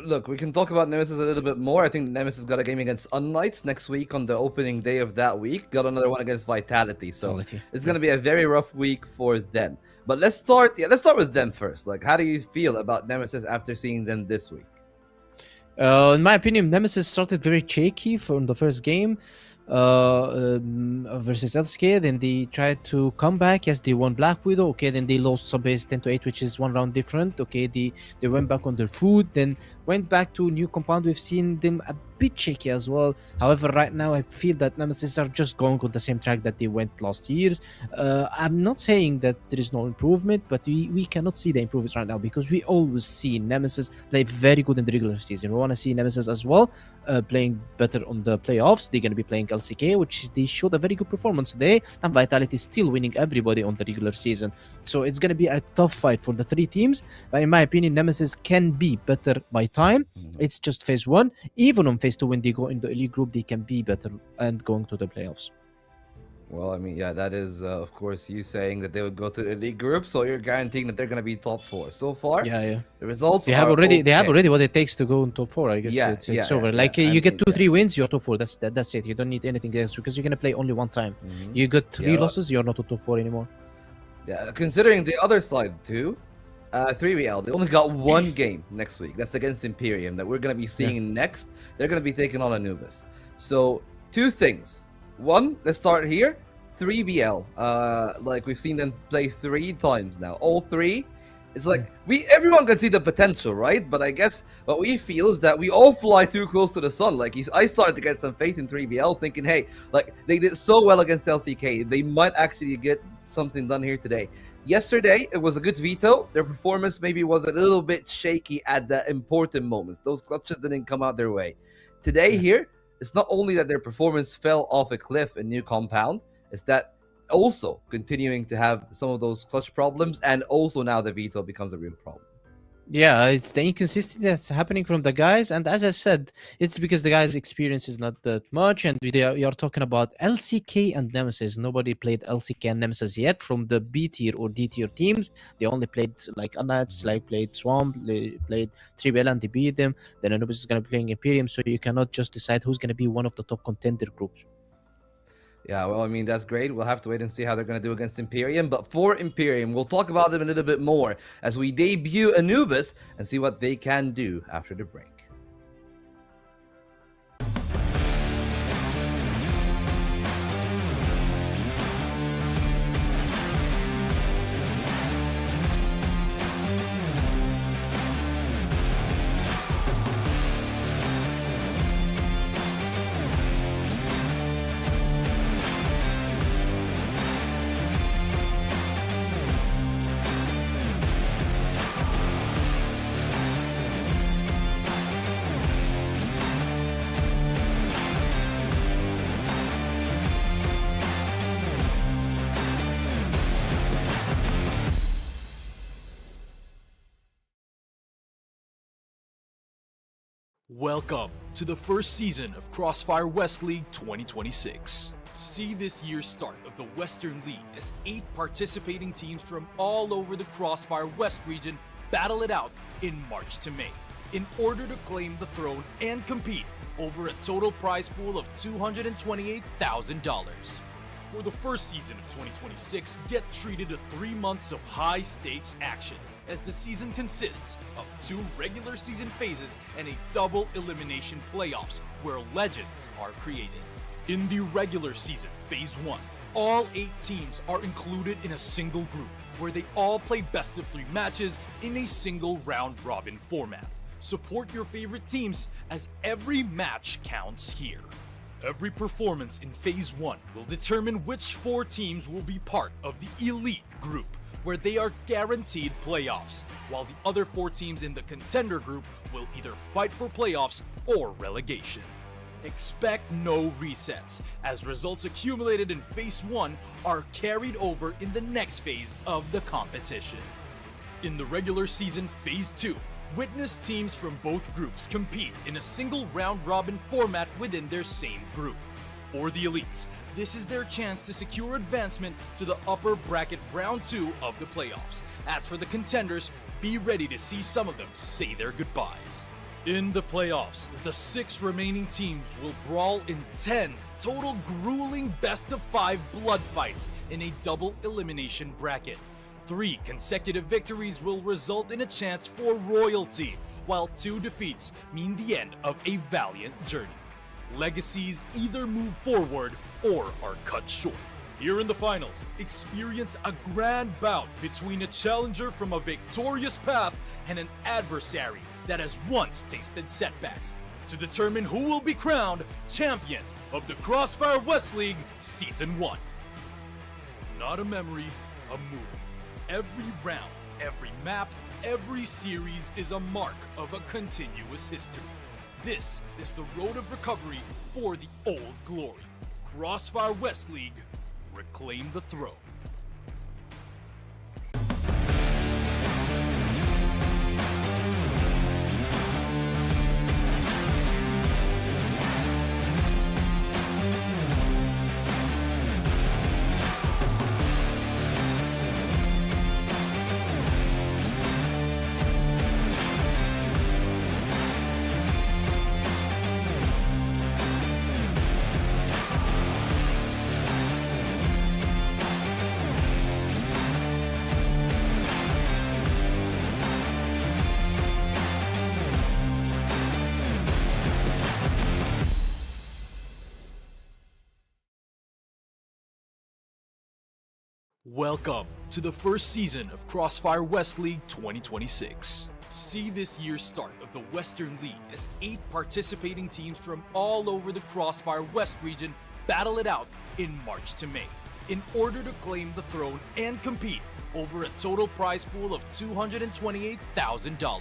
Look, we can talk about Nemesis a little bit more. I think Nemesis got a game against unKnights next week on the opening day of that week. Got another one against Vitality. So Vitality. it's going to be a very rough week for them. But let's start with them first. Like, how do you feel about Nemesis after seeing them this week? In my opinion, Nemesis started very shaky from the first game versus LCK. Then they tried to come back. Yes, they won Black Widow. Okay, then they lost Subbase 10-8, which is one round different. Okay, they went back on their food. Then went back to new compound. We've seen them a bit shaky as well. However, right now I feel that Nemesis are just going on the same track that they went last years. I'm not saying that there is no improvement, but we cannot see the improvements right now because we always see Nemesis play very good in the regular season. We want to see Nemesis as well playing better on the playoffs. They're going to be playing LCK, which they showed a very good performance today, and Vitality is still winning everybody on the regular season. So it's going to be a tough fight for the three teams, but in my opinion, Nemesis can be better by time. It's just phase 1. Even on phase 2, when they go in the elite group, they can be better and going to the playoffs. Well, I mean, yeah, that is, of course, you saying that they would go to the elite group, so you're guaranteeing that they're going to be top 4. So far, yeah. The results They have are already. okay. They have already what it takes to go in top 4. I guess it's over. Like you get 2-3 wins, you're top 4. That's it. You don't need anything else because you're gonna play only one time. You got 3 losses, you're not a top 4 anymore. Yeah, considering the other side too, 3VL, they only got one game next week. That's against IMPERIUM that we're gonna be seeing next. They're gonna be taking on Anubis. So 2 things. One, let's start here. 3BL, like we've seen them play 3 times now. All 3, it's like everyone can see the potential, right? But I guess what we feel is that we all fly too close to the sun. Like I started to get some faith in 3BL, thinking, hey, like they did so well against LCK, they might actually get something done here today. Yesterday, it was a good veto. Their performance maybe was a little bit shaky at the important moments. Those clutches didn't come out their way. Today here, it's not only that their performance fell off a cliff in new compound, it's that also continuing to have some of those clutch problems, and also now the veto becomes a real problem. Yeah, it's the inconsistency that's happening from the guys, and as I said, it's because the guys' experience is not that much, and we are talking about LCK and Nemesis. Nobody played LCK and Nemesis yet from the B tier or D tier teams. They only played like unKnights, like played Swamp, they played 3BL and they beat them. Then Anubis is going to be playing IMPERIUM, so you cannot just decide who's going to be one of the top contender groups. Yeah, well, I mean, that's great. We'll have to wait and see how they're going to do against IMPERIUM. But for IMPERIUM, we'll talk about them a little bit more as we debut Anubis and see what they can do after the break. Welcome to the first season of CrossFire West League 2026. See this year's start of the Western League as 8 participating teams from all over the CrossFire West region battle it out in March to May in order to claim the throne and compete over a total prize pool of $228,000. For the first season of 2026, get treated to 3 months of high-stakes action, as the season consists of 2 regular season phases and a double elimination playoffs where legends are created. In the regular season, phase 1, all 8 teams are included in a single group where they all play best of 3 matches in a single round-robin format. Support your favorite teams as every match counts here. Every performance in phase 1 will determine which 4 teams will be part of the elite group, where they are guaranteed playoffs, while the other 4 teams in the contender group will either fight for playoffs or relegation. Expect no resets, as results accumulated in phase 1 are carried over in the next phase of the competition. In the regular season phase 2, witness teams from both groups compete in a single round-robin format within their same group. For the elites, this is their chance to secure advancement to the upper bracket round 2 of the playoffs. As for the contenders, be ready to see some of them say their goodbyes. In the playoffs, the 6 remaining teams will brawl in 10 total grueling best-of-5 blood fights in a double elimination bracket. 3 consecutive victories will result in a chance for royalty, while 2 defeats mean the end of a valiant journey. Legacies either move forward or are cut short. Here in the finals, experience a grand bout between a challenger from a victorious path and an adversary that has once tasted setbacks to determine who will be crowned champion of the CrossFire West League Season 1. Not a memory, a movie. Every round, every map, every series is a mark of a continuous history. This is the road of recovery for the old glory. CrossFire West League, reclaim the throne. Welcome to the first season of CrossFire West League 2026. See this year's start of the Western League as 8 participating teams from all over the CrossFire West region battle it out in March to May in order to claim the throne and compete over a total prize pool of $228,000.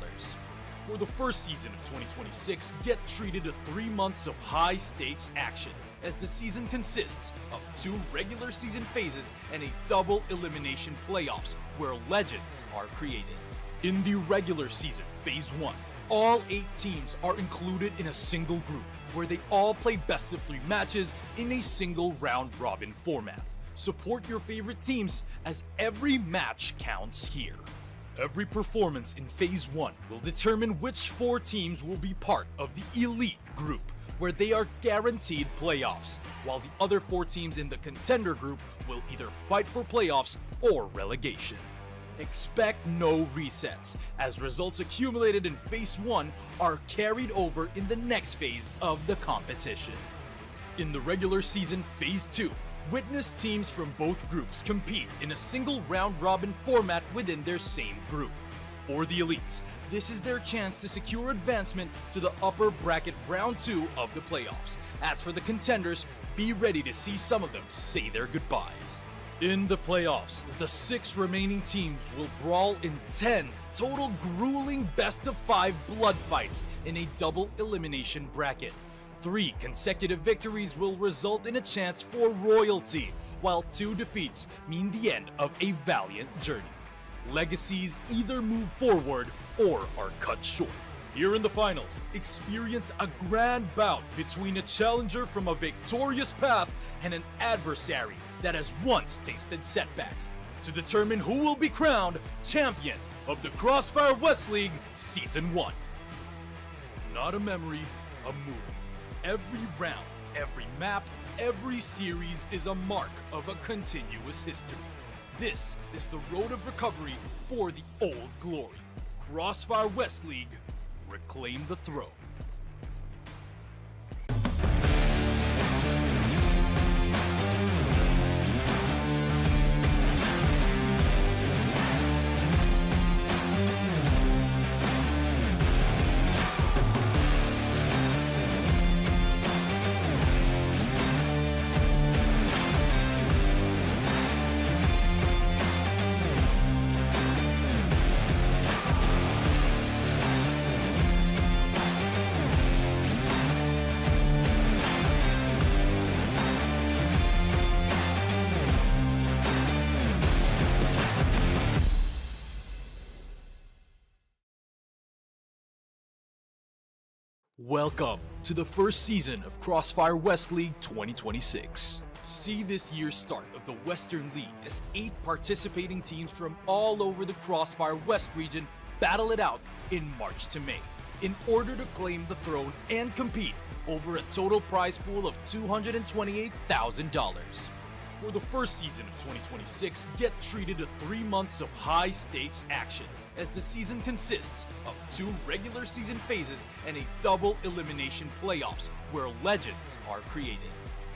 For the first season of 2026, get treated to 3 months of high-stakes action, as the season consists of 2 regular season phases and a double elimination playoffs where legends are created. In the regular season, Phase 1, all 8 teams are included in a single group where they all play best of 3 matches in a single round-robin format. Support your favorite teams as every match counts here. Every performance in Phase 1 will determine which 4 teams will be part of the Elite group, where they are guaranteed playoffs, while the other 4 teams in the Contender group will either fight for playoffs or relegation. Expect no resets, as results accumulated in Phase 1 are carried over in the next phase of the competition. In the regular season Phase 2, witness teams from both groups compete in a single round-robin format within their same group. For the elites, this is their chance to secure advancement to the upper bracket round 2 of the playoffs. As for the contenders, be ready to see some of them say their goodbyes. In the playoffs, the 6 remaining teams will brawl in 10 total grueling best-of-5 blood fights in a double elimination bracket. 3 consecutive victories will result in a chance for royalty, while 2 defeats mean the end of a valiant journey. Legacies either move forward or are cut short. Here in the finals, experience a grand bout between a challenger from a victorious path and an adversary that has once tasted setbacks to determine who will be crowned champion of the CrossFire West League Season 1. Not a memory, a movie. Every round, every map, every series is a mark of a continuous history. This is the road of recovery for the old glory. CrossFire West League, reclaim the throne. Welcome to the first season of CrossFire West League 2026. See this year's start of the Western League as 8 participating teams from all over the CrossFire West region battle it out in March to May in order to claim the throne and compete over a total prize pool of $228,000. For the first season of 2026, get treated to 3 months of high-stakes action, as the season consists of 2 regular season phases and a double elimination playoffs where legends are created.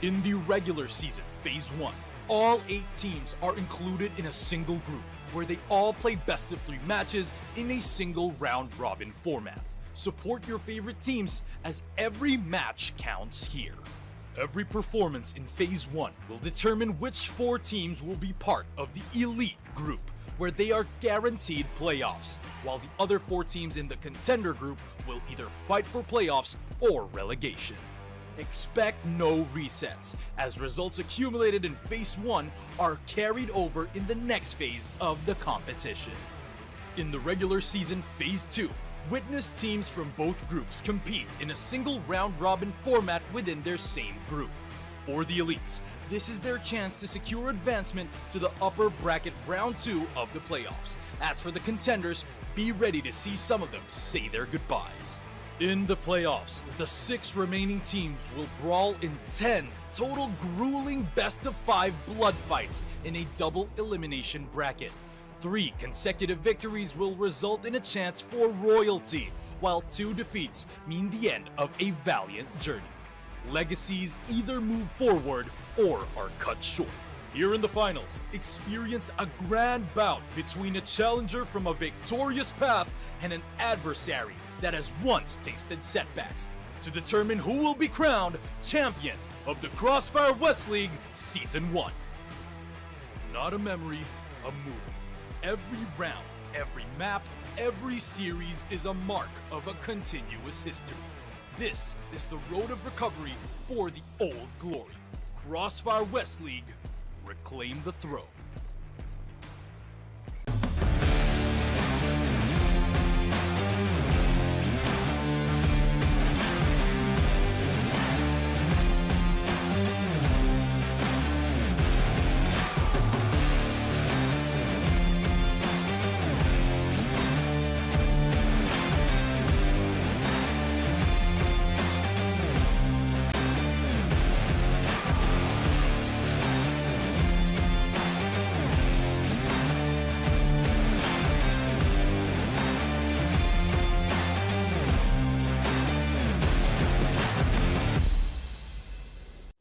In the regular season, Phase 1, all 8 teams are included in a single group where they all play best of 3 matches in a single round-robin format. Support your favorite teams as every match counts here. Every performance in Phase 1 will determine which 4 teams will be part of the Elite group, where they are guaranteed playoffs, while the other 4 teams in the Contender group will either fight for playoffs or relegation. Expect no resets, as results accumulated in Phase 1 are carried over in the next phase of the competition. In the regular season Phase 2, witness teams from both groups compete in a single round-robin format within their same group. For the elites, this is their chance to secure advancement to the upper bracket round 2 of the playoffs. As for the contenders, be ready to see some of them say their goodbyes. In the playoffs, the 6 remaining teams will brawl in 10 total grueling best-of-5 blood fights in a double elimination bracket. 3 consecutive victories will result in a chance for royalty, while 2 defeats mean the end of a valiant journey. Legacies either move forward or are cut short. Here in the finals, experience a grand bout between a challenger from a victorious path and an adversary that has once tasted setbacks, to determine who will be crowned champion of the CrossFire West League Season 1. Not a memory, a movie. Every round, every map, every series is a mark of a continuous history. This is the road of recovery for the old glory. CrossFire West League, reclaim the throne.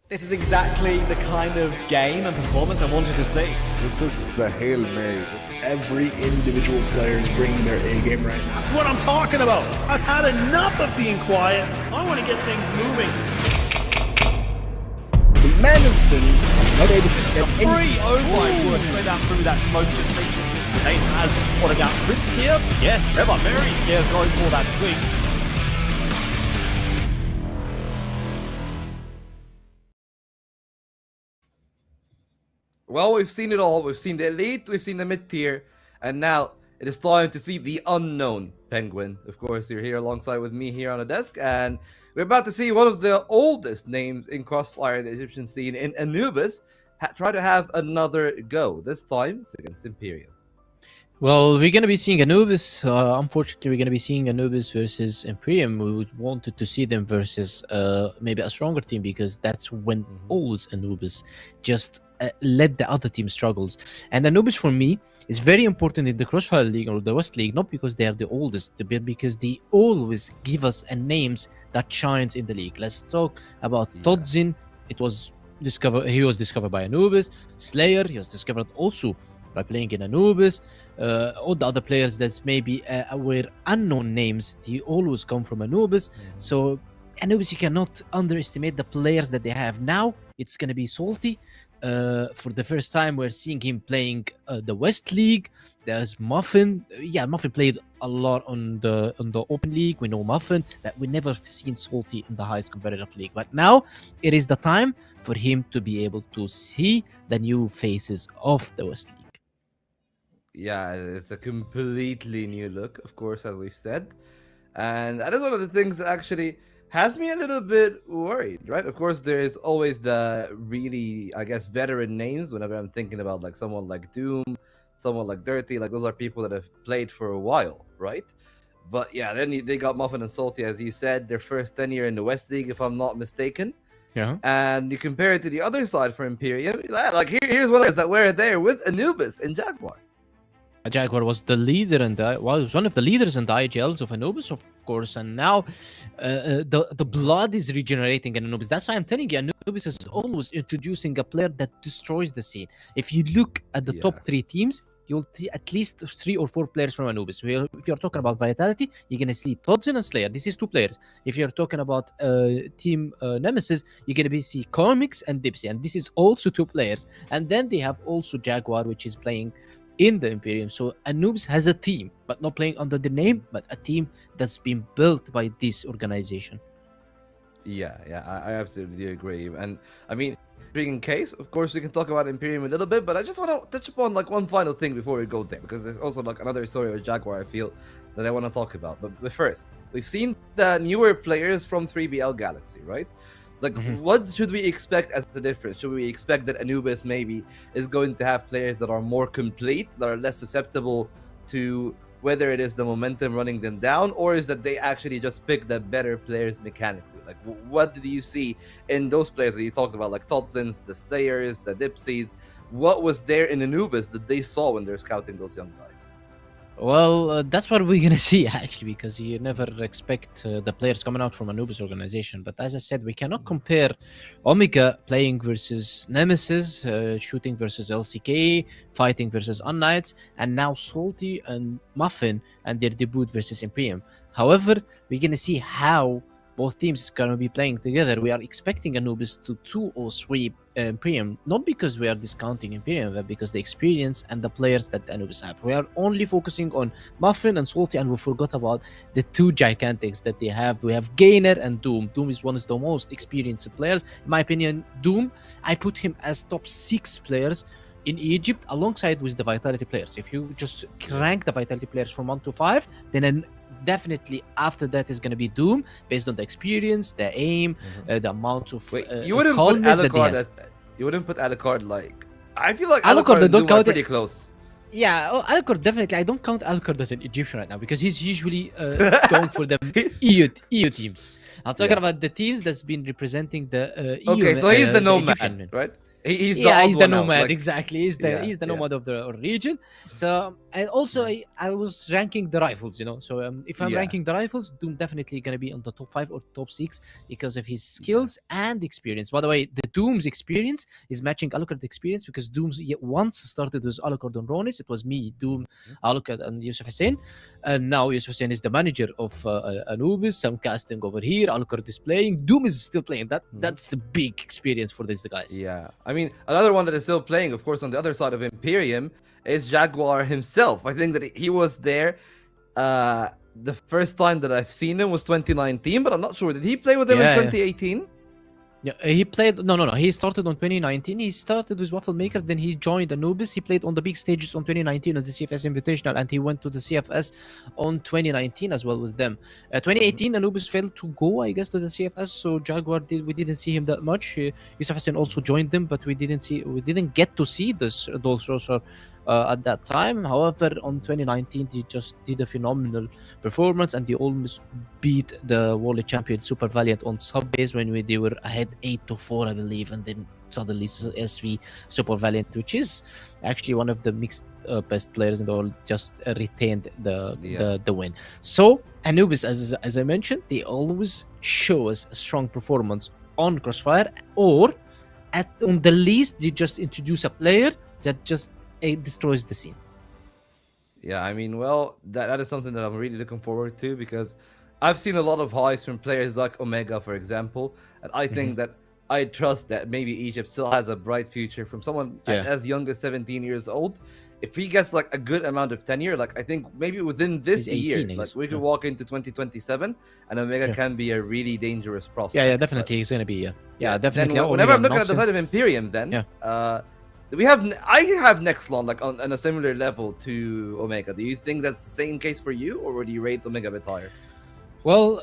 This is exactly the kind of game and performance I wanted to see. This is the Hail Mary. Every individual player is bringing their A game right now. That's what I'm talking about. I've had enough of being quiet. I want to get things moving. The Nemesis are not able to get any. Free! Oh my word, straight down through that smoke just mentioned. Zane has what about risk here? Yes, Trevor Mary's here going for that quick. Well, we've seen it all. We've seen the elite, we've seen the mid-tier, and now it is time to see the unknown Penguin. Of course, you're here alongside with me here on the desk, and we're about to see one of the oldest names in CrossFire in the Egyptian scene, in Anubis, try to have another go. This time, it's against IMPERIUM. Well, we're going to be seeing Anubis. Unfortunately, we're going to be seeing Anubis versus IMPERIUM. We wanted to see them versus maybe a stronger team, because that's when always Anubis just let the other team struggles. And Anubis, for me, is very important in the Crossfire League or the West League, not because they are the oldest, but because they always give us names that shines in the league. Let's talk about Todzin. He was discovered by Anubis. Slayer, he was discovered also by playing in Anubis. All the other players that's maybe were unknown names, they always come from Anubis. So Anubis, you cannot underestimate the players that they have now. It's going to be salty. For the first time, we're seeing him playing the West League. There's Muffin. Yeah, Muffin played a lot on the Open League. We know Muffin. That we never seen Salty in the highest competitive league. But now it is the time for him to be able to see the new faces of the West League. Yeah, it's a completely new look, of course, as we've said. And that is one of the things that actually has me a little bit worried, right? Of course, there is always the really, I guess, veteran names whenever I'm thinking about like someone like Doom, someone like Dirty, like those are people that have played for a while, right? But yeah, then they got Muffin and Salty, as you said, their first tenure in the West League, if I'm not mistaken. Yeah. And you compare it to the other side for Imperium, like here's one of those that were there with Anubis and Jaguar. Jaguar was the leader and was one of the leaders in the IGLs of Anubis, of course, and now the blood is regenerating in Anubis. That's why I'm telling you, Anubis is always introducing a player that destroys the scene. If you look at the top 3 teams, you'll see at least 3 or 4 players from Anubis. If you're talking about Vitality, you're gonna see Todzin and Slayer. This is 2 players. If you're talking about Team Nemesis, you're gonna see Comics and Dipsy, and this is also 2 players. And then they have also Jaguar, which is playing in the Imperium. So Anubis has a team, but not playing under the name, but a team that's been built by this organization. Yeah, I absolutely do agree. And I mean, intriguing case. Of course, we can talk about Imperium a little bit, but I just want to touch upon like one final thing before we go there, because there's also like another story of Jaguar I feel that I want to talk about. But first, we've seen the newer players from 3BL Galaxy, right? Like, what should we expect as the difference? Should we expect that Anubis maybe is going to have players that are more complete, that are less susceptible to whether it is the momentum running them down, or is that they actually just pick the better players mechanically? Like, what do you see in those players that you talked about, like Todzins, the Slayers, the Dipsies? What was there in Anubis that they saw when they're scouting those young guys? Well, that's what we're gonna see actually, because you never expect the players coming out from Anubis organization. But as I said, we cannot compare Omega playing versus Nemesis, shooting versus LCK, fighting versus unKnights, and now Salty and Muffin and their debut versus Imperium. However, we're gonna see how both teams are gonna be playing together. We are expecting Anubis to 2 or 3 Imperium, not because we are discounting Imperium, but because the experience and the players that Anubis have. We are only focusing on Muffin and Salty, and we forgot about the 2 gigantics that they have. We have Gainer and Doom. Doom is one of the most experienced players. In my opinion, Doom, I put him as top 6 players in Egypt alongside with the Vitality players. If you just rank the Vitality players from 1 to 5, then definitely after that is going to be Doom, based on the experience, the aim, the amount of you wouldn't put Alucard you wouldn't put Alucard like, I feel like Alucard and Doom are pretty close. Yeah, Alucard definitely. I don't count Alucard as an Egyptian right now because he's usually going for the EU teams. I'm talking about the teams that's been representing the EU. Okay, so he's the nomad, right? He's the nomad, like, exactly. He's the nomad of the region. So, and also I was ranking the rifles, you know. So if I'm ranking the rifles, Doom definitely gonna be on the top 5 or top 6 because of his skills and experience. By the way, the Doom's experience is matching Alucard's experience because Doom's once started with Alucard on Ronis. It was me, Doom, Alucard, and Yusuf Hussein. And now Yusuf Hussein is the manager of Anubis. Some casting over here. Alucard is playing. Doom is still playing. That's the big experience for these guys. Yeah, I mean, another one that is still playing, of course, on the other side of Imperium is Jaguar himself. I think that he was there. The first time that I've seen him was 2019, but I'm not sure. Did he play with them in 2018? Yeah, he played. No. He started on 2019. He started with Waffle Makers, then he joined Anubis. He played on the big stages on 2019 on the CFS Invitational, and he went to the CFS on 2019 as well with them. 2018, Anubis failed to go, I guess, to the CFS. So Jaguar we didn't see him that much. Yusuf Hassan also joined them, but we didn't get to see those roster at that time. However, on 2019, they just did a phenomenal performance, and they almost beat the world champion Super Valiant on sub-base when they were ahead 8-4, I believe, and then suddenly SV Super Valiant, which is actually one of the mixed best players in the world, just retained the win. So Anubis, as I mentioned, they always show us a strong performance on CrossFire, or on the least, they just introduce a player that just destroys the scene. Yeah, I mean, well, that is something that I'm really looking forward to, because I've seen a lot of highs from players like Omega, for example, and I think that I trust that maybe Egypt still has a bright future from someone as young as 17 years old. If he gets like a good amount of tenure, like I think maybe within this year, like we could walk into 2027 and Omega can be a really dangerous prospect. Yeah, definitely he's gonna be. Yeah, definitely. Then whenever I'm looking at the side of Imperium, then I have Nexlon like on a similar level to Omega. Do you think that's the same case for you, or would you rate Omega a bit higher? Well,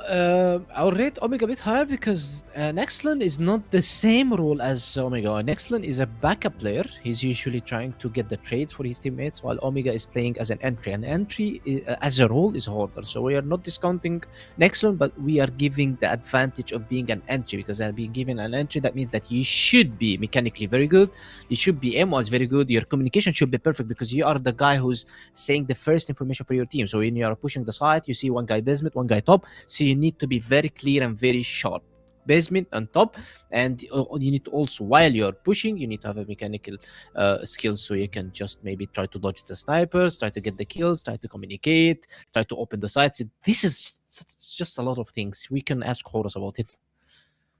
I'll rate Omega a bit higher because Nextland is not the same role as Omega. Nextland is a backup player. He's usually trying to get the trades for his teammates, while Omega is playing as an entry. An entry as a role is harder. So we are not discounting Nextland, but we are giving the advantage of being an entry because being given an entry, that means that you should be mechanically very good. You should be aim-wise very good. Your communication should be perfect because you are the guy who's saying the first information for your team. So when you are pushing the site, you see one guy basement, one guy top. So you need to be very clear and very sharp. Basement and top, and you need to also, while you're pushing, you need to have a mechanical skills, so you can just maybe try to dodge the snipers, try to get the kills, try to communicate, try to open the sites. This is just a lot of things. We can ask Horus about it.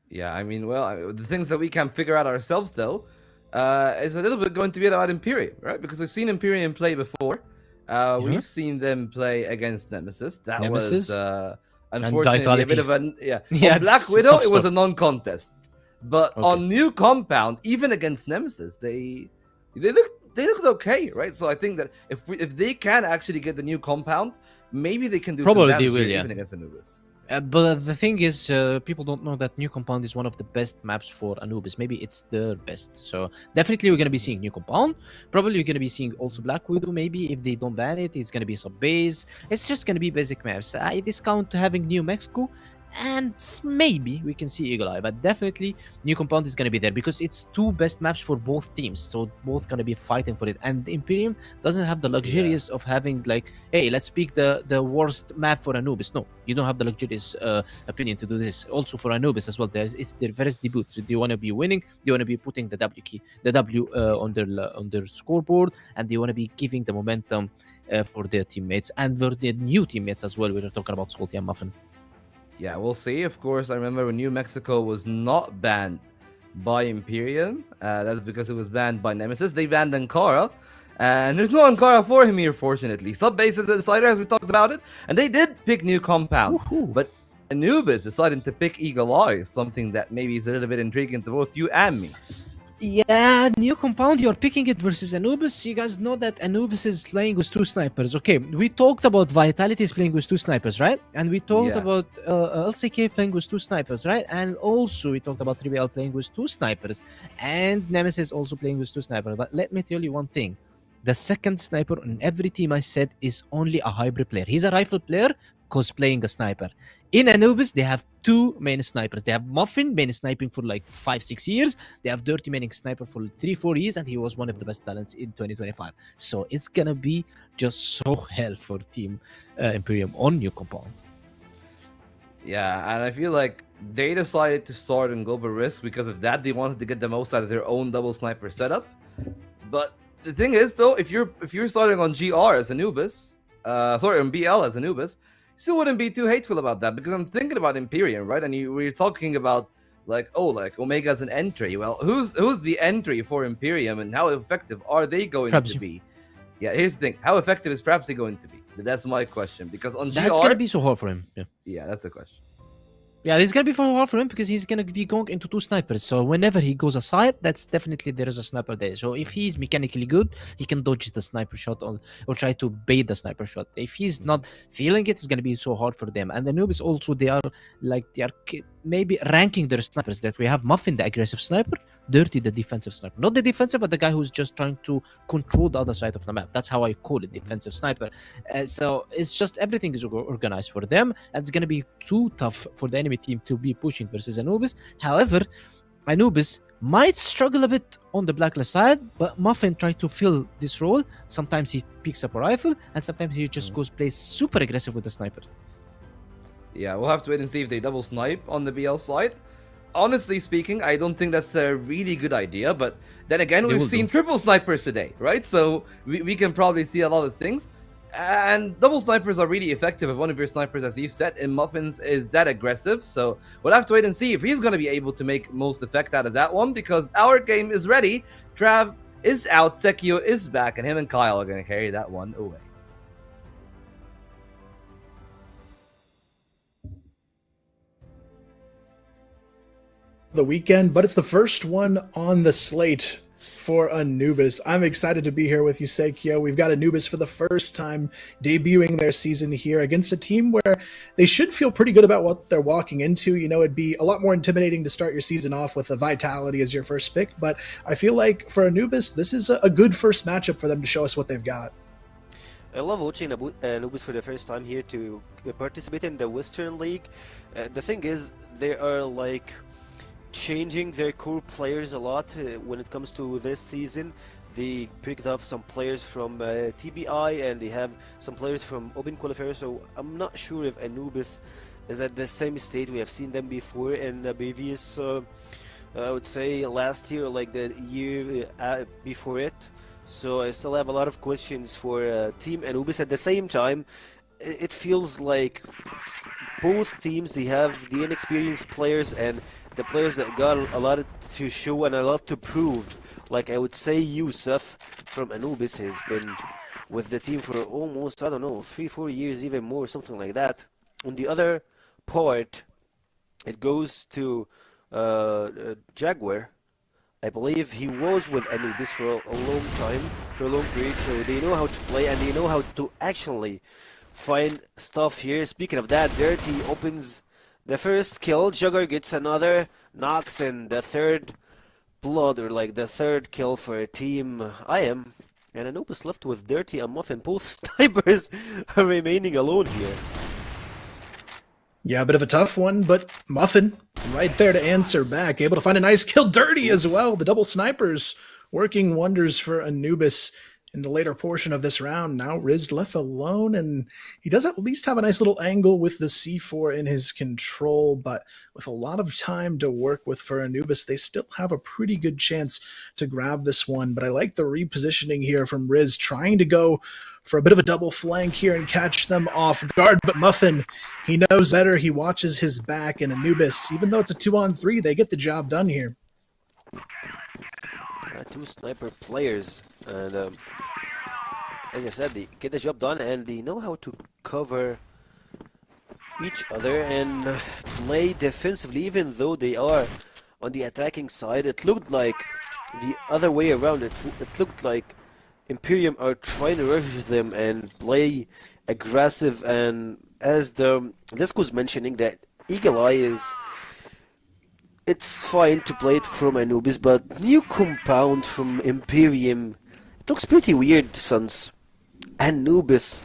Yeah, I mean, well, the things that we can figure out ourselves, though, is a little bit going to be about Imperium, right? Because we've seen Imperium play before. We've seen them play against Nemesis. That was unfortunately a bit of a on Black Widow, it was a non-contest. But on New Compound, even against Nemesis, they looked okay, right? So I think that if they can actually get the New Compound, maybe they can do some damage even against Anubis. But the thing is, people don't know that New Compound is one of the best maps for Anubis. Maybe it's the best. So definitely we're going to be seeing New Compound. Probably you're going to be seeing also Black Widow. Maybe if they don't ban it, it's going to be some base. It's just going to be basic maps. I discount having New Mexico. And maybe we can see Eagle Eye, but definitely New Compound is going to be there because it's two best maps for both teams, so both going to be fighting for it. And the Imperium doesn't have the luxurious of having like, hey, let's pick the worst map for Anubis. No, you don't have the luxurious opinion to do this. Also for Anubis as well, it's their first debut, so they want to be winning, they want to be putting the W key, the W on their scoreboard, and they want to be giving the momentum for their teammates and for their new teammates as well. We're talking about Salty and Muffin. Yeah, we'll see. Of course, I remember when New Mexico was not banned by Imperium. That's because it was banned by Nemesis. They banned Ankara. And there's no Ankara for him here, fortunately. Sub-base is the decider, as we talked about it. And they did pick New Compound. But Anubis decided to pick Eagle Eye, something that maybe is a little bit intriguing to both you and me. Yeah, New Compound, you're picking it versus Anubis. You guys know that Anubis is playing with two snipers. Okay, we talked about Vitality is playing with two snipers, right? And we talked about LCK playing with two snipers, right? And also we talked about 3BL playing with two snipers. And Nemesis also playing with two snipers. But let me tell you one thing. The second sniper on every team I said is only a hybrid player. He's a rifle player cosplaying a sniper. In Anubis, they have two main snipers. They have Muffin, main sniping for like 5-6 years. They have Dirty, main sniper for 3-4 years, and he was one of the best talents in 2025. So it's gonna be just so hell for Team Imperium on New Compound. Yeah, and I feel like they decided to start in Global Risk because of that. They wanted to get the most out of their own double sniper setup. But the thing is, though, if you're starting on GR as Anubis, on BL as Anubis, still wouldn't be too hateful about that because I'm thinking about Imperium, right? And we're talking about like Omega as an entry. Well, who's the entry for Imperium and how effective are they going to be? Yeah, here's the thing: how effective is Frapsy going to be? That's my question because on GR, that's gonna be so hard for him. Yeah, that's the question. Yeah, it's gonna be hard for him because he's gonna be going into two snipers. So whenever he goes aside, that's definitely there is a sniper there. So if he's mechanically good, he can dodge the sniper shot or try to bait the sniper shot. If he's not feeling it, it's gonna be so hard for them. And the Anubis also they are maybe ranking their snipers. That we have Muffin, the aggressive sniper, Dirty, the defensive sniper. Not the defensive, but the guy who's just trying to control the other side of the map. That's how I call it, defensive sniper. So it's just everything is organized for them. And it's gonna be too tough for the enemy team to be pushing versus Anubis. However, Anubis might struggle a bit on the Blacklist side, but Muffin tried to fill this role. Sometimes he picks up a rifle, and sometimes he just plays super aggressive with the sniper. Yeah, we'll have to wait and see if they double snipe on the BL side. Honestly speaking, I don't think that's a really good idea, but then again, we've seen triple snipers today, right? So we can probably see a lot of things. And double snipers are really effective if one of your snipers, as you said, in Muffins is that aggressive. So we'll have to wait and see if he's going to be able to make most effect out of that one because our game is ready. Trav is out, Sekio is back, and him and Kyle are going to carry that one away. The weekend, but it's the first one on the slate for Anubis. I'm excited to be here with you, Sekio. We've got Anubis for the first time debuting their season here against a team where they should feel pretty good about what they're walking into. You know, it'd be a lot more intimidating to start your season off with a Vitality as your first pick, but I feel like for Anubis, this is a good first matchup for them to show us what they've got. I love watching Anubis for the first time here to participate in the Western League. The thing is, they are like changing their core players a lot when it comes to this season. They picked up some players from TBI and they have some players from Open Qualifier, so I'm not sure if Anubis is at the same state we have seen them before in the previous, I would say last year or like the year before it. So I still have a lot of questions for Team Anubis. At the same time, it feels like both teams, they have the inexperienced players and the players that got a lot to show and a lot to prove. Like I would say Yusuf from Anubis has been with the team for almost, I don't know, 3-4 years, even more, something like that. On the other part, it goes to Jaguar. I believe he was with Anubis for a long time, for a long period, so they know how to play and they know how to actually find stuff here. Speaking of that, Dirty opens the first kill, Jugger gets another, knocks in the third blood, or like the third kill for Team IM, and Anubis left with Dirty and Muffin. Both snipers are remaining alone here. Yeah, a bit of a tough one, but Muffin right there to answer back. Able to find a nice kill. Dirty as well. The double snipers working wonders for Anubis in the later portion of this round. Now Riz left alone, and he does at least have a nice little angle with the C4 in his control, but with a lot of time to work with for Anubis, they still have a pretty good chance to grab this one. But I like the repositioning here from Riz, trying to go for a bit of a double flank here and catch them off guard, but Muffin, he knows better. He watches his back, and Anubis, even though it's a 2-on-3, they get the job done here. Two sniper players, and as I said, they get the job done and they know how to cover each other and play defensively, even though they are on the attacking side. It looked like the other way around. It looked like Imperium are trying to rush them and play aggressive, and as the Disco was mentioning, that Eagle Eye is, it's fine to play it from Anubis, but new compound from Imperium, it looks pretty weird since Anubis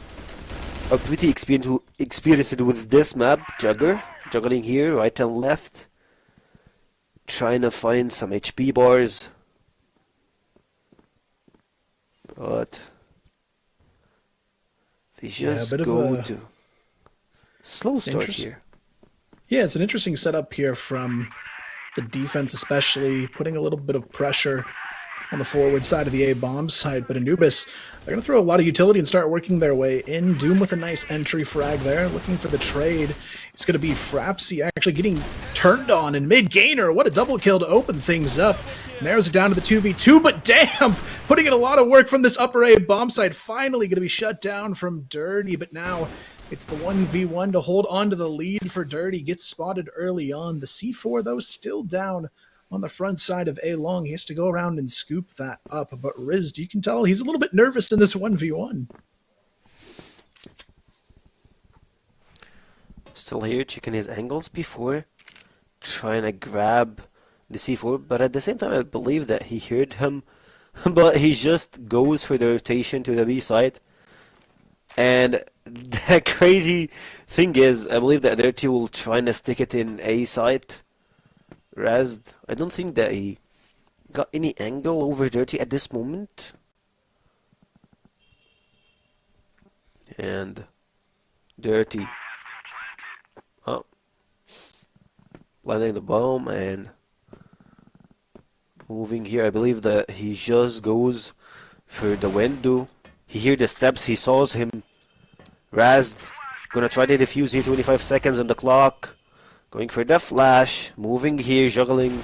are pretty experienced with this map. Juggling here, right and left, trying to find some HP bars. But they just go to slow start here. Yeah, it's an interesting setup here from the defense, especially putting a little bit of pressure on the forward side of the A-bomb side. But Anubis, they're going to throw a lot of utility and start working their way in. Doom with a nice entry frag there, looking for the trade. It's going to be Frapsy actually getting turned on in mid-gainer. What a double kill to open things up. Narrows it down to the 2v2, but damn, putting in a lot of work from this upper A bomb side. Finally going to be shut down from Dirty, but now it's the 1v1 to hold on to the lead for Dirty. Gets spotted early on. The C4, though, still down on the front side of A long. He has to go around and scoop that up, but Riz, you can tell he's a little bit nervous in this 1v1. Still here, checking his angles before trying to grab the C4, but at the same time I believe that he heard him, but he just goes for the rotation to the B side. And the crazy thing is, I believe that Dirty will try and stick it in A side. Razd, I don't think that he got any angle over Dirty at this moment. And Dirty, landing the bomb and moving here. I believe that he just goes for the window. He hears the steps, he saws him. Razd gonna try to defuse here, 25 seconds on the clock. Going for the flash, moving here, juggling.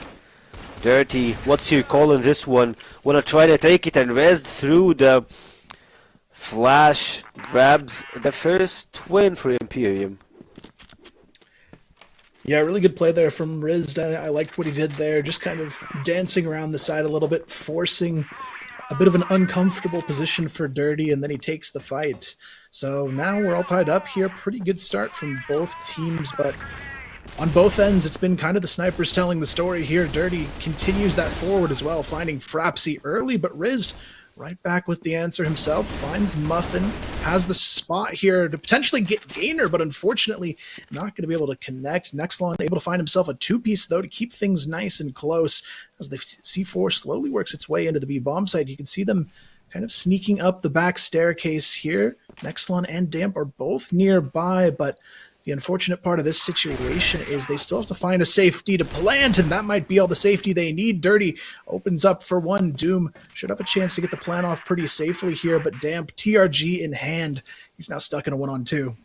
Dirty, what's your call on this one? Wanna try to take it, and Razd through the flash grabs the first win for Imperium. Yeah, really good play there from Riz. I liked what he did there, just kind of dancing around the side a little bit, forcing a bit of an uncomfortable position for Dirty, and then he takes the fight. So now we're all tied up here. Pretty good start from both teams, but on both ends, it's been kind of the snipers telling the story here. Dirty continues that forward as well, finding Frapsy early, but Riz right back with the answer himself, finds Muffin, has the spot here to potentially get Gainer, but unfortunately not going to be able to connect. Nexlon able to find himself a two-piece, though, to keep things nice and close as the C4 slowly works its way into the B-bomb site. You can see them kind of sneaking up the back staircase here. Nexlon and Damp are both nearby, but the unfortunate part of this situation is they still have to find a safety to plant, and that might be all the safety they need. Dirty opens up for one. Doom should have a chance to get the plant off pretty safely here, but Damp, TRG in hand, he's now stuck in a 1-on-2.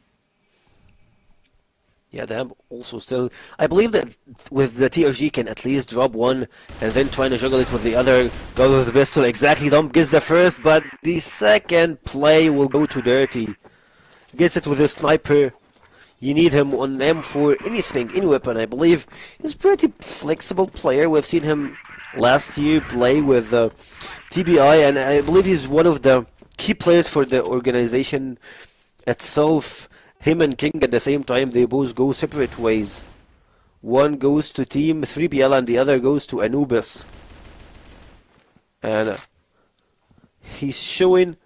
Yeah, Damp also still... I believe that with the TRG can at least drop one and then trying to juggle it with the other, go with the pistol. Exactly, Damp gets the first, but the second play will go to Dirty. Gets it with a sniper. You need him on M4, anything, any weapon. I believe he's a pretty flexible player. We've seen him last year play with TBI, and I believe he's one of the key players for the organization itself. Him and King at the same time, they both go separate ways. One goes to Team 3BL and the other goes to Anubis. And he's showing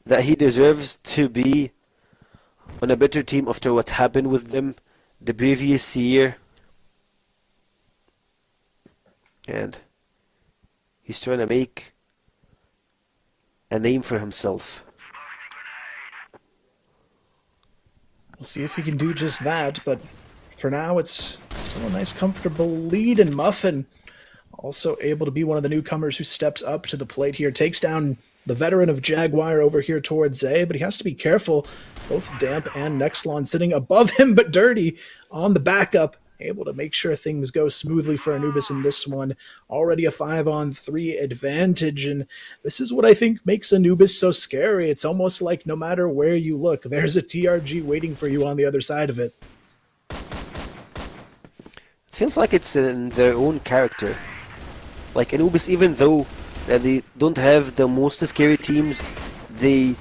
that he deserves to be on a better team after what happened with them the previous year. And he's trying to make a name for himself. We'll see if he can do just that, but for now it's still a nice comfortable lead, and Muffin also able to be one of the newcomers who steps up to the plate here, takes down the veteran of Jaguar over here towards A, but he has to be careful. Both Damp and Nexlon sitting above him, but Dirty on the backup, able to make sure things go smoothly for Anubis in this one. Already a 5-on-3 advantage, and this is what I think makes Anubis so scary. It's almost like no matter where you look, there's a TRG waiting for you on the other side of it. Feels like it's in their own character. Like Anubis, even though they don't have the most scary teams, they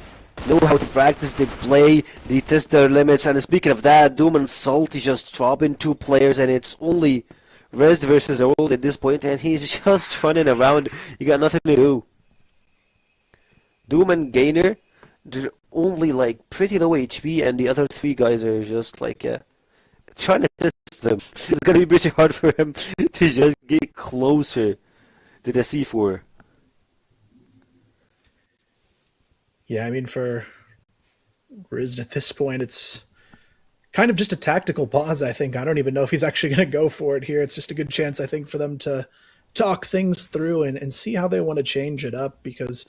know how to practice, they play, they test their limits. And speaking of that, Doom and Salty just dropping 2 players, and it's only Rez versus the world at this point, and he's just running around. You got nothing to do. Doom and Gainer, they're only like pretty low HP, and the other 3 guys are just like trying to test them. It's gonna be pretty hard for him to just get closer to the C4. Yeah, I mean, for Riz at this point, it's kind of just a tactical pause, I think. I don't even know if he's actually going to go for it here. It's just a good chance, I think, for them to talk things through and see how they want to change it up, because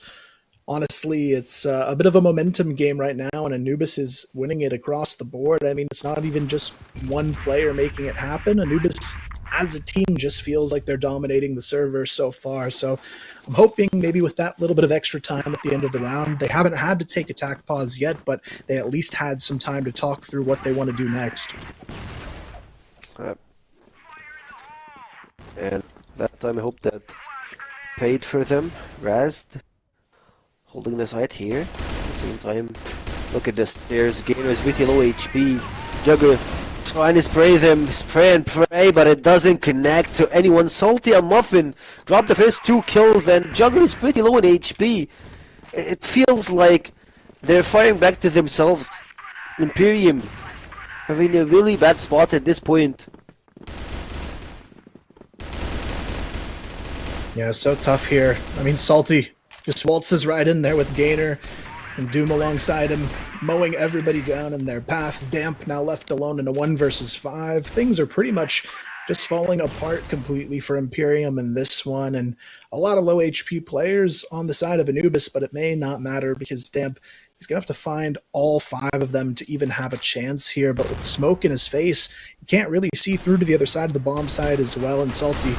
honestly, it's a bit of a momentum game right now, and Anubis is winning it across the board. I mean, it's not even just one player making it happen. Anubis, as a team, just feels like they're dominating the server so far. So I'm hoping maybe with that little bit of extra time at the end of the round, they haven't had to take attack pause yet, but they at least had some time to talk through what they want to do next. And that time I hope that paid for them. Razd holding the site here. At the same time, look at the stairs. Gainer is pretty low HP. Jugger trying to spray them, spray and pray, but it doesn't connect to anyone. Salty and Muffin drop the first 2 kills, and Jugger is pretty low in HP. It feels like they're firing back to themselves. Imperium having a really bad spot at this point. Yeah, so tough here. I mean, Salty just waltzes right in there with Gainer and Doom alongside him, mowing everybody down in their path. Damp now left alone in a 1 versus 5. Things are pretty much just falling apart completely for Imperium in this one, and a lot of low HP players on the side of Anubis, but it may not matter because Damp, he's going to have to find all 5 of them to even have a chance here, but with the smoke in his face, you can't really see through to the other side of the bomb side as well, and Salty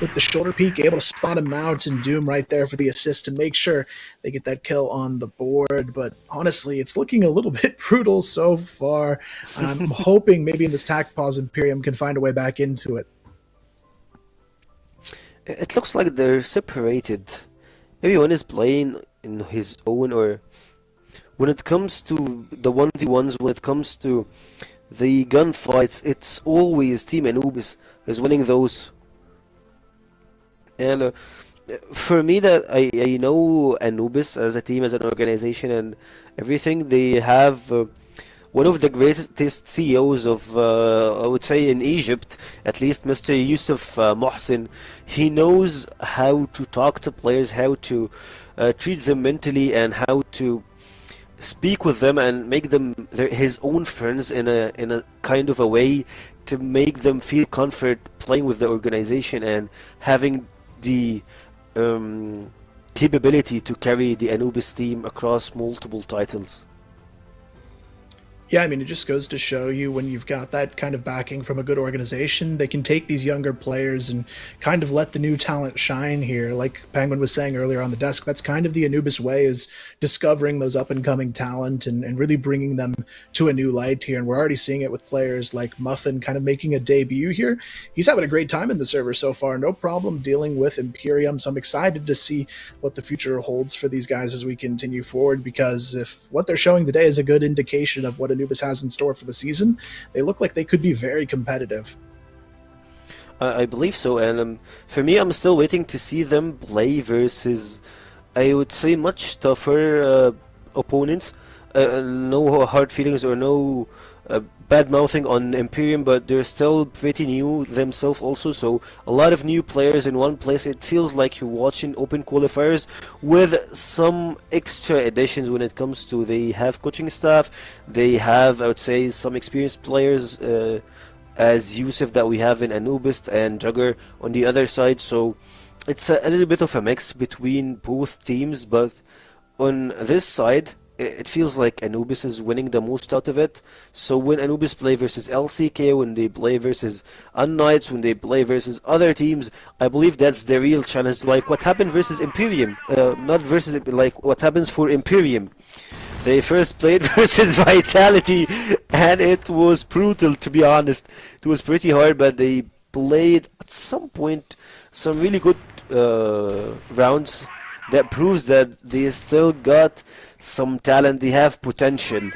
with the shoulder peek, able to spot him out, and Doom right there for the assist and make sure they get that kill on the board. But honestly, it's looking a little bit brutal so far. I'm hoping maybe in this tact pause Imperium can find a way back into it. It looks like they're separated. Maybe one is playing in his own, or when it comes to the 1v1s, when it comes to the gunfights, it's always Team Anubis is winning those. And for me, that I know Anubis as a team, as an organization, and everything. They have one of the greatest CEOs of, I would say, in Egypt, at least, Mr. Yusuf Mohsin. He knows how to talk to players, how to treat them mentally, and how to speak with them and make them his own friends in a kind of a way to make them feel comfort playing with the organization and having the capability to carry the Anubis team across multiple titles. Yeah, I mean, it just goes to show you when you've got that kind of backing from a good organization, they can take these younger players and kind of let the new talent shine here. Like Penguin was saying earlier on the desk, that's kind of the Anubis way, is discovering those up-and-coming talent and really bringing them to a new light here. And we're already seeing it with players like Muffin kind of making a debut here. He's having a great time in the server so far. No problem dealing with Imperium. So I'm excited to see what the future holds for these guys as we continue forward, because if what they're showing today is a good indication of what Anubis has in store for the season, they look like they could be very competitive. I believe so, and for me, I'm still waiting to see them play versus, I would say, much tougher opponents. No hard feelings or no bad mouthing on Imperium, but they're still pretty new themselves also, so a lot of new players in one place. It feels like you're watching open qualifiers with some extra additions when it comes to, they have coaching staff, they have, I would say, some experienced players as Yusuf that we have in Anubis and Jugger on the other side, so it's a little bit of a mix between both teams. But on this side, it feels like Anubis is winning the most out of it. So when Anubis play versus LCK, when they play versus unKnights, when they play versus other teams, I believe that's the real challenge. Like what happened versus Imperium, not versus, like what happens for Imperium. They first played versus Vitality, and it was brutal, to be honest. It was pretty hard, but they played at some point some really good rounds. That proves that they still got some talent, they have potential.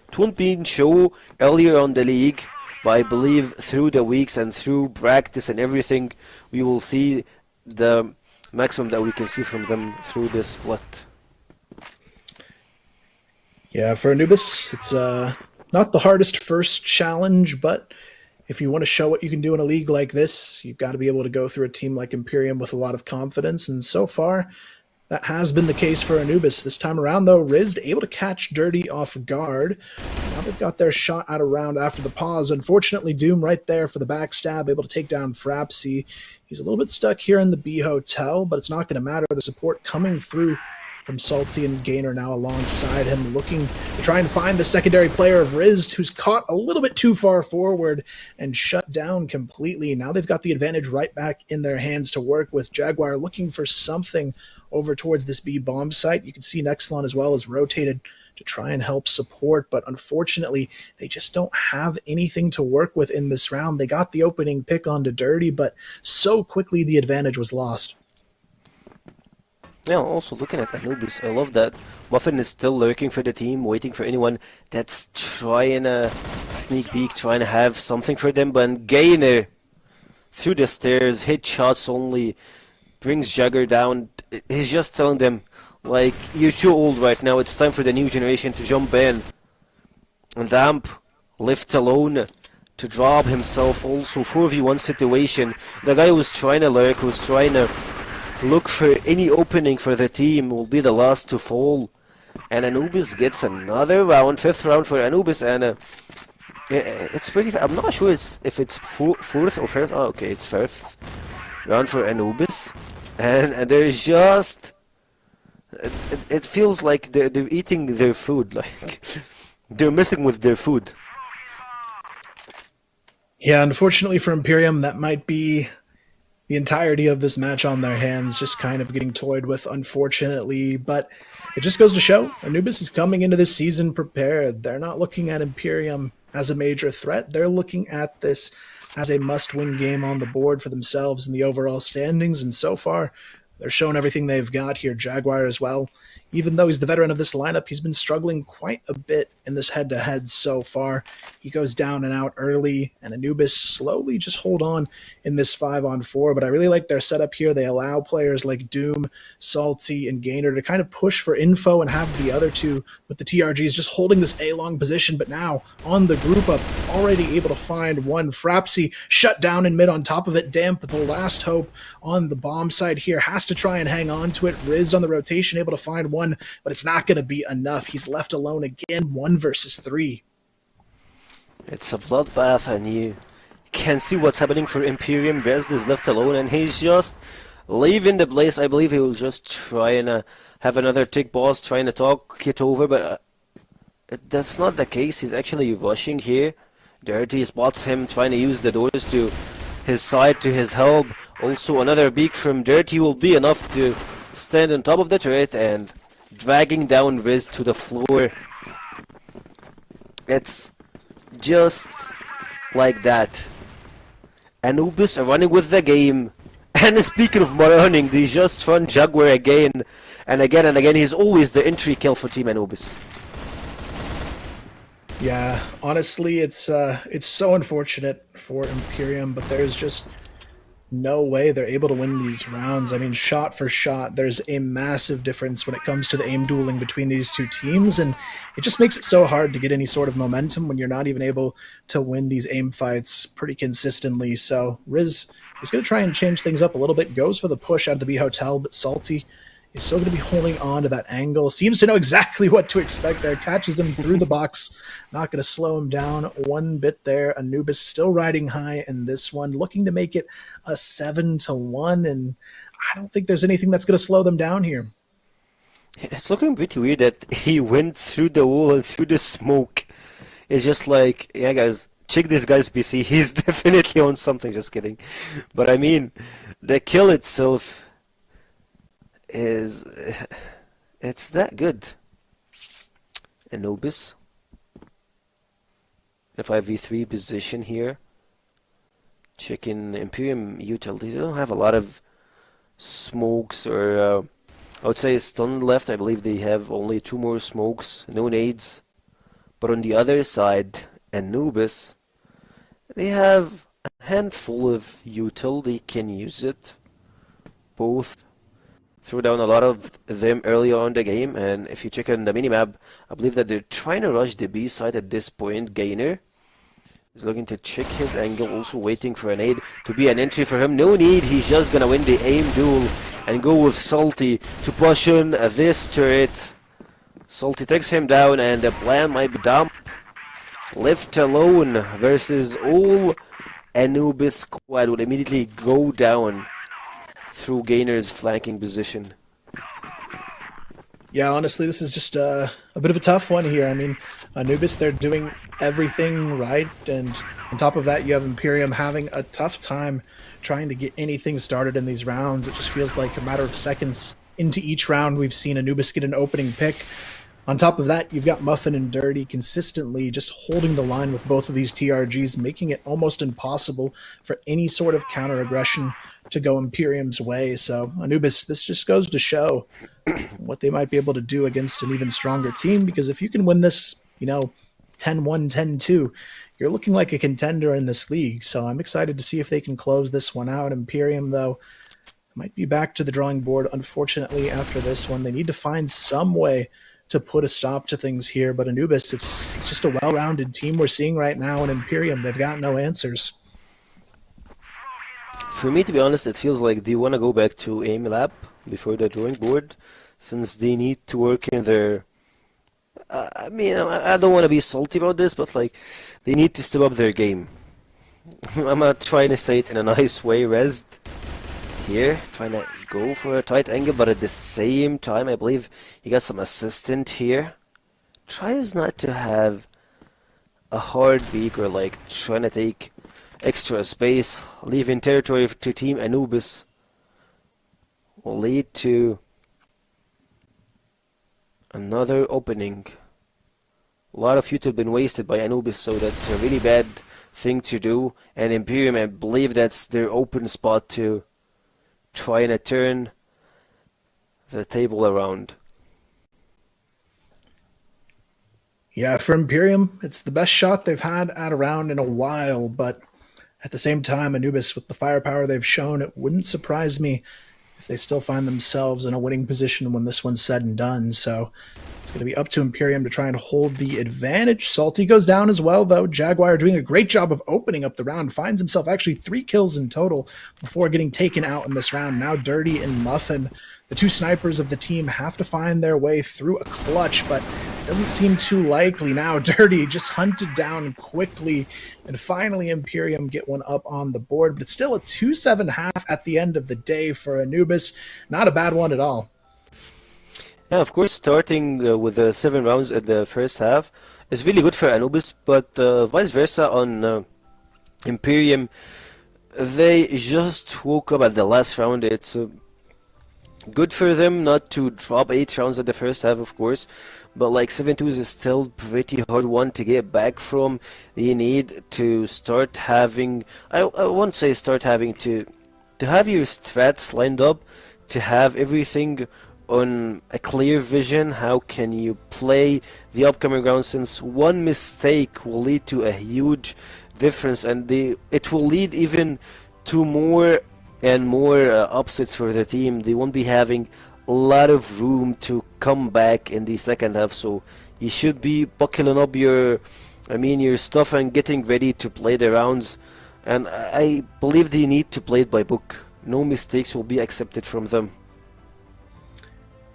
It won't be shown earlier on the league, but I believe through the weeks and through practice and everything, we will see the maximum that we can see from them through this split. Yeah, for Anubis, it's not the hardest first challenge, but if you want to show what you can do in a league like this, you've got to be able to go through a team like Imperium with a lot of confidence, and so far, that has been the case for Anubis. This time around, though, Rizd able to catch Dirty off guard. Now they've got their shot out of round after the pause. Unfortunately, Doom right there for the backstab, able to take down Frapsy. He's a little bit stuck here in the B Hotel, but it's not going to matter. The support coming through from Salty and Gainer now alongside him, looking to try and find the secondary player of Rizd, who's caught a little bit too far forward and shut down completely. Now they've got the advantage right back in their hands to work with. Jaguar looking for something over towards this B bomb site. You can see Nexlon as well is rotated to try and help support, but unfortunately they just don't have anything to work with in this round. They got the opening pick onto Dirty, but so quickly the advantage was lost. Yeah, also looking at Anubis, I love that Muffin is still lurking for the team, waiting for anyone that's trying to sneak peek, trying to have something for them. But Gainer through the stairs, hit shots only, brings Jagger down. He's just telling them, like, you're too old right now, it's time for the new generation to jump in. And Amp, left alone to drop himself also, 4v1 situation. The guy who was trying to lurk, who was trying to look for any opening for the team, will be the last to fall. And Anubis gets another round, 5th round for Anubis, and it's pretty. I'm not sure if it's 4th or 1st. Oh, okay, it's 5th round for Anubis, and there's just. It feels like they're eating their food, like they're messing with their food. Yeah, unfortunately for Imperium, that might be the entirety of this match on their hands, just kind of getting toyed with, unfortunately. But it just goes to show Anubis is coming into this season prepared. They're not looking at Imperium as a major threat. They're looking at this as a must-win game on the board for themselves in the overall standings. And so far, they're showing everything they've got here. Jaguar as well. Even though he's the veteran of this lineup, he's been struggling quite a bit in this head-to-head so far. He goes down and out early, and Anubis slowly just hold on in this 5-on-4. But I really like their setup here. They allow players like Doom, Salty, and Gainer to kind of push for info and have the other two with the TRGs just holding this A-long position. But now on the group up, already able to find one. Frapsy shut down in mid on top of it. Damp, the last hope on the bomb side here, has to try and hang on to it. Riz on the rotation, able to find one, but it's not going to be enough. He's left alone again, 1 versus 3. It's a bloodbath, and you can see what's happening for Imperium. Rez is left alone, and he's just leaving the place. I believe he will just try and have another tick boss, trying to talk it over, but that's not the case. He's actually rushing here. Dirty spots him, trying to use the doors to his side to his help. Also, another beak from Dirty will be enough to stand on top of the turret and dragging down Riz to the floor. It's just like that. Anubis are running with the game. And speaking of running, they just run Jaguar again and again and again. He's always the entry kill for Team Anubis. Yeah, honestly, it's so unfortunate for Imperium, but there's just no way they're able to win these rounds. I mean, shot for shot, there's a massive difference when it comes to the aim dueling between these two teams, and it just makes it so hard to get any sort of momentum when you're not even able to win these aim fights pretty consistently. So Riz is going to try and change things up a little bit, goes for the push out of the B Hotel, but Salty is still going to be holding on to that angle. Seems to know exactly what to expect there. Catches him through the box. Not going to slow him down one bit there. Anubis still riding high in this one, looking to make it a 7-1. And I don't think there's anything that's going to slow them down here. It's looking pretty weird that he went through the wall and through the smoke. It's just like, yeah, guys, check this guy's PC. He's definitely on something. Just kidding. But I mean, the kill itself is it's that good. Anubis in 5v3 position here. Checking Imperium utility. They don't have a lot of smokes or I would say stun left. I believe they have only 2 more smokes, no nades. But on the other side, Anubis, they have a handful of util. They can use it. Both threw down a lot of them earlier on the game, and if you check on the minimap, I believe that they're trying to rush the B side at this point. Gainer is looking to check his angle, also waiting for an aid to be an entry for him. No need, he's just gonna win the aim duel and go with Salty to push on this turret. Salty takes him down, and the plan might be dumb. Left alone versus all Anubis squad will immediately go down through Gainer's flanking position. Yeah, honestly, this is just a bit of a tough one here. I mean, Anubis, they're doing everything right, and on top of that, you have Imperium having a tough time trying to get anything started in these rounds. It just feels like a matter of seconds into each round, we've seen Anubis get an opening pick. On top of that, you've got Muffin and Dirty consistently just holding the line with both of these TRGs, making it almost impossible for any sort of counter-aggression to go Imperium's way. So Anubis, this just goes to show what they might be able to do against an even stronger team, because if you can win this, 10-1, 10-2, you're looking like a contender in this league. So I'm excited to see if they can close this one out. Imperium, though, might be back to the drawing board, unfortunately, after this one. They need to find some way to put a stop to things here, but Anubis, it's just a well-rounded team we're seeing right now, and Imperium, they've got no answers. For me, to be honest, it feels like they want to go back to aim lab before the drawing board, since they need to work in their... I mean, I don't want to be salty about this, but like, they need to step up their game. I'm not trying to say it in a nice way. Rezzed here, trying to go for a tight angle, but at the same time, I believe he got some assistant here. Tries not to have a hard beak or like trying to take extra space, leaving territory to Team Anubis. Will lead to another opening. A lot of fuel have been wasted by Anubis, so that's a really bad thing to do. And Imperium, I believe that's their open spot to try and turn the table around. Yeah, for Imperium, it's the best shot they've had at a round in a while, but at the same time, Anubis, with the firepower they've shown, it wouldn't surprise me if they still find themselves in a winning position when this one's said and done. So it's going to be up to Imperium to try and hold the advantage. Salty goes down as well, though. Jaguar doing a great job of opening up the round, finds himself actually 3 kills in total before getting taken out in this round. Now Dirty and Muffin, the 2 snipers of the team, have to find their way through a clutch, but it doesn't seem too likely. Now Dirty just hunted down quickly, and finally Imperium get one up on the board, but it's still a 2-7 half at the end of the day for Anubis. Not a bad one at all. Yeah, of course, starting with the 7 rounds at the first half is really good for Anubis, but vice versa on Imperium. They just woke up at the last round. It's good for them not to drop 8 rounds at the first half, of course, but like 7-2 is still pretty hard one to get back from. You need to start having, I won't say start having, to have your strats lined up, to have everything on a clear vision. How can you play the upcoming round, since one mistake will lead to a huge difference, and it will lead even to more and more upsets for the team. They won't be having a lot of room to come back in the second half, so you should be buckling up your stuff and getting ready to play the rounds. And I believe they need to play it by book. No mistakes will be accepted from them.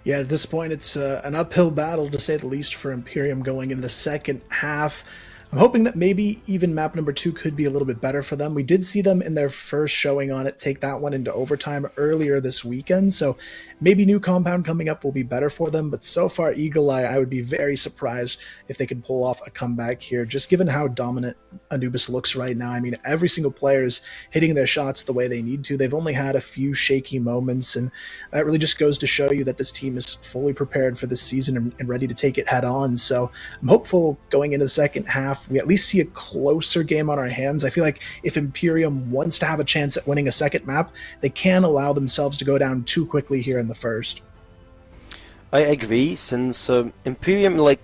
Yeah, at this point, it's an uphill battle, to say the least, for Imperium going into the second half. I'm hoping that maybe even map number 2 could be a little bit better for them. We did see them in their first showing on it take that one into overtime earlier this weekend, so maybe new compound coming up will be better for them, but so far, Eagle Eye, I would be very surprised if they could pull off a comeback here, just given how dominant Anubis looks right now. I mean, every single player is hitting their shots the way they need to. They've only had a few shaky moments, and that really just goes to show you that this team is fully prepared for this season and ready to take it head on. So I'm hopeful going into the second half, we at least see a closer game on our hands. I feel like if Imperium wants to have a chance at winning a second map, they can't allow themselves to go down too quickly here in the first. I agree, since Imperium, like,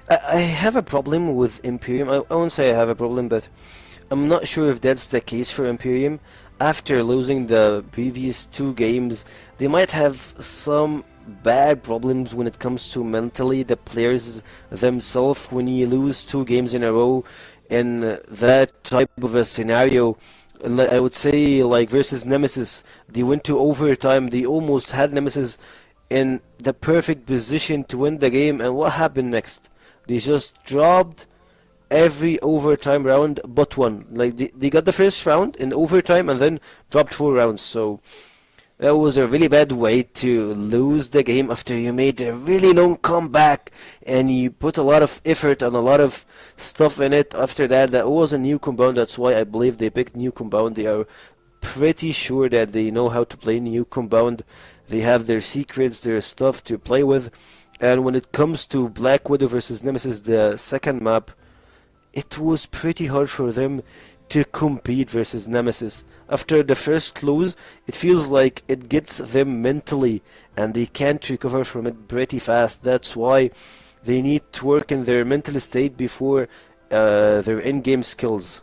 I have a problem with Imperium. I won't say I have a problem, but I'm not sure if that's the case for Imperium. After losing the previous 2 games, they might have some bad problems when it comes to mentally the players themselves. When you lose 2 games in a row in that type of a scenario, I would say like versus Nemesis, they went to overtime, they almost had Nemesis in the perfect position to win the game, and what happened next? They just dropped every overtime round but one. Like they got the first round in overtime and then dropped 4 rounds, so that was a really bad way to lose the game after you made a really long comeback and you put a lot of effort and a lot of stuff in it. After that, that was a new compound. That's why I believe they picked new compound. They are pretty sure that they know how to play new compound. They have their secrets, their stuff to play with. And when it comes to Black Widow versus Nemesis, the second map, it was pretty hard for them to compete versus Nemesis. After the first lose, it feels like it gets them mentally and they can't recover from it pretty fast. That's why they need to work in their mental state before their in-game skills.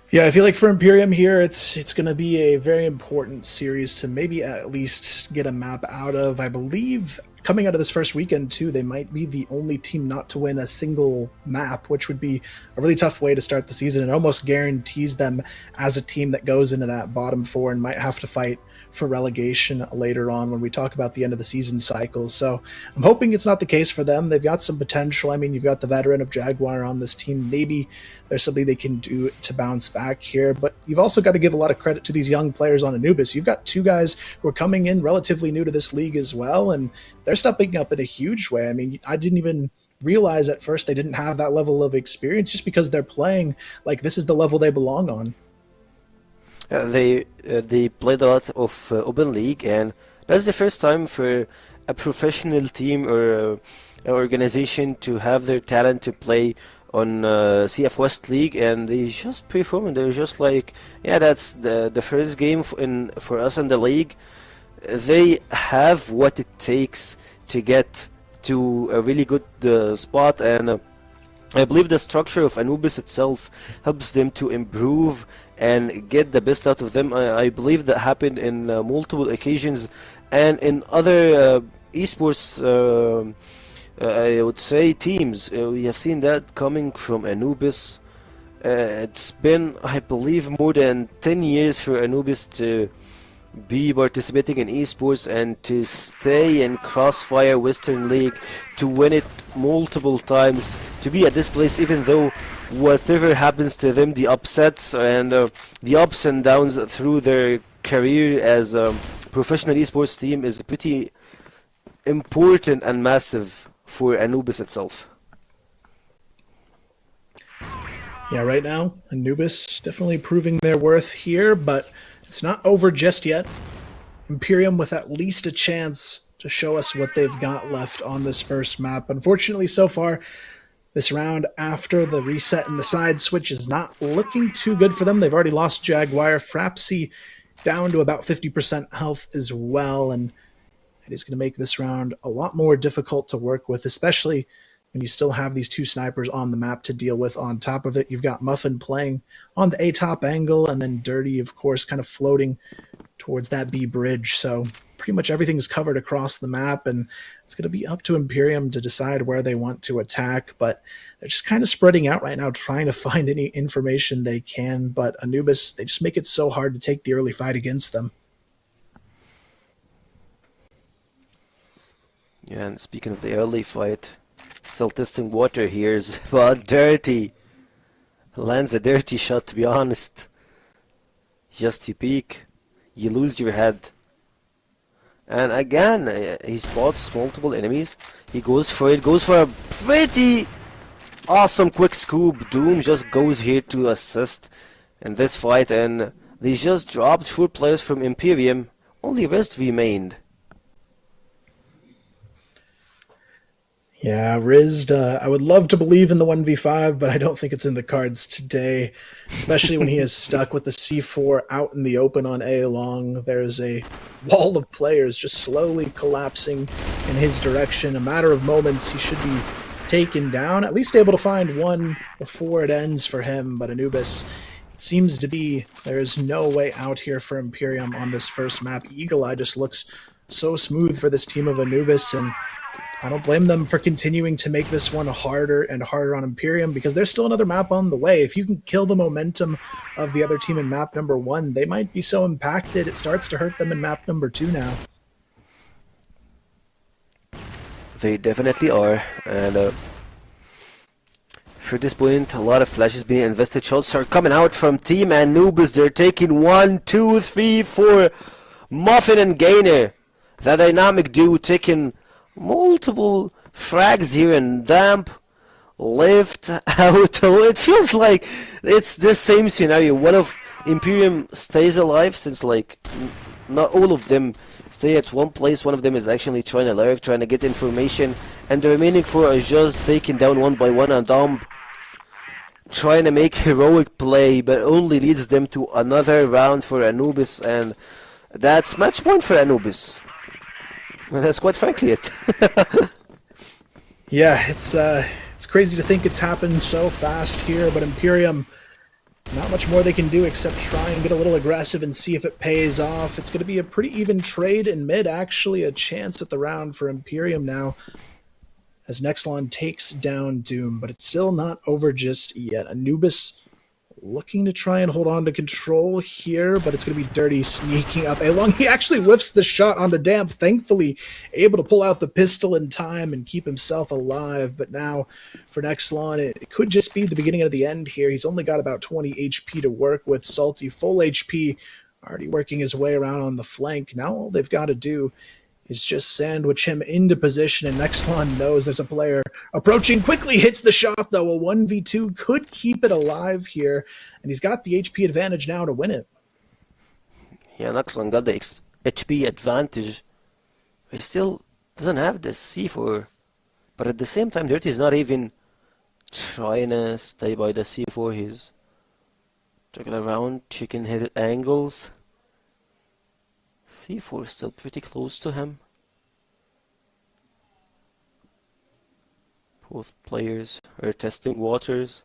Yeah, I feel like for Imperium here, it's going to be a very important series to maybe at least get a map out of. I believe coming out of this first weekend too, they might be the only team not to win a single map, which would be a really tough way to start the season. It almost guarantees them as a team that goes into that bottom 4 and might have to fight for relegation later on when we talk about the end of the season cycle. So I'm hoping it's not the case for them. They've got some potential. I mean, you've got the veteran of Jaguar on this team. Maybe there's something they can do to bounce back here, but you've also got to give a lot of credit to these young players on Anubis. You've got 2 guys who are coming in relatively new to this league as well, and they're stepping up in a huge way. I mean, I didn't even realize at first they didn't have that level of experience just because they're playing like this is the level they belong on. They played a lot of Open League, and that's the first time for a professional team or an organization to have their talent to play on CF West League, and they just perform. They're just like, yeah, that's the first game for us in the league. They have what it takes to get to a really good spot, and I believe the structure of Anubis itself helps them to improve and get the best out of them. I believe that happened in multiple occasions, and in other esports, I would say, teams. We have seen that coming from Anubis. It's been, I believe, more than 10 years for Anubis to be participating in esports and to stay in CrossFire Western League, to win it multiple times, to be at this place, even though whatever happens to them, the upsets and the ups and downs through their career as a professional esports team is pretty important and massive for Anubis itself. Yeah, right now, Anubis definitely proving their worth here, but it's not over just yet. IMPERIUM with at least a chance to show us what they've got left on this first map. Unfortunately, so far, this round after the reset and the side switch is not looking too good for them. They've already lost Jaguar. Frapsy down to about 50% health as well, and it is going to make this round a lot more difficult to work with, especially when you still have these two snipers on the map to deal with. On top of it, you've got Muffin playing on the A-top angle, and then Dirty, of course, kind of floating towards that B bridge. So pretty much everything's covered across the map, and it's going to be up to IMPERIUM to decide where they want to attack. But they're just kind of spreading out right now, trying to find any information they can. But Anubis, they just make it so hard to take the early fight against them. Yeah, and speaking of the early fight, still testing water here is but Dirty. Lands a dirty shot, to be honest. Just you peek, you lose your head. And again, he spots multiple enemies. He goes for it, goes for a pretty awesome quick scoop. Doom just goes here to assist in this fight, and they just dropped 4 players from IMPERIUM. Only rest remained. Yeah, Rizd, I would love to believe in the 1v5, but I don't think it's in the cards today, especially when he is stuck with the C4 out in the open on A long. There's a wall of players just slowly collapsing in his direction. A matter of moments, he should be taken down, at least able to find one before it ends for him. But Anubis, it seems to be there is no way out here for IMPERIUM on this first map. Eagle Eye just looks so smooth for this team of Anubis, and I don't blame them for continuing to make this one harder and harder on IMPERIUM, because there's still another map on the way. If you can kill the momentum of the other team in map number 1, they might be so impacted it starts to hurt them in map number 2 now. They definitely are, and for this point, a lot of flashes being invested. Shots are coming out from Team Anubis. They're taking 1, 2, 3, 4. Muffin and Gainer, the dynamic duo, taking multiple frags here, and Damp left out. It feels like it's the same scenario. One of IMPERIUM stays alive, since like not all of them stay at one place. One of them is actually trying to lurk, trying to get information, and the remaining 4 are just taken down one by one, and Damp trying to make heroic play, but only leads them to another round for Anubis, and that's match point for Anubis. Well, that's quite frankly it. Yeah, it's crazy to think it's happened so fast here, but IMPERIUM, not much more they can do except try and get a little aggressive and see if it pays off. It's going to be a pretty even trade in mid, actually, a chance at the round for IMPERIUM now, as Nexlon takes down Doom, but it's still not over just yet. Anubis looking to try and hold on to control here, but it's going to be Dirty sneaking up along. He actually whiffs the shot onto Damp, thankfully able to pull out the pistol in time and keep himself alive. But now for Nexlon, it could just be the beginning of the end here. He's only got about 20 HP to work with. Salty, full HP, already working his way around on the flank. Now all they've got to do is just sandwich him into position, and Nexlon knows there's a player approaching quickly, hits the shot though. A 1v2 could keep it alive here, and he's got the HP advantage now to win it. Yeah, Nexlon got the HP advantage. He still doesn't have the C4, but at the same time, Dirty is not even trying to stay by the C4. He's checking around, checking his angles. C4 is still pretty close to him. Both players are testing waters.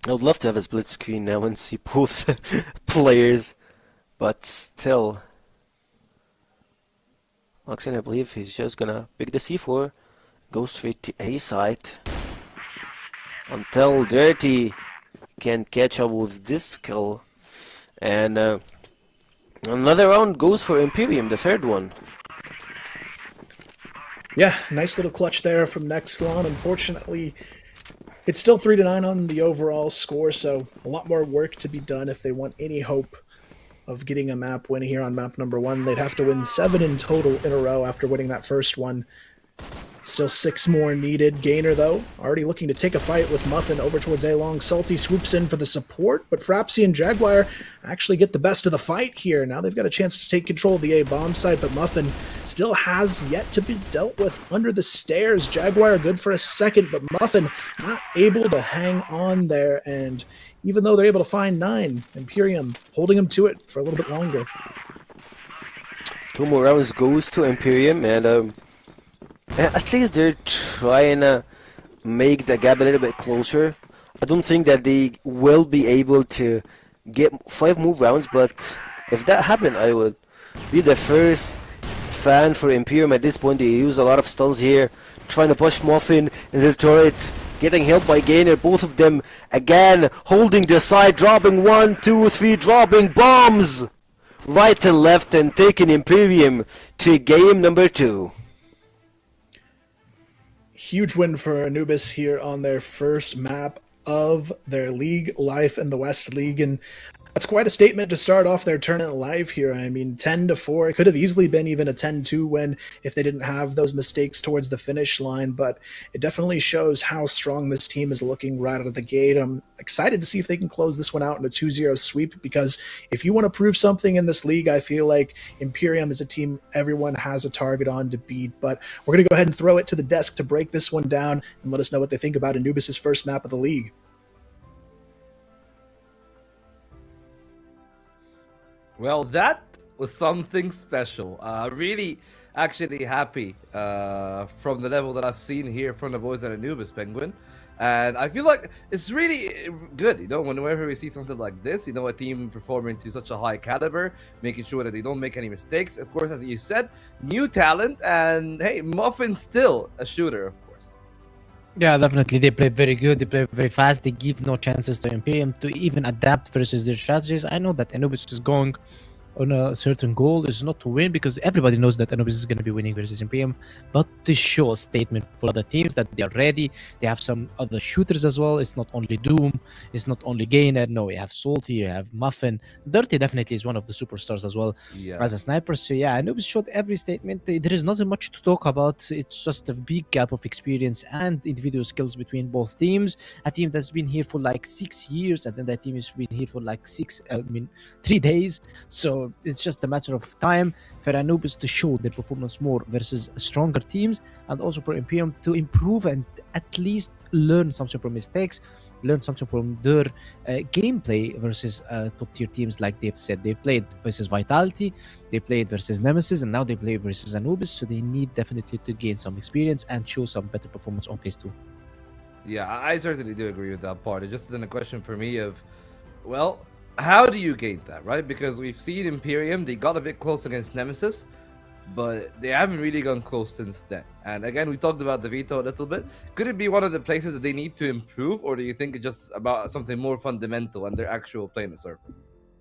I would love to have a split screen now and see both players, but still. Oxen, I believe he's just gonna pick the C4, go straight to A site until Dirty can catch up with this skill. And another round goes for Imperium, the third one. Yeah, nice little clutch there from Nexlon. Unfortunately, it's still 3-9 on the overall score, so a lot more work to be done if they want any hope of getting a map win here on map number 1. They'd have to win 7 in total in a row after winning that first one. Still 6 more needed. Gainer, though, already looking to take a fight with Muffin over towards A-Long. Salty swoops in for the support, but Frapsy and Jaguar actually get the best of the fight here. Now they've got a chance to take control of the A-bomb site, but Muffin still has yet to be dealt with under the stairs. Jaguar good for a second, but Muffin not able to hang on there, and even though they're able to find 9, Imperium holding them to it for a little bit longer. 2 more rounds goes to Imperium, and at least they're trying to make the gap a little bit closer. I don't think that they will be able to get 5 more rounds, but if that happened, I would be the first fan for Imperium at this point. They use a lot of stalls here, trying to push Muffin in their turret, getting helped by Gainer. Both of them again holding the side, dropping 1, 2, 3, dropping bombs right and left, and taking Imperium to game number 2. Huge win for Anubis here on their first map of their league life in the West League, and that's quite a statement to start off their tournament live here. I mean, 10-4. It could have easily been even a 10-2 win if they didn't have those mistakes towards the finish line, but it definitely shows how strong this team is looking right out of the gate. I'm excited to see if they can close this one out in a 2-0 sweep, because if you want to prove something in this league, I feel like Imperium is a team everyone has a target on to beat. But we're going to go ahead and throw it to the desk to break this one down and let us know what they think about Anubis' first map of the league. Well, that was something special. Really, actually happy from the level that I've seen here from the boys at Anubis, Penguin. And I feel like it's really good, you know, whenever we see something like this, you know, a team performing to such a high caliber, making sure that they don't make any mistakes. Of course, as you said, new talent, and hey, Muffin still a shooter, of course. Yeah, definitely. They play very good. They play very fast. They give no chances to Imperium to even adapt versus their strategies. I know that Anubis is going on a certain goal is not to win, because everybody knows that Anubis is going to be winning versus Imperium, but to show a statement for other teams that they are ready. They have some other shooters as well. It's not only Doom, it's not only Gainer. No, you have Salty, you have Muffin. Dirty definitely is one of the superstars as well, as a sniper. So yeah, Anubis showed every statement. There is not much to talk about. It's just a big gap of experience and individual skills between both teams. A team that's been here for like 6 years, and then that team has been here for like 3 days. So it's just a matter of time for Anubis to show their performance more versus stronger teams, and also for Imperium to improve and at least learn something from mistakes, learn something from their gameplay versus top tier teams. Like they've said, they played versus Vitality, they played versus Nemesis, and now they play versus Anubis, so they need definitely to gain some experience and show some better performance on phase 2. Yeah, I certainly do agree with that part. It's just then a question for me of, well, how do you gain that, right? Because we've seen Imperium, they got a bit close against Nemesis, but they haven't really gone close since then. And again, we talked about the veto a little bit. Could it be one of the places that they need to improve, or do you think it's just about something more fundamental and their actual play in the server?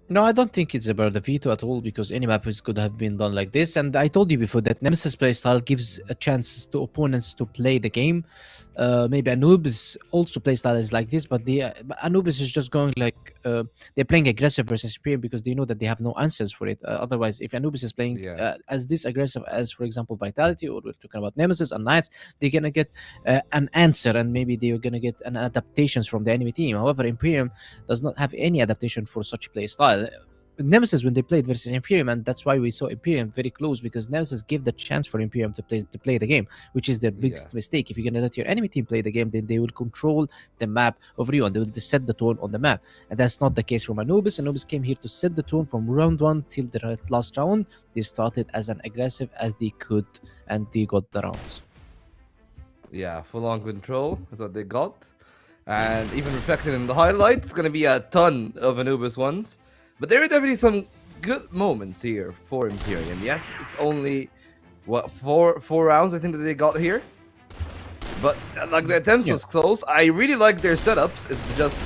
No, I don't think it's about the veto at all, because any map could have been done like this. And I told you before that Nemesis playstyle gives a chance to opponents to play the game maybe Anubis also playstyle is like this, but but Anubis is just going like they're playing aggressive versus Imperium because they know that they have no answers for it. Otherwise, if Anubis is playing as this aggressive as, for example, Vitality, or we're talking about Nemesis and Knights, they're gonna get an answer, and maybe they're gonna get an adaptations from the enemy team. However, Imperium does not have any adaptation for such playstyle. Nemesis, when they played versus Imperium, and that's why we saw Imperium very close, because Nemesis gave the chance for Imperium to play the game, which is their biggest mistake. If you're gonna let your enemy team play the game, then they will control the map over you, and they will set the tone on the map. And that's not the case from Anubis. Anubis came here to set the tone from round 1 till the last round. They started as an aggressive as they could, and they got the rounds. Yeah, full-on control is what they got. And even reflected in the highlights, it's gonna be a ton of Anubis ones. But there are definitely some good moments here for Imperium. Yes, it's only, what, four rounds I think that they got here? But like the attempts was close. I really like their setups. It's just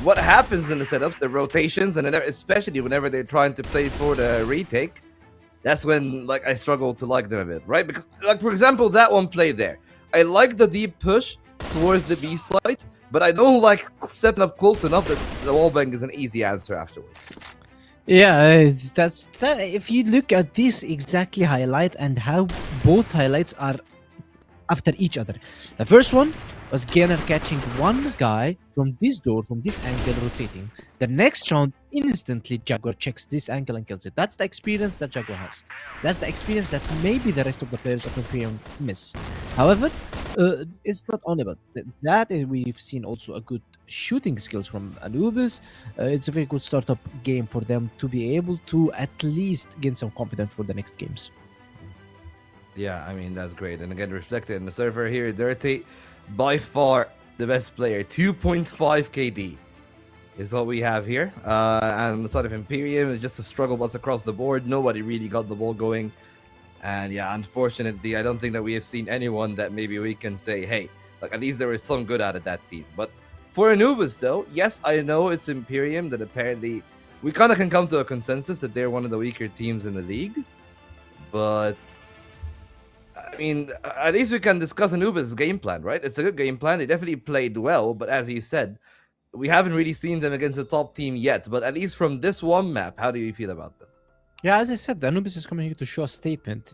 what happens in the setups, the rotations, and especially whenever they're trying to play for the retake. That's when like I struggle to like them a bit, right? Because like for example, that one play there. I like the deep push towards the B slide, but I don't like stepping up close enough that the wallbang is an easy answer afterwards. Yeah, that's that. If you look at this exactly highlight and how both highlights are after each other. The first one was Gainer catching one guy from this door, from this angle, rotating. The next round, instantly Jaguar checks this angle and kills it. That's the experience that Jaguar has. That's the experience that maybe the rest of the players of Imperium miss. However, it's not only about that. We've seen also a good shooting skills from Anubis. It's a very good startup game for them to be able to at least gain some confidence for the next games. Yeah, I mean, that's great. And again, reflected in the server here, Dirty, by far the best player. 2.5 KD is what we have here. And on the side of Imperium, it's just a struggle bus across the board. Nobody really got the ball going. And yeah, unfortunately, I don't think that we have seen anyone that maybe we can say, hey, like at least there is some good out of that team. But for Anubis, though, yes, I know it's Imperium that apparently we kind of can come to a consensus that they're one of the weaker teams in the league. But I mean, at least we can discuss Anubis' game plan, right? It's a good game plan. They definitely played well, but as he said, we haven't really seen them against a top team yet. But at least from this one map, how do you feel about them? Yeah, as I said, Anubis is coming here to show a statement.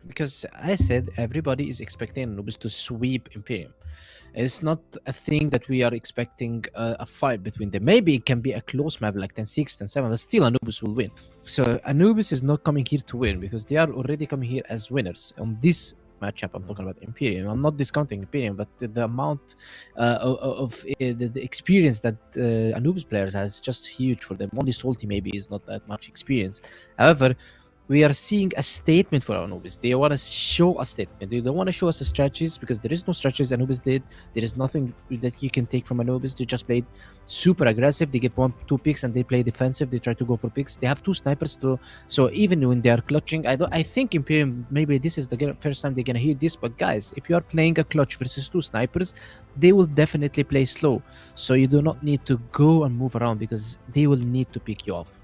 Because I said everybody is expecting Anubis to sweep Imperium. It's not a thing that we are expecting a fight between them. Maybe it can be a close map like 10-6, 10-7, but still Anubis will win. So Anubis is not coming here to win because they are already coming here as winners. On this matchup, I'm talking about Imperium. I'm not discounting Imperium, but the amount of the experience that Anubis players has is just huge for them. Only Salty maybe is not that much experience. However, we are seeing a statement for Anubis. They want to show a statement. They don't want to show us the strategies because there is no strategies Anubis did. There is nothing that you can take from Anubis. They just played super aggressive. They get 1-2 picks and they play defensive. They try to go for picks. They have 2 snipers too. So even when they are clutching, I think Imperium, maybe this is the first time they're going to hear this. But guys, if you are playing a clutch versus 2 snipers, they will definitely play slow. So you do not need to go and move around because they will need to pick you off.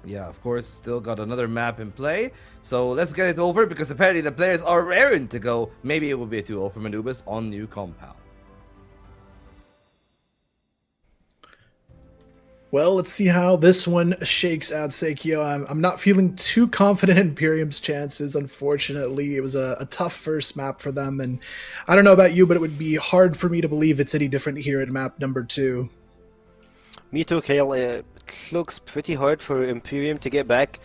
Yeah, of course, still got another map in play. So let's get it over because apparently the players are raring to go. Maybe it will be a 2-0 from Anubis on new compound. Well, let's see how this one shakes out, Seikyo. I'm not feeling too confident in Imperium's chances, unfortunately. It was a tough first map for them, and I don't know about you, but it would be hard for me to believe it's any different here at map number 2. Me too, Kale. It looks pretty hard for Imperium to get back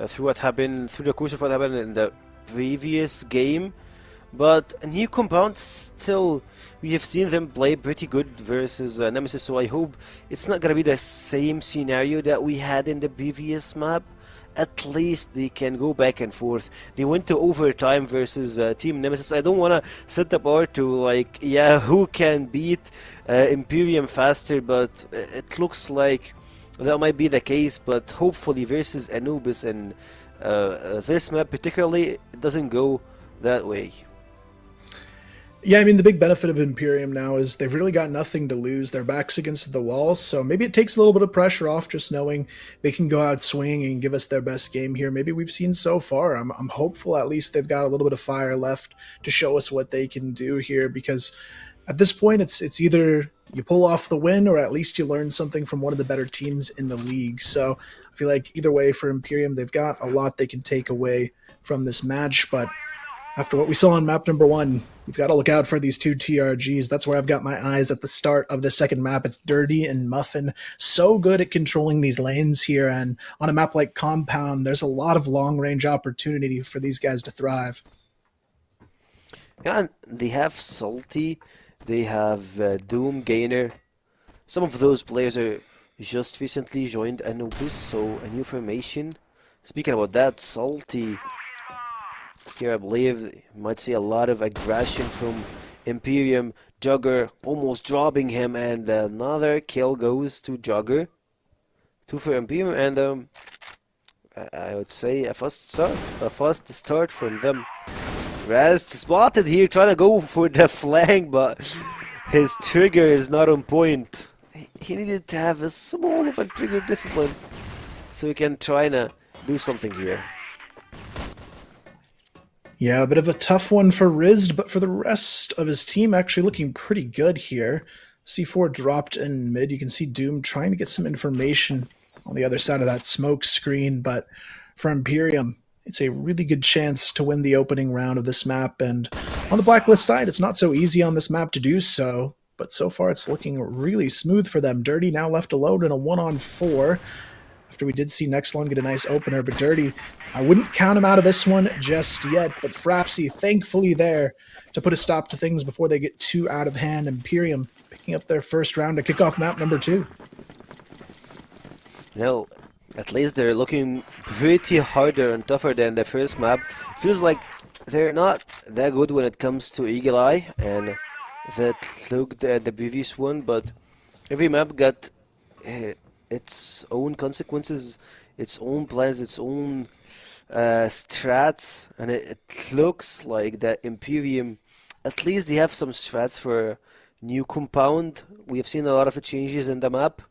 through the course of what happened in the previous game. But new compound still, we have seen them play pretty good versus Nemesis, so I hope it's not gonna be the same scenario that we had in the previous map. At least they can go back and forth. They went to overtime versus Team Nemesis. I don't want to set the bar to like, yeah, who can beat Imperium faster, but it looks like that might be the case. But hopefully versus Anubis and this map particularly, it doesn't go that way. Yeah, I mean, the big benefit of Imperium now is they've really got nothing to lose. Their back's against the wall, so maybe it takes a little bit of pressure off just knowing they can go out swinging and give us their best game here. Maybe we've seen so far. I'm hopeful at least they've got a little bit of fire left to show us what they can do here, because at this point, it's either you pull off the win or at least you learn something from one of the better teams in the league. So I feel like either way for Imperium, they've got a lot they can take away from this match, but after what we saw on map number 1, we've got to look out for these 2 TRGs. That's where I've got my eyes at the start of the second map. It's Dirty and Muffin. So good at controlling these lanes here. And on a map like Compound, there's a lot of long-range opportunity for these guys to thrive. Yeah, and they have Salty, they have Doom, Gainer. Some of those players are just recently joined Anubis, so a new formation. Speaking about that, Salty... Here I believe you might see a lot of aggression from Imperium. Jugger almost dropping him, and another kill goes to Jugger. 2 for Imperium, and I would say a fast start from them. Rest spotted here, trying to go for the flank, but his trigger is not on point. He needed to have a small of a trigger discipline so he can try to do something here. Yeah, a bit of a tough one for Rizd, but for the rest of his team, actually looking pretty good here. C4 dropped in mid. You can see Doom trying to get some information on the other side of that smoke screen, but for Imperium, it's a really good chance to win the opening round of this map, and on the Blacklist side, it's not so easy on this map to do so, but so far it's looking really smooth for them. Dirty now left alone in a 1-on-4. After we did see Nexlon get a nice opener, but Dirty, I wouldn't count him out of this one just yet, but Frapsy thankfully there to put a stop to things before they get too out of hand. Imperium picking up their first round to kick off map number 2. Well, at least they're looking pretty harder and tougher than the first map. Feels like they're not that good when it comes to Eagle Eye, and that looked at the previous one, but every map got... its own consequences, its own plans, its own strats, and it looks like that Imperium, at least they have some strats for new Compound. We have seen a lot of changes in the map,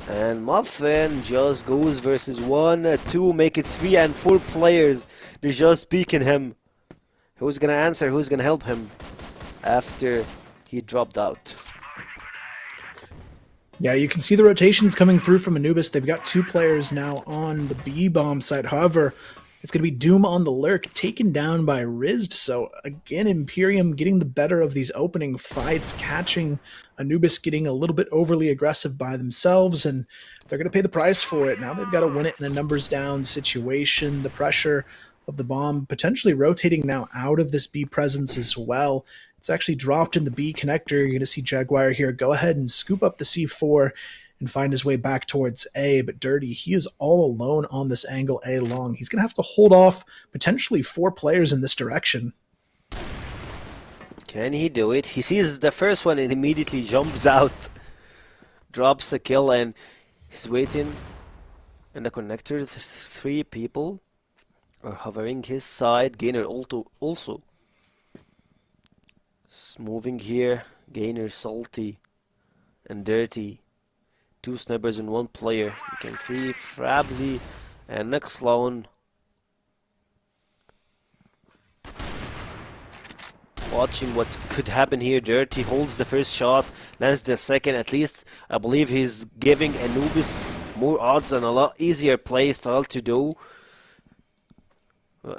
and Muffin just goes versus 1, 2, make it 3 and 4 players. They're just peeking him. Who's gonna answer? Who's gonna help him after he dropped out? Yeah, you can see the rotations coming through from Anubis. They've got 2 players now on the B-bomb site. However, it's going to be Doom on the lurk, taken down by Rizd. So again, Imperium getting the better of these opening fights, catching Anubis getting a little bit overly aggressive by themselves, and they're going to pay the price for it. Now they've got to win it in a numbers down situation. The pressure of the bomb potentially rotating now out of this B presence as well. It's actually dropped in the B connector. You're going to see Jaguar here go ahead and scoop up the C4 and find his way back towards A. But Dirty, he is all alone on this angle A long. He's going to have to hold off potentially 4 players in this direction. Can he do it? He sees the first one and immediately jumps out. Drops a kill, and he's waiting in the connector. 3 people are hovering his side. Gainer also. Moving here, Gainer, Salty, and Dirty. 2 snipers and 1 player. You can see Frabzy and Nexlon watching what could happen here. Dirty holds the first shot, lands the second. At least I believe he's giving Anubis more odds and a lot easier play style to do.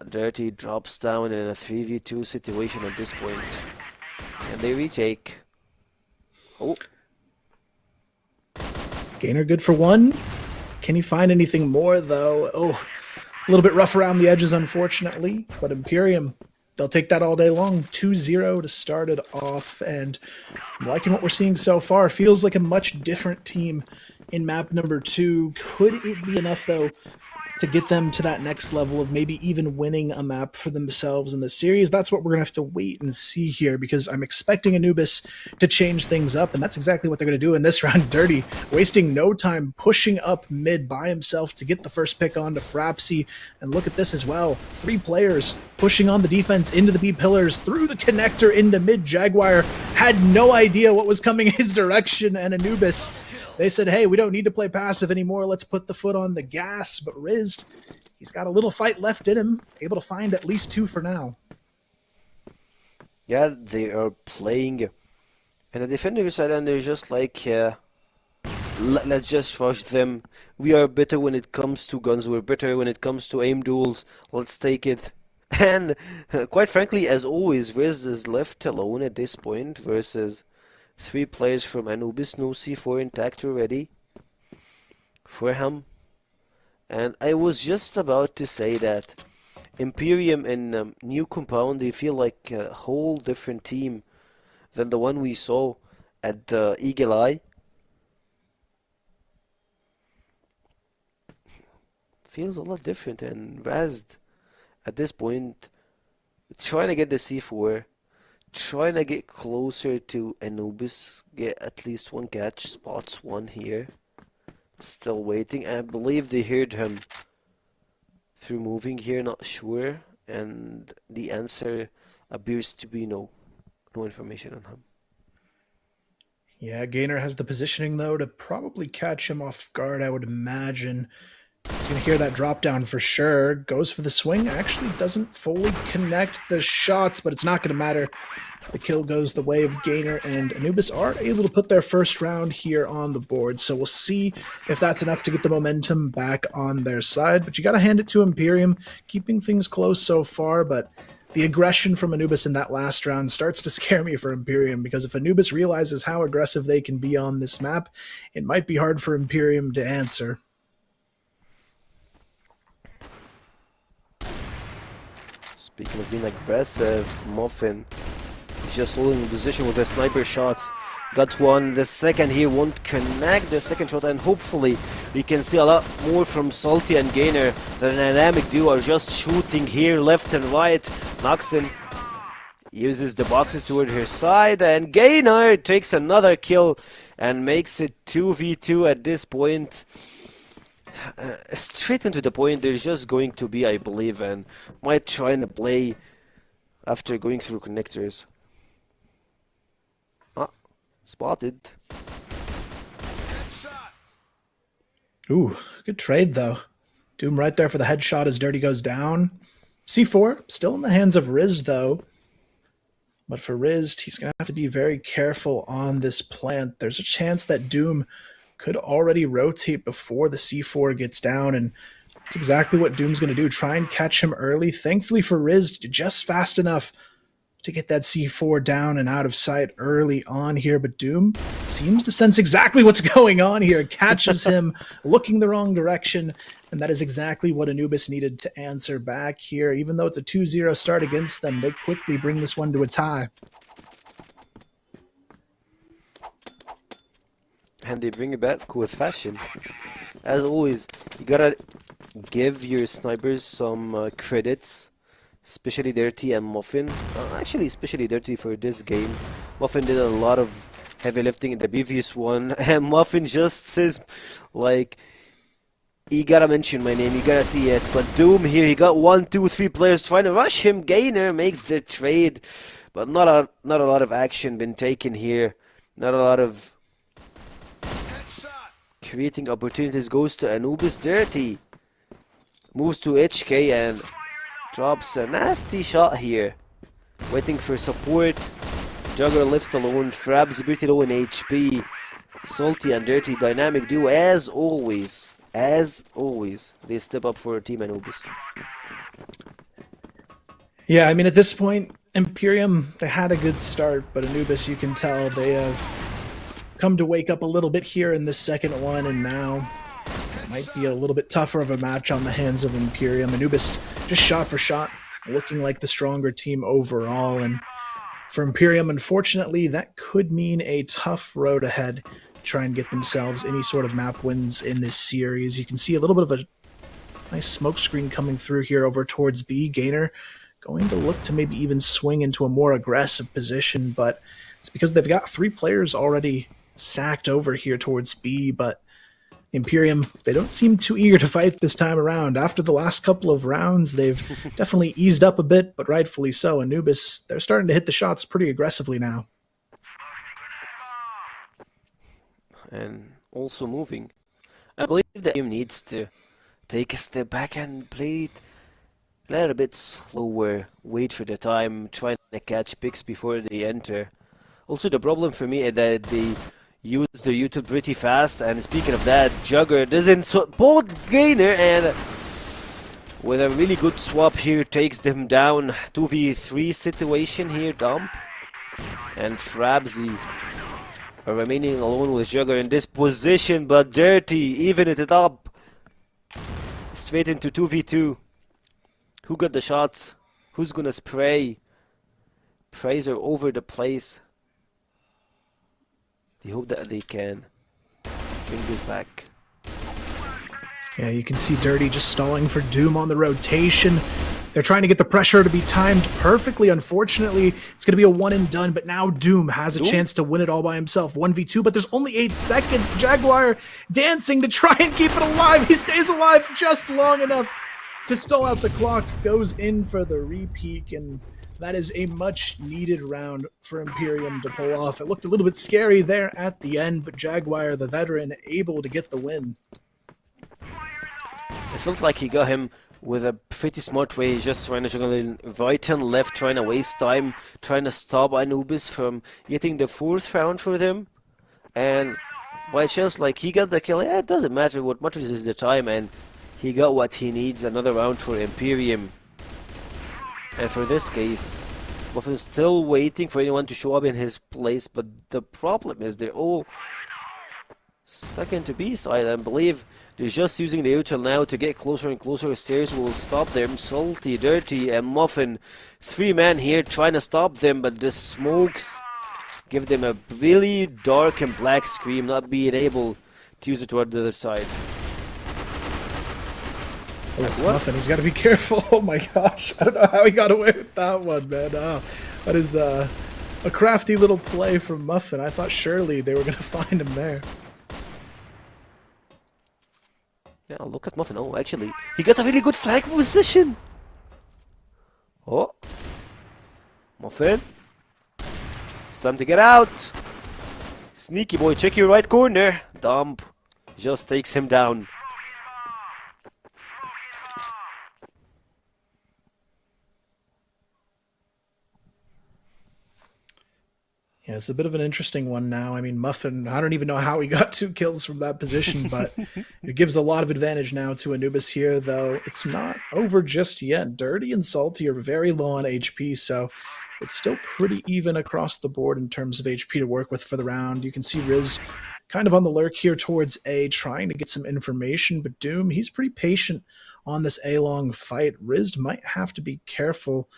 Dirty drops down in a 3v2 situation at this point. And they retake. Oh. Gainer good for 1. Can he find anything more, though? Oh, a little bit rough around the edges, unfortunately. But Imperium, they'll take that all day long. 2-0 to start it off. And I'm liking what we're seeing so far. Feels like a much different team in map number 2. Could it be enough, though, to get them to that next level of maybe even winning a map for themselves in the series. That's what we're going to have to wait and see here, because I'm expecting Anubis to change things up, and that's exactly what they're going to do in this round. Dirty, wasting no time, pushing up mid by himself to get the first pick on to Frapsy. And look at this as well. 3 players pushing on the defense into the B pillars, through the connector into mid. Jaguar had no idea what was coming his direction, and Anubis, they said, hey, we don't need to play passive anymore. Let's put the foot on the gas. But Riz, he's got a little fight left in him, able to find at least 2 for now. Yeah, they are playing. And the defender side, and they're just like, let's just rush them. We are better when it comes to guns. We're better when it comes to aim duels. Let's take it. And quite frankly, as always, Riz is left alone at this point versus 3 players from Anubis. No C4 intact already for him. And I was just about to say that Imperium in New Compound, they feel like a whole different team than the one we saw at the Eagle Eye. Feels a lot different, and Razd at this point trying to get the C4, trying to get closer to Anubis, get at least 1 catch, spots 1 here, still waiting. I believe they heard him through moving here, not sure, and the answer appears to be no information on him. Yeah, Gainer has the positioning though to probably catch him off guard, I would imagine. He's going to hear that drop down for sure. Goes for the swing. Actually doesn't fully connect the shots, but it's not going to matter. The kill goes the way of Gainer, and Anubis are able to put their first round here on the board. So we'll see if that's enough to get the momentum back on their side. But you got to hand it to Imperium, keeping things close so far. But the aggression from Anubis in that last round starts to scare me for Imperium, because if Anubis realizes how aggressive they can be on this map, it might be hard for Imperium to answer. Speaking of being aggressive, Muffin is just holding the position with the sniper shots. Got one, the second here won't connect the second shot, and hopefully we can see a lot more from Salty and Gainer. The dynamic duo are just shooting here left and right. Noxin uses the boxes toward her side, and Gainer takes another kill and makes it 2v2 at this point. Straight into the point. There's just going to be, I believe, and might try and play after going through connectors. Spotted. Ooh, good trade though. Doom right there for the headshot as Dirty goes down. C4 still in the hands of Riz though. But for Riz, he's going to have to be very careful on this plant. There's a chance that Doom could already rotate before the C4 gets down, and that's exactly what Doom's going to do. Try and catch him early. Thankfully for Riz, just fast enough to get that C4 down and out of sight early on here, but Doom seems to sense exactly what's going on here, catches him looking the wrong direction, and that is exactly what Anubis needed to answer back here. Even though it's a 2-0 start against them, they quickly bring this one to a tie. And they bring it back with fashion. As always, you gotta give your snipers some credits, especially Dirty and Muffin. Actually, especially Dirty for this game. Muffin did a lot of heavy lifting in the previous one, and Muffin just says, like, you gotta mention my name, you gotta see it. But Doom here, he got 1, 2, 3 players trying to rush him. Gainer makes the trade, but not a lot of action been taken here. Not a lot of creating opportunities. Goes to Anubis. Dirty moves to HK and drops a nasty shot here. Waiting for support. Jugger left alone. Frabs pretty low in HP. Salty and Dirty dynamic duo as always. As always, they step up for Team Anubis. Yeah, I mean, at this point, Imperium, they had a good start, but Anubis, you can tell they have come to wake up a little bit here in this second one, and now it might be a little bit tougher of a match on the hands of Imperium. Anubis just shot for shot, looking like the stronger team overall, and for Imperium, unfortunately, that could mean a tough road ahead to try and get themselves any sort of map wins in this series. You can see a little bit of a Nice smoke screen coming through here over towards B. Gainer going to look to maybe even swing into a more aggressive position, but it's because they've got 3 players already sacked over here towards B, but Imperium, they don't seem too eager to fight this time around. After the last couple of rounds, they've definitely eased up a bit, but rightfully so. Anubis, they're starting to hit the shots pretty aggressively now. And also moving. I believe the team needs to take a step back and play it a little bit slower, wait for the time, trying to catch picks before they enter. Also, the problem for me is that they use their YouTube pretty fast, and speaking of that, Jugger doesn't support Gainer, and with a really good swap here takes them down. 2v3 situation here, Dump and Frabzy are remaining alone with Jugger in this position, but Dirty even it up straight into 2v2. Who got the shots? Who's gonna spray? Sprays are over the place. They hope that they can bring this back. Yeah, you can see Dirty just stalling for Doom on the rotation. They're trying to get the pressure to be timed perfectly. Unfortunately, it's going to be a one and done, but now Doom has a chance to win it all by himself. 1v2, but there's only 8 seconds. Jaguar dancing to try and keep it alive. He stays alive just long enough to stall out the clock. Goes in for the repeat, and that is a much needed round for Imperium to pull off. It looked a little bit scary there at the end, but Jaguar, the veteran, able to get the win. It felt like he got him with a pretty smart way, just trying to juggle in right and left, trying to waste time, trying to stop Anubis from getting the 4th round for them. And by chance, like, he got the kill. Yeah, it doesn't matter, what matters is the time, and he got what he needs, another round for Imperium. And for this case, Muffin's still waiting for anyone to show up in his place, but the problem is they're all stuck into B side. I believe they're just using the neutral now to get closer and closer. Stairs will stop them. Salty, Dirty, and Muffin. 3 men here trying to stop them, but the smokes give them a really dark and black scream, not being able to use it toward the other side. Oh, Muffin, he's got to be careful. Oh my gosh, I don't know how he got away with that one, man. That is a crafty little play from Muffin. I thought surely they were going to find him there. Yeah, look at Muffin. Oh, actually, he got a really good flag position. Oh, Muffin, it's time to get out. Sneaky boy, check your right corner. Dump just takes him down. Yeah, it's a bit of an interesting one now. I mean, Muffin, I don't even know how he got 2 kills from that position, but it gives a lot of advantage now to Anubis here, though it's not over just yet. Dirty and Salty are very low on HP, so it's still pretty even across the board in terms of HP to work with for the round. You can see Riz kind of on the lurk here towards A, trying to get some information, but Doom, he's pretty patient on this A-long fight. Riz might have to be careful.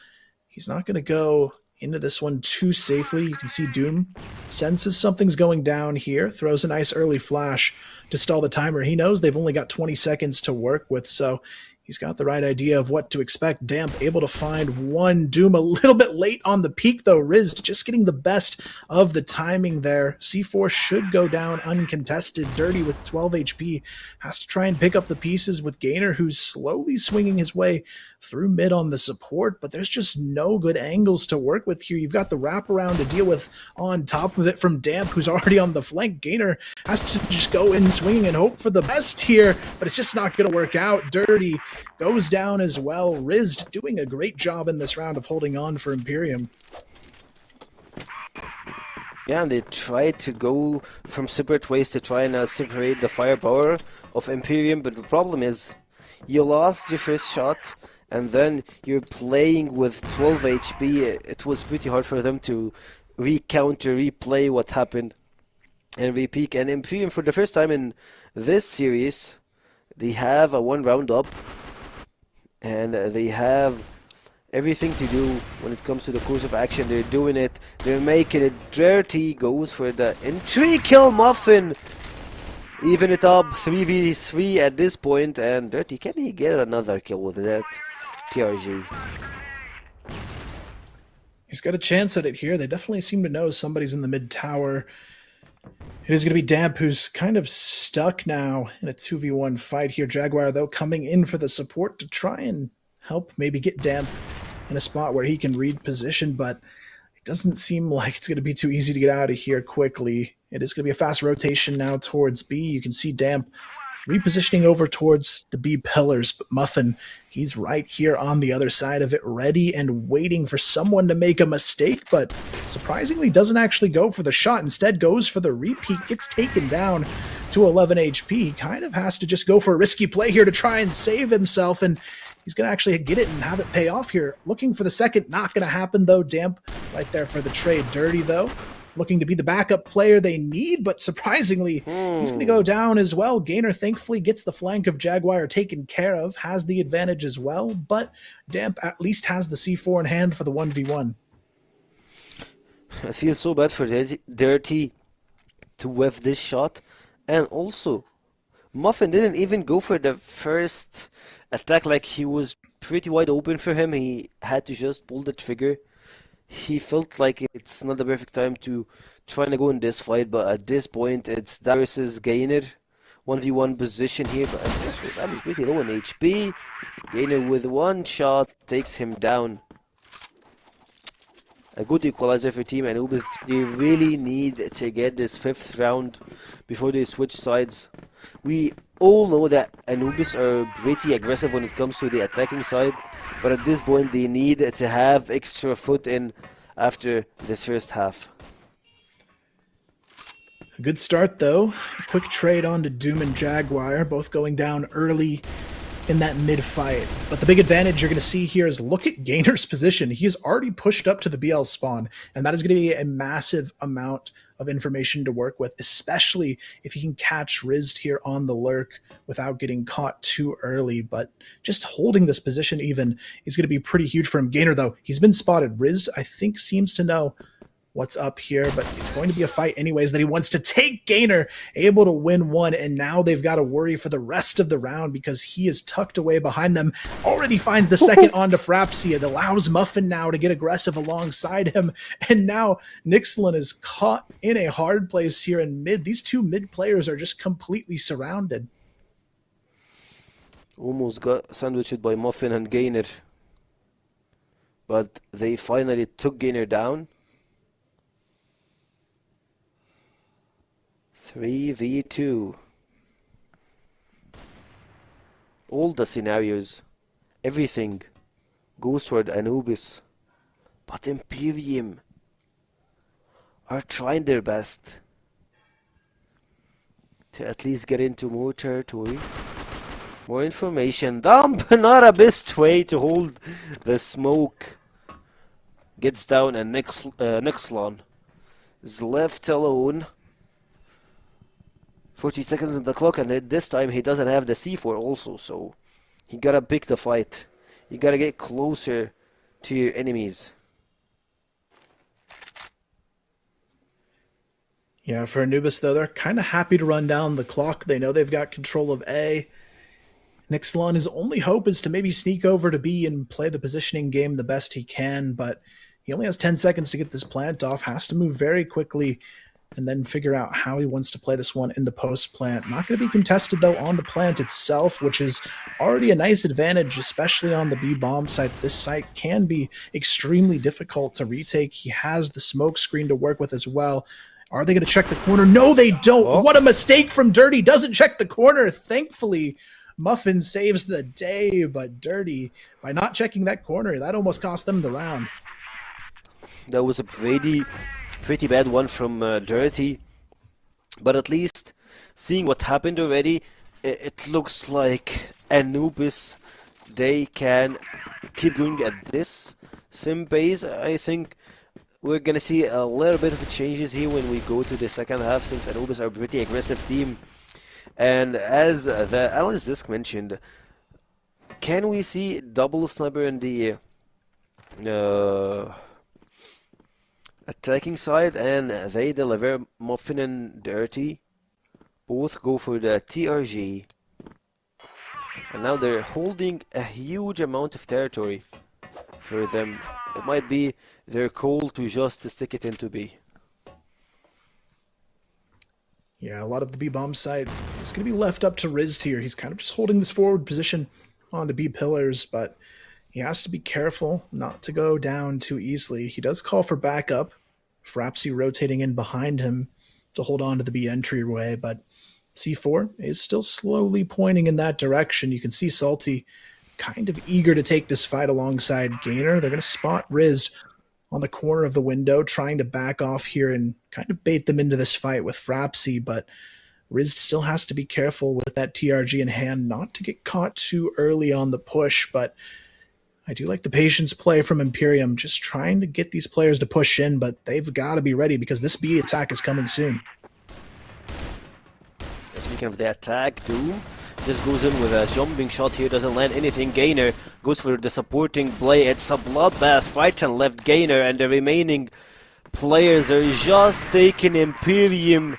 He's not going to go into this one too safely. You can see Doom senses something's going down here, throws a nice early flash to stall the timer. He knows they've only got 20 seconds to work with, so he's got the right idea of what to expect. Damp able to find one. Doom a little bit late on the peak, though. Riz just getting the best of the timing there. C4 should go down uncontested. Dirty with 12 HP has to try and pick up the pieces with Gainer, who's slowly swinging his way through mid on the support, but there's just no good angles to work with here. You've got the wraparound to deal with on top of it from Damp, who's already on the flank. Gainer has to just go in swinging and hope for the best here, but it's just not going to work out. Dirty goes down as well. Riz doing a great job in this round of holding on for Imperium. Yeah, and they tried to go from separate ways to try and separate the firepower of Imperium, but the problem is you lost your first shot, and then you're playing with 12 HP. It was pretty hard for them to replay what happened and repeat. And Imperium, for the first time in this series, they have a 1 round up, and they have everything to do when it comes to the course of action. They're doing it. They're making it. Dirty goes for the entry kill. Muffin Even it up 3v3 at this point, and Dirty, can he get another kill with that TRG? He's got a chance at it here. They definitely seem to know somebody's in the mid tower. It is going to be Damp, who's kind of stuck now in a 2v1 fight here. Jaguar, though, coming in for the support to try and help maybe get Damp in a spot where he can read position, but it doesn't seem like it's going to be too easy to get out of here quickly. It is going to be a fast rotation now towards B. You can see Damp repositioning over towards the B pillars, but Muffin, he's right here on the other side of it, ready and waiting for someone to make a mistake, but surprisingly doesn't actually go for the shot. Instead goes for the repeat, gets taken down to 11 HP. He kind of has to just go for a risky play here to try and save himself, and he's going to actually get it and have it pay off here. Looking for the second, not going to happen though. Damp right there for the trade. Dirty though, looking to be the backup player they need, but surprisingly, he's going to go down as well. Gainer thankfully gets the flank of Jaguar taken care of, has the advantage as well, but Damp at least has the C4 in hand for the 1v1. I feel so bad for Dirty to whiff this shot, and also Muffin didn't even go for the first attack. Like, he was pretty wide open for him. He had to just pull the trigger. He felt like it's not the perfect time to try to go in this fight, but at this point it's that versus Gainer 1v1 position here, but also that is pretty low in HP. Gainer with one shot takes him down. A good equalizer for Team Anubis. They really need to get this 5th round before they switch sides. We all know that Anubis are pretty aggressive when it comes to the attacking side, but at this point they need to have extra foot in after this first half. A good start though. A quick trade on to Doom and Jaguar, both going down early in that mid-fight. But the big advantage you're going to see here is look at Gainer's position. He's already pushed up to the BL spawn, and that is going to be a massive amount of information to work with, especially if he can catch Rizd here on the lurk without getting caught too early. But just holding this position even is going to be pretty huge for him. Gainer, though, he's been spotted. Rizd, I think, seems to know what's up here, but it's going to be a fight anyways that he wants to take. Gainer able to win one, and now they've got to worry for the rest of the round because he is tucked away behind them. Already finds the second onto Frapsy. It allows Muffin now to get aggressive alongside him, and now Nixlin is caught in a hard place here in mid. These two mid players are just completely surrounded. Almost got sandwiched by Muffin and Gainer, but they finally took Gainer down. 3v2. All the scenarios, everything goes toward Anubis, but IMPERIUM are trying their best to at least get into more territory, more information. Dump, not a best way to hold the smoke. Gets down, and Nixlon is left alone. 40 seconds on the clock, and this time he doesn't have the C4 also, so he gotta pick the fight. You gotta get closer to your enemies. Yeah, for Anubis, though, they're kind of happy to run down the clock. They know they've got control of A. Nixlon, his only hope is to maybe sneak over to B and play the positioning game the best he can, but he only has 10 seconds to get this plant off, has to move very quickly, and then figure out how he wants to play this one in the post plant. Not going to be contested, though, on the plant itself, which is already a nice advantage, especially on the B-bomb site. This site can be extremely difficult to retake. He has the smoke screen to work with as well. Are they going to check the corner? No, they don't. Oh. What a mistake from Dirty. Doesn't check the corner. Thankfully, Muffin saves the day, but Dirty, by not checking that corner, that almost cost them the round. That was a pretty bad one from Dirty, but at least seeing what happened already, it looks like Anubis, they can keep going at this sim base. I think we're gonna see a little bit of changes here when we go to the second half, since Anubis are a pretty aggressive team, and as the analyst Disc mentioned, can we see double sniper in the attacking side, and they deliver Muffin and Dirty Both go for the TRG. And now they're holding a huge amount of territory for them. It might be their call to just stick it into B. Yeah, a lot of the B bomb site is going to be left up to Riz here. He's kind of just holding this forward position on the B pillars, but he has to be careful not to go down too easily. He does call for backup. Frapsy rotating in behind him to hold on to the B entryway, but C4 is still slowly pointing in that direction. You can see Salty kind of eager to take this fight alongside Gainer. They're going to spot Riz on the corner of the window, trying to back off here and kind of bait them into this fight with Frapsy, but Riz still has to be careful with that TRG in hand not to get caught too early on the push, but I do like the patience play from Imperium, just trying to get these players to push in, but they've got to be ready because this B attack is coming soon. Speaking of the attack, Doom just goes in with a jumping shot here, doesn't land anything. Gainer goes for the supporting play. It's a bloodbath right and left. Gainer and the remaining players are just taking Imperium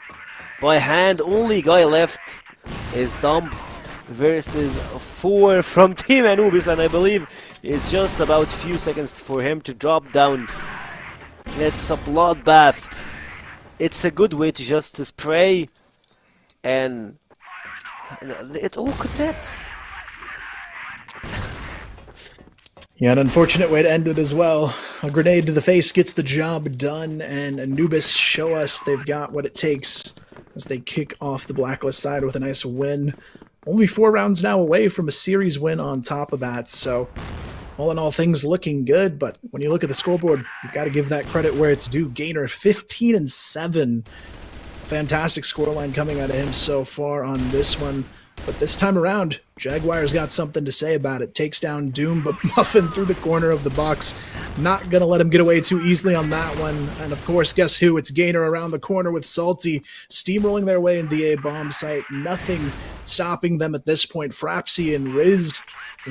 by hand. Only guy left is Dump versus 4 from Team Anubis, and I believe it's just about a few seconds for him to drop down. It's a bloodbath. It's a good way to just spray, and it all connects. Yeah, an unfortunate way to end it as well. A grenade to the face gets the job done, and Anubis show us they've got what it takes as they kick off the Blacklist side with a nice win. Only 4 rounds now away from a series win on top of that, so all in all, things looking good, but when you look at the scoreboard, you've got to give that credit where it's due. Gainer 15-7. Fantastic scoreline coming out of him so far on this one. But this time around, Jaguar's got something to say about it. Takes down Doom, but Muffin through the corner of the box. Not going to let him get away too easily on that one. And of course, guess who? It's Gainer around the corner with Salty, steamrolling their way into the A-bomb site. Nothing stopping them at this point. Frapsy and Riz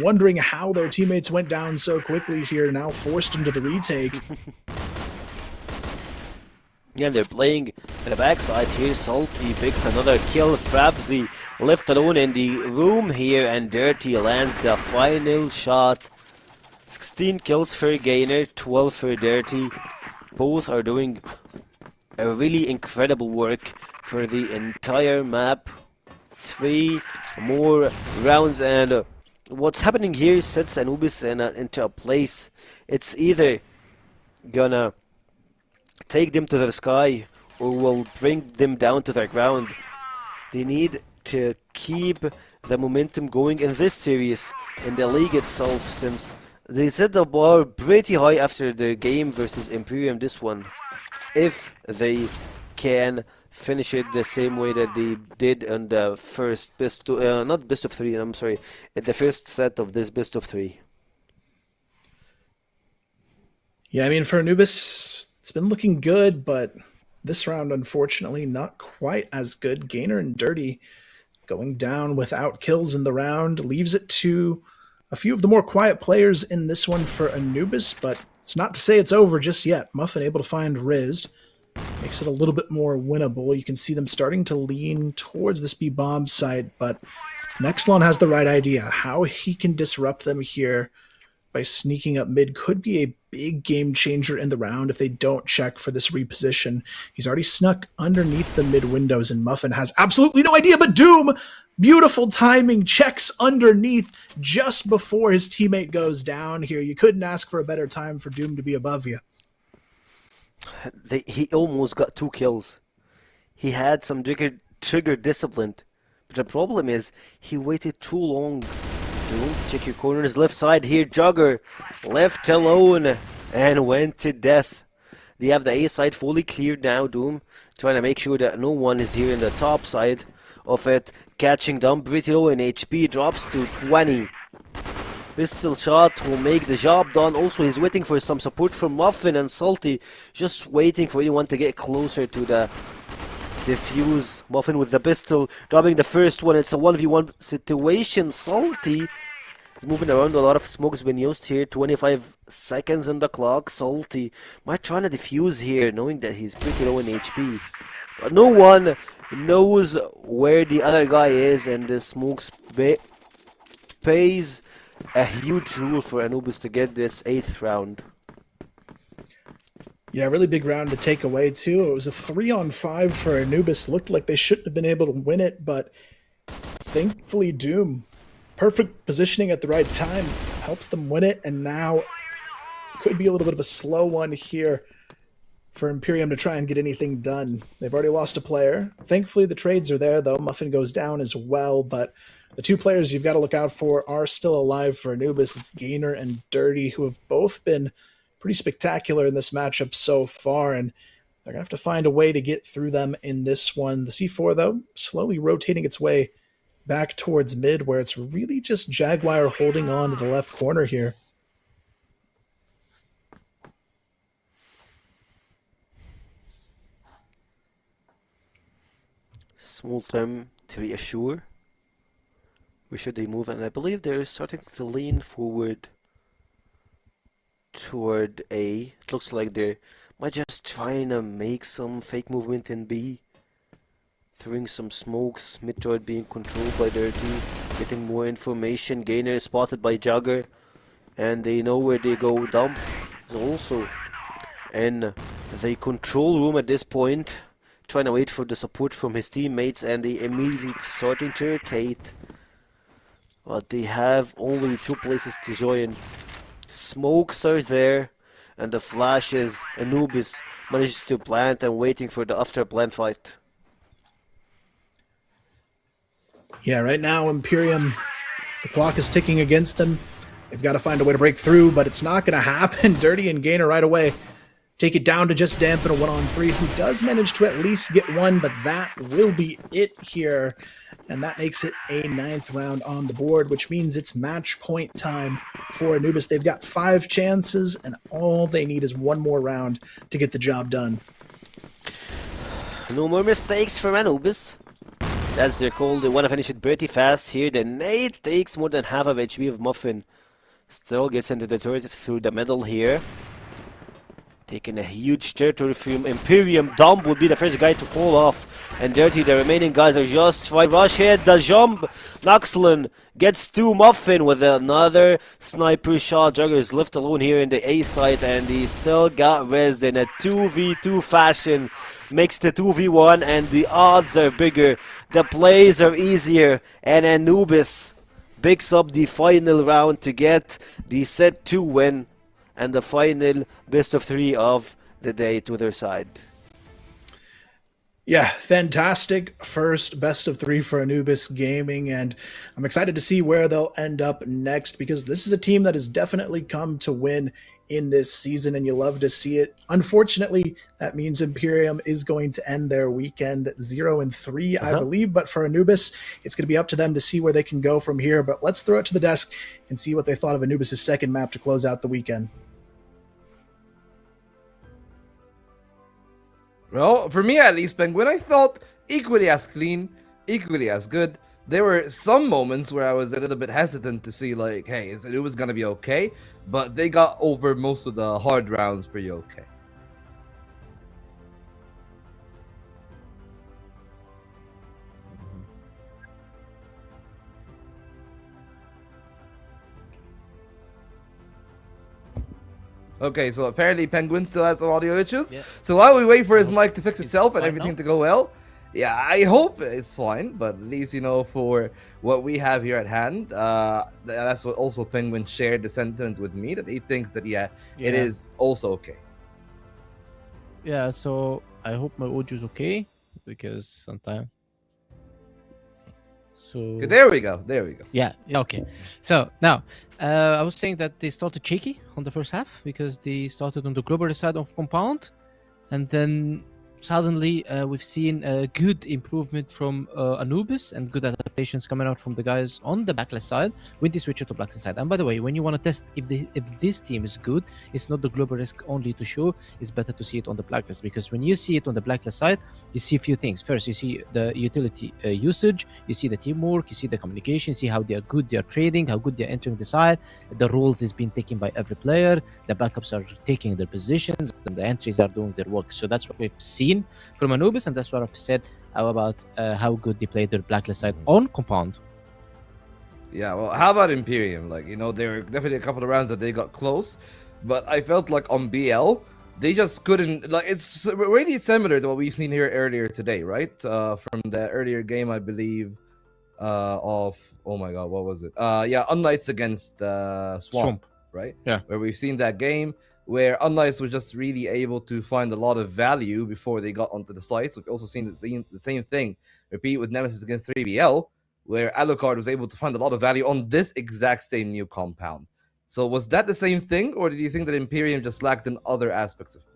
wondering how their teammates went down so quickly here, now forced into the retake. Yeah, they're playing in the backside here. Salty picks another kill. Frapsy left alone in the room here, and Dirty lands the final shot. 16 kills for Gainer, 12 for Dirty. Both are doing a really incredible work for the entire map. 3 more rounds, and what's happening here sets Anubis into a place. It's either gonna take them to the sky or will bring them down to the ground. They need to keep the momentum going in this series, in the league itself, since they set the bar pretty high after the game versus Imperium this one. If they can finish it the same way that they did in the first not best of 3, I'm sorry, in the first set of this best of 3. Yeah, I mean, for Anubis, it's been looking good, but this round, unfortunately, not quite as good. Gainer and Dirty going down without kills in the round leaves it to a few of the more quiet players in this one for Anubis, but it's not to say it's over just yet. Muffin able to find Riz. Makes it a little bit more winnable. You can see them starting to lean towards this B-bomb site, but Nexlon has the right idea. How he can disrupt them here by sneaking up mid could be a big game changer in the round if they don't check for this reposition. He's already snuck underneath the mid windows, and Muffin has absolutely no idea, but Doom, beautiful timing, checks underneath just before his teammate goes down here. You couldn't ask for a better time for Doom to be above you. He almost got 2 kills. He had some trigger discipline, but the problem is he waited too long. Doom, check your corners, left side here. Jugger left alone and went to death. They have the A side fully cleared now. Doom trying to make sure that no one is here in the top side of it. Catching them pretty low in HP, drops to 20. Pistol shot will make the job done. Also, he's waiting for some support from Muffin and Salty, just waiting for anyone to get closer to the defuse. Muffin with the pistol, dropping the first one. It's a 1v1 situation. Salty is moving around. A lot of smoke's been used here. 25 seconds on the clock. Salty might try to defuse here, knowing that he's pretty low in HP. No one knows where the other guy is, and the smokes pays a huge rule for Anubis to get this 8th round. Yeah, really big round to take away, too. It was a 3-on-5 for Anubis. Looked like they shouldn't have been able to win it, but thankfully Doom, perfect positioning at the right time, helps them win it, and now could be a little bit of a slow one here for Imperium to try and get anything done. They've already lost a player. Thankfully, the trades are there, though. Muffin goes down as well, but the two players you've got to look out for are still alive for Anubis. It's Gainer and Dirty, who have both been pretty spectacular in this matchup so far, and they're going to have to find a way to get through them in this one. The C4, though, slowly rotating its way back towards mid, where it's really just Jaguar holding on to the left corner here. Small time to reassure. Where should they move? And I believe they're starting to lean forward toward A. It looks like they might just trying to make some fake movement in B. Throwing some smokes, mid turret being controlled by Dirty, getting more information. Gainer is spotted by Jagger, and they know where they go. Dump is also in the control room at this point, trying to wait for the support from his teammates, and they immediately starting to rotate. But they have only 2 places to join. Smokes are there, and the flashes. Anubis manages to plant and waiting for the after plant fight. Yeah, right now, Imperium, the clock is ticking against them. They've got to find a way to break through, but it's not going to happen. Dirty and Gainer right away take it down to just Dampen, a 1-on-3, who does manage to at least get one, but that will be it here. And that makes it a 9th round on the board, which means it's match point time for Anubis. They've got 5 chances, and all they need is 1 more round to get the job done. No more mistakes from Anubis. That's their call. They want to finish it pretty fast here. The nade takes more than half of HP of Muffin. Still gets into the turret through the middle here. Taking a huge territory from Imperium. Dump would be the first guy to fall off. And Dirty, the remaining guys are just trying to rush hit. The jump. Noxlin gets 2. Muffin with another sniper shot. Jugger is left alone here in the A site, and he still got rezzed in a 2v2 fashion. Makes the 2v1, and the odds are bigger. The plays are easier. And Anubis picks up the final round to get the set 2 win and the final best of 3 of the day to their side. Yeah, fantastic first best of 3 for Anubis Gaming, and I'm excited to see where they'll end up next, because this is a team that has definitely come to win in this season, and you love to see it. Unfortunately, that means Imperium is going to end their weekend 0-3, I believe, but for Anubis, it's going to be up to them to see where they can go from here. But let's throw it to the desk and see what they thought of Anubis' second map to close out the weekend. Well, for me at least, Penguin, I felt equally as clean, equally as good. There were some moments where I was a little bit hesitant to see, like, hey, is Anubis gonna be okay? But they got over most of the hard rounds pretty okay. Okay, so apparently Penguin still has some audio issues. Yeah. So while we wait for his mic to fix itself and everything to go well, yeah, I hope it's fine. But at least, you know, for what we have here at hand, that's what also Penguin shared the sentiment with me, that he thinks that, it is also okay. Yeah, so I hope my audio is okay, because sometimes... So... Okay, there we go. Yeah, okay. So now, I was saying that they started shaky on the first half because they started on the global side of compound, and then suddenly we've seen a good improvement from Anubis and good adaptations coming out from the guys on the blacklist side when they switch it to blacklist side. And by the way, when you want to test if this team is good, it's not the global risk only to show. It's better to see it on the blacklist, because when you see it on the blacklist side, you see a few things. First, you see the utility usage, you see the teamwork, you see the communication, see how they are good, they are trading, how good they are entering the side, the roles is being taken by every player, the backups are taking their positions, and the entries are doing their work. So that's what we've seen seen from Anubis, and that's what I've said about how good they played their blacklist side on compound. Yeah, well, how about Imperium? Like, you know, there were definitely a couple of rounds that they got close, but I felt like on BL, they just couldn't, like, it's really similar to what we've seen here earlier today, right? From the earlier game, I believe, of, oh my god, what was it? Yeah, unKnights against Swamp, right? Yeah. Where we've seen that game where unKnights was just really able to find a lot of value before they got onto the sites. We've also seen the same thing repeat with Nemesis against 3BL, where Alucard was able to find a lot of value on this exact same new compound. So was that the same thing, or did you think that Imperium just lacked in other aspects of play?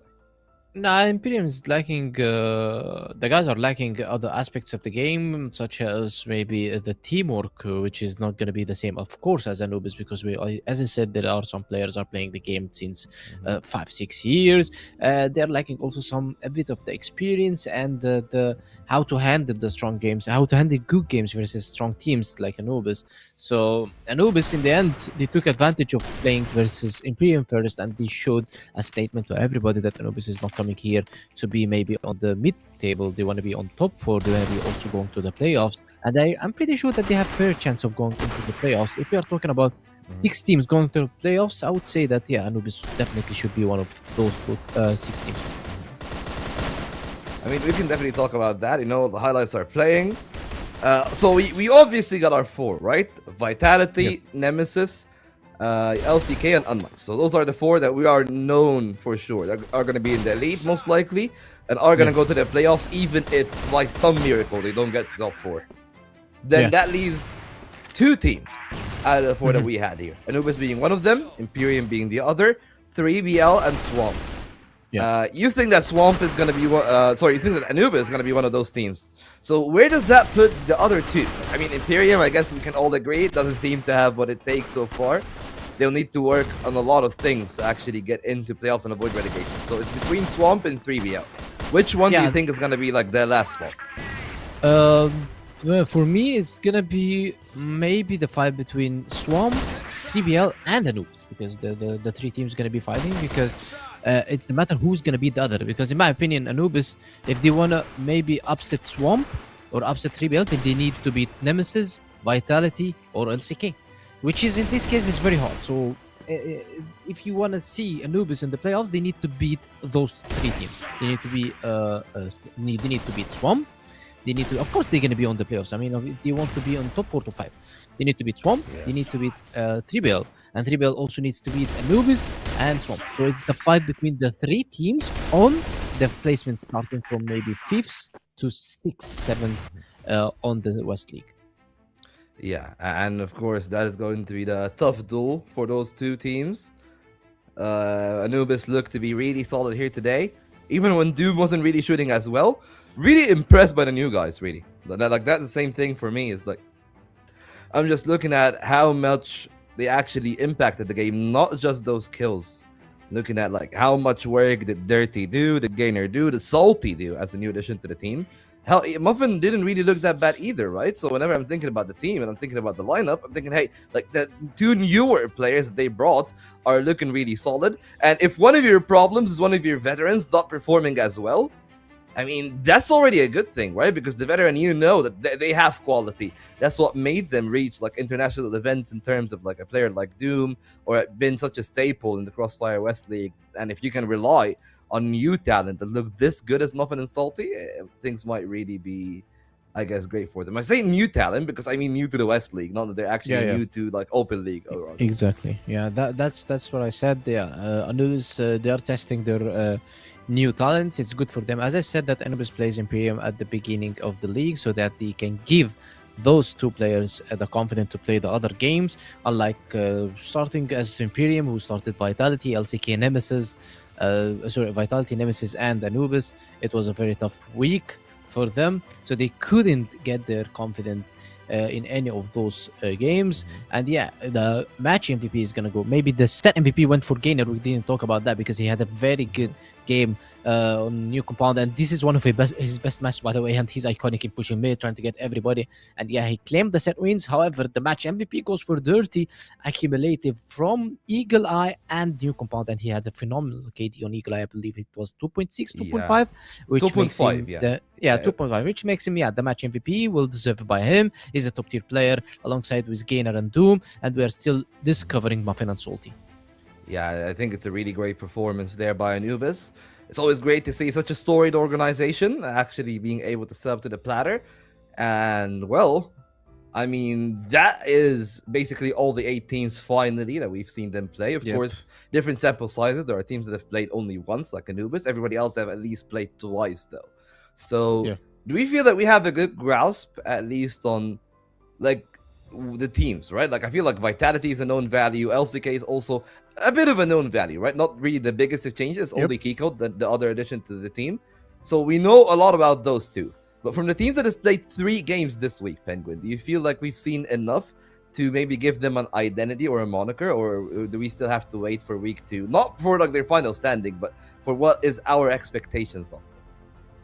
Nah, Imperium is lacking. The guys are lacking other aspects of the game, such as maybe the teamwork, which is not going to be the same, of course, as Anubis, because as I said, there are some players are playing the game since 5-6 years. They're lacking also a bit of the experience and the how to handle the strong games, how to handle good games versus strong teams like Anubis. So Anubis, in the end, they took advantage of playing versus Imperium first, and they showed a statement to everybody that Anubis is not coming here to be maybe on the mid table. They want to be on top 4. They want to be also going to the playoffs, and I'm pretty sure that they have fair chance of going into the playoffs. If we are talking about 6 teams going to the playoffs, I would say that Anubis definitely should be one of those 6 teams. I mean, we can definitely talk about that. You know, the highlights are playing. So we obviously got our 4, right? Vitality, Nemesis, LCK, and unKnights. So those are the 4 that we are known for sure. They are going to be in the elite most likely, and are going to go to the playoffs even if, by some miracle, they don't get to top 4. Then that leaves 2 teams out of the 4 that we had here. Anubis being one of them, Imperium being the other, 3BL, and Swamp. You think that Swamp is going to be you think that Anubis is going to be one of those teams. So where does that put the other 2? I mean, Imperium, I guess we can all agree, it doesn't seem to have what it takes so far. They'll need to work on a lot of things to actually get into playoffs and avoid relegation. So it's between Swamp and 3BL. Which one do you think is going to be like their last spot? Well, for me, it's going to be maybe the fight between Swamp, 3BL, and Anubis, because the 3 teams going to be fighting, because it's the matter who's going to beat the other. Because in my opinion, Anubis, if they want to maybe upset Swamp or upset 3BL, then they need to beat Nemesis, Vitality, or LCK, which is, in this case, is very hard. So if you want to see Anubis in the playoffs, they need to beat those 3 teams. They need to be they need to beat Swamp. They need to, of course, they're going to be on the playoffs. I mean, if they want to be on top 4 to 5, they need to beat Swamp. They need to beat 3BL. And 3BL also needs to beat Anubis and Swamp. So it's the fight between the 3 teams on the placement starting from maybe 5th to 6th, 7th on the West League. Yeah, and of course, that is going to be the tough duel for those 2 teams. Anubis looked to be really solid here today, even when Doom wasn't really shooting as well. Really impressed by the new guys, really. That's the same thing for me. It's like, I'm just looking at how much they actually impacted the game, not just those kills. Looking at like how much work did Dirty do, the Gainer do, the Salty do as a new addition to the team. Hell, Muffin didn't really look that bad either, right? So whenever I'm thinking about the team and I'm thinking about the lineup, I'm thinking, hey, like the 2 newer players that they brought are looking really solid. And if one of your problems is one of your veterans not performing as well, I mean, that's already a good thing, right? Because the veteran, you know that they have quality. That's what made them reach like international events in terms of like a player like Doom, or been such a staple in the CrossFire West League. And if you can rely on new talent that look this good as Muffin and Salty, things might really be, I guess, great for them. I say new talent because I mean new to the West League, not that they're actually new to like Open League. Exactly. Yeah, that's what I said. Yeah, Anubis, they are testing their new talents. It's good for them. As I said, that Anubis plays Imperium at the beginning of the league so that they can give those 2 players the confidence to play the other games. Unlike starting as Imperium, who started Vitality, LCK, Nemesis, Vitality, Nemesis, and Anubis, it was a very tough week for them, so they couldn't get their confidence in any of those games. And yeah, the match MVP is gonna go. Maybe the set MVP went for Gainer. We didn't talk about that because he had a very good game on New Compound, and this is one of his best matches, by the way. And he's iconic in pushing mid, trying to get everybody. And yeah, he claimed the set wins. However, the match MVP goes for Dirty, accumulative from Eagle Eye and New Compound, and he had a phenomenal KD on Eagle Eye. I believe it was 2.6, 2.5, which 2.5, makes him yeah. 2.5, which makes him the match MVP. Will deserve by him. He's a top tier player alongside with Gainer and Doom, and we are still discovering Muffin and Salty. Yeah, I think it's a really great performance there by Anubis. It's always great to see such a storied organization actually being able to sub to the platter. And, well, I mean, that is basically all the 8 teams finally that we've seen them play. Of course, different sample sizes. There are teams that have played only once, like Anubis. Everybody else have at least played twice, though. So, do we feel that we have a good grasp, at least on, like, the teams, right? Like, I feel like Vitality is a known value. LCK is also a bit of a known value, right? Not really the biggest of changes, only Kiko, the other addition to the team. So we know a lot about those two. But from the teams that have played 3 games this week, Penguin, do you feel like we've seen enough to maybe give them an identity or a moniker, or do we still have to wait for week 2? Not for like their final standing, but for what is our expectations of them?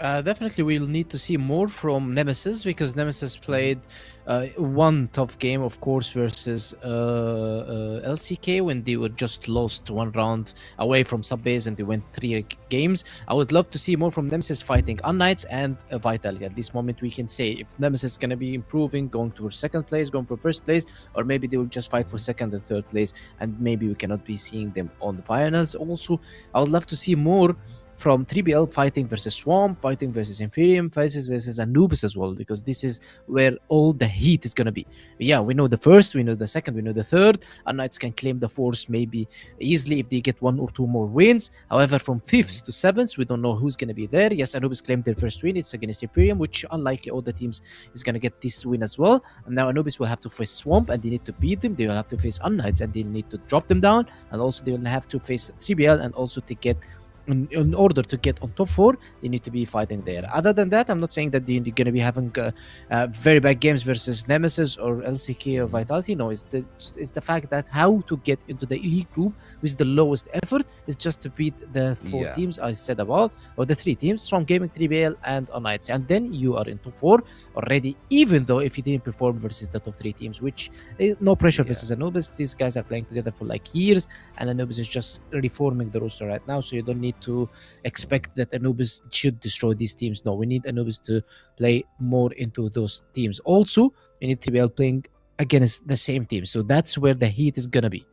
Definitely, we'll need to see more from Nemesis, because Nemesis played one tough game, of course, versus LCK when they were just lost 1 round away from sub-base and they went 3 games. I would love to see more from Nemesis fighting unKnights and Vitality. At this moment, we can say if Nemesis is going to be improving, going for 2nd place, going for 1st place, or maybe they will just fight for 2nd and 3rd place, and maybe we cannot be seeing them on the finals. Also, I would love to see more from 3BL fighting versus Swamp, fighting versus IMPERIUM, versus Anubis as well, because this is where all the heat is going to be. But yeah, we know the 1st, we know the 2nd, we know the 3rd. unKnights can claim the 4th maybe easily if they get 1 or 2 more wins. However, from 5th to 7th, we don't know who's going to be there. Yes, Anubis claimed their 1st win. It's against IMPERIUM, which unlikely all the teams is going to get this win as well. And now Anubis will have to face Swamp, and they need to beat them. They will have to face unKnights, and they need to drop them down. And also they will have to face 3BL, and also to get in order to get on top 4, they need to be fighting there. Other than that, I'm not saying that they're going to be having very bad games versus Nemesis or LCK or Vitality. No, it's the fact that how to get into the elite group with the lowest effort is just to beat the 4 teams I said about, or the 3 teams, Swamp Gaming, 3BL, and unKnights. And then you are in top 4 already, even though if you didn't perform versus the top 3 teams, which no pressure versus Anubis. These guys are playing together for like years, and Anubis is just reforming the roster right now, so you don't need to expect that Anubis should destroy these teams. No, we need Anubis to play more into those teams. Also, we need 3BL playing against the same team, so that's where the heat is gonna be.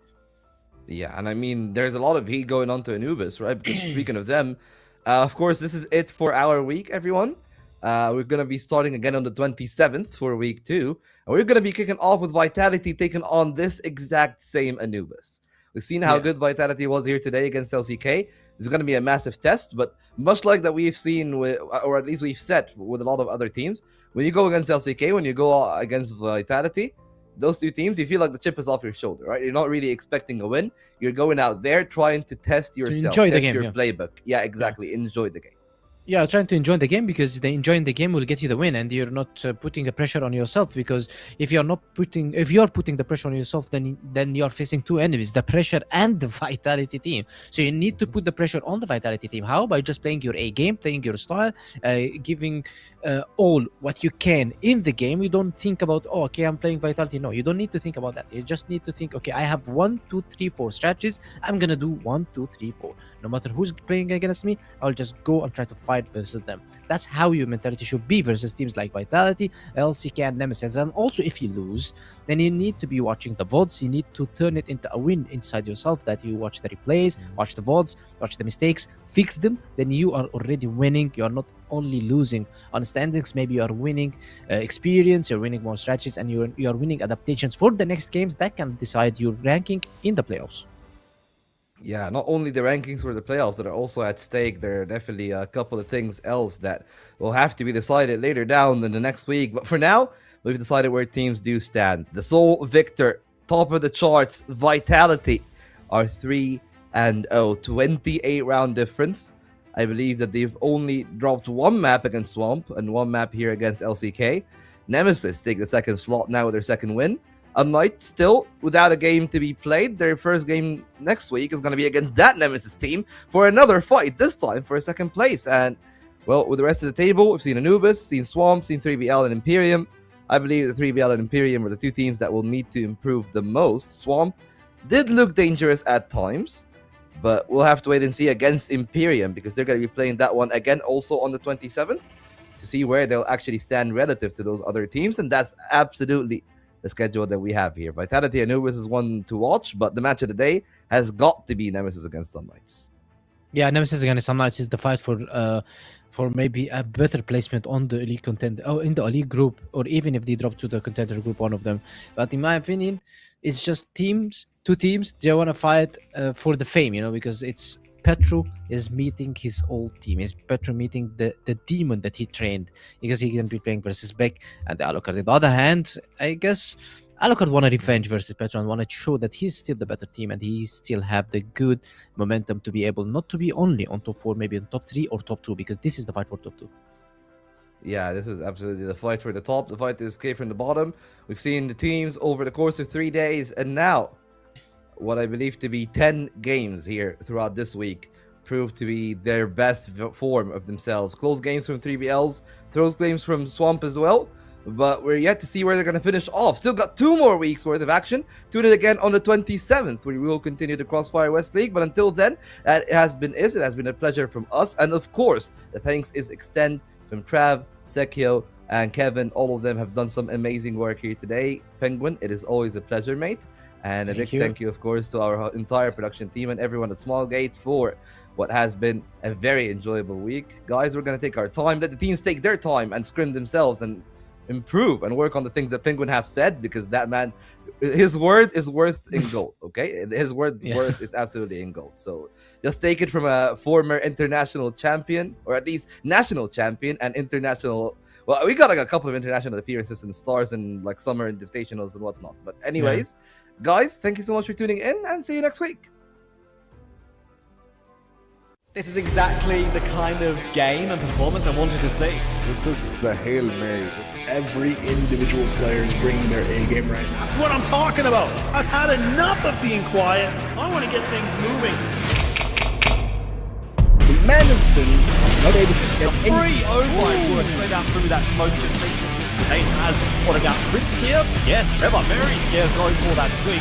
Yeah, and I mean, there's a lot of heat going on to Anubis, right? Because speaking of them, of course, this is it for our week, everyone. We're going to be starting again on the 27th for week 2. And we're going to be kicking off with Vitality taking on this exact same Anubis. We've seen how good Vitality was here today against LCK. It's going to be a massive test, but much like that we've seen, with, or at least we've set with a lot of other teams, when you go against LCK, when you go against Vitality, those 2 teams, you feel like the chip is off your shoulder, right? You're not really expecting a win. You're going out there trying to test yourself, to enjoy test the game, your playbook. Yeah, exactly. Enjoy the game. Yeah, trying to enjoy the game, because the enjoying the game will get you the win, and you're not putting a pressure on yourself. Because if you're putting the pressure on yourself, then you're facing 2 enemies, the pressure and the Vitality team. So you need to put the pressure on the Vitality team. How? By just playing your A game, playing your style, giving all what you can in the game. You don't think about, oh, okay, I'm playing Vitality. No, you don't need to think about that. You just need to think, okay, I have 1, 2, 3, 4 strategies. I'm gonna do 1, 2, 3, 4. No matter who's playing against me, I'll just go and try to fight versus them. That's how your mentality should be versus teams like Vitality, LCK, and Nemesis. And also, if you lose, then you need to be watching the VODs. You need to turn it into a win inside yourself, that you watch the replays, watch the VODs, watch the mistakes, fix them. Then you are already winning. You are not only losing on standings. Maybe you are winning experience, you're winning more strategies, and you are winning adaptations for the next games that can decide your ranking in the playoffs. Yeah, not only the rankings for the playoffs that are also at stake, there are definitely a couple of things else that will have to be decided later down in the next week. But for now, we've decided where teams do stand. The sole victor, top of the charts, Vitality, are 3-0, 28 round difference. I believe that they've only dropped 1 map against Swamp and 1 map here against LCK. Nemesis take the second slot now with their second win. unKnights still without a game to be played. Their first game next week is going to be against that Nemesis team for another fight, this time for a second place. And, well, with the rest of the table, we've seen Anubis, seen Swamp, seen 3BL and Imperium. I believe the 3BL and Imperium are the two teams that will need to improve the most. Swamp did look dangerous at times, but we'll have to wait and see against Imperium because they're going to be playing that one again also on the 27th to see where they'll actually stand relative to those other teams. And that's absolutely the schedule that we have here. Vitality Anubis is one to watch, but the match of the day has got to be Nemesis against unKnights. Yeah, Nemesis against unKnights is the fight for maybe a better placement on the elite contender, or in the elite group, or even if they drop to the contender group, one of them. But in my opinion, it's just two teams. They want to fight for the fame, because it's Petro is meeting his old team. Is Petro meeting the demon that he trained, because he can be playing versus Beck and the Alucard. On the other hand, I guess Alucard want a revenge versus Petro and want to show that he's still the better team and he still have the good momentum to be able not to be only on top 4, maybe on top 3 or top 2, because this is the fight for top 2. Yeah, this is absolutely the fight for the top, the fight to escape from the bottom. We've seen the teams over the course of 3 days, and now what I believe to be 10 games here throughout this week prove to be their best form of themselves. Close games from 3BLs, close games from Swamp as well, but we're yet to see where they're going to finish off. Still got 2 more weeks worth of action. Tune in again on the 27th, where we will continue the CrossFire West League. But until then, it has been a pleasure from us. And of course, the thanks is extend from Trav, Sekio, and Kevin. All of them have done some amazing work here today. Penguin, it is always a pleasure, mate. And a big thank you, of course, to our entire production team and everyone at Smallgate for what has been a very enjoyable week. Guys, we're going to take our time. Let the teams take their time and scrim themselves and improve and work on the things that Penguin have said, because that man, his word is worth in gold, okay? His worth is absolutely in gold. So just take it from a former international champion, or at least national champion and international. Well, we got like a couple of international appearances and stars and like summer invitationals and whatnot. But anyways, guys, thank you so much for tuning in and see you next week. This is exactly the kind of game and performance I wanted to see. This is the Hail Mary. Every individual player is bringing their A game right now. That's what I'm talking about. I've had enough of being quiet. I want to get things moving. The Madison not able to get Free! Oh my word, straight out through that smoke just recently. Zane has what about Chris here? Yes, Trevor Mary's here going for that quick.